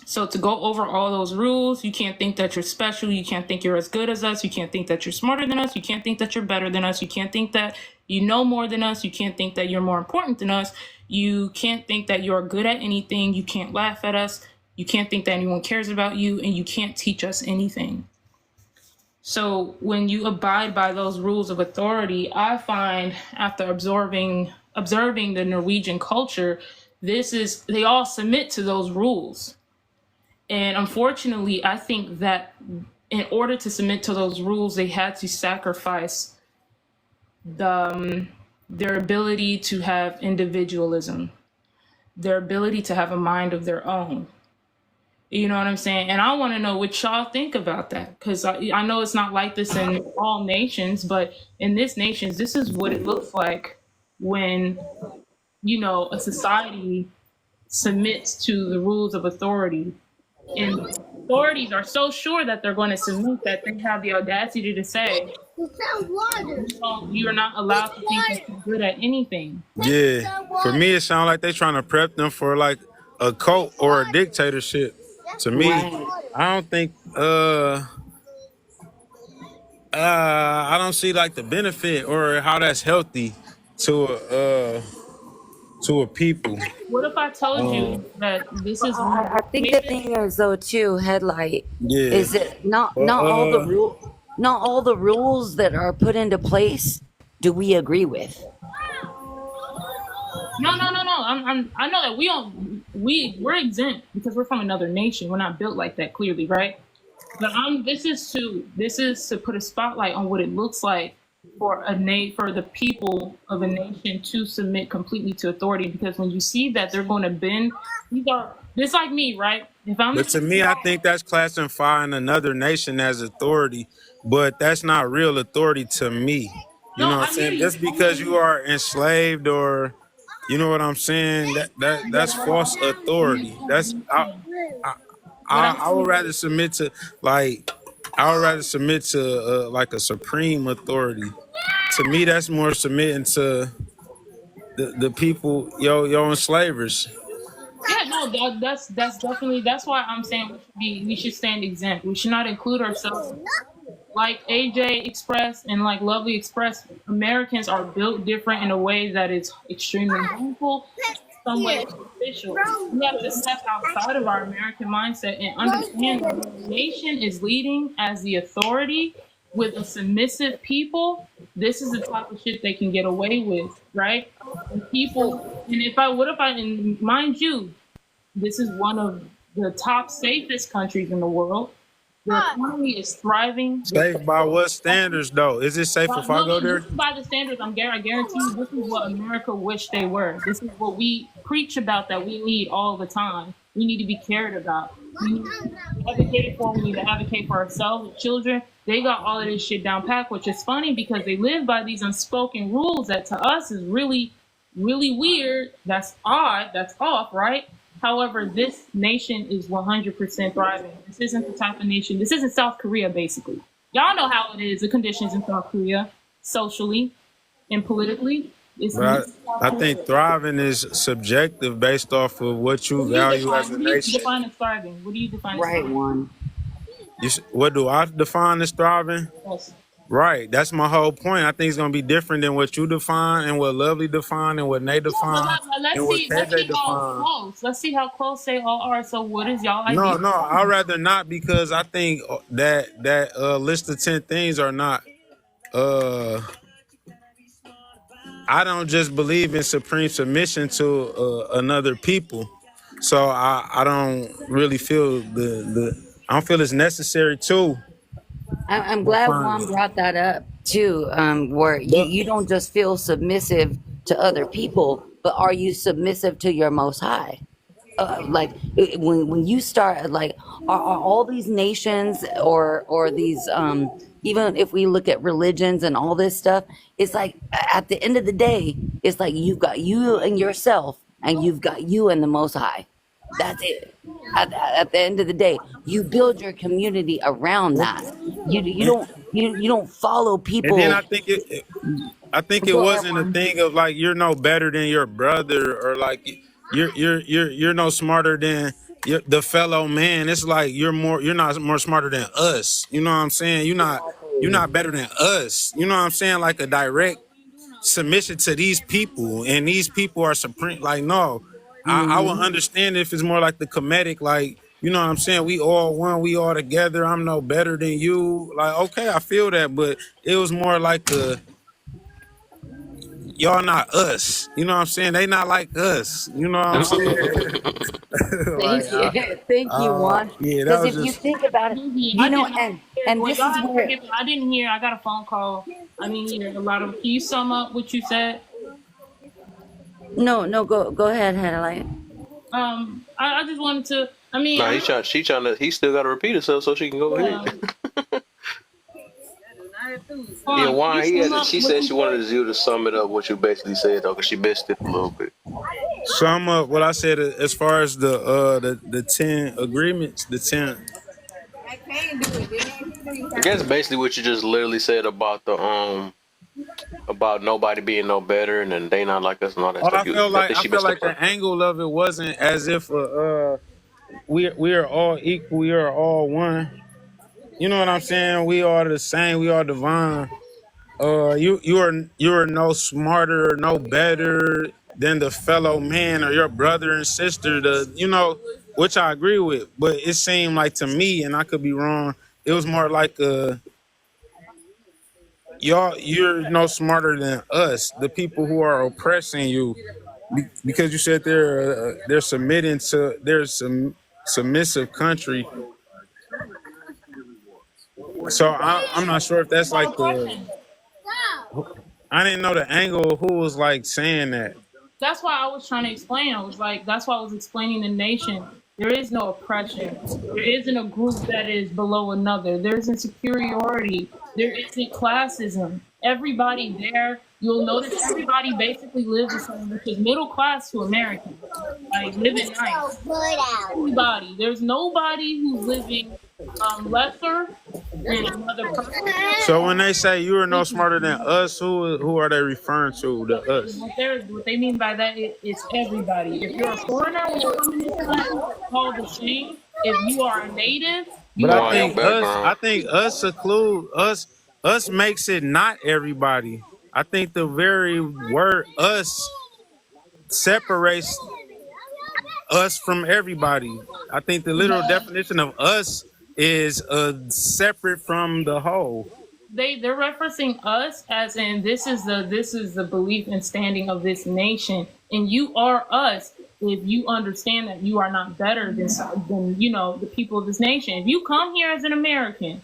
So to go over all those rules, you can't think that you're special. You can't think you're as good as us. You can't think that you're smarter than us. You can't think that you're better than us. You can't think that you know more than us. You can't think that you're more important than us. You can't think that you're good at anything. You can't laugh at us. You can't think that anyone cares about you, and you can't teach us anything. So when you abide by those rules of authority, I find after observing the Norwegian culture, they all submit to those rules. And unfortunately, I think that in order to submit to those rules, they had to sacrifice the their ability to have individualism, their ability to have a mind of their own. You know what I'm saying? And I want to know what y'all think about that, because I know it's not like this in all nations, but in this nations, this is what it looks like when, you know, a society submits to the rules of authority. And authorities are so sure that they're going to submit that they have the audacity to say, you're not allowed to think that you're good at anything. Yeah, for me, it sounds like they trying to prep them for like a cult or a dictatorship. To me, Right. I don't think. I don't see like the benefit or how that's healthy to a people. What if I told you that this is one of I the think the safest? thing is though too, headlight, Yeah, is that but not all the rules that are put into place do we agree with. No, no, no, no. I know that we're exempt because we're from another nation. We're not built like that, clearly, right? But this is to put a spotlight on what it looks like for for the people of a nation to submit completely to authority. Because when you see that they're going to bend, these are just like me, right? If I'm to me, I think that's classifying another nation as authority, but that's not real authority to me. You no, know what I'm I hear saying? you. Just I hear because you you. are enslaved or you know what I'm saying, that's false authority. I, What I'm I would saying, rather submit to like I would rather submit to like a supreme authority. To me, that's more submitting to the people, yo enslavers. yeah, no, that's definitely that's why I'm saying we should stand exempt. We should not include ourselves. Like AJ expressed and like Lovely expressed, Americans are built different in a way that is extremely harmful, some way beneficial. We have to step outside of our American mindset and understand that when a nation is leading as the authority with a submissive people, this is the type of shit they can get away with, right? And people, and and mind you, this is one of the top safest countries in the world. The economy is thriving. Safe by what standards though? Is it safe if I No, go no, there? this is by the standards. I guarantee you, this is what America wish they were. This is what we preach about that we need all the time. We need to be cared about. We need to be advocated for. We need to advocate for ourselves, children. They got all of this shit down pat, which is funny because they live by these unspoken rules that to us is really, really weird. That's odd. That's off, right? However, this nation is 100% thriving. This isn't the type of nation. This isn't South Korea, basically. Y'all know how it is, the conditions in South Korea, socially and politically. It's not But South I Korea. think thriving is subjective based off of what you value as a What do you nation. define as thriving? What do you define as Right thriving? one. What do I define as thriving? Yes. Right, that's my whole point. I think it's gonna be different than what you define and what Lovely define and what Nate Yeah, but define let's and what see. Let's KJ see how define. close. Let's see how close they all are. So, what is y'all No, idea? no, I'd rather not because I think that list of 10 things are not uh I don't just believe in supreme submission to another people. So I don't really feel I don't feel it's necessary to I'm glad define Juan it. brought that up too, where But you don't just feel submissive to other people, but are you submissive to your Most High? When you start like are all these nations or these even if we look at religions and all this stuff, it's like at the end of the day it's like you've got you and yourself and you've got you and the Most High. That's it. At the end of the day you build your community around that. You don't follow and then people. I think it Go ahead wasn't a one. thing of like you're no better than your brother or like you're no smarter than the fellow man. It's like you're not more smarter than us. You know what I'm saying? You're Exactly. not better than us. You know what I'm saying? Like a direct submission to these people, and these people are supreme. Like no, I will Hmm. understand if it's more like the comedic, like you know what I'm saying. We all one, we all together. I'm no better than you. Like okay, I feel that, but it was more like the y'all not us. You know what I'm saying? They not like us. You know what I'm saying? like, Thank you. Thank you, Juan. yeah, that Because was if you just think about it, Maybe I you know, didn't. and Well, this y'all is have to where forgive me. I didn't hear. I got a phone call. I mean, a lot of. Can you sum up what you said? No, go ahead, Headlight. I just wanted to. I mean, Nah, I'm he's not. trying. She trying to. He still got to repeat himself so she can go ahead. Yeah. Yeah, Can you why he sum had? up She what said you she said? wanted you to sum it up what you basically said though, because she missed it a little bit. Sum up what I said as far as the 10 agreements, the 10. I guess basically what you just literally said about the about nobody being no better and then they not like us and all that All stuff. You, I think I she feel missed the like part. the angle of it wasn't as if we are all equal, we are all one. You know what I'm saying? We are the same, we are divine. You are no smarter or no better than the fellow man or your brother and sister. Which I agree with, but it seemed like to me, and I could be wrong. It was more like you're no smarter than us, the people who are oppressing you, because you said they're submitting to their submissive country. So I'm not sure if that's Not like oppression. I didn't know the angle of who was like saying that. That's why I was trying to explain. I was like, that's why I was explaining the nation. There is no oppression. There isn't a group that is below another. There isn't superiority. There isn't classism. Everybody there, you'll notice everybody basically lives the same, which is middle class to American. Like living nice. Everybody. There's nobody who's living lesser than another person. So when they say you are no Living smarter than us, who are they referring to? The us. what they mean by that is everybody. If you're a foreigner when you come in this country, you're called the same. If you are a native, But you I Go are on your think us, background. I think us include us. Us makes it not everybody. I think the very word us separates us from everybody. I think the literal the definition of us is separate from the whole. they're referencing us as in this is the belief and standing of this nation, and you are us. If you understand that you are not better than the people of this nation, if you come here as an American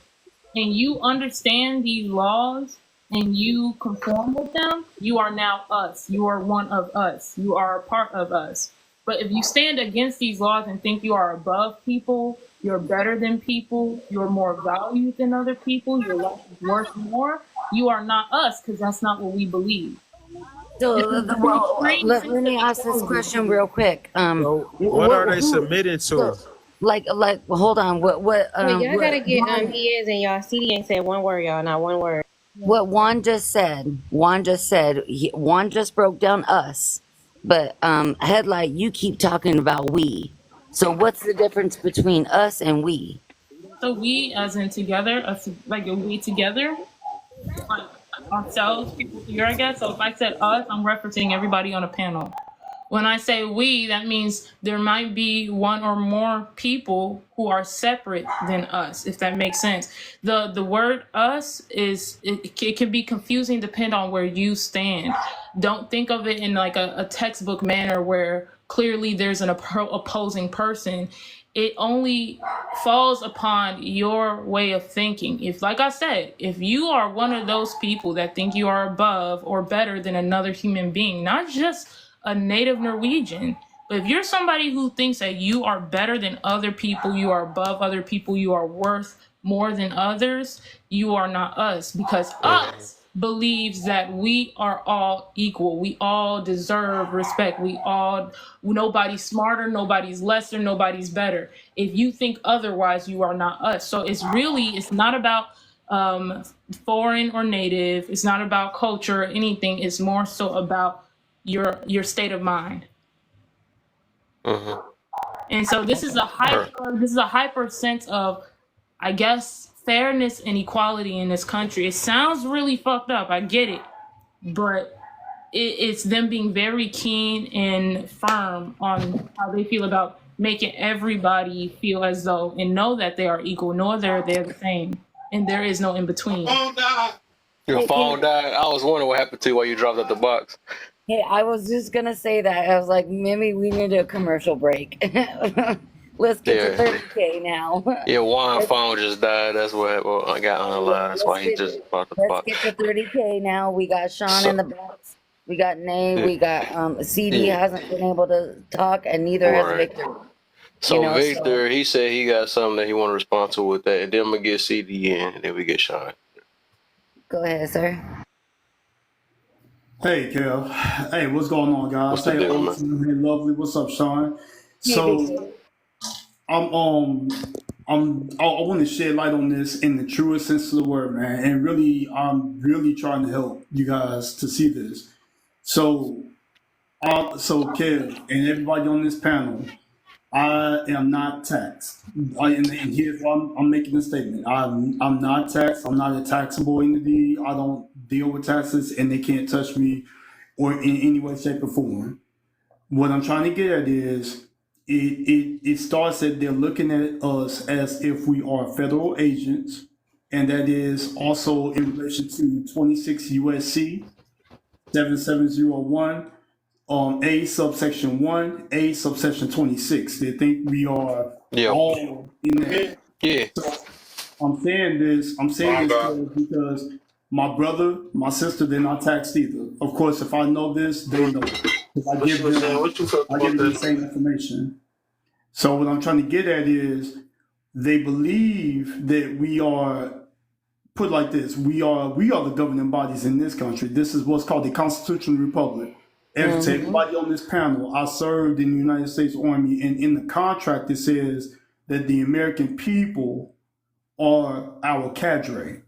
and you understand these laws and you conform with them, you are now us. You are one of us. You are a part of us. But if you stand against these laws and think you are above people, you're better than people, you're more valued than other people, your life is worth more, you are not us because that's not what we believe. This So, is a very strange let sense of me ask this equality. question real quick. So what are What they who? submitting to? So, hold on. Wait, y'all gotta get Juan, he is and y'all. CD ain't said one word, y'all. Not one word. what Juan just said? Juan just broke down us, but Headlight, you keep talking about we. So, what's the difference between us and we? So we, as in together, us, like a we together, like ourselves, people here, I guess. So if I said us, I'm referencing everybody on a panel. When I say we, that means there might be one or more people who are separate than us, if that makes sense. The word us it can be confusing depending on where you stand. Don't think of it in like a textbook manner where clearly there's an opposing person. It only falls upon your way of thinking. If, like I said, if you are one of those people that think you are above or better than another human being, not just a native Norwegian, but if you're somebody who thinks that you are better than other people, you are above other people, you are worth more than others, you are not us, because us believes that we are all equal. We all deserve respect. Nobody's smarter, nobody's lesser, nobody's better. If you think otherwise, you are not us. So it's not about foreign or native. It's not about culture or anything. It's more so about your state of mind. Mm-hmm. And so this is a hyper sense of, I guess, fairness and equality in this country. It sounds really fucked up. I get it, but it's them being very keen and firm on how they feel about making everybody feel as though and know that they are equal, know they're the same, and there is no in between. Your Hey, phone died. I was wondering what happened to you while you dropped out the box. Hey, I was just gonna say that. I was like, maybe we need a commercial break. Let's get to Yeah, 30K now. yeah. Juan let's phone just died. That's what I got unalive. That's let's why he get just bought the let's box. get to 30K now. We got Sean in So the box. We got Nay. yeah, We got CD yeah, hasn't been able to talk, and neither has right. Victor. You So know, so Victor, he said he got something that he want to respond to with that, and then I'm gonna get CD in, and then we get Sean. go ahead, sir. Hey, Kev. Hey, what's going on, guys? What's the Hey, deal, man? Alton. Hey, Lovely. What's up, Sean? Hey, So, Victor. I want to shed light on this in the truest sense of the word, man. And really, I'm really trying to help you guys to see this. So, so Kev and everybody on this panel, I am not taxed. And here's why I'm making a statement. I'm not taxed. I'm not a taxable entity. I don't deal with taxes, and they can't touch me or in any way, shape, or form. What I'm trying to get at is it starts that they're looking at us as if we are federal agents, and that is also in relation to 26 USC 7701 A subsection 1, A subsection 26. They think we are Yeah, all in that. yeah. So I'm saying this because my brother, my sister, they're not taxed either. Of course, if I know this, they know it. Because What you was saying? What you felt I about give them the that? same information. So what I'm trying to get at is they believe that we are put like this. We are the governing bodies in this country. This is what's called the constitutional republic. To Mm-hmm. everybody on this panel, I served in the United States Army, and in the contract it says that the American people are our cadre.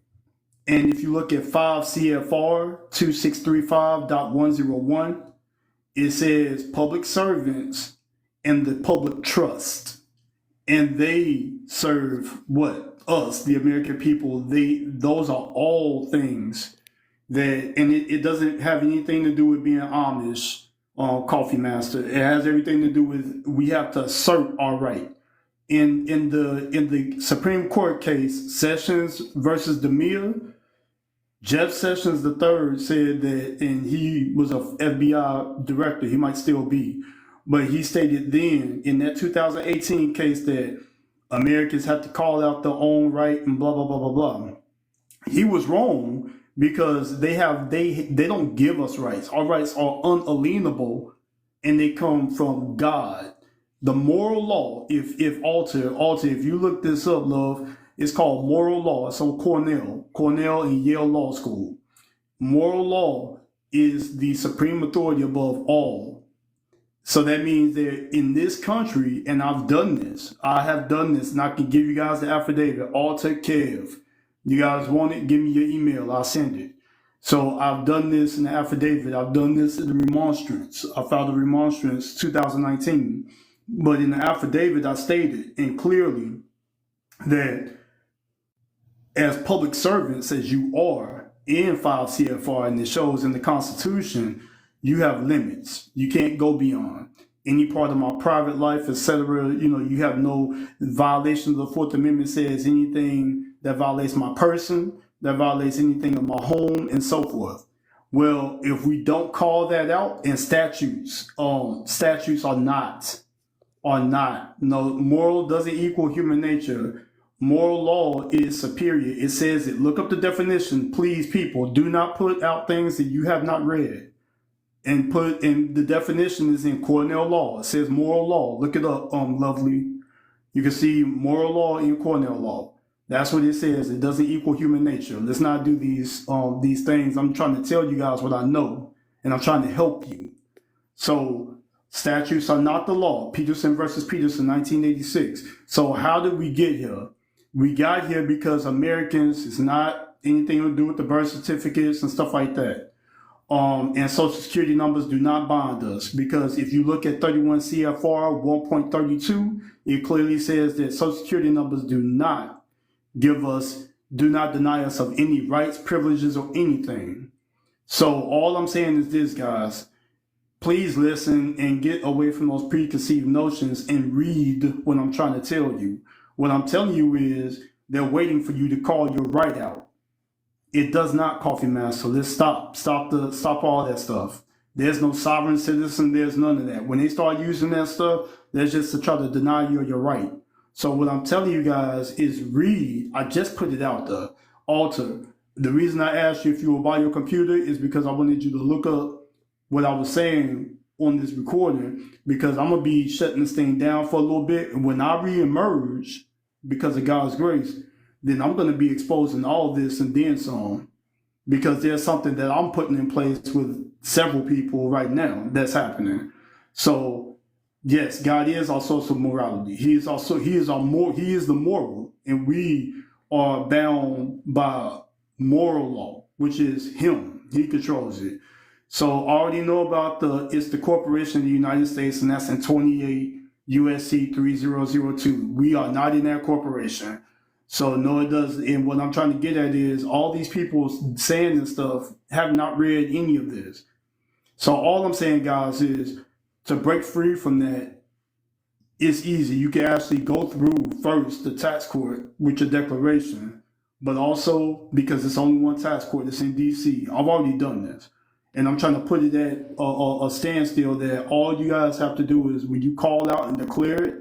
And if you look at 5 CFR 2635.101, it says public servants and the public trust. And they serve what? Us, the American people. Those are all things that, and it doesn't have anything to do with being Amish coffee master. It has everything to do with we have to assert our right. In the Supreme Court case, Sessions versus DeMille, Jeff Sessions III said that, and he was a FBI director, he might still be, but he stated then in that 2018 case that Americans have to call out their own right and blah blah blah blah blah. He was wrong because they don't give us rights. Our rights are unalienable, and they come from God. The moral law, if alter, if you look this up, love, it's called moral law. It's on Cornell and Yale Law School. Moral law is the supreme authority above all. So that means that in this country, and I have done this, and I can give you guys the affidavit, all take care of. You guys want it? Give me your email. I'll send it. So I've done this in the affidavit. I've done this in the remonstrance. I filed a remonstrance 2019. But in the affidavit, I stated and clearly that as public servants, as you are in 5 CFR, and it shows in the Constitution, you have limits. You can't go beyond any part of my private life, etc. You have no violation of the Fourth Amendment. Says anything that violates my person, that violates anything of my home, and so forth. Well, if we don't call that out, and statutes are not. No, moral doesn't equal human nature. Moral law is superior. It says it. Look up the definition, please, people. Do not put out things that you have not read. And put in the definition is in Cornell law. It says moral law. Look it up, lovely. You can see moral law in Cornell law. That's what it says. It doesn't equal human nature. Let's not do these things. I'm trying to tell you guys what I know, and I'm trying to help you. So statutes are not the law. Peterson versus Peterson, 1986. So how did we get here? We got here because Americans, it's not anything to do with the birth certificates and stuff like that. And social security numbers do not bond us, because if you look at 31 CFR 1.32, it clearly says that social security numbers do not deny us of any rights, privileges, or anything. So all I'm saying is this, guys. Please listen and get away from those preconceived notions and read what I'm trying to tell you. What I'm telling you is they're waiting for you to call your right out. It does not, Coffee Master. Let's stop all that stuff. There's no sovereign citizen. There's none of that. When they start using that stuff, That's just to try to deny you your right. So what I'm telling you guys is read. I just put it out there. Alter. The reason I asked you if you will buy your computer is because I wanted you to look up what I was saying on this recording, because I'm gonna be shutting this thing down for a little bit, and when I reemerge, because of God's grace, then I'm gonna be exposing all this and then some, because there's something that I'm putting in place with several people right now that's happening. So yes, God is our source of morality. He is the moral, and we are bound by moral law, which is Him. He controls it. So I already know about it's the corporation of the United States, and that's in 28 USC 3002. We are not in that corporation. So no, it does. And what I'm trying to get at is all these people saying this stuff have not read any of this. So all I'm saying, guys, is to break free from that. It's easy. You can actually go through first the tax court with your declaration, but also because it's only one tax court, it's in DC. I've already done this, and I'm trying to put it at a standstill that all you guys have to do is when you call out and declare it,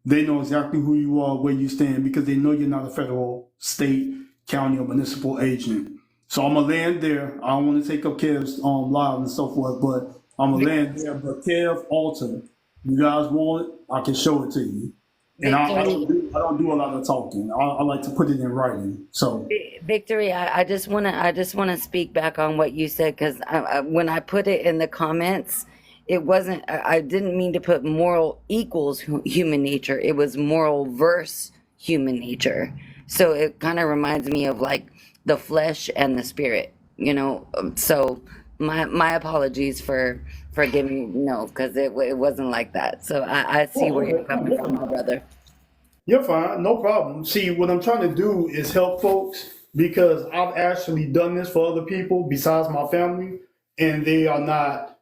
they know exactly who you are, where you stand, because they know you're not a federal, state, county, or municipal agent. So I'm gonna land there. I don't want to take up Kev's live and so forth, but I'm gonna land there. But Kev, Alton, you guys want it? I can show it to you. And I don't do a lot of talking. I like to put it in writing. So Victory, I just wanna speak back on what you said, because when I put it in the comments, it wasn't. I didn't mean to put moral equals human nature. It was moral versus human nature. So it kind of reminds me of like the flesh and the spirit. So my apologies for giving no, because it wasn't like that. So I see where you're coming from, my brother. you're fine, no problem. See, what I'm trying to do is help folks, because I've actually done this for other people besides my family, and they are not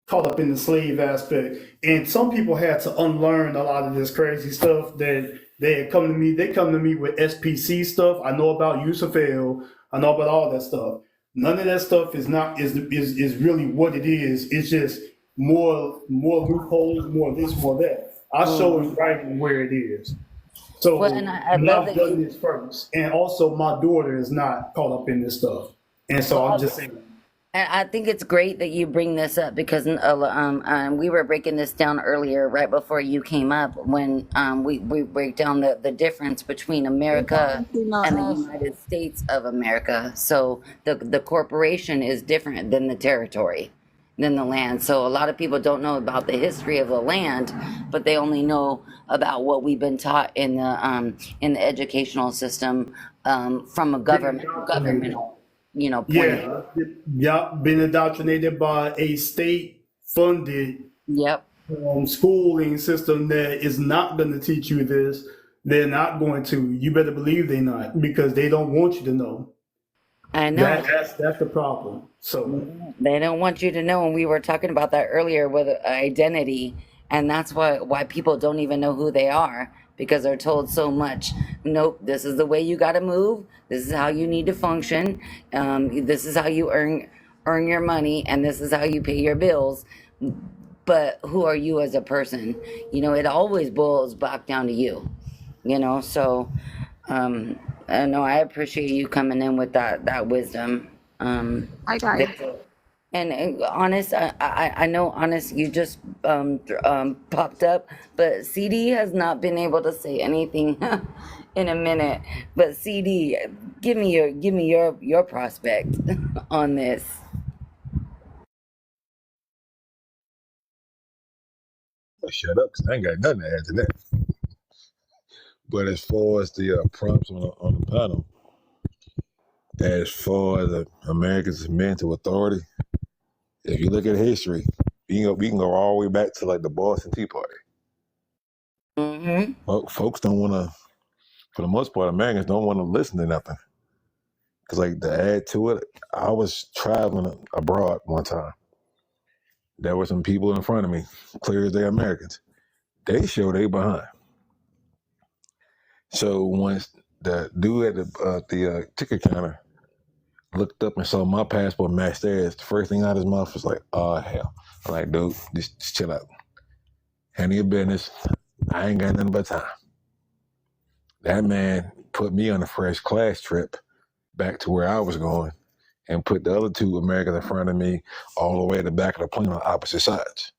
caught up in the slave aspect. And some people had to unlearn a lot of this crazy stuff that they had come to me. They come to me with SPC stuff. I know about USFL. I know about all that stuff. None of that stuff is really what it is. It's just more loopholes, more this, more that. I show it right where it is. So Well, and I love I've that done you. this first, and also my daughter is not caught up in this stuff, and so I'm just saying. And I think it's great that you bring this up, because we were breaking this down earlier, right before you came up, when we break down the difference between America and the United States of America. So the corporation is different than the territory, than the land. So a lot of people don't know about the history of the land, but they only know about what we've been taught in the educational system, from a governmental point of view. Yeah, yeah, been indoctrinated by a state-funded Yep. schooling system that is not going to teach you this. They're not going to. You better believe they're not, because they don't want you to know. I know. That's the problem. So They don't want you to know, and we were talking about that earlier with identity, and that's why people don't even know who they are, because they're told so much. Nope, this is the way you got to move. This is how you need to function. This is how you earn your money, and this is how you pay your bills. But who are you as a person? It always boils back down to you. So no, I appreciate you coming in with that wisdom. I got it. Victor. And honest, I know honest, you just popped up, but CD has not been able to say anything in a minute. But CD, give me your prospect on this. Shut up, because I ain't got nothing to add to that. But as far as the prompts on the panel, as far as America's mental authority, if you look at history, we can go all the way back to like the Boston Tea Party. Mm-hmm. Well, folks don't want to, for the most part, Americans don't want to listen to nothing. Because like to add to it, I was traveling abroad one time. There were some people in front of me, clear as they Americans. They show they behind. So once the dude at the ticket counter looked up and saw my passport matched theirs, the first thing out of his mouth was like, "Oh hell!" I'm like, "Dude, just chill out." handle your business. I ain't got nothing but time. That man put me on a first class trip back to where I was going and put the other two Americans in front of me all the way at the back of the plane on opposite sides.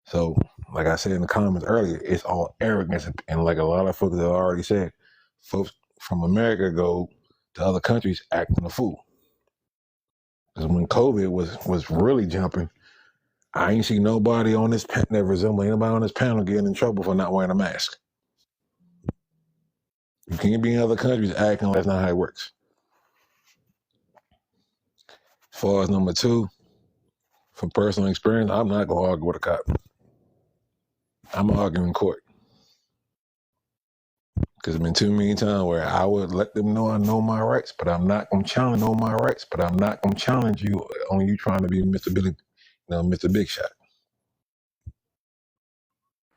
So, like I said in the comments earlier, it's all arrogance. And like a lot of folks have already said, folks from America go to other countries acting a fool. Because when COVID was really jumping, I ain't see nobody on this panel that resemble anybody on this panel getting in trouble for not wearing a mask. You can't be in other countries acting like that's not how it works. As far as number two, from personal experience, I'm not going to argue with a cop. I'm going to argue in court. Because there's been too many times where I would let them know I know my rights, but I'm not going to challenge you on you trying to be Mr. Billy, Mr. Big Shot.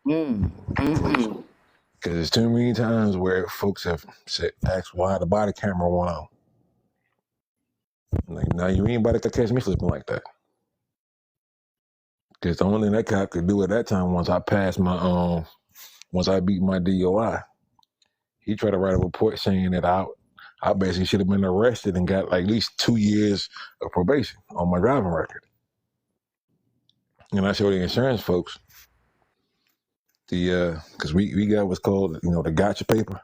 Mm-hmm. Because there's too many times where folks have asked why the body camera went on. Like, now you ain't about to catch me flipping like that. Because the only thing that cop could do at that time once I beat my DOI, he tried to write a report saying that I basically should have been arrested and got like at least 2 years of probation on my driving record. And I showed the insurance folks because we got what's called the gotcha paper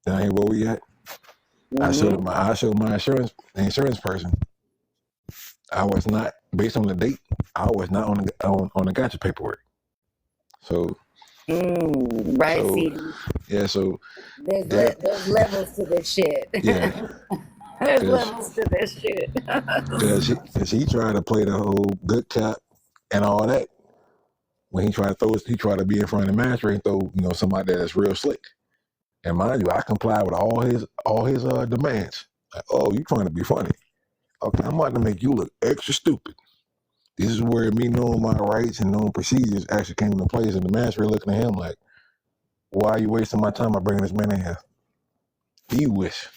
down here where we at. Mm-hmm. I showed my the insurance person. I was not, based on the date, I was not on the gotcha paperwork. So Right, so see, yeah, so there's that there's levels to this shit. yeah, There's because levels to this shit. he tried to play the whole good cop and all that. When he tried to be in front of the magistrate and throw somebody that's real slick. And mind you, I complied with all his demands. Like, oh, you trying to be funny? Okay, I'm about to make you look extra stupid. This is where me knowing my rights and knowing procedures actually came into place. And the magistrate looking at him like, why are you wasting my time by bringing this man in here? He wish.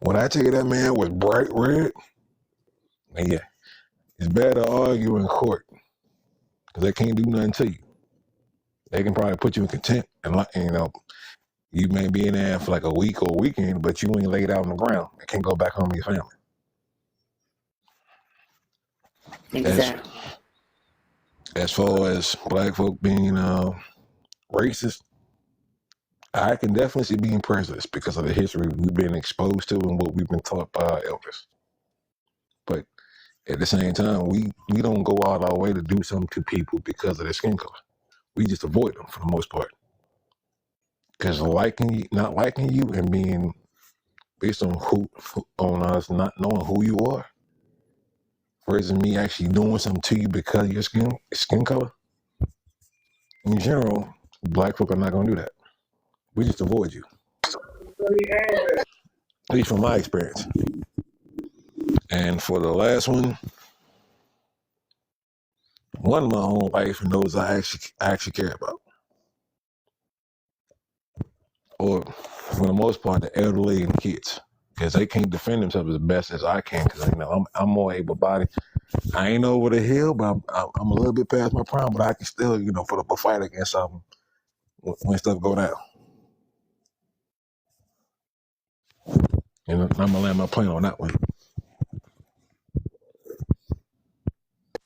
When I tell you that man was bright red, and yeah, it's better to argue in court because they can't do nothing to you. They can probably put you in contempt and you may be in there for like a week or a weekend, but you ain't laid out on the ground and can't go back home to your family. Exactly. As far as black folk being racist, I can definitely see being prejudiced because of the history we've been exposed to and what we've been taught by our elders. But at the same time, we don't go out our way to do something to people because of their skin color. We just avoid them for the most part. Because not liking you and being based on on us not knowing who you are, versus me actually doing something to you because of your skin color. In general, black folk are not going to do that. We just avoid you. At least from my experience. And for the last one of my own life and those I actually care about. Or for the most part, the elderly and the kids. Because they can't defend themselves as best as I can. Because I'm more able-bodied. I ain't over the hill, but I'm a little bit past my prime. But I can still, put up a fight against something when stuff go down. I'm gonna land my plane on that one.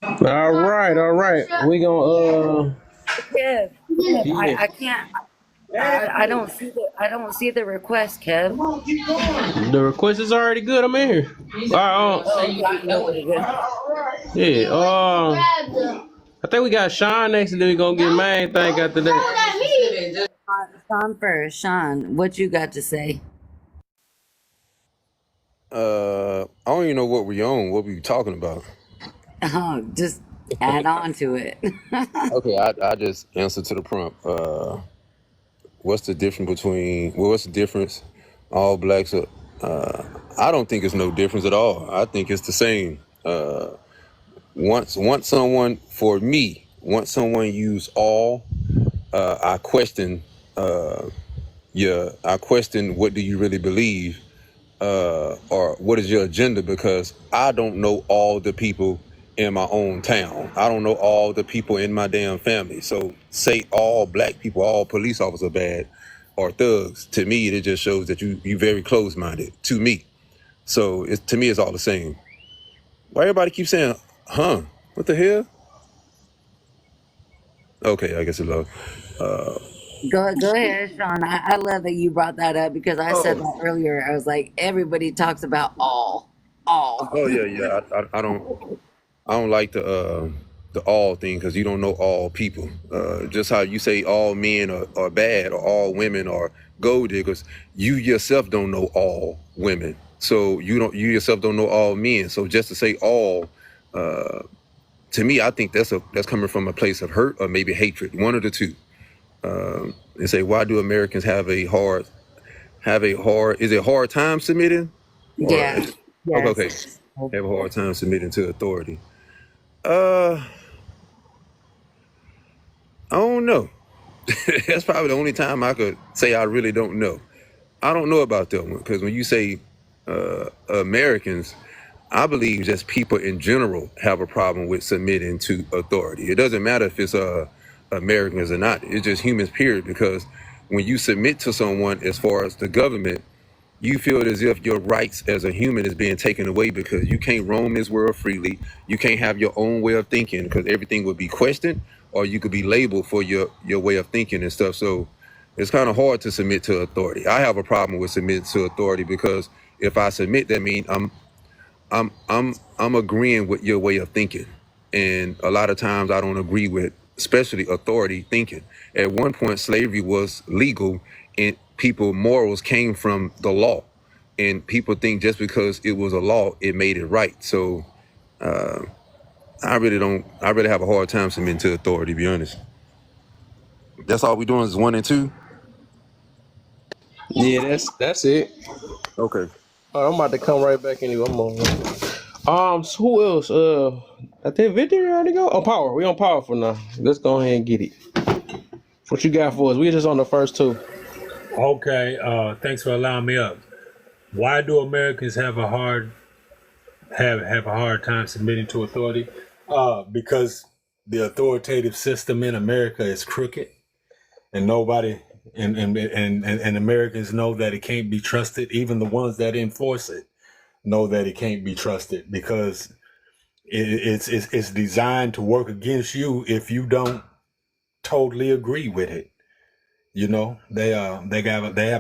All right. We gonna Kev, yeah. I can't. I don't see the request, Kev. The request is already good. I'm in here. All right. Oh, okay. You already good. Yeah. I think we got Sean next, and then we gonna get main thing after that. Sean first. Sean, what you got to say? I don't even know what we on. What we talking about? Oh, just add on to it. Okay, I just answer to the prompt. What's the difference between? Well, what's the difference? All blacks are. I don't think it's no difference at all. I think it's the same. Once someone use all, I question. I question what do you really believe, or what is your agenda? Because I don't know all the people in my own town. I don't know all the people in my damn family. So say all black people, all police officers are bad or thugs. To me, it just shows that you very close minded. To me, so to me, it's all the same. Why everybody keep saying, "Huh? What the hell?" Okay, I guess it's low. Go ahead, Sean. I love that you brought that up because I said Oh, that earlier. I was like, everybody talks about all. oh yeah. I don't like the all thing because you don't know all people. Just how you say all men are bad or all women are gold diggers, you yourself don't know all women. So you yourself don't know all men. So just to say all, to me, I think that's coming from a place of hurt or maybe hatred, one of the two. They say, why do Americans is it hard time submitting, or Yeah. okay, Yes. have a hard time submitting to authority? Uh, I don't know. That's probably the only time I could say I really don't know. I don't know about that one because when you say Americans, I believe just people in general have a problem with submitting to authority. It doesn't matter if it's Americans or not. It's just humans, period. Because when you submit to someone, as far as the government, you feel as if your rights as a human is being taken away because you can't roam this world freely. You can't have your own way of thinking because everything would be questioned, or you could be labeled for your way of thinking and stuff. So it's kind of hard to submit to authority. I have a problem with submitting to authority because if I submit, that means I'm agreeing with your way of thinking, and a lot of times I don't agree with, especially authority thinking. At one point, slavery was legal, and people morals came from the law, and people think just because it was a law, it made it right. So I really don't. I really have a hard time submitting to authority. To be honest, that's all we doing is 1 and 2. Yeah, that's it. Okay. All right, I'm about to come right back anyway. I'm on. So who else? I think Victory already go. Oh, Power. We on Power for now. Let's go ahead and get it. What you got for us? We just on the first two. Okay, thanks for allowing me up. Why do Americans have a hard time submitting to authority? Because the authoritative system in America is crooked, and nobody and Americans know that it can't be trusted. Even the ones that enforce it know that it can't be trusted because it's designed to work against you if you don't totally agree with it. You know, they have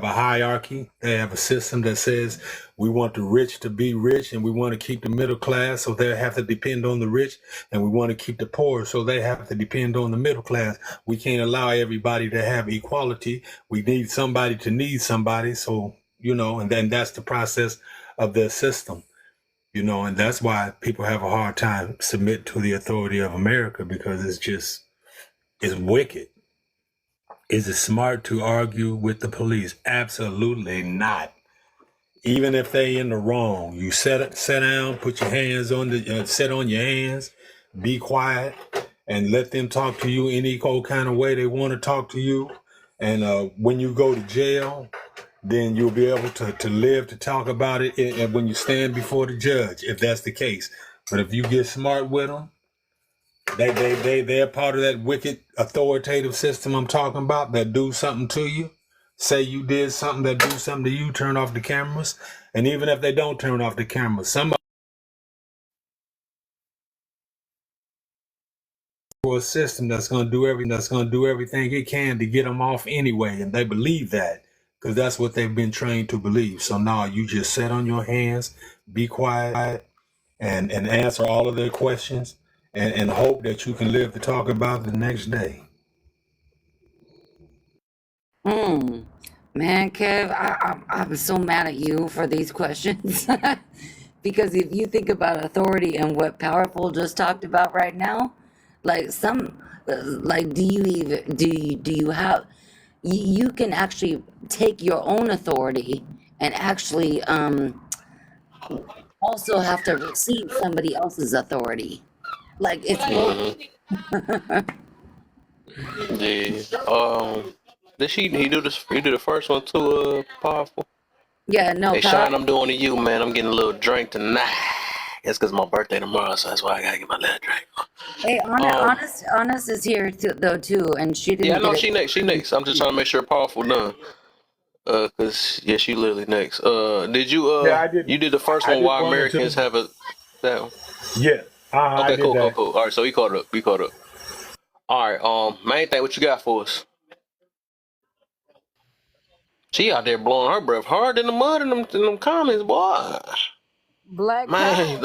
a hierarchy. They have a system that says we want the rich to be rich and we want to keep the middle class, so they have to depend on the rich, and we want to keep the poor, so they have to depend on the middle class. We can't allow everybody to have equality. We need somebody to need somebody. So, you know, and then that's the process of the system, you know, and that's why people have a hard time submit to the authority of America because it's wicked. Is it smart to argue with the police? Absolutely not. Even if they in the wrong, you sit down, put your hands on sit on your hands, be quiet, and let them talk to you any cold kind of way they want to talk to you. And when you go to jail, then you'll be able to live to talk about it and when you stand before the judge, if that's the case. But if you get smart with them, they're part of that wicked authoritative system I'm talking about that do something to you. Say you did something that do something to you, turn off the cameras. And even if they don't turn off the cameras, some for a system that's going to do everything it can to get them off anyway. And they believe that because that's what they've been trained to believe. So now you just sit on your hands, be quiet, and answer all of their questions and hope that you can live to talk about it the next day. Hmm. Man, Kev, I'm so mad at you for these questions. Because if you think about authority and what Powerful just talked about right now, like like, do you have, you can actually take your own authority and actually, also have to receive somebody else's authority. Like, it's both. Hmm. Yeah. Did he do this? He did the first one too. Powerful. Yeah, no, Hey, Sean, Powerful. I'm doing to you, man. I'm getting a little drink tonight. It's because my birthday tomorrow, so that's why I gotta get my last drink. Hey, Um, Honest is here too, though too, and she yeah, I didn't know get she next. She it. next. I'm just trying to make sure powerful done. Cause yeah, she literally next. Did you Yeah, I did. you did the first I one? did Why one and Americans two. have a that one? Yeah, I Okay, did cool, cool, that. cool. All right, so we caught up. We caught up. All right. Main thing, what you got for us? She out there blowing her breath hard in the mud in them comments, boy. Black Man, power.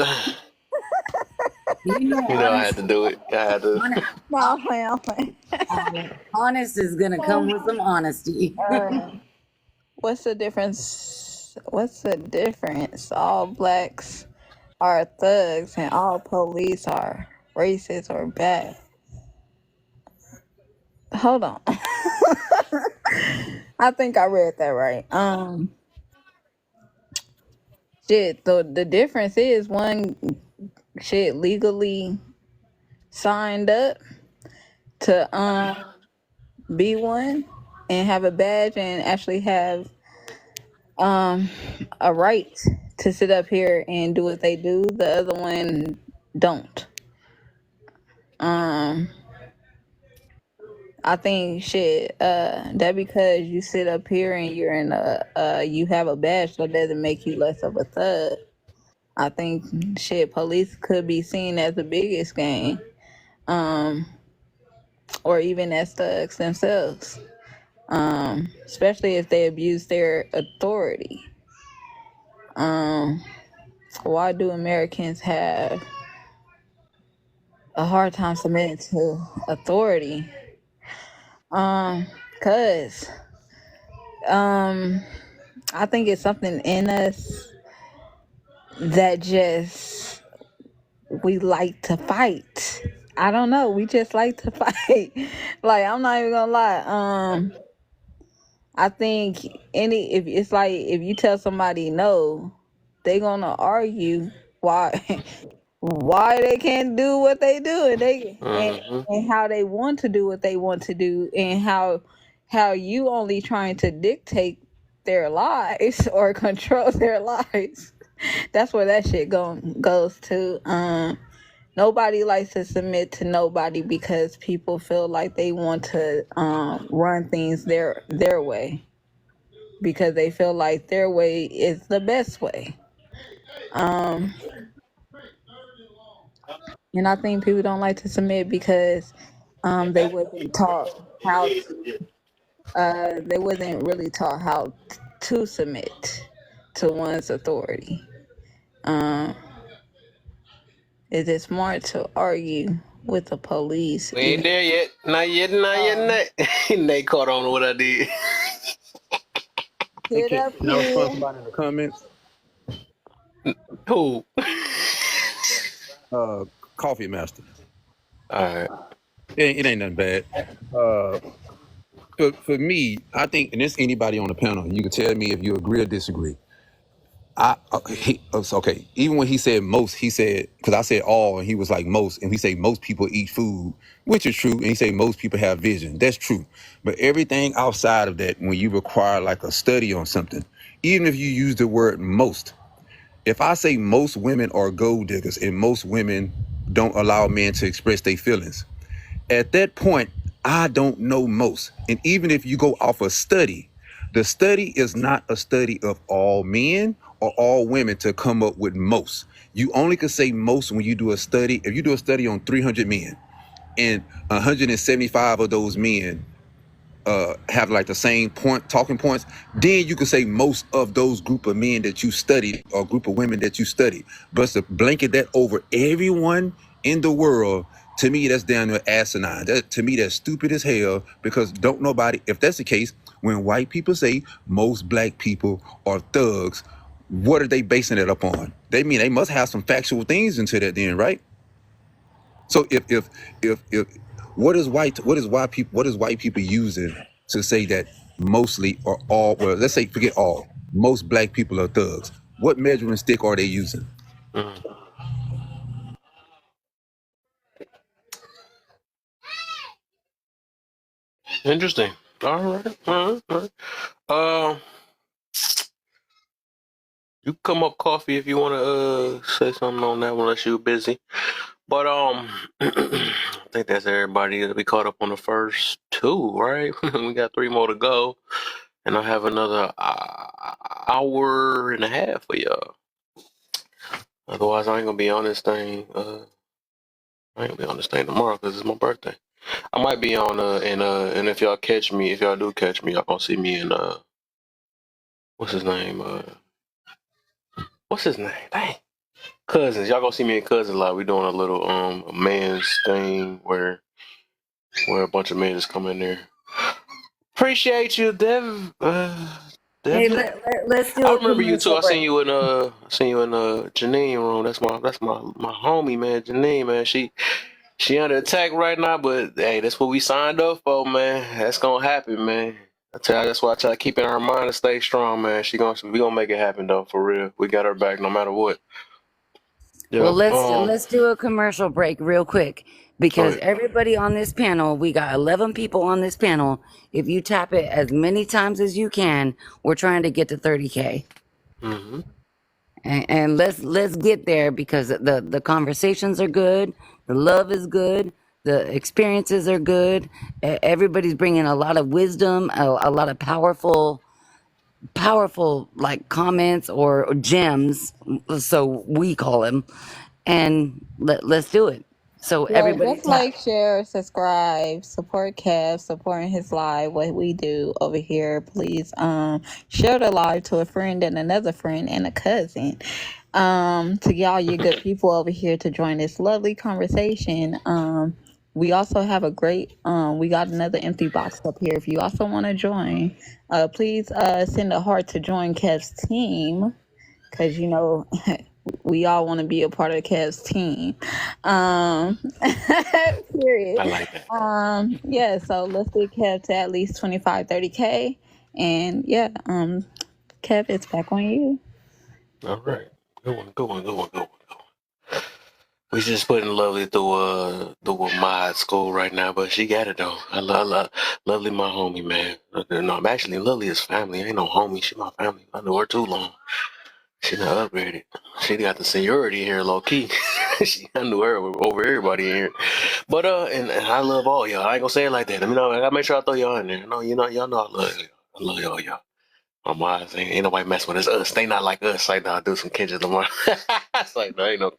You know, you know I had to do it. I had to. honest, No, I'm playing, I'm playing. honest is gonna come with some honesty. What's the difference? What's the difference? All blacks are thugs and all police are racist or bad. Hold on. I think I read that right. Shit, the difference is one shit legally signed up to be one and have a badge and actually have a right to sit up here and do what they do. The other one don't. Um I think shit, that because you sit up here and you're in you have a badge, that doesn't make you less of a thug. I think shit, police could be seen as the biggest gang, um, or even as thugs themselves, especially if they abuse their authority. Um, why do Americans have a hard time submitting to authority? Cause um, I think it's something in us that just we like to fight. I don't know. We just like to fight. Like I'm not even gonna lie. I think any if it's like if you tell somebody no, they gonna argue why why they can't do what they do and Mm-hmm. and how they want to do what they want to do and how you only trying to dictate their lives or control their lives. That's where that shit goes to. Nobody likes to submit to nobody because people feel like they want to run things their way because they feel like their way is the best way. Um, and I think people don't like to submit because they wasn't taught how to. They wasn't really taught how to submit to one's authority. Um, is it smart to argue with the police We ain't even? there yet. Not yet. Not yet. Not. Nate caught on to what I did. Hey, Sit up can I respond to here. somebody in the comments? Who? Uh, Coffee Master. All right. It ain't nothing bad. Uh, for me, I think, and this anybody on the panel, you can tell me if you agree or disagree. It's okay. Even when he said most, he said because I said all, and he was like most, and he said most people eat food, which is true, and he said most people have vision. That's true. But everything outside of that, when you require like a study on something, even if you use the word most, if I say most women are gold diggers and most women don't allow men to express their feelings, at that point, I don't know most. And even if you go off a study, the study is not a study of all men or all women to come up with most. You only can say most when you do a study. If you do a study on 300 men and 175 of those men have like the same talking points, then you can say most of those group of men that you studied or group of women that you studied. But to blanket that over everyone in the world, to me, that's down to asinine. To me, that's stupid as hell because don't nobody, if that's the case, when white people say most black people are thugs, what are they basing it upon? They mean they must have some factual things into that then, right? So if what is white people using to say that mostly or all, well, let's say forget all, most black people are thugs. What measuring stick are they using? Mm. Interesting. All right. All right. All right. You come up, Coffee, if you want to say something on that one, unless you're busy. But I think that's everybody that we caught up on the first two, right? We got three more to go, and I have another hour and a half for y'all. Otherwise, I ain't gonna be on this thing. I ain't gonna be on this thing tomorrow because it's my birthday. I might be on and if y'all catch me, if y'all do catch me, y'all gonna see me in what's his name? What's his name? Dang. Cousins. Y'all gonna see me in Cousins a lot. We doing a little man's thing where a bunch of men just come in there. Appreciate you, Hey, Devin. let's do I a remember you too. commercial I seen break. you in Janine room. That's my homie, man. Janine, man. She under attack right now, but hey, that's what we signed up for, man. That's gonna happen, man. I tell you, that's why I try to keep in her mind to stay strong, man. We gonna make it happen though, for real. We got her back no matter what. Well, Yeah. let's do a commercial break real quick Go because ahead. everybody on this panel, we got 11 people on this panel. If you tap it as many times as you can, we're trying to get to 30K. Mm-hmm. And let's get there because the conversations are good, the love is good, the experiences are good. Everybody's bringing a lot of wisdom, a lot of powerful like comments or gems, so we call them, and let's do it. So Yeah, everybody just tap. like, share, subscribe, support Kev, supporting his live, what we do over here. Please share the live to a friend and another friend and a cousin. To y'all, you good people over here to join this lovely conversation. We also have a great we got another empty box up here. If you also want to join, please send a heart to join Kev's team because you know we all want to be a part of Kev's team. Period. I like that. Yeah, so let's get Kev to at least 25-30K. And yeah, Kev, it's back on you. All right. Good one. Good one. Good one. Good one. We just putting Lovely through a mod school right now, but she got it though. I love Lovely, my homie, man. No, I'm actually Lovely is family. Ain't no homie. She my family. I knew her too long. She not upgraded. She got the seniority here, low key. I knew her over everybody in here. But and I love all y'all. I ain't gonna say it like that. I mean, I gotta make sure I throw y'all in there. No, y'all know I love y'all. I love y'all. My mom saying, ain't nobody messing with us. They not like us. Like, nah, do some Kendrick Lamar. It's like, no, ain't no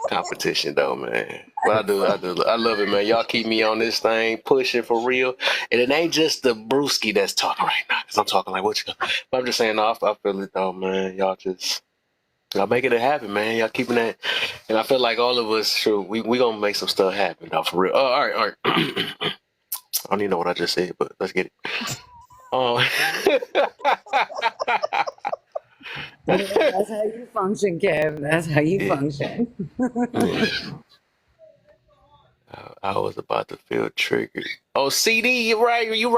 competition though, man. But I love it, man. Y'all keep me on this thing, pushing for real. And it ain't just the brewski that's talking right now. Cause I'm talking like, what you got? But I'm just saying, no, I feel it though, man. Y'all making it happen, man. Y'all keeping that. And I feel like all of us, sure, we gonna make some stuff happen though, for real. Oh, all right. I don't even know what I just said, but let's get it. That's how you function, Kev. That's how you Yeah. function. Yeah. I was about to feel triggered. Oh, CD, you're right. You're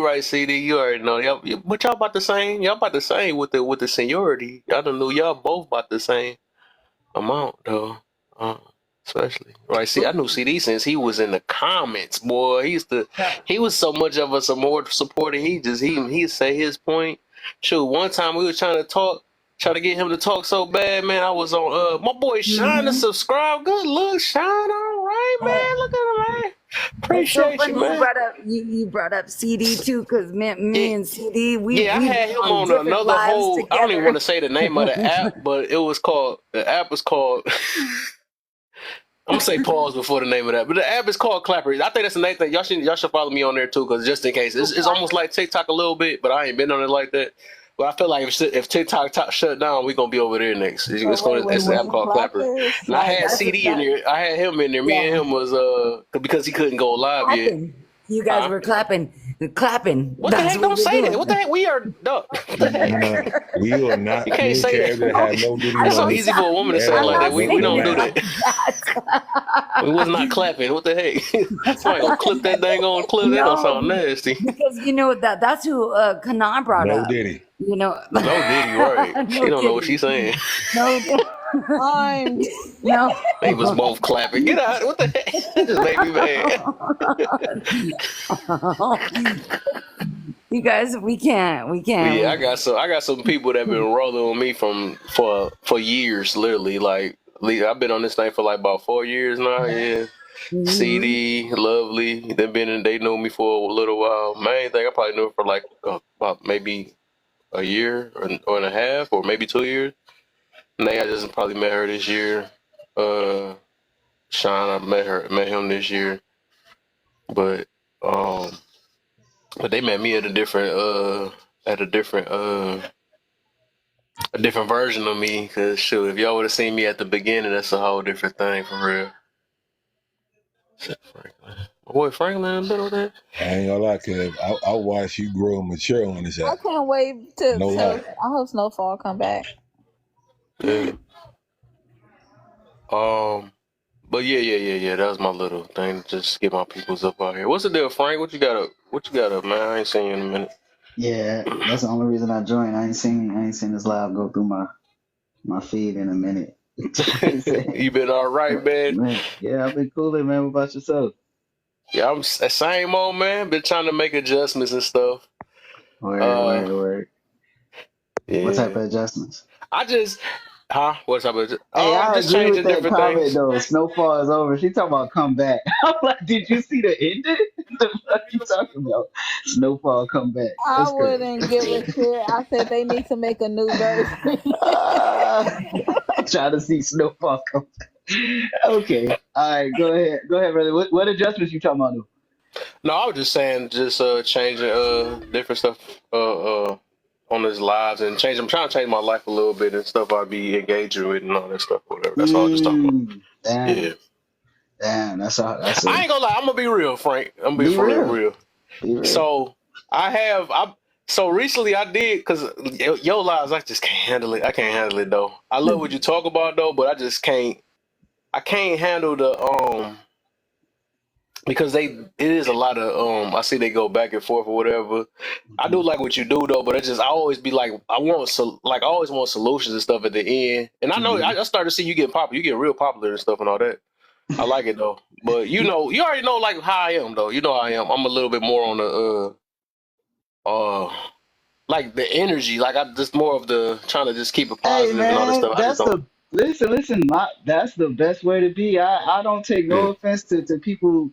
right. CD, you already know. But y'all about the same. Y'all about the same with the seniority. Y'all done knew y'all both about the same amount though. Uh, Especially right. See, I knew CD since he was in the comments, boy. He was so much of a supporter. He'd say his point. Shoot, one time we was trying to get him to talk so bad, man. I was on my boy Shine to Mhm. subscribe. Good look, Shine. All right, man. Look at him, man. It's so Appreciate you, funny man. you brought up CD too, because me It, and CD yeah, I we've had been him on on different another lives whole. I don't even want together. to say the name of the app, but the app was called. I'm gonna say pause before the name of that, but the app is called Clapper. I think that's the name thing. Y'all should follow me on there too, because just in case, it's almost like TikTok a little bit, but I ain't been on it like that. But I feel like if TikTok shut down, we gonna be over there next. So It's the app called Clapper, clappers, and I like had That's CD in that. there. I had him in there. Me and Yeah, him was because he couldn't go live yet. clapping. You guys Huh? were clapping. What the That's heck? what Don't we're say that. doing. What the heck? We are no. What the heck? You are You not can't me and say Kev that have that. no Diddy I'm That's so not. money easy for a woman to at say I'm like all. that. not We Welcome don't saying do it back. that. like We was not clapping. What the heck? Somebody gonna clip that dang on clip. That don't no, sound nasty. because you know that's who Kanan brought No up. Diddy. You know, No Diddy, right? She no don't know what Diddy, she's saying. no, I'm no. They was both clapping. Get out! What the heck? That just made me mad. You guys, we can't. We But can't. yeah, We, I got some people that been rolling with me for years, literally. Like I've been on this thing for like about 4 years now. Yeah, hmm CD, Lovely, they know me for a little while. Main thing I probably knew for like about maybe a year or and a half, or maybe 2 years. Nay, I just probably met her this year. Uh, Sean, I met him this year, but um, but they met me at a different version of me. Cause shoot, if y'all would have seen me at the beginning, that's a whole different thing for real. Except Franklin, my boy Franklin in the middle there. I ain't gonna lie, cuz I watched you grow and mature on this I app. can't wait to. No lie. I hope Snowfall come back. Yeah. But yeah. That was my little thing. Just get my peoples up out here. What's the deal, Frank? What you got up? What you got up, man? I ain't seen you in a minute. Yeah, that's the only reason I joined. I ain't seen this live go through my feed in a minute. You been all right, man? Man, yeah, I've been cooling, man. What about yourself? Yeah, I'm same old man. Been trying to make adjustments and stuff. Word, Uh, word, word. What type yeah. of adjustments? I just, huh? What's up? Hey, I Just agree with changing that different comment things. though. Snowfall is over. She talking about come back. I'm like, did you see the ending? The fuck you talking about? Snowfall come back. I That's crazy. wouldn't give a shit. I said they need to make a new version. Ah, trying to see Snowfall come back. Okay. All right, go ahead. Go ahead, brother. What adjustments you talking about? No, I was just saying, just changing different stuff on his lives and change. I'm trying to change my life a little bit and stuff I'd be engaging with and all that stuff, whatever. That's all I was just talking about. Yeah. Damn, damn. That's I a ain't gonna lie. I'm gonna be real, Frank. I'm gonna be be for real, real. real. Be real. So so recently I did because your lives I just can't handle it. I can't handle it though. I love what you talk about though, but I just can't. I can't handle the because it is a lot of I see they go back and forth or whatever. I do like what you do though, but I always be like I always want solutions and stuff at the end. And I know Mhm. I started to see you getting popular. You get real popular and stuff and all that. I like it though. But you already know like how I am though. You know how I am. I'm a little bit more on the like the energy. Like I just more of the trying to just keep it Hey positive and all this man, stuff. I just that's don't. the listen. That's the best way to be. I don't take no Yeah. offense to people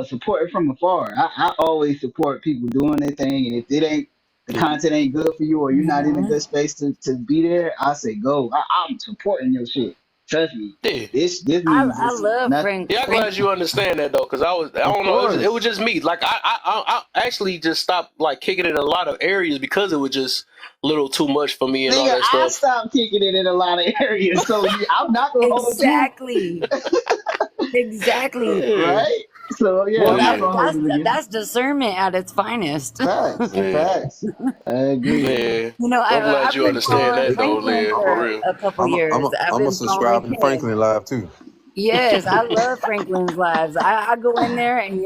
supporting from afar. I always support people doing their thing, and if it ain't the Yeah. content ain't good for you or you're not in a hmm good space to be there, I say go. I'm supporting your shit. Trust me. Yeah. This means I it's love nothing. Yeah, I'm glad you understand that though, because I Of don't know, it was course. just me. Like I actually just stopped like kicking it in a lot of areas because it was just a little too much for me and all Nigga, that I stuff. stopped kicking it in a lot of areas, so I'm not gonna hold you exactly. Exactly. Yeah, right. So yeah, Well, I'm not yeah, gonna hold it against you. that's discernment at its finest. Facts, yeah, facts. I agree. yeah. You know, I'm glad I've you been understand following that though, Franklin Leah, for for real. a couple years. I've I'm a been following subscribe to him. Franklin Live too. Yes, I love Franklin's lives. I go in there and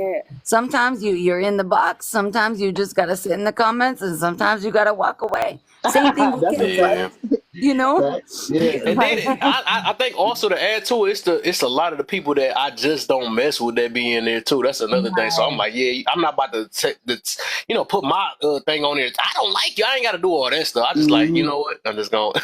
sometimes you're in the box, sometimes you just gotta sit in the comments, and sometimes you gotta walk away. Same thing with That's a Kev, fact. Yeah. right? You know? Fact. Yeah. And then Like I think also to add to it, it's a lot of the people that I just don't mess with that be in there too. That's another thing. So I'm right. like, yeah, I'm not about to put my thing on there. I don't like you. I ain't got to do all that stuff. I just like, you hmm know what? I'm just going.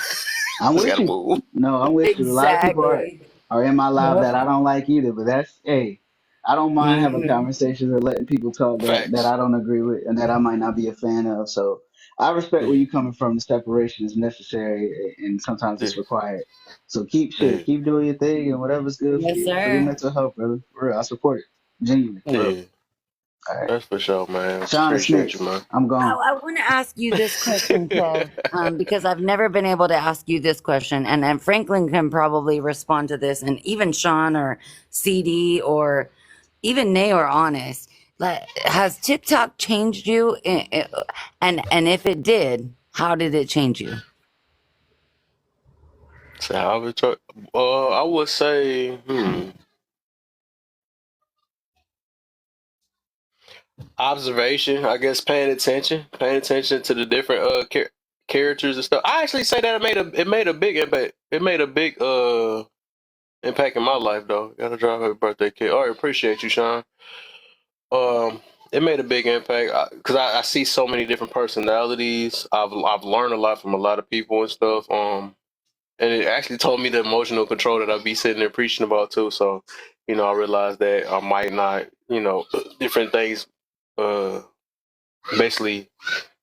I'm Just with gotta you. move. No, I'm with you. A lot of people Exactly. are in my life Yep. that I don't like either, but that's hey, I don't mind having hmm conversations or letting people talk that Facts. I don't agree with and that I might not be a fan of. So I respect Yeah, where you coming from. The separation is necessary and sometimes yeah, it's required. So yeah, keep doing your thing and whatever's good Yes, for your sir. mental health, brother. For real, I support it. Genuinely, for real. yeah. All right. That's for sure, man. Sean is Appreciate you, next. man. I'm gone. I want to ask you this question, Kev, because I've never been able to ask you this question, and Franklin can probably respond to this, and even Sean or CD or even Nay or Honest. Like, has TikTok changed you? And if it did, how did it change you? So I would try, I would say, observation. I guess paying attention to the different characters and stuff. I actually say that it made a big impact. It made a big impact in my life though. Gotta drop her birthday cake. All right, appreciate you, Sean. Um, it made a big impact because I see so many different personalities. I've learned a lot from a lot of people and stuff. And it actually taught me the emotional control that I be sitting there preaching about too. So, I realized that I might not, different things. Uh, Basically,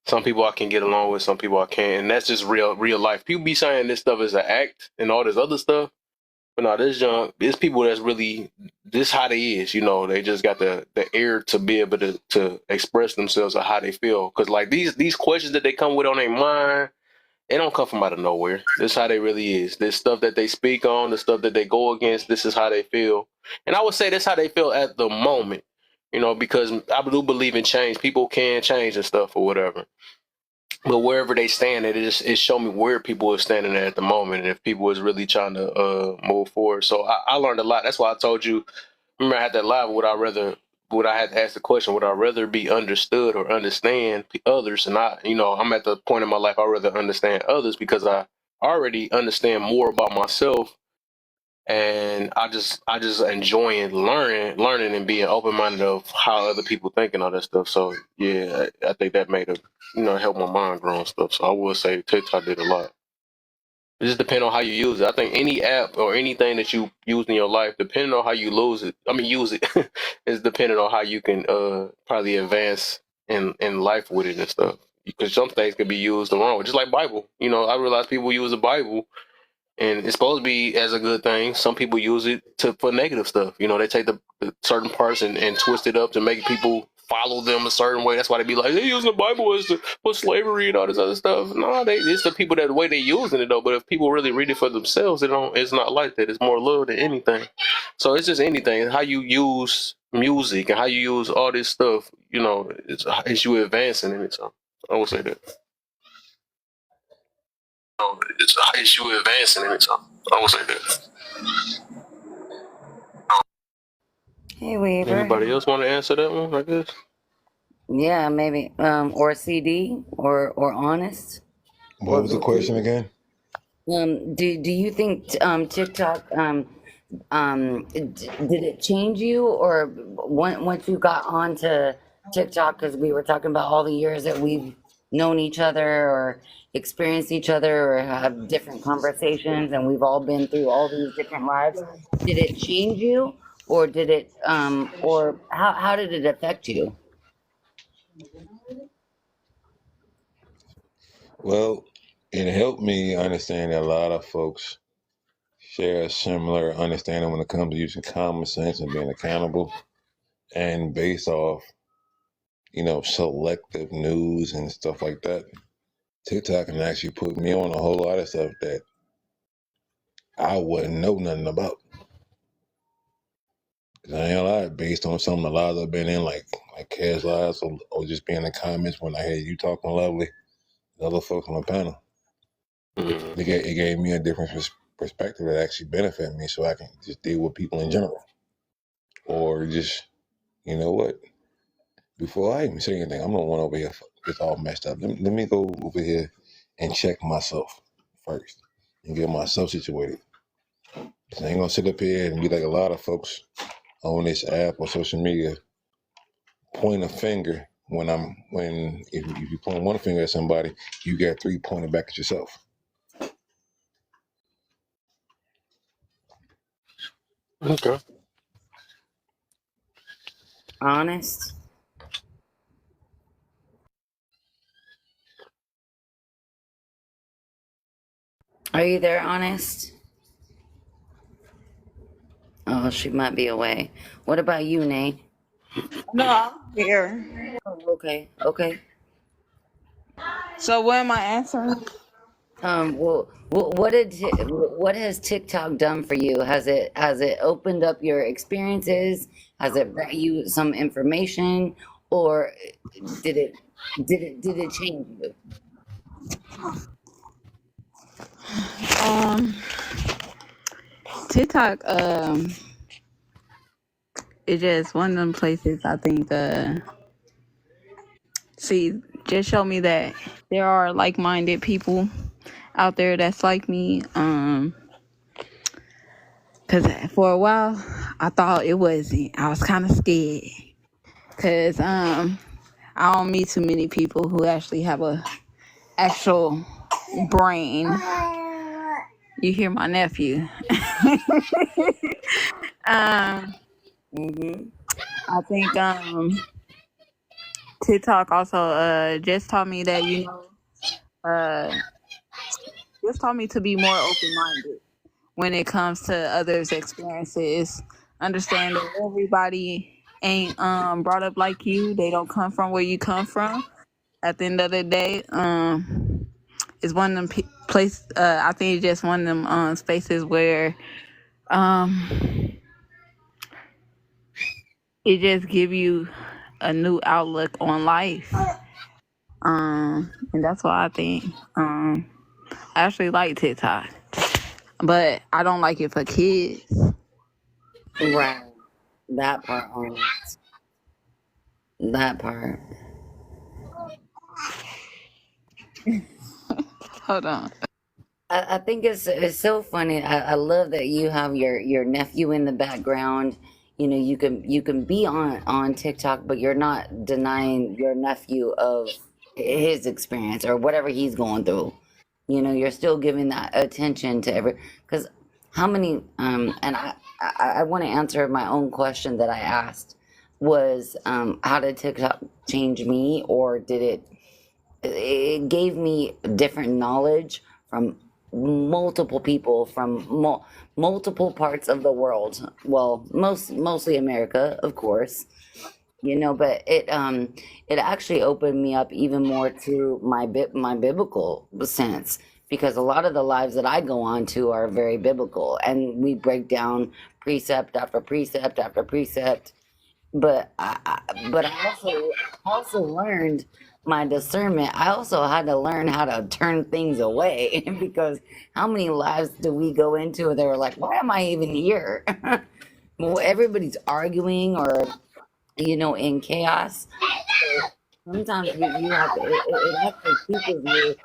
some people I can get along with, some people I can't, and that's just real life. People be saying this stuff is an act and all this other stuff, but no, this junk, there's people that's really this how they is. They just got the air to be able to express themselves or how they feel. Because like these questions that they come with on their mind, they don't come from out of nowhere. This is how they really is. This stuff that they speak on, the stuff that they go against, this is how they feel. And I would say that's how they feel at the moment. Because I do believe in change. People can change and stuff or whatever. But wherever they stand, it show me where people are standing at the moment, and if people is really trying to move forward. So I learned a lot. That's why I told you. Remember, I had that live. Would I had to ask the question? Would I rather be understood or understand others? And I'm at the point in my life I rather understand others because I already understand more about myself, and I just enjoying learning and being open minded of how other people think and all that stuff. So yeah, I think that made help my mind grow and stuff. So I would say TikTok did a lot. It just depends on how you use it. I think any app or anything that you use in your life, depending on how you use it, is depending on how you can probably advance in life with it and stuff. Because some things can be used the wrong way, just like Bible. I realize people use the Bible and it's supposed to be as a good thing. Some people use it for negative stuff. They take the certain parts and twist it up to make people follow them a certain way. That's why they be like, they using the Bible for slavery and all this other stuff. No, it's the people that the way they using it though. But if people really read it for themselves, it's not like that. It's more love than anything. So it's just anything. How you use music and how you use all this stuff, it's you advancing in it. So I would say that. It's you advancing in it. So I would say that. Hey, Weaver. Anybody else want to answer that one? I guess. Yeah, maybe. Or CD or Honest. What Or was the question again? do you think TikTok did it change you, or once you got onto TikTok, because we were talking about all the years that we've known each other or experienced each other or have different conversations, and we've all been through all these different lives. Did it change you, or did it or how did it affect you? Well, it helped me understand that a lot of folks share a similar understanding when it comes to using common sense and being accountable. And based off, selective news and stuff like that, TikTok can actually put me on a whole lot of stuff that I wouldn't know nothing about. 'Cause I ain't gonna lie, based on some of the lives I've been in, like Kez lives, or just being in the comments when I hear you talking lovely, the other folks on the panel, Mm-hmm. it gave me a different perspective that actually benefited me, so I can just deal with people in general, or just you know what? Before I even say anything, I'm the one over here gets all messed up. Let me go over here and check myself first and get myself situated. 'Cause I ain't gonna sit up here and be like a lot of folks on this app or social media, point a finger when if you point one finger at somebody, you got three pointed back at yourself. Okay. Honest. Are you there, Honest? Oh, she might be away. What about you, Nate? No, I'm here. Oh, okay, okay. So what am I answering? Well, what has TikTok done for you? Has it opened up your experiences? Has it brought you some information, or did it change you? Um, TikTok, it's just one of them places I think, see, just show me that there are like-minded people out there that's like me. Cause for a while I thought it wasn't. I was kind of scared. Cause I don't meet too many people who actually have a actual brain. You hear my nephew. um, Mm-hmm. I think TikTok also just taught me that just taught me to be more open minded when it comes to others' experiences. Understand that everybody ain't brought up like you. They don't come from where you come from. At the end of the day, it's one of them place. I think it's just one of them spaces where um it just give you a new outlook on life. And that's why I think I actually like TikTok, but I don't like it for kids. Right. That part, honest. That part. Hold on. I think it's so funny. I love that you have your nephew in the background. You know, you can be on TikTok, but you're not denying your nephew of his experience or whatever he's going through. You know, you're still giving that attention to every, because how many and I want to answer my own question that I asked was how did TikTok change me, or did it gave me different knowledge from multiple people from multiple parts of the world. Well, mostly America, of course, you know, but it actually opened me up even more to my biblical sense, because a lot of the lives that I go on to are very biblical, and we break down precept after precept after precept. But I also learned my discernment. I also had to learn how to turn things away because how many lives do we go into and they were like, why am I even here? Well, everybody's arguing or in chaos. So sometimes you have to, it actually teaches you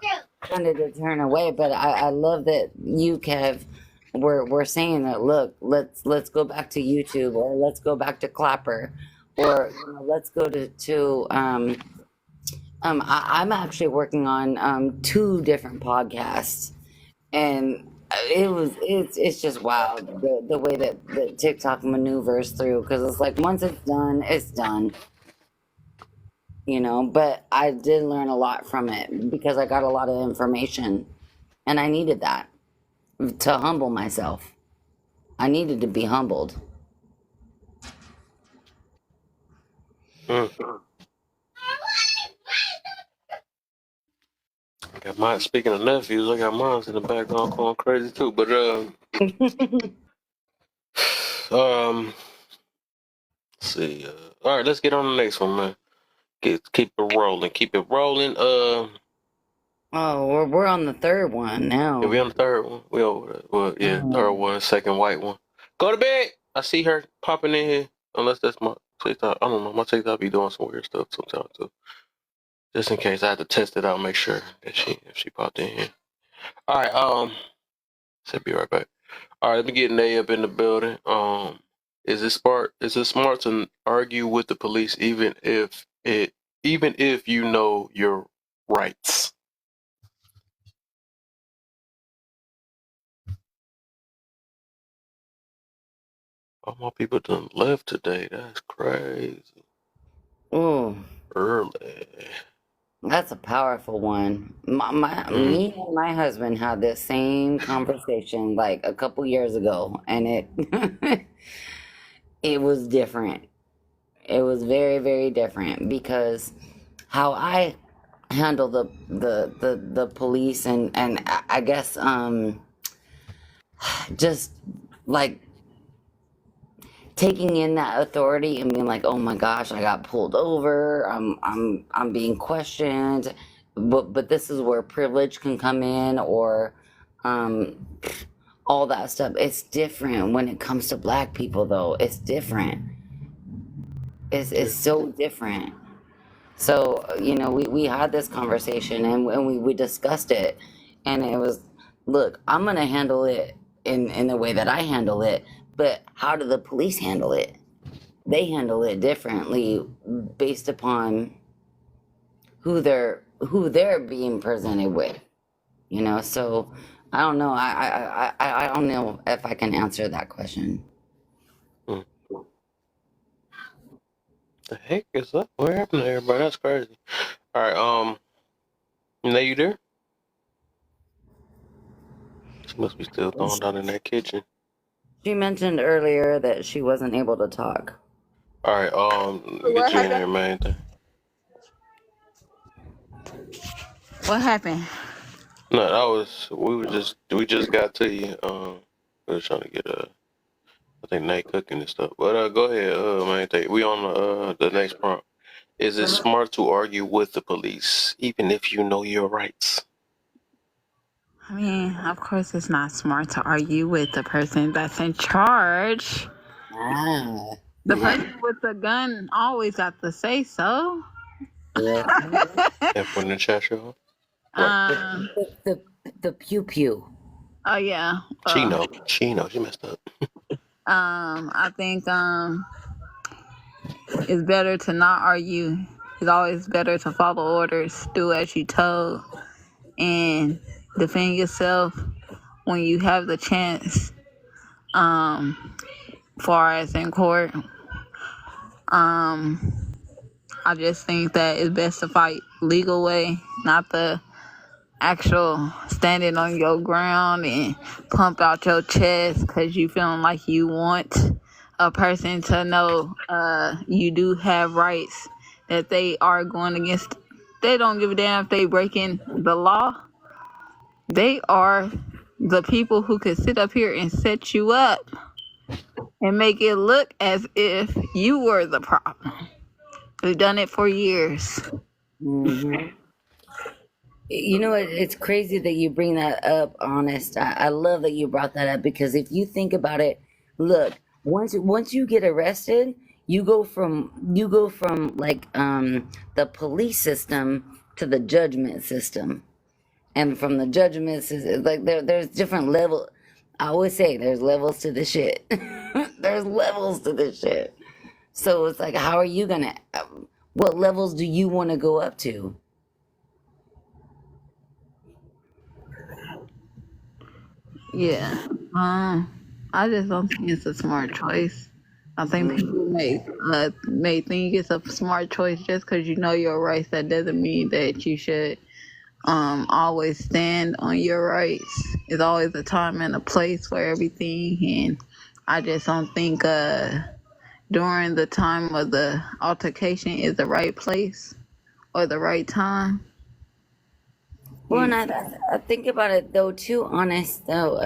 kind of to turn away. But I love that you, Kev, we're saying that, look, let's go back to YouTube, or let's go back to Clapper, or let's go I'm actually working on two different podcasts, and it's just wow, the way that TikTok maneuvers through, because it's like once it's done. But I did learn a lot from it because I got a lot of information, and I needed that to humble myself. I needed to be humbled. Mm. I got mine. Speaking of nephews, I got mine in the background going crazy too. But let's see. All right, let's get on the next one, man. Keep it rolling. Keep it rolling. Oh, we're on the third one Yeah, now. we on the third one. We over there. Well, yeah, third Oh. one, second white one. Go to bed. I see her popping in here. Unless that's my TikTok. I don't know. My TikTok be doing some weird stuff sometimes too. Just in case I had to test it out, make sure that if she popped in here. All right. Said be right back. All right. Let me get Nay up in the building. Is it smart? Is it smart to argue with the police even if you know your rights? All my people done left today. That's crazy. Ooh, Early. that's a powerful one. Mm. Me and my husband had this same conversation like a couple years ago, and it it was different. It was very, very different because how I handle the police, and I guess just like taking in that authority and being like, oh my gosh, I got pulled over. I'm being questioned. But this is where privilege can come in, or um, all that stuff. It's different when it comes to Black people, though. It's different. It's so different. So we had this conversation, and we discussed it, and it was, look, I'm gonna handle it in the way that I handle it, but how do the police handle it? they handle it differently based upon who they're being presented with. So I don't know. I don't know if I can answer that question. Hmm. The heck is up? What happened to everybody? That's crazy. All right, Nate, you there? She must be still throwing down in that kitchen. She mentioned earlier that she wasn't able to talk. All right, What get you in happened? here, man. What happened? No, that was we just got to you. We were trying to get I think Nate cooking and stuff. But go ahead, man. We on the next prompt. Is it smart to argue with the police, even if you know your rights? I mean, of course, it's not smart to argue with the person that's in charge. Ah. The person with the gun always got to say so. Yeah. And put in the chat show. Right. um. The pew pew. Oh yeah. She know. She know. She messed up. I think it's better to not argue. It's always better to follow orders, do as you told, and defend yourself when you have the chance. Far as in court, I just think that it's best to fight legal way, not the actual standing on your ground and pump out your chest because you feeling like you want a person to know you do have rights, that they are going against. They don't give a damn if they breaking the law. They are the people who could sit up here and set you up and make it look as if you were the problem. We've done it for years. Mm-hmm. It's crazy that you bring that up, Honest. I love that you brought that up because if you think about it, look, once you get arrested, you go from like the police system to the judgment system, and from the judgment system, like there's different level. I always say there's levels to the shit. There's levels to this shit. So it's like, how are you gonna? What levels do you want to go up to? Yeah. I just don't think it's a smart choice. I think people may think it's a smart choice just because you know your rights. That doesn't mean that you should always stand on your rights. There's always a time and a place for everything, and I just don't think during the time of the altercation is the right place or the right time. Well, and I think about it though too. Honest though,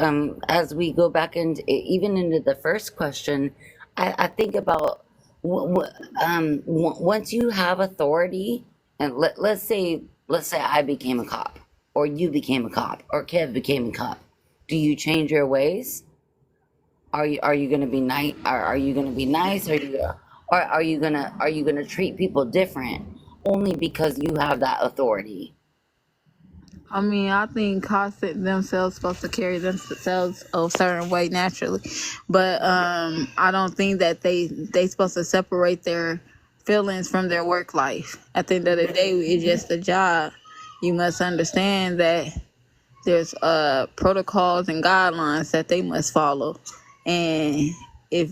as we go back and even into the first question, I think about once you have authority, and let's say I became a cop, or you became a cop, or Kev became a cop. Do you change your ways? Are you gonna be nice? Are you gonna be nice? Are you gonna treat people different only because you have that authority? I mean, I think cops themselves supposed to carry themselves a certain way naturally, but I don't think that they supposed to separate their feelings from their work life. At the end of the day, it's just a job. You must understand that there's protocols and guidelines that they must follow, and if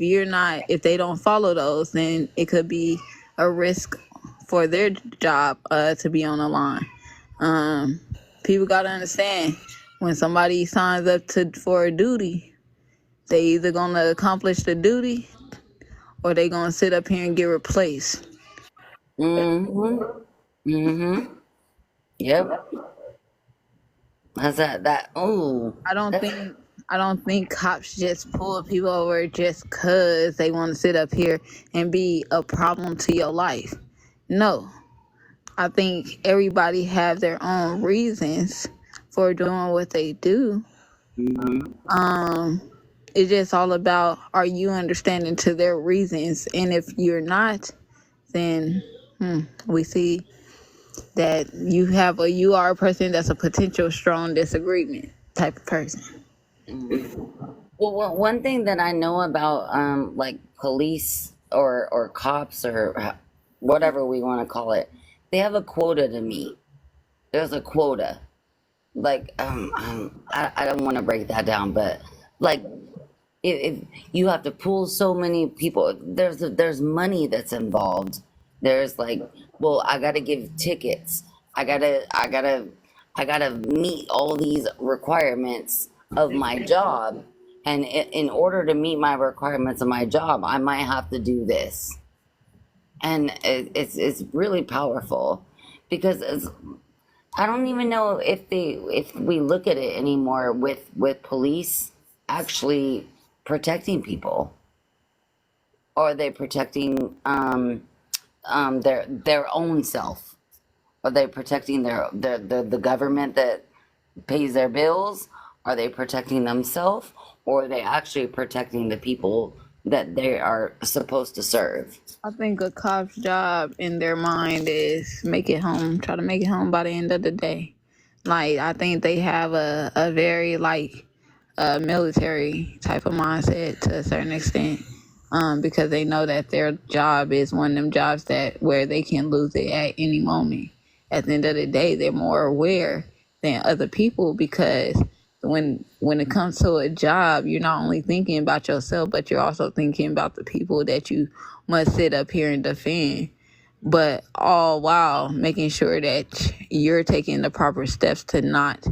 they don't follow those, then it could be a risk for their job to be on the line. People gotta understand, when somebody signs up for a duty, they either gonna accomplish the duty or they gonna sit up here and get replaced. Mm-hmm. Mm-hmm. Yep. That's that. Oh, I don't think cops just pull people over just cause they want to sit up here and be a problem to your life. No, I think everybody have their own reasons for doing what they do. It's just all about, are you understanding to their reasons, and if you're not, then we see that you are a person that's a potential strong disagreement type of person. well, one thing that I know about like police or cops or whatever we want to call it, they have a quota to meet. There's a quota. Like I don't want to break that down, but like if you have to pull so many people, there's money that's involved. There's like, well, I gotta give tickets. I gotta meet all these requirements of my job, and in order to meet my requirements of my job, I might have to do this, and it's really powerful because I don't even know if we look at it anymore with police actually protecting people. Or are they protecting their own self? Are they protecting the government that pays their bills? Are they protecting themselves? Or are they actually protecting the people that they are supposed to serve? I think a cop's job in their mind is make it home, try to make it home by the end of the day. Like, I think they have a very, like, military type of mindset to a certain extent, because they know that their job is one of them jobs that where they can lose it at any moment. At the end of the day, they're more aware than other people because when it comes to a job, you're not only thinking about yourself, but you're also thinking about the people that you must sit up here and defend. But all while making sure that you're taking the proper steps to not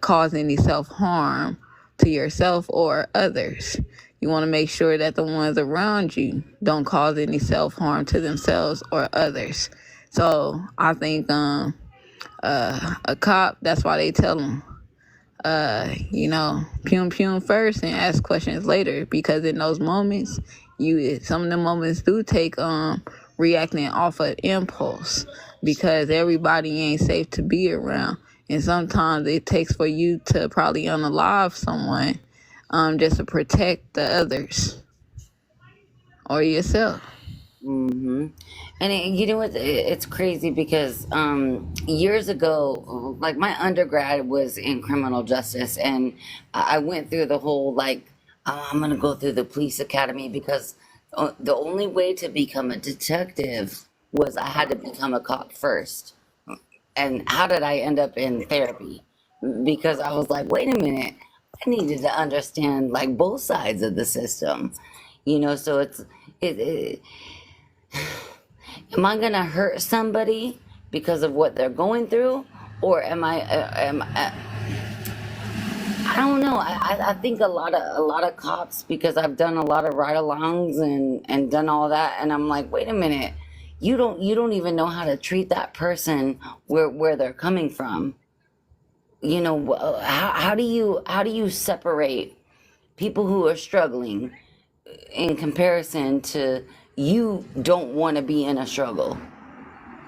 cause any self harm to yourself or others. You want to make sure that the ones around you don't cause any self harm to themselves or others. So I think a cop, that's why they tell them, pum pum first and ask questions later, because in those moments, some of the moments do take reacting off of impulse, because everybody ain't safe to be around, and sometimes it takes for you to probably unalive someone just to protect the others or yourself. And you know what? It's crazy because years ago, like my undergrad was in criminal justice, and I went through the whole like, I'm gonna go through the police academy because the only way to become a detective was I had to become a cop first. And how did I end up in therapy? Because I was like, wait a minute, I needed to understand like both sides of the system, So it am I gonna hurt somebody because of what they're going through, or I don't know. I think a lot of cops, because I've done a lot of ride-alongs and done all that, and I'm like, wait a minute, you don't even know how to treat that person where they're coming from. How do you separate people who are struggling in comparison to you don't want to be in a struggle?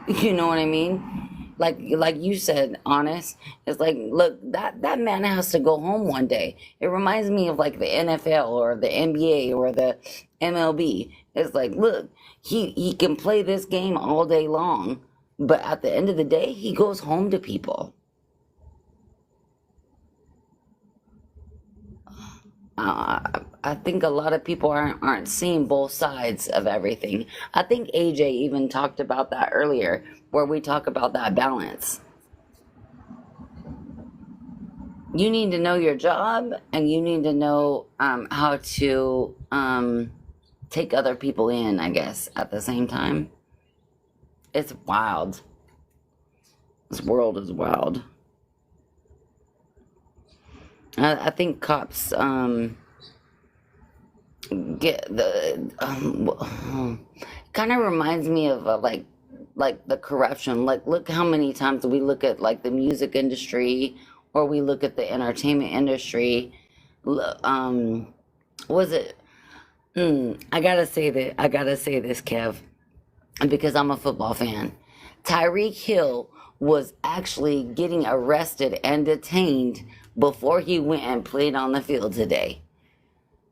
You know what I mean? Like you said, honest. It's like, look, that man has to go home one day. It reminds me of like the NFL or the NBA or the MLB. It's like, look, he can play this game all day long, but at the end of the day, he goes home to people. I think a lot of people aren't seeing both sides of everything. I think AJ even talked about that earlier, where we talk about that balance. You need to know your job, and you need to know how to take other people in, I guess, at the same time. It's wild. This world is wild. I think cops get the kind of reminds me of like the corruption. Like, look how many times we look at like the music industry, or we look at the entertainment industry. Was it I gotta say this, Kev, because I'm a football fan. Tyreek Hill was actually getting arrested and detained before he went and played on the field today.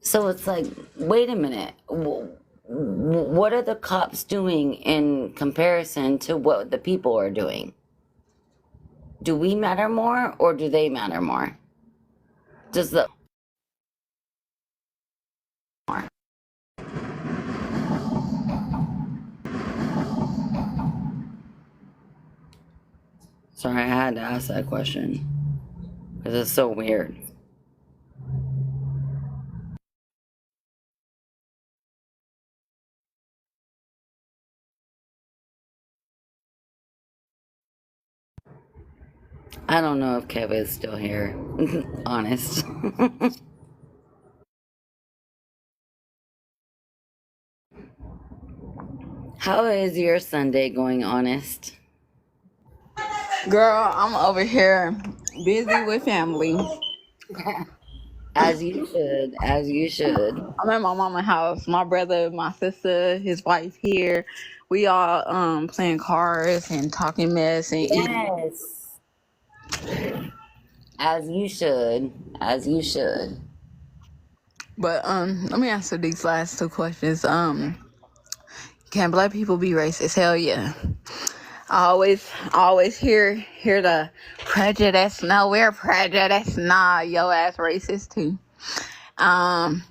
So it's like, wait a minute. What are the cops doing in comparison to what the people are doing? Do we matter more, or do they matter more? Does the Sorry, I had to ask that question because it's so weird. I don't know if Kev is still here. Honest. How is your Sunday going, Honest? Girl, I'm over here busy with family. As you should, as you should. I'm at my mama's house. My brother, my sister, his wife here. We all playing cards and talking mess and eating. Yes. As you should. As you should. But let me answer these last two questions. Can black people be racist? Hell yeah. I always hear the prejudice. No, we're prejudiced. Nah, yo ass racist too. I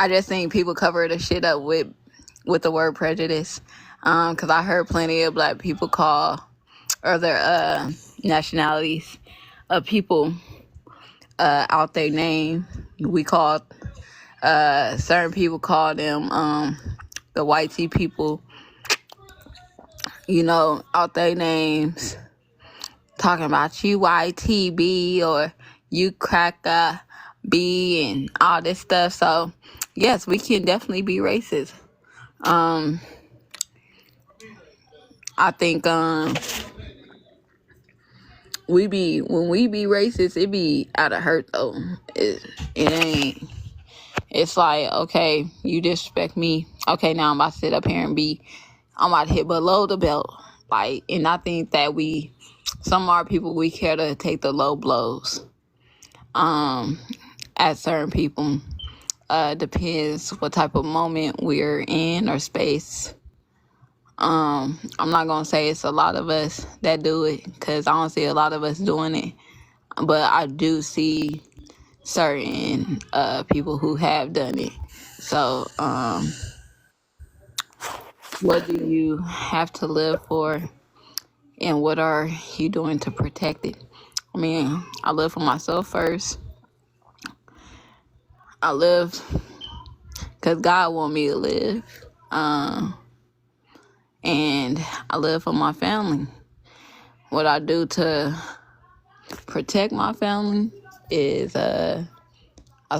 just think people cover the shit up with the word prejudice. Cause I heard plenty of black people call other nationalities of people out their name. We called certain people call them the white tea people, out their names, talking about you YTB or you cracker B and all this stuff. So yes, we can definitely be racist. I think when we be racist, it be out of hurt though. It ain't. It's like, okay, you disrespect me. Okay, now I'm about to sit up here and I'm about to hit below the belt. Like, and I think that some of our people, we care to take the low blows at certain people. Depends what type of moment we're in or space. I'm not gonna say it's a lot of us that do it because I don't see a lot of us doing it, but I do see certain people who have done it. So, what do you have to live for, and what are you doing to protect it? I mean, I live for myself first. I live because God want me to live, and I live for my family. What I do to protect my family is I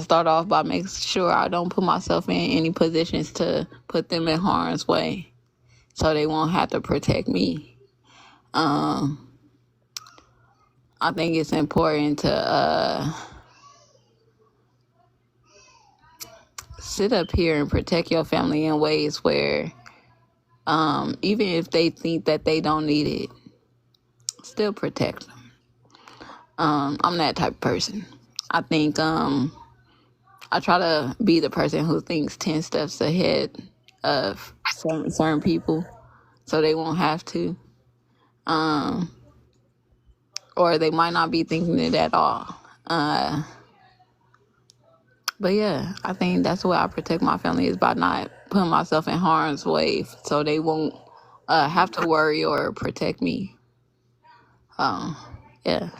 start off by making sure I don't put myself in any positions to put them in harm's way, so they won't have to protect me. I think it's important to sit up here and protect your family in ways where, even if they think that they don't need it, still protect them. I'm that type of person. I think I try to be the person who thinks 10 steps ahead of certain people so they won't have to. Or they might not be thinking it at all. But yeah, I think that's the way I protect my family is by not putting myself in harm's way so they won't have to worry or protect me. Yeah.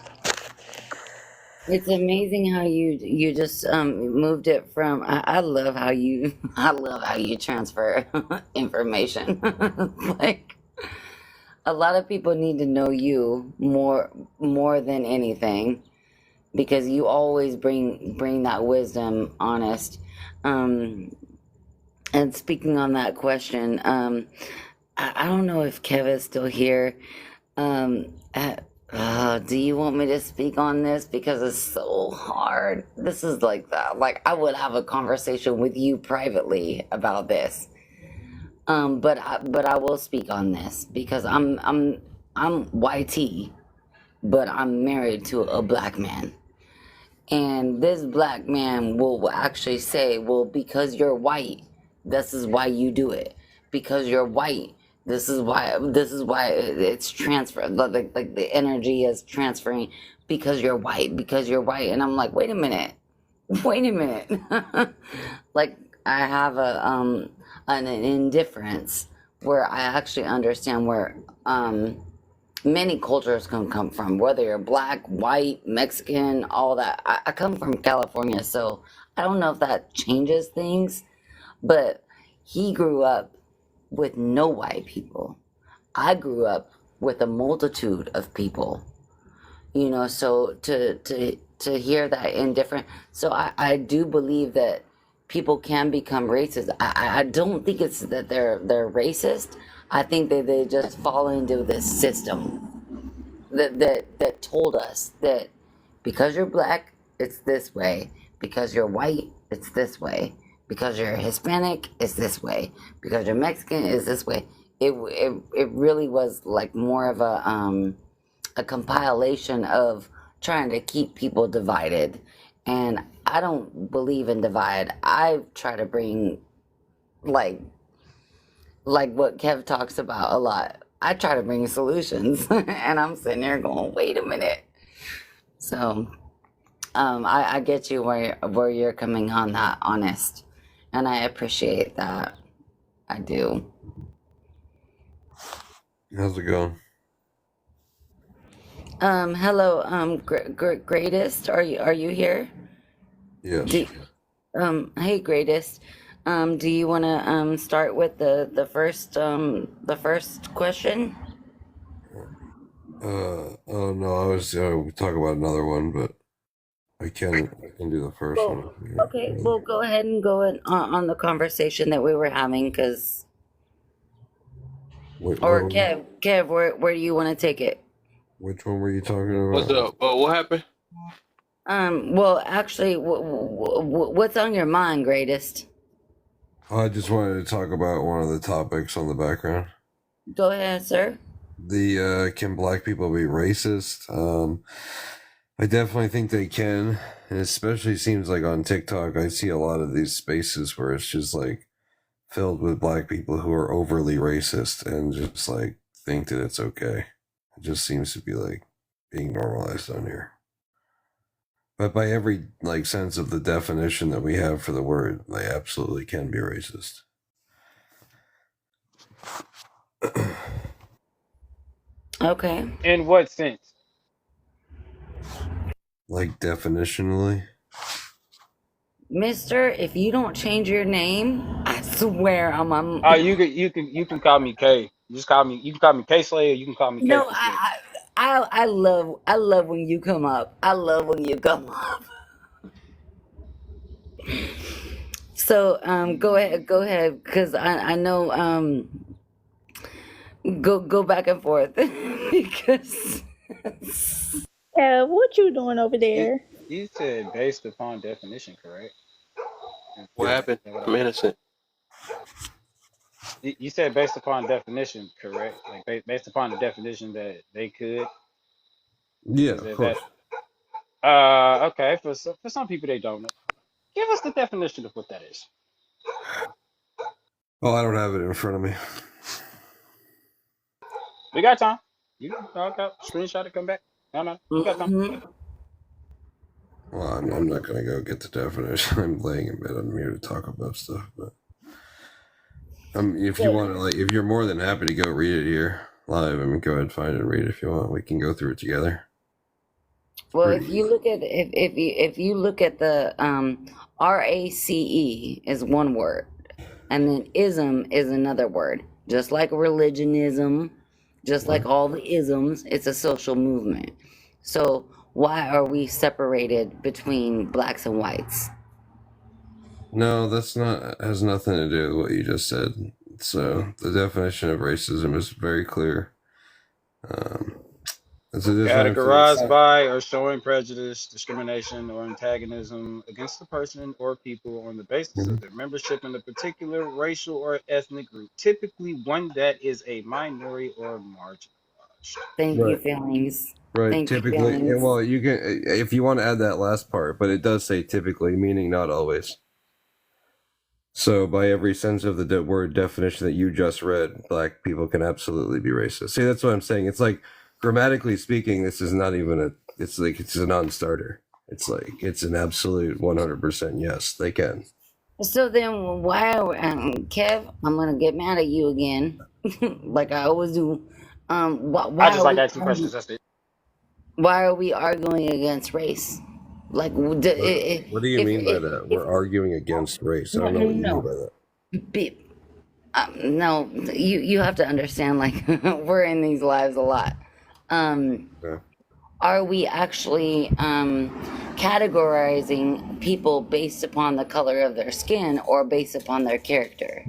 It's amazing how you just moved it from. I love how you I love how you transfer information. Like a lot of people need to know you more than anything because you always bring that wisdom, Honest. And speaking on that question, I don't know if Kevin's still here. Do you want me to speak on this because it's so hard? This is like that. Like I would have a conversation with you privately about this. But I will speak on this because I'm YT, but I'm married to a black man. And this black man will actually say, well, because you're white, this is why you do it. Because you're white, this is why it's transferred. Like the energy is transferring because you're white, because you're white. And I'm like, wait a minute. Wait a minute. Like I have an indifference where I actually understand where many cultures can come from, whether you're black, white, Mexican, all that. I come from California, so I don't know if that changes things, but he grew up with no white people. I grew up with a multitude of people, you know, so to hear that in different, so I do believe that people can become racist. I don't think it's that they're racist. I think that they just fall into this system that told us that because you're black, it's this way. Because you're white, it's this way. Because you're Hispanic, it's this way. Because you're Mexican, it's this way. It really was like more of a compilation of trying to keep people divided. And I don't believe in divide. I try to bring like what Kev talks about a lot. I try to bring solutions, and I'm sitting there going, "Wait a minute." So, I get you where you're coming on that, honest, and I appreciate that. I do. How's it going? Hello, greatest. Are you here? Yes. Do, hey, greatest. Do you want to start with the first question? Oh no, I was we talk about another one, but I can do the first Well, one. okay. Well, go ahead and go on the conversation that we were having, because Wait, or Kev, where do you want to take it? which one were you talking What's about? up? What happened? Well, actually, what's on your mind, greatest? I just wanted to talk about one of the topics on the background. Go ahead, sir. The can black people be racist? I definitely think they can, and especially seems like on TikTok, I see a lot of these spaces where it's just like filled with black people who are overly racist and just like think that it's okay. It just seems to be like being normalized on here. But by every like sense of the definition that we have for the word, they absolutely can be racist. Okay. In what sense? Like definitionally. Mister, if you don't change your name, I swear I'm Oh, you can call me K. You just call me. You can call me K Slayer. You can call me K no, for shit. I love when you come up. I love when you come up. So go ahead, because I know go back and forth because Yeah, what you doing over You, there? you said based upon definition, correct? What Yeah. happened? Is that what I'm innocent. you said based upon definition, correct? Like based upon the definition that they could. Yeah, Is of that course. okay? For some people they don't know. Give us the definition of what that is. Oh, I don't have it in front of me. We got time. You okay? Screenshot it. Come back. No, we got time. Mhm. Well, I'm not gonna go get the definition. I'm laying in bed. I'm here to talk about stuff, but if you want to, like, if you're more than happy to go read it here live, I mean, go ahead, find it and read it if you want. We can go through it together. Well, Pretty if you look at if you look at the RACE is one word, and then ism is another word. Just like religionism, just like all the isms, it's a social movement. So why are we separated between blacks and whites? No, that's not has nothing to do with what you just said. So the definition of racism is very clear. It's a difference. Categorized by or showing prejudice, discrimination, or antagonism against a person or people on the basis of their membership in a particular racial or ethnic group, typically one that is a minority or marginalized. Thank you, Right. feelings. Right. Thank you, Typically, feelings. well, you can if you want to add that last part, but it does say typically, meaning not always. So, by every sense of the word definition that you just read, black people can absolutely be racist. See, that's what I'm saying. It's like grammatically speaking, this is not even a. It's like it's a non-starter. It's like it's an absolute 100% yes. They can. So then, why, Kev? I'm gonna get mad at you again, like I always do. I Why just are like we asking questions. That's it. why are we arguing against race? Like, What do you mean by that? if We're arguing against race. I no, don't know no, what you mean by no, that. be, no, you have to understand. Like, we're in these lives a lot. Yeah. Are we actually categorizing people based upon the color of their skin or based upon their character?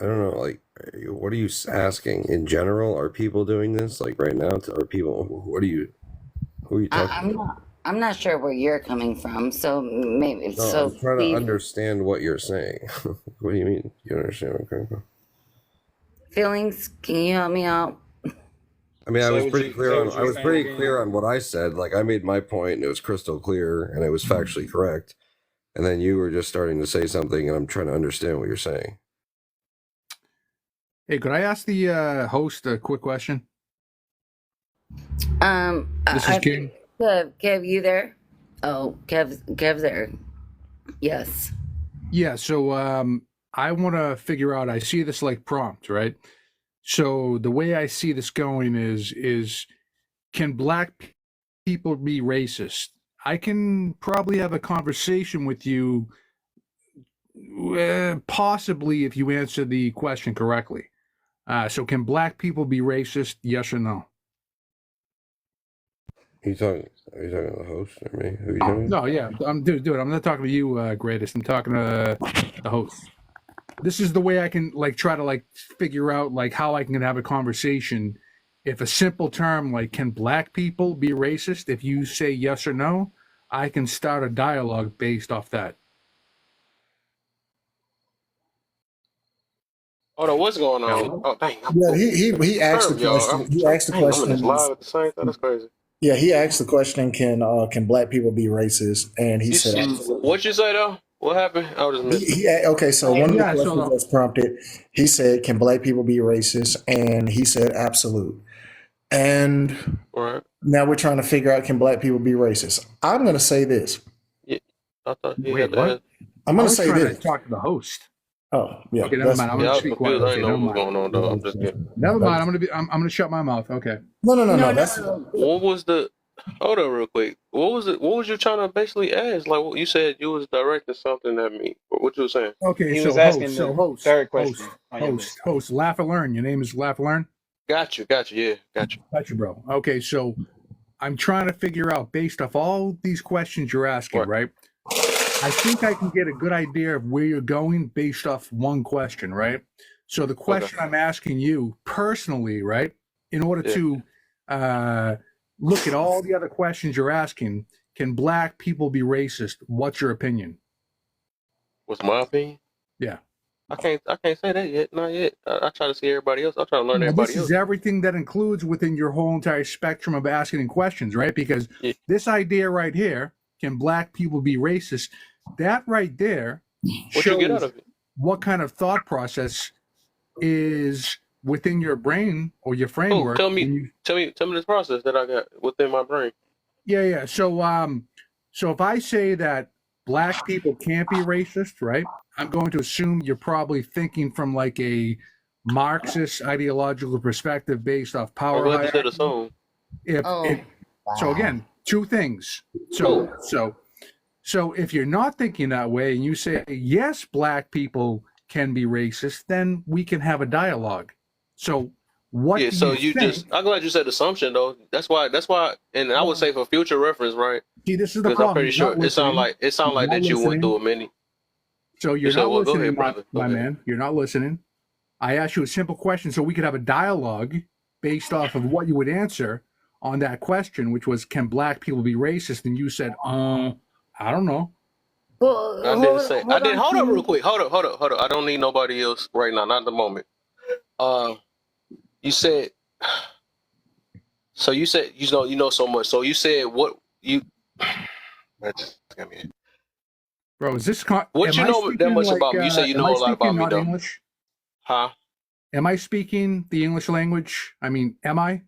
I don't know. Like, what are you asking in general? Are people doing this like right now? Are people? What are you? Who are you talking about? I'm not sure where you're coming from. So maybe No, I'm trying to please, understand what you're saying. What do you mean? You don't understand where I'm coming from? feelings. Can you help me out? I mean, I was pretty clear say on. what I you're was saying pretty again? clear on what I said. Like, I made my point, and it was crystal clear, and it was factually correct. And then you were just starting to say something, and I'm trying to understand what you're saying. Hey, could I ask the host a quick question? This is I think King. Kev, you there? Oh, Kev's there. Yes. Yeah, so I want to figure out. I see this like prompt, right? So the way I see this going is can black people be racist? I can probably have a conversation with you, possibly if you answer the question correctly. So can black people be racist? Yes or no? Are you talking to the host or me? Who are you talking No, yeah, dude. I'm not talking to you, greatest. I'm talking to the host. This is the way I can like try to like figure out like how I can have a conversation. If a simple term like can black people be racist? If you say yes or no, I can start a dialogue based off that. Hold on, what's going on? Hello? Oh, dang, I'm Yeah, so he asked the disturbed, y'all. question. He asked the Dang, I'm in this question. live at the same time. That's crazy. Yeah, he asked the question. Can black people be racist? And he said absolutely. What you say though? What happened? I just missed it. Okay, so one of the Yeah, questions so that's prompted, he said, "Can black people be racist?" And he said, "Absolute." And All right. now we're trying to figure out, can black people be racist? I'm going to say this. Yeah, I thought he wait, had to what? ask. I'm I going to was say trying to this. talk to the host. Oh, yeah, Okay, never that's mind. I'm Yeah, gonna I just was be quiet. confused. I didn't Okay, know never what was mind. going on though. I'm just kidding. Never that mind. was, I'm gonna shut my mouth. Okay. no. No, That's What was the? Hold on, real quick. What was it? What was you trying to basically ask? Like, what you said you was directing something at me. What you were saying? Okay, He was so asking host, the third question on your list. laugh and learn. Your name is Laugh and Learn. Got you. Yeah, got you. Got you, bro. Okay, so I'm trying to figure out based off all these questions you're asking, Right. right? I think I can get a good idea of where you're going based off one question, right? So the question I'm asking you personally, right, in order to look at all the other questions you're asking, can black people be racist? What's your opinion? What's my opinion? Yeah. I can't say that yet. Not yet. I try to see everybody else. I try to learn Well, this everybody is else. everything that includes within your whole entire spectrum of asking questions, right? Because this idea right here, can black people be racist? That right there What you get out shows of it? what kind of thought process is within your brain or your framework. Tell me this process that I got within my brain. Yeah. So if I say that black people can't be racist, right? I'm going to assume you're probably thinking from like a Marxist ideological perspective based off power. I'm glad you said hierarchy. assume. So again, two things. So if you're not thinking that way and you say yes, black people can be racist, then we can have a dialogue. So what do So you you think? just I'm glad you said assumption though. That's why and I would say for future reference, right? See, this is the Because problem. I'm pretty You're sure not it sound listening. like that you went through a many. So you're said, not well, go listening, ahead, brother. Go my ahead. man. You're not listening. I asked you a simple question so we could have a dialogue based off of what you would answer on that question, which was, can black people be racist? And you said, I don't know. Well, I didn't say. I did. Hold up, King. real quick. Hold up. I don't need nobody else right now. Not at the moment. You said. So you said you know so much. So you said what you. That just got me. Bro, is this what you know that much about me? You say you know a lot about me, though. English? Huh? Am I speaking the English language? I mean, am I?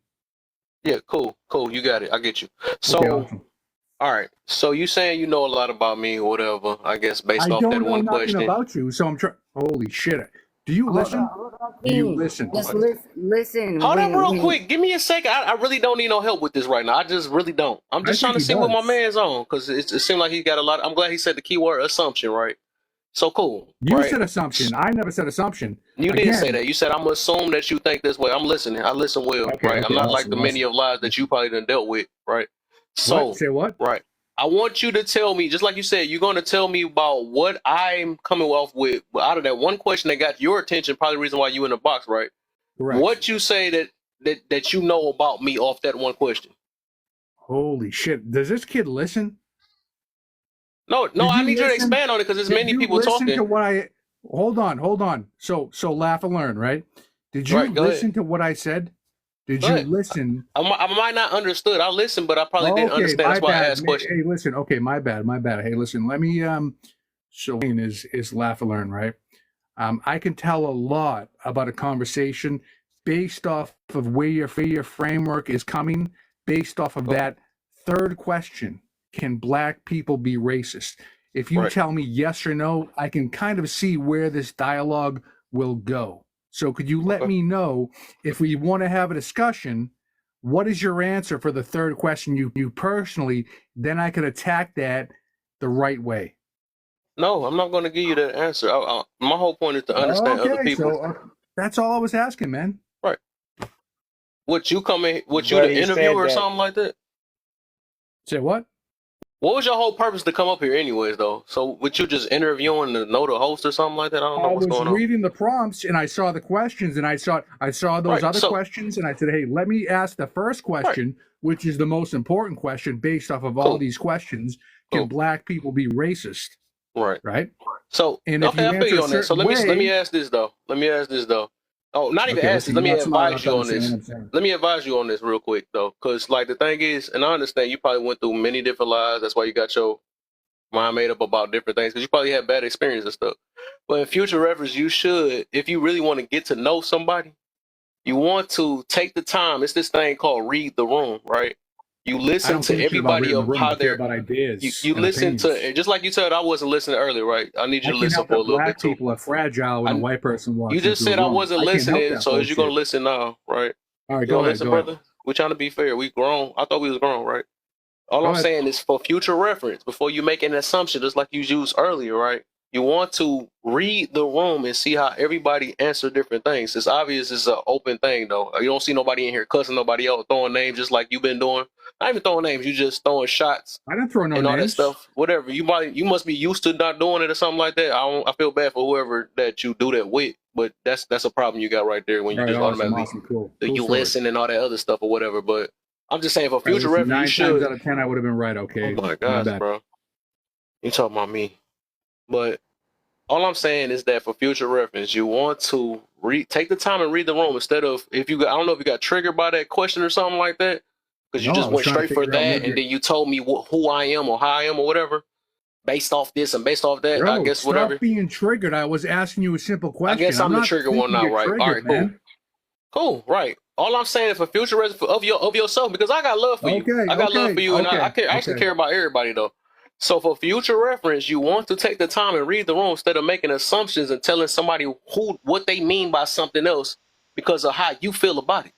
Yeah, cool. You got it. I get you. So, okay, awesome. All right. So you saying you know a lot about me or whatever? I guess based off that one question. I don't know nothing about you, so I'm trying. Holy shit! Do you Hold listen? on, hold on, Do you King. listen? Just listen. Hold up real When quick. Give me a second. I really don't need no help with this right now. I just really don't. I'm I just trying think to he see what my does. man's on because it seemed like he got a lot. I'm glad he said the keyword assumption, right? So cool, You right? said assumption. I never said assumption. You did say Again, that. You said I'm gonna assume that you think this way. I'm listening. I listen well, okay, right? I'm okay, not like the awesome, many awesome. of lies that you probably done dealt with, right? What? So, Say what? right. I want you to tell me, just like you said, you're gonna tell me about what I'm coming off with out of that one question that got your attention. Probably the reason why you in the box, right? Correct. What you say that you know about me off that one question? Holy shit. Does this kid listen? No, Did I you need you to listen? expand on it because there's Did many you people listen to talking. what I hold on. So laugh and learn, right? Did you Right, go ahead. listen to what I said? Did Go you ahead. listen? I might not understood. I listened, but I probably didn't Okay, understand. my That's why I bad. asked questions. Hey, listen. Okay, my bad. Hey, listen. Let me so is laugh and learn, right? I can tell a lot about a conversation based off of where your framework is coming, based off of Cool. that third question. Can black people be racist? If you Right. tell me yes or no, I can kind of see where this dialogue will go. So could you let Okay. me know if we want to have a discussion, what is your answer for the third question you personally, then I could attack that the right way. No, I'm not going to give you that answer. My whole point is to understand other Okay, people. so that's all I was asking, man. Right. What you But the he interviewer said or that something like that? Say what? What was your whole purpose to come up here anyways, though? So would you just interviewing to know the host or something like that? I don't know I what's was going on. reading the prompts and I saw the questions and I saw those Right. other So questions and I said, hey, let me ask the first right. question, which is the most important question based off of all Cool. these questions. Can Cool. black people be racist? Right. Right? So And if okay, you I feel answer you a on that. So certain let me way, ask this though. Oh, not even okay, ask this. listen, Let you're me not smart advise enough to you on understand what this. I'm saying. Let me advise you on this real quick though, because like the thing is, and I understand you probably went through many different lives. That's why you got your mind made up about different things because you probably had bad experiences and stuff. But in future reference, you should, if you really want to get to know somebody, you want to take the time. It's this thing called read the room, right? You I listen don't to give a shit about everybody reading the of room. how I care they're. about ideas You and listen opinions. to just like you said. I wasn't listening earlier, right? I need you I to can't listen help for a that little bit black too. people are fragile when a white person You walks just into a said I room. wasn't I can't help listening, that so is you gonna bullshit. listen now, right? All right, You gonna go ahead. listen, Go ahead. brother? We're trying to be fair. We grown. I thought we was grown, right? All Go I'm ahead. saying is for future reference, before you make an assumption, just like you used earlier, right? You want to read the room and see how everybody answer different things. It's obvious it's an open thing, though. You don't see nobody in here cussing nobody out, throwing names just like you've been doing. Not even throwing names, you just throwing shots I didn't throw no and all that names. stuff. Whatever. You must be used to not doing it or something like that. I feel bad for whoever that you do that with, but that's a problem you got right there when All you right, just awesome, automatically awesome, cool, do cool you story. listen and all that other stuff or whatever. But I'm just saying for All right, future listen, reference, you 9 times should. out of 10, I would have been right. Oh Okay, my my gosh, bad. bro. You talking about me. But all I'm saying is that for future reference, you want to take the time and read the room instead of I don't know if you got triggered by that question or something like that, because you No, I just was went trying to straight for figure out that what and your then you told me who I am or how I am or whatever based off this and based off that. I bro. guess whatever. Stop being triggered. I was asking you a simple I question. guess I'm I'm the not trigger one thinking now, you're right? All triggered, right, cool. man. Cool, right. All I'm saying is for future reference of yourself because I got love for you. Okay, I got love for you, and I okay. care. I actually care about everybody though. So for future reference, you want to take the time and read the room instead of making assumptions and telling somebody what they mean by something else because of how you feel about it.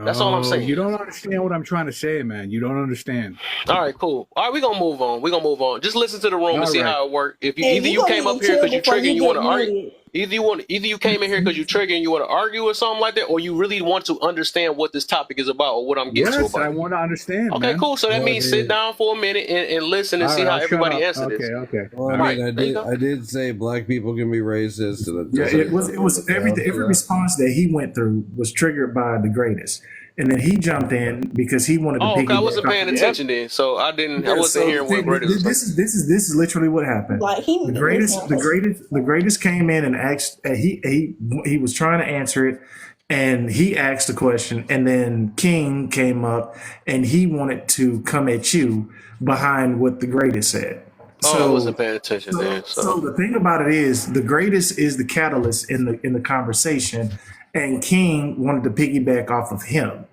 That's all I'm No, saying. you don't understand what I'm trying to say, man. You don't understand. All right, cool. All right, we're gonna move on. We're gonna move on. Just listen to the room and All see right. how it works. If you Hey, either you you gonna came get up in here jail because you before trigger and you you want get to argue, muted. either you came in here because you trigger and you want to argue or something like that, or you really want to understand what this topic is about or what I'm getting to Yes, about I it. want to understand, Okay, man. cool. So that Go means sit ahead. down for a minute and listen and All see right, how I'll shut everybody up. answer Okay, this. okay. Well, I All mean, right. Right, there you go. I did say black people can be racist, and Yeah, does it anybody was have a problem every for that? response that he went through was triggered by the greatest, and then he jumped in because he wanted to Oh, okay. I piggyback wasn't off paying of the. attention then, so I Yeah, wasn't so the hearing what thing, Greatest was saying. this is literally what happened. Like he need to listen. The greatest came in and asked. He was trying to answer it, and he asked the question, and then King came up and he wanted to come at you behind what the greatest said. Oh, I So wasn't paying attention then, so so the thing about it is the greatest is the catalyst in the conversation, and King wanted to piggyback off of him.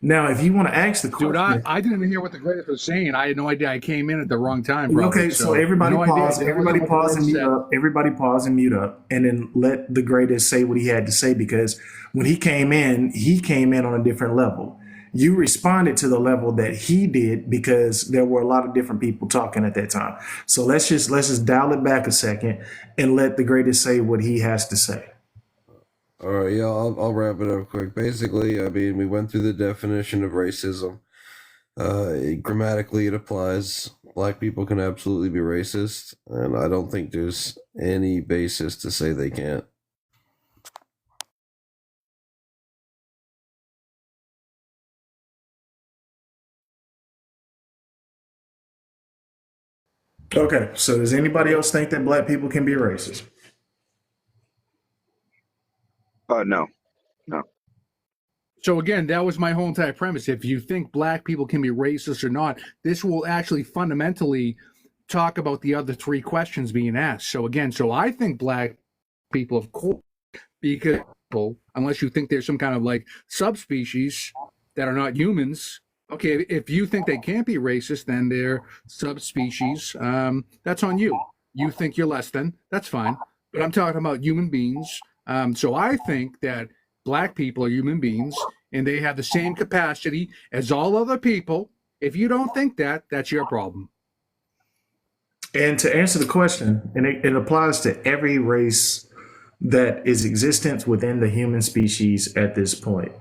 Now, if you want to ask the Dude, I, question, I didn't even hear what the greatest was saying. I had no idea. I came in at the wrong time, okay, Broderick. so So everybody no idea. pause, Tell us everybody what the pause and greatest mute said. up, everybody pause and mute up, and then let the greatest say what he had to say because when he came in on a different level. You responded to the level that he did because there were a lot of different people talking at that time. So let's just dial it back a second and let the greatest say what he has to say. All right, yeah, I'll wrap it up quick. Basically, I mean, we went through the definition of racism. Grammatically, it applies. Black people can absolutely be racist, and I don't think there's any basis to say they can't. Okay, so does anybody else think that black people can be racist? No, no. So again, that was my whole entire premise. If you think black people can be racist or not, this will actually fundamentally talk about the other three questions being asked. So again, so I think black people, of course, because unless you think there's some kind of like subspecies that are not humans. Okay, if you think they can't be racist, then they're subspecies. That's on you. You think you're less than. That's fine. But I'm talking about human beings. So I think that black people are human beings and they have the same capacity as all other people. If you don't think that, that's your problem. And to answer the question, and it applies to every race that is existent within the human species at this point.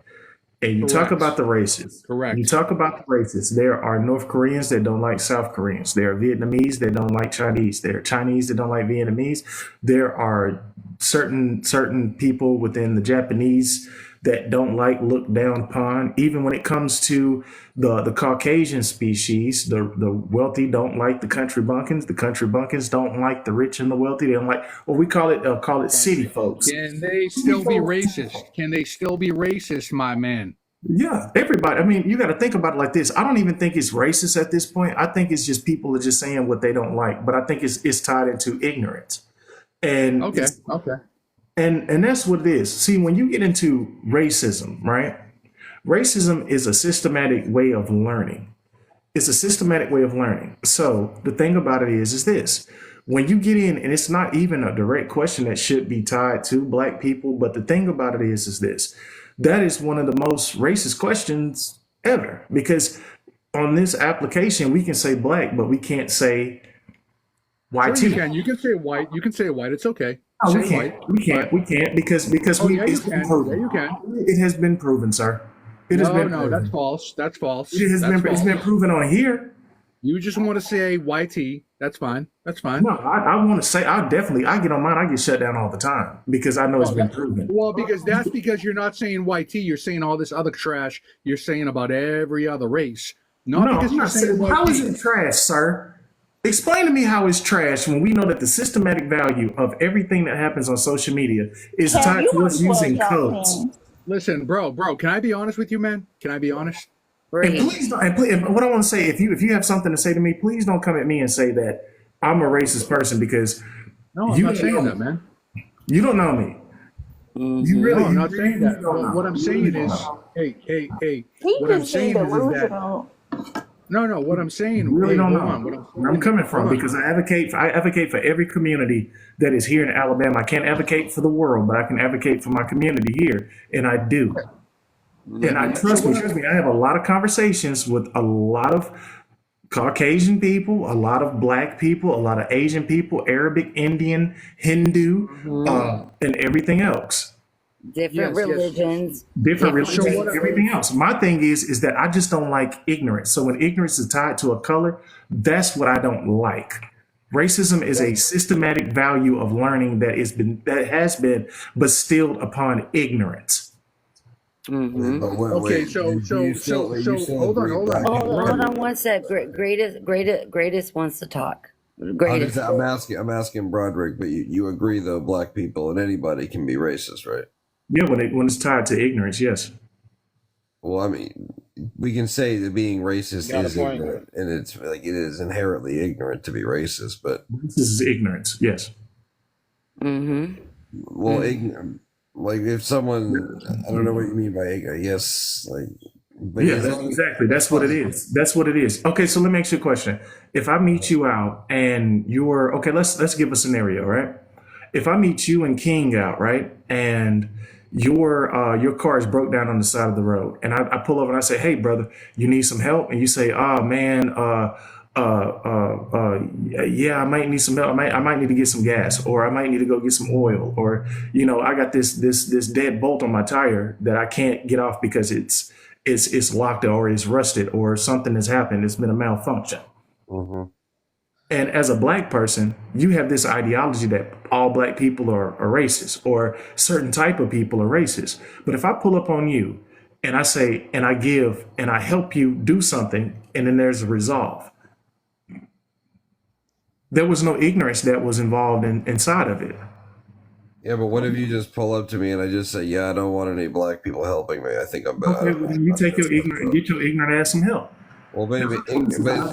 And you talk Correct. about the races. Correct. You talk about the races. There are North Koreans that don't like South Koreans. There are Vietnamese that don't like Chinese. There are Chinese that don't like Vietnamese. There are certain people within the Japanese that don't like looked down upon. Even when it comes to the Caucasian species, the wealthy don't like the country bumpkins. The country bumpkins don't like the rich and the wealthy. They don't like, or we call it city folks. Can they still be racist? Can they still be racist, my man? Yeah, everybody. I mean, you got to think about it like this. I don't even think it's racist at this point. I think it's just people are just saying what they don't like. But I think it's tied into ignorance, and Okay. Okay. and that's what it is. See, when you get into racism, right? Racism is a systematic way of learning. It's a systematic way of learning. So the thing about it is this: when you get in, and it's not even a direct question that should be tied to black people, but the thing about it is this: that is one of the most racist questions ever because on this application we can say black, but we can't say Sure, YT. you can. You can say white. You can say white. It's okay. No, Say we can't. white. We can't. But We can't because oh we yeah, you it's been can. Yeah, proven. you can. It has been proven, sir. It has No, been no, that's proven. false. That's false. It has That's been. It's false. been proven on here. You just want to say YT. That's fine. That's fine. No, I want to say I definitely I get on mine. I get shut down all the time because I know it's Oh, been proven. well, because that's because you're not saying YT. You're saying all this other trash. You're saying about every other race. Not No, because I'm you're not saying saying. How is YT. it trash, sir? Explain to me how it's trash when we know that the systematic value of everything that happens on social media is Kev, tied you to us unplugged using y'all codes. panties. Listen, bro. Can I be honest with you, man? Can I be honest? And Breathe. please don't. And please, and what I want to say, if you have something to say to me, please don't come at me and say that I'm a racist person because No, I'm you not don't saying know that, me. man. You don't know me. You Mm-hmm. No, really, I'm you not really, saying really that. don't What know. I'm You really saying don't is, know. hey. He What I'm just being saying is that delusional. no. What I'm You saying, really hey, don't hold on. What know I'm where I'm saying, coming hold from on. because I advocate for every community that is here in Alabama. I can't advocate for the world, but I can advocate for my community here, and I do. And I Mm-hmm. So trust me, what? trust me. I have a lot of conversations with a lot of Caucasian people, a lot of black people, a lot of Asian people, Arabic, Indian, Hindu, Mm-hmm. and everything else. Different Yes. religions, Different different So religions, what? everything races. else. My thing is that I just don't like ignorance. So when ignorance is tied to a color, that's what I don't like. Racism is a systematic value of learning that has been bestilled upon ignorance. Wait, Mm-hmm. but Okay. do you still you still Hold on. agree Hold on. black people can Hold be on racist? one sec. Greatest wants to talk. I'm Broderick, but you agree though black people and anybody can be racist, right? Yeah, when it's tied to ignorance, yes. Well, I mean, we can say that being racist Got a is point. ignorant, and it's like it is inherently ignorant to be racist. But This is ignorance, yes. Mm-hmm. well, ignorant, like if someone, I don't know what you mean by ignorant. Yes, like But Yeah, as that's long exactly. as That's what it long is. That's what it is. Okay, so let me ask you a question. If I meet you out and you're okay, let's give a scenario, right? If I meet you and King out, right, and your car is broke down on the side of the road, and I pull over and I say, "Hey, brother, you need some help?" And you say, "Oh man, yeah, I might need some help. I might need to get some gas, or I might need to go get some oil, or I got this dead bolt on my tire that I can't get off because it's locked or it's rusted or something has happened. It's been a malfunction." Mhm. And as a black person, you have this ideology that all black people are racist or certain type of people are racist. But if I pull up on you and I say, and I give and I help you do something, and then there's a resolve, there was no ignorance that was involved inside of it. Yeah, but what if you just pull up to me and I just say, "Yeah, I don't want any black people helping me. I think I'm bad. Okay, well then you take your ignorant, get your ignorant ass some help. Well, maybe, but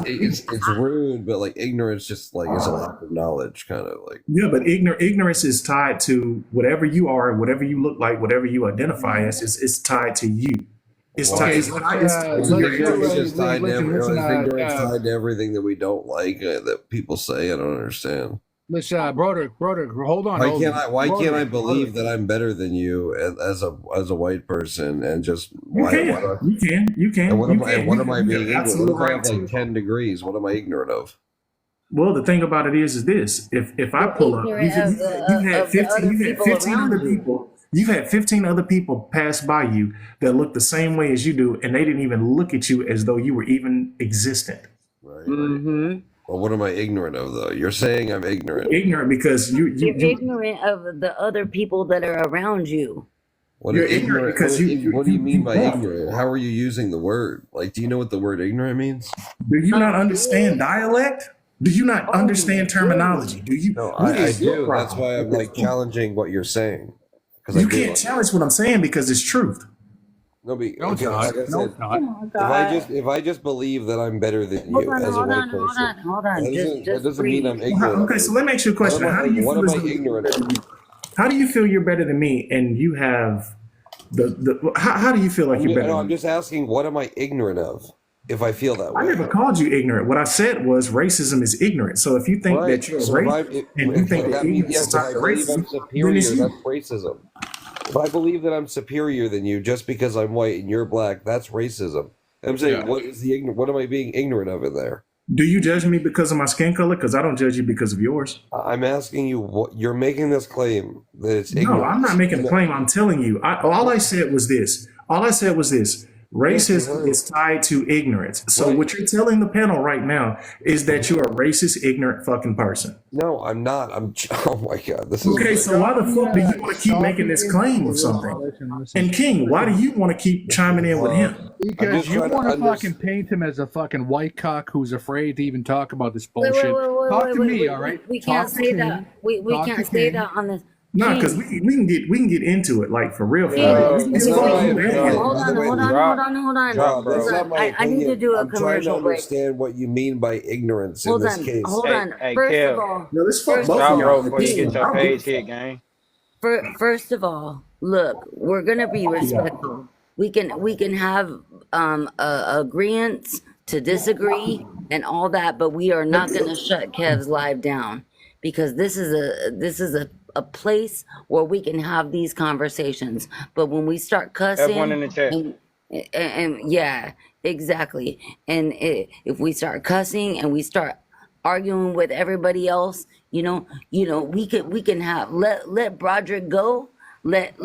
it's rude, but like ignorance, just like is a lack of knowledge, kind of like. Yeah, but ignorance is tied to whatever you are, whatever you look like, whatever you identify as. It's tied to you. It's tied. Well, It's tied to is your ignorance education. just tied to is ignorance tied to everything that we don't like that people say? I don't understand. Listen, Broderick, hold on. Why can't I believe that I'm better than you as a white person and just You can. and what am I being You're ignorant? What absolutely if I have right like to. 10 degrees? What am I ignorant of? Well, the thing about it is this: if I You're pull up, ignorant you had of the 15, other you had people 15 around other you. people. You've had 15 other people pass by you that look the same way as you do, and they didn't even look at you as though you were even existent. Right. Mm-hmm. Well, what am I ignorant of, though? You're saying I'm ignorant. Ignorant because You're ignorant of the other people that are around you. What You're is ignorant because what do you mean by off. ignorant? How are you using the word? Like, do you know what the word ignorant means? Do you not understand dialect? Do you not understand terminology? Do you? No, What I is your do. That's problem why I'm at this like point? challenging what you're saying. Because I You do. can't challenge what I'm saying because it's truth. No, but, No, it's okay, not. like I No, said, it's not. if I just believe that I'm better than you as a white person, Hold on. that Just doesn't mean I'm breathe. ignorant. Okay, so let me ask you a question. How do you What feel am as I though you're ignorant better of? than me? How do you feel you're better than me and you have how do you feel like you're better than I'm me? just asking, what am I ignorant of? If I feel that I way, never called you ignorant. What I said was racism is ignorant. So if you think right? that you're a So if I, racist and you think that that means ignorance is yes, if tied I to believe I'm racism, then it's superior, you. that's racism. If I believe that I'm superior than you just because I'm white and you're black, that's racism. I'm saying, Yeah. what am I being ignorant of in there? Do you judge me because of my skin color? Because I don't judge you because of yours. I'm asking you, what you're making this claim that it's No, I'm not ignorance. making a claim. I'm telling you. All I said was this. All I said was this. Yes, you Racism heard. is tied to ignorance. So Right. what you're telling the panel right now is that you're a racist, ignorant fucking person. No, I'm not. Oh my god, this is Okay, so why the fuck do you want to keep making this claim of something? And King, why do you want to keep chiming in with him? Because you want to fucking paint him as a fucking white cock who's afraid to even talk about this bullshit. Talk to me, all right? We can't say that. We can't say that on this. No, because we can get into it like for real. It's not my opinion. Hold on. That's not my opinion. I need to do a I'm trying to commercial break. understand what you mean by ignorance in this case. Hold on. Hey, First Kev. of all, No, let's fuck first both of of Stop, bro, y'all. before you get your page hit, gang. First of all, look, we're gonna be respectful. We can have agreements to disagree and all that, but we are not gonna shut Kev's live down because this is a place where we can have these conversations. But when we start cussing, F1 in the chat. and yeah, exactly. And if we start cussing and we start arguing with everybody else, we can have let Broderick go, let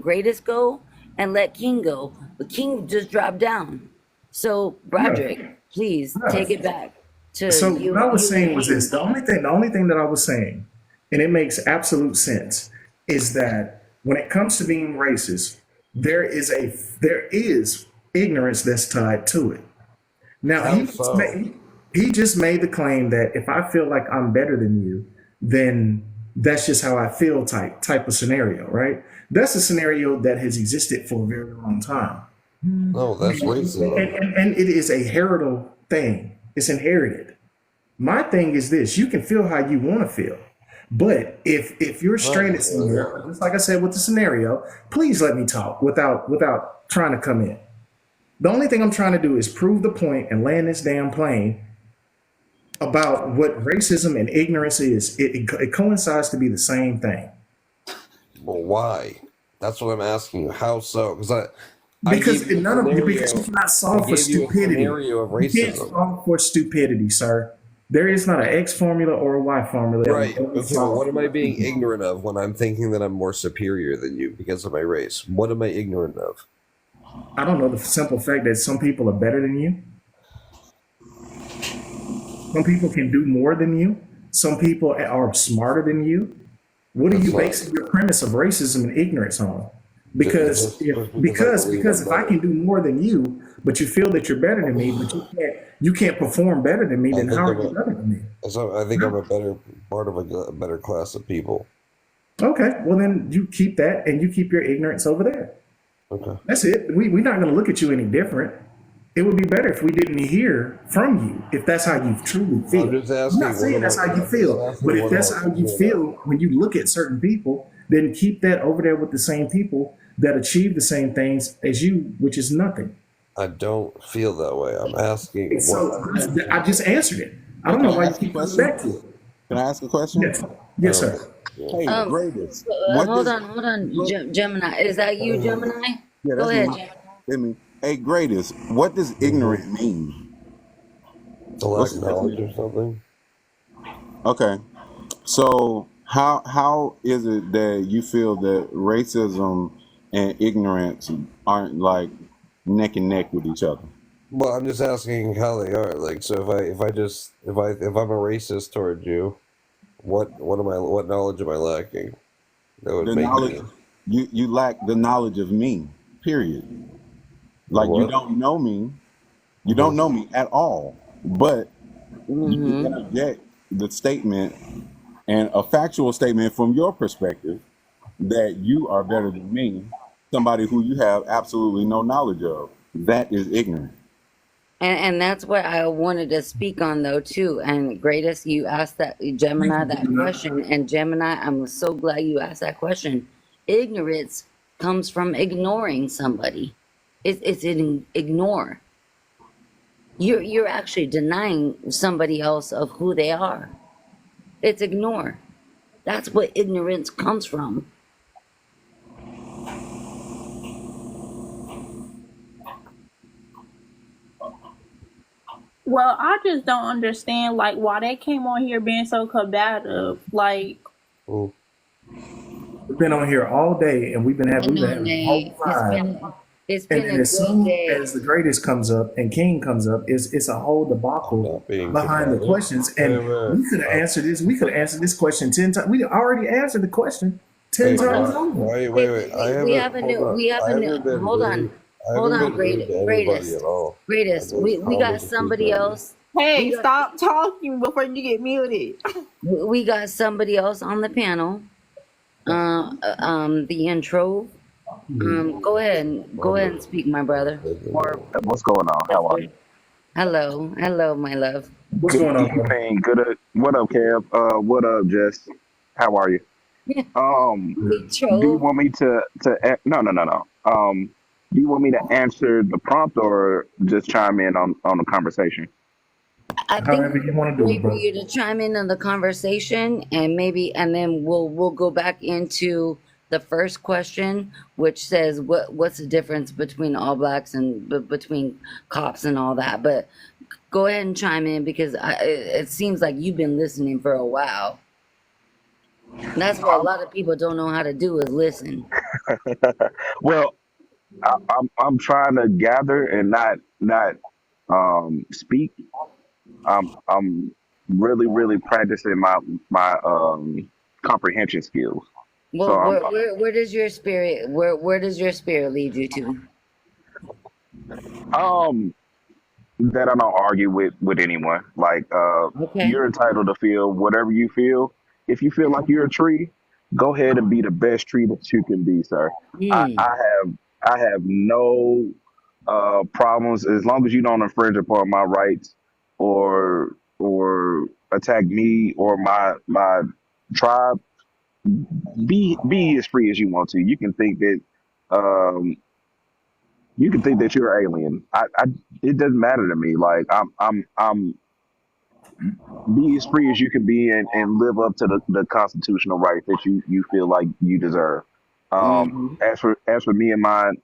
Greatest go, and let King go. But King just dropped down. So Broderick, please take it back to So you. what I was saying was this: the only thing that I was saying, and it makes absolute sense, is that when it comes to being racist, there is ignorance that's tied to it. Now he just made the claim that if I feel like I'm better than you, then that's just how I feel type of scenario, right? That's a scenario that has existed for a very long time. No, that's racism. And it is a heritable thing. It's inherited. My thing is this: you can feel how you want to feel, but if you're stranded somewhere, just like I said with the scenario, please let me talk without trying to come in. The only thing I'm trying to do is prove the point and land this damn plane about what racism and ignorance is. It coincides to be the same thing. Well, why? That's what I'm asking you. How so? Because I Because gave you a none of because you scenario. cannot I solve for gave you a stupidity. scenario of You can't racism. solve for stupidity, sir. There is not an X formula or a Y formula that will Right. ever Okay, but solve what am I for being stupidity. ignorant of when I'm thinking that I'm more superior than you because of my race? What am I ignorant of? I don't know, the simple fact that some people are better than you. Some people can do more than you. Some people are smarter than you. What are That's you not basing your premise of racism and ignorance on? Because just because I believe I'm if I better. can do more than you, but you feel that you're better than me, but you can't perform better than me, I then think how I'm are you better than me? I think I'm a better part of a better class of people. Okay, well then you keep that and you keep your ignorance over there. Okay. That's it. We're not going to look at you any different. It would be better if we didn't hear from you, if that's how you truly I'm feel. just I'm not asking what saying am I? that's how you I'm just feel, but asking if what am that's I how you ignorant of? feel when you look at certain people, then keep that over there with the same people that achieve the same things as you, which is nothing. I don't feel that way. I'm asking what So I'm I asking. just answered it. I Hey, don't can know I why you ask a keep coming question? back to it. Can I ask a question? Yes, I yes, don't. sir. Yeah. Hey, greatest. What Hold does on, hold on, look? Gemini. Is that you, Gemini? Yeah, Go that's ahead, me. Gemini. I mean, hey, greatest. What does hmm ignorant mean? To What's lack the knowledge or definition? something. Okay, so how is it that you feel that racism and ignorance aren't like neck and neck with each other? Well, I'm just asking how they are. Like, so if I'm a racist towards you, what knowledge am I lacking that would The make knowledge me you lack the knowledge of me. Period. the Like you what? don't know me. You don't hmm know me at all. But you Mm-hmm. interject the statement and a factual statement from your perspective that you are better than me, somebody who you have absolutely no knowledge of. That is ignorant. And that's what I wanted to speak on though too. And greatest, you asked that Thank Gemini you, that Gemini. question. And Gemini, I'm so glad you asked that question. Ignorance comes from ignoring somebody. It's an ignore. You're actually denying somebody else of who they are. It's ignore. That's what ignorance comes from. Well, I just don't understand like why they came on here being so combative. Like, Mm. We've been on here all day and I we've been know, having a whole Nate. vibe. It's And been then a as good soon as day. the greatest comes up and King comes up, it's a whole I'm debacle not being behind the combative. questions. Wait a And minute. we could have answered this. We could have answered this question 10 times. We already answered the question ten Hey, Hold times on. over. wait. I We haven't. have a Hold new. on. We have I a new. haven't been Hold on. rude. I Hold haven't on. been rude to anybody at Greatest. all. Greatest. I We don't got need to speak somebody on you. else. We hey, got stop talking before you get muted. we got somebody else on the panel. The intro. Go ahead and speak, my brother or What's going on? How are sister. you? Hello, my love. What's Good going on, brother? evening. Good. What up, Kev? What up, Jess? How are you? Um, We do you trove. want me to? No, no, no, no. Do you want me to answer the prompt or just chime in on the conversation? I think However you want to do it, wait for brother. you to chime in on the conversation and and then we'll go back into the first question, which says what's the difference between all blacks and between cops and all that. But go ahead and chime in because it seems like you've been listening for a while. And that's what a lot of people don't know how to do is listen. Well, I'm trying to gather and not speak. I'm really practicing my comprehension skills. So Well, where does your spirit where does your spirit lead you to? um that I don't argue with anyone. Like Okay. you're entitled to feel whatever you feel. If you feel like you're a tree, go ahead and be the best tree that you can be, sir. I, Hmm. I have I have no problems as long as you don't infringe upon my rights or attack me or my tribe. Be as free as you want to. You can think that um You can think that you're alien. It doesn't matter to me. Like I'm be as free as you can be and live up to the constitutional rights that you feel like you deserve. Mm-hmm. As for me and mine,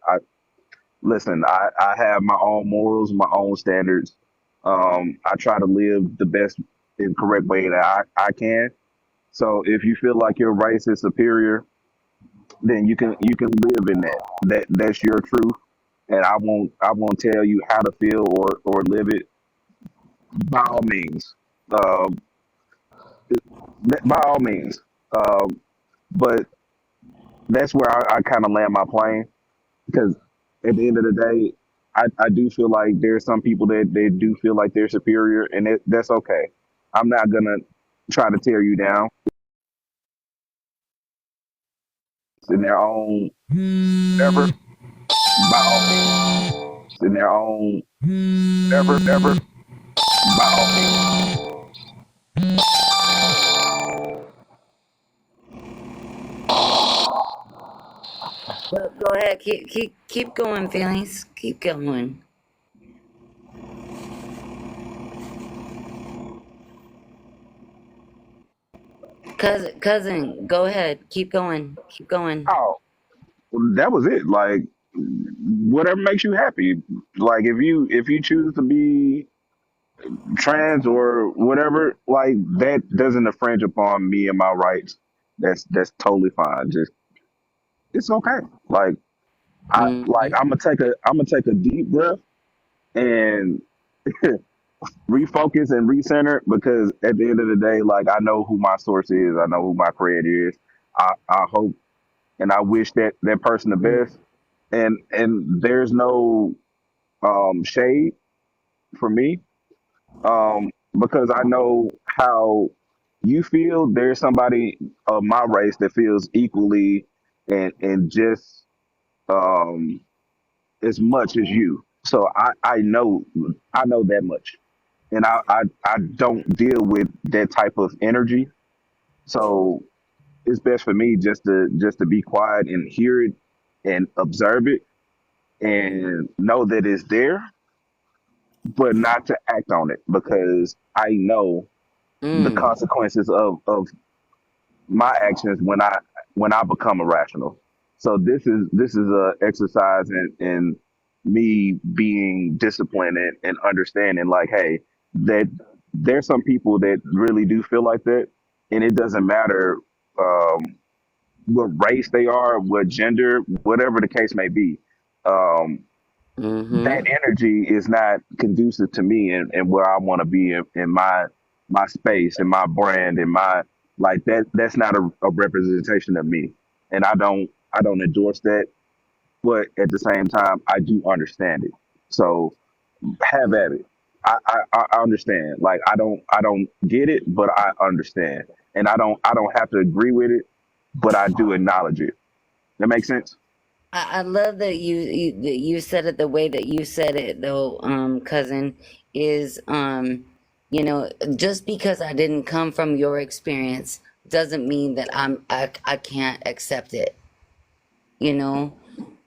listen, I have my own morals, my own standards. I try to live the best and correct way that I can. So if you feel like your race is superior, then you can live in that. That's your truth, and I won't tell you how to feel or live it. By all means, um, by all means. But that's where I kind of land my plane because at the end of the day, I do feel like there's some people that they do feel like they're superior, and that's okay. I'm not gonna try to tear you down in their own whatever. By all means, in their own whatever. By all means. Go ahead, keep going, feelings. Keep going. Cousin, go ahead. Keep going. Keep going. Oh, that was it. Like whatever makes you happy. Like if you choose to be trans or whatever, like that doesn't infringe upon me and my rights. That's totally fine. Just it's okay. Like Mm-hmm. I'm gonna take a deep breath and refocus and recenter because at the end of the day, like I know who my source is. I know who my creator is. I hope and I wish that person the best. And there's no shade for me because I know how you feel. There's somebody of my race that feels equally and just um, as much as you. So I know that much, and I don't deal with that type of energy. So it's best for me just to be quiet and hear it and observe it and know that it's there, but not to act on it because I know the Mm. consequences of my actions when I become irrational. So this is a exercise in me being disciplined and understanding like, hey, that there's some people that really do feel like that, and it doesn't matter um, what race they are, what gender, whatever the case may be. Um, that Mm-hmm. energy is not conducive to me and where I want to be in my space and my brand and my like that's not a representation of me. And I don't endorse that, but at the same time I do understand it. So have at it. I understand. Like I don't get it, but I understand. And I don't have to agree with it, but I do acknowledge it. That makes sense? I love that you said it the way that you said it though, cousin, is just because I didn't come from your experience doesn't mean that I can't accept it, you know?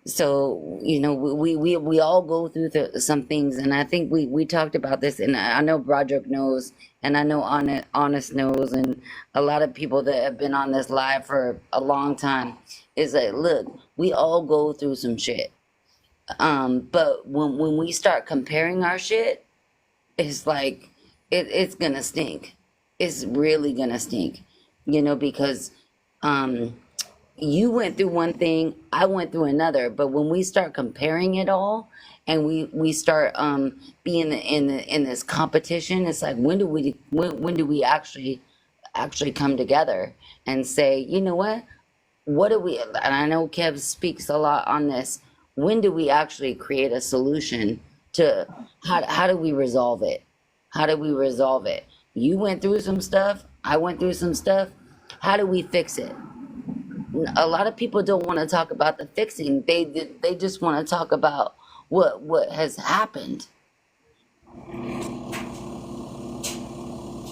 So, we all go through some things, and I think we talked about this, and I know Broderick knows, and I know Honest knows, and a lot of people that have been on this live for a long time is like, look, we all go through some shit. But when we start comparing our shit, it's like it's gonna stink. It's really gonna stink, because um you went through one thing, I went through another, but when we start comparing it all and we start being in this competition, it's like when do we actually come together and say, you know what do we, and I know Kev speaks a lot on this, when do we actually create a solution to how do we resolve it? How do we resolve it? You went through some stuff, I went through some stuff. How do we fix it? A lot of people don't want to talk about the fixing. They just want to talk about what has happened.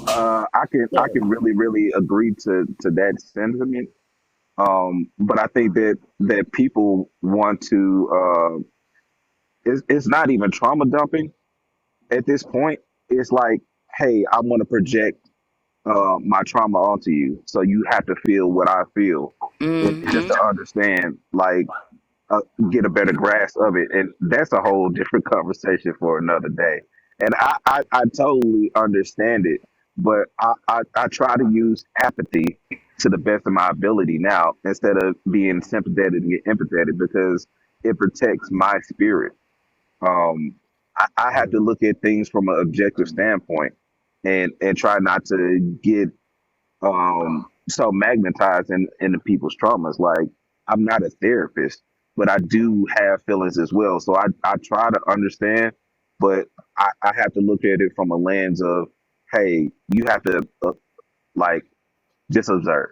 I can really agree to that sentiment. But I think that people want to it's not even trauma dumping at this point. It's like, hey, I want to project my trauma onto you, so you have to feel what I feel, and just to Mm-hmm. understand, like, uh, get a better grasp of it. And that's a whole different conversation for another day. And I totally understand it, but I try to use apathy to the best of my ability now instead of being sympathetic and empathetic because it protects my spirit. I have to look at things from an objective standpoint and try not to get so magnetized in the people's traumas. Like, I'm not a therapist, but I do have feelings as well. So I try to understand, but I have to look at it from a lens of, hey, you have to like just observe.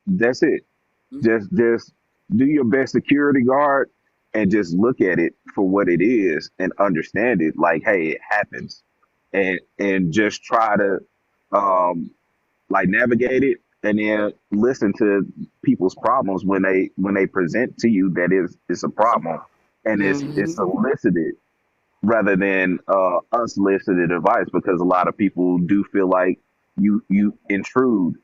That's it. Just do your best security guard and just look at it for what it is and understand it. Like, hey, it happens, and just try to um like navigate it and then listen to people's problems when they present to you that is it's a problem and it's Mm-hmm. solicited rather than unsolicited advice because a lot of people do feel like you intrude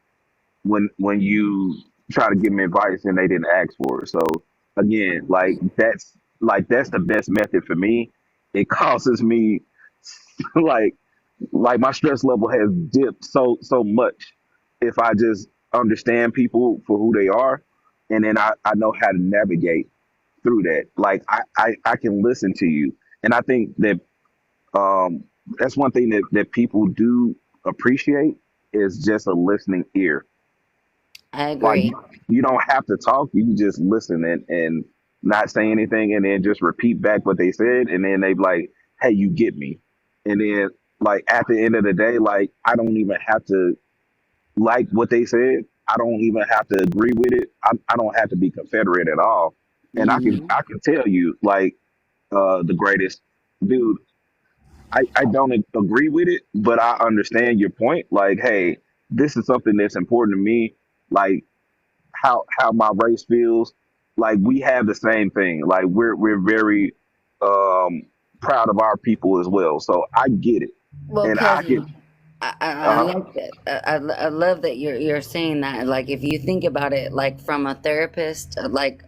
when you try to give them advice and they didn't ask for it. So again, that's the best method for me. It causes me like my stress level has dipped so much if I just understand people for who they are and then I know how to navigate through that. Like I can listen to you. And I think that that's one thing that people do appreciate is just a listening ear. I Like agree. you don't have to talk, you can just listen and not say anything and then just repeat back what they said and then they be like, hey, you get me. And then like at the end of the day, like I don't even have to like what they said. I don't even have to agree with it. I don't have to be Confederate at all. And Mm-hmm. I can tell you like the greatest dude. I don't agree with it, but I understand your point. Like, hey, this is something that's important to me. Like how my race feels. Like we have the same thing. Like we're very um proud of our people as well. So I get it, Well, and I get. cousin, I Uh, like that. I love that you're saying that. Like, if you think about it, like from a therapist, like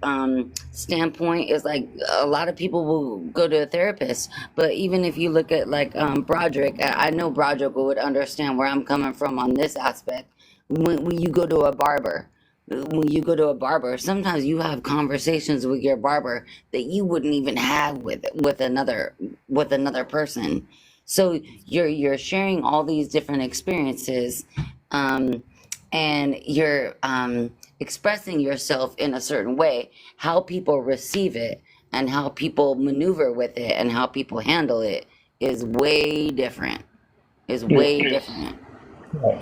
standpoint, is like a lot of people will go to a therapist. But even if you look at like Broderick, I know Broderick would understand where I'm coming from on this aspect. When you go to a barber, when you go to a barber, sometimes you have conversations with your barber that you wouldn't even have with another person. So you're sharing all these different experiences, um, and you're expressing yourself in a certain way. How people receive it and how people maneuver with it and how people handle it is way different. Is yeah. way different.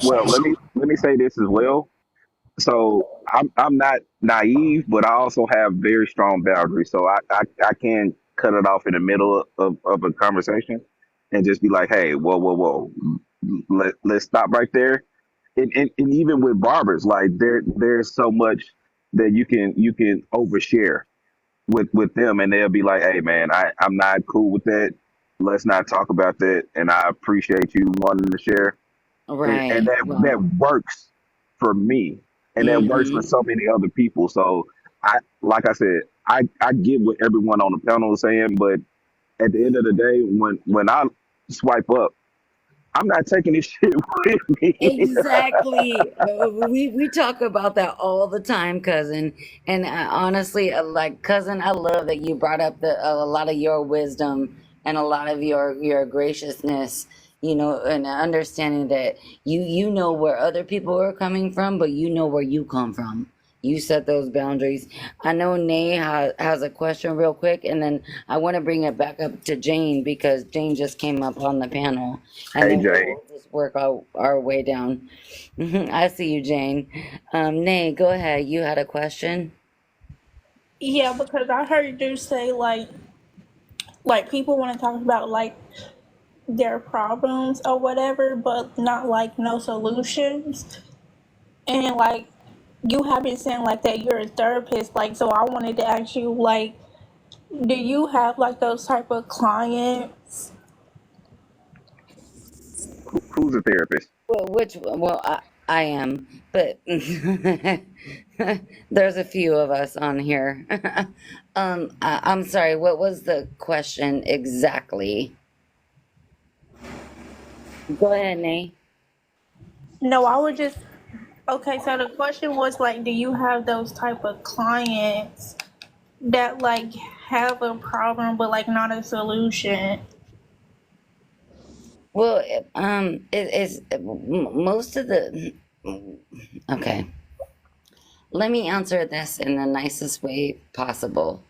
Well, let me say this as well. So I'm not naive, but I also have very strong boundaries. So I can cut it off in the middle of a conversation and just be like, hey, whoa. Let's stop right there. And even with barbers, like there's so much that you can overshare with them and they'll be like, hey man, I'm not cool with that. Let's not talk about that. And I appreciate you wanting to share and Right. Right. that works for me, and that works for Mm-hmm. so many other people. So like I said, I get what everyone on the panel is saying, but at the end of the day, when I swipe up, I'm not taking this shit with me. Exactly. We talk about that all the time, cousin. And honestly, like cousin, I love that you brought up a lot of your wisdom and a lot of your graciousness. You know, and understanding that you know where other people are coming from, but you know where you come from. You set those boundaries. I know Nay has a question real quick, and then I want to bring it back up to Jane because Jane just came up on the panel, and Hey then Jay, we'll just work our way down. I see you, Jane. Nay, go ahead. You had a question. Yeah, because I heard you say like people want to talk about like their problems or whatever, but not like no solutions. And like you have been saying like that you're a therapist, like so I wanted to ask you like Do you have like those type of clients? Who's a therapist? I am, but there's a few of us on here. I'm sorry, what was the question exactly? Go ahead, Nay. No, I would just okay. So the question was like, do you have those type of clients that like have a problem but like not a solution? Well, it's most of the. Okay, let me answer this in the nicest way possible.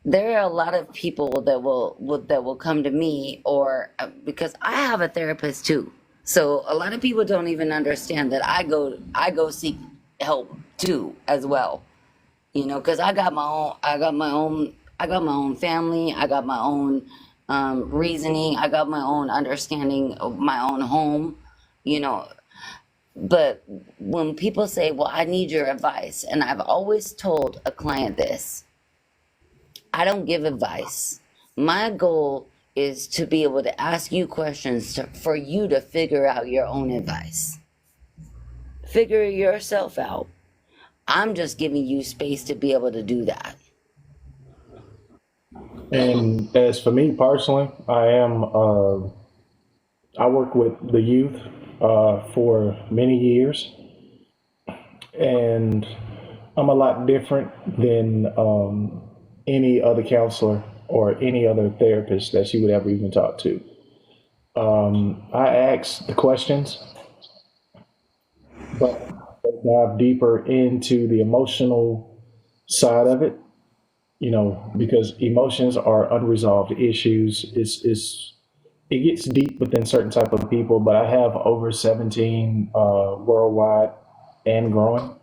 There are a lot of people that will come to me, or because I have a therapist too. So a lot of people don't even understand that I go seek help too as well. You know, because I got my own family. I got my own reasoning. I got my own understanding of my own home. You know, but when people say, "Well, I need your advice," and I've always told a client this: I don't give advice. My goal is to be able to ask you questions for you to figure out your own advice. Figure yourself out. I'm just giving you space to be able to do that. And as for me personally, I work with the youth for many years, and I'm a lot different than any other counselor or any other therapist that you would ever even talk to. I ask the questions, but I dive deeper into the emotional side of it, because emotions are unresolved issues. It gets deep within certain type of people, but I have over 17 worldwide and growing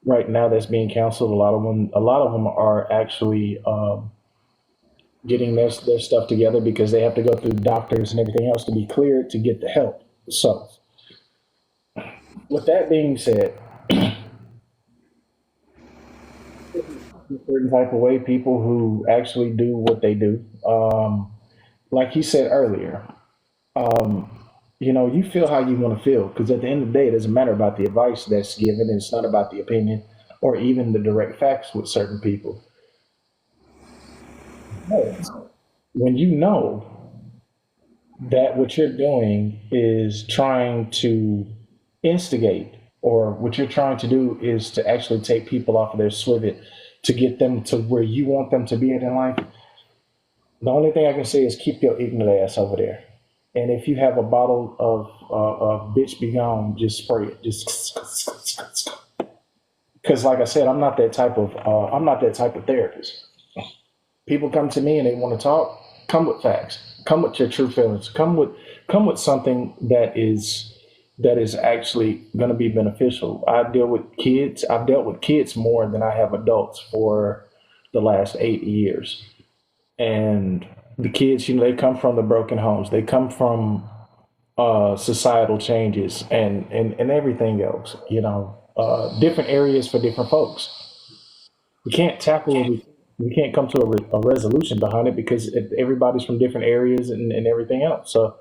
right now that's being counseled. A lot of them are actually getting their stuff together because they have to go through doctors and everything else to be cleared to get the help. So, with that being said, a certain type of way, people who actually do what they do, like you said earlier, um, you feel how you want to feel because at the end of the day, it doesn't matter about the advice that's given. It's not about the opinion or even the direct facts with certain people. But when you know that what you're doing is trying to instigate, or what you're trying to do is to actually take people off of their swivet to get them to where you want them to be at in life, the only thing I can say is keep your ignorant ass over there. And if you have a bottle of bitch be gone, just spray it. Just because, like I said, I'm not that type of therapist. People come to me and they want to talk. Come with facts. Come with your true feelings. Come with something that is actually going to be beneficial. I deal with kids. I've dealt with kids more than I have adults for the last 8 years. And the kids, they come from the broken homes. They come from societal changes and everything else. Different areas for different folks. We can't tackle it. We can't come to a resolution behind it because everybody's from different areas and everything else. So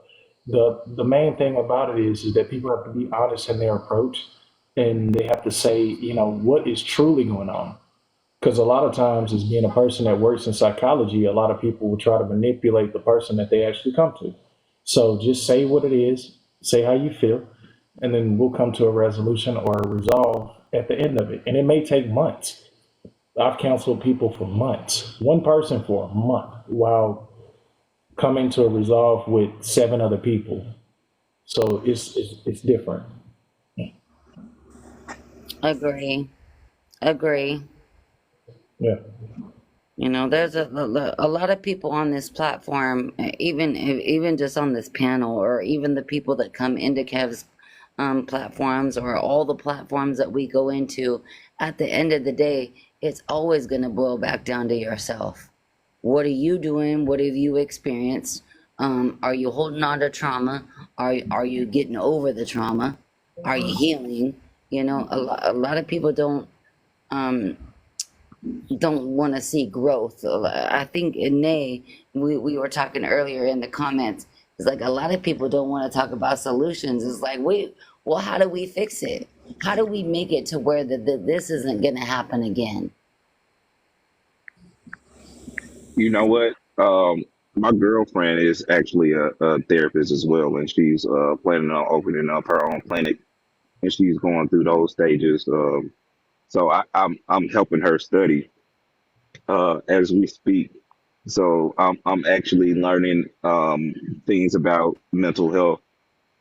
the main thing about it is that people have to be honest in their approach, and they have to say, what is truly going on. Because a lot of times, as being a person that works in psychology, a lot of people will try to manipulate the person that they actually come to. So just say what it is, say how you feel, and then we'll come to a resolution or a resolve at the end of it. And it may take months. I've counseled people for months, one person for a month, while coming to a resolve with seven other people. So it's different. Agree. Agree. Yeah. There's a lot of people on this platform, even just on this panel, or even the people that come into Kev's platforms, or all the platforms that we go into. At the end of the day, it's always going to boil back down to yourself. What are you doing? What have you experienced? Are you holding on to trauma? Are you getting over the trauma? Are you healing? A lot of people don't. don't want to see growth. I think Nay, we were talking earlier in the comments. It's like a lot of people don't want to talk about solutions. It's like, wait, well, how do we fix it? How do we make it to where this isn't going to happen again? You know what? My girlfriend is actually a therapist as well, and she's planning on opening up her own clinic, and she's going through those stages. So I'm helping her study as we speak. So I'm actually learning things about mental health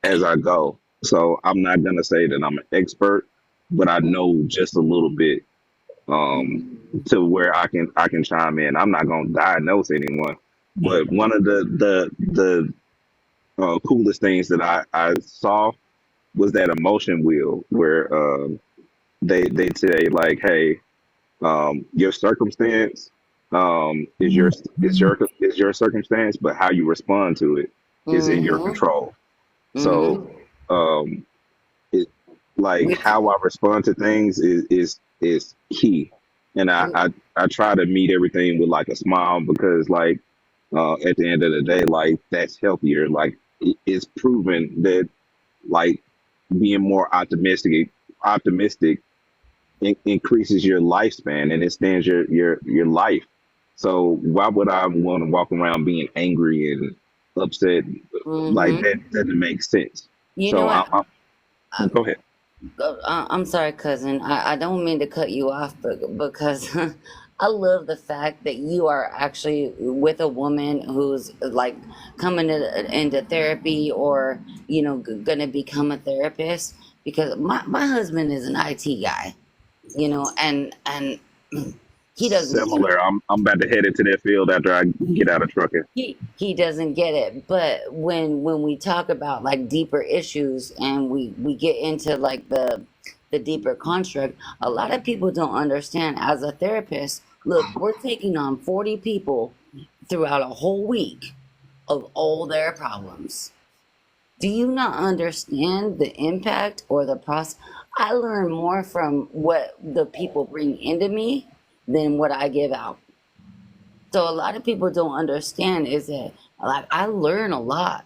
as I go. So I'm not gonna say that I'm an expert, but I know just a little bit to where I can chime in. I'm not gonna diagnose anyone, but one of the coolest things that I saw was that emotion wheel where they say like, hey, your circumstance is your circumstance, but how you respond to it is in your Mm-hmm. control. Mm-hmm. So um, it, like We, how I respond to things is key, and I try to meet everything with like a smile because like at the end of the day, like that's healthier. Like it's proven that like being more optimistic increases your lifespan and extends your life. So why would I want to walk around being angry and upset? Like mm-hmm. that doesn't make sense. You know So what? go ahead. I'm sorry, cousin. I don't mean to cut you off, but because I love the fact that you are actually with a woman who's like coming into therapy or gonna become a therapist. Because my husband is an IT guy, and he doesn't Similar. I'm about to head into that field after I get out of trucking. he doesn't get it. But when we talk about like deeper issues and we get into like the deeper construct, a lot of people don't understand. As a therapist, look, we're taking on 40 people throughout a whole week of all their problems. Do you not understand the impact or the process? I learn more from what the people bring into me than what I give out. So a lot of people don't understand is that like I learn a lot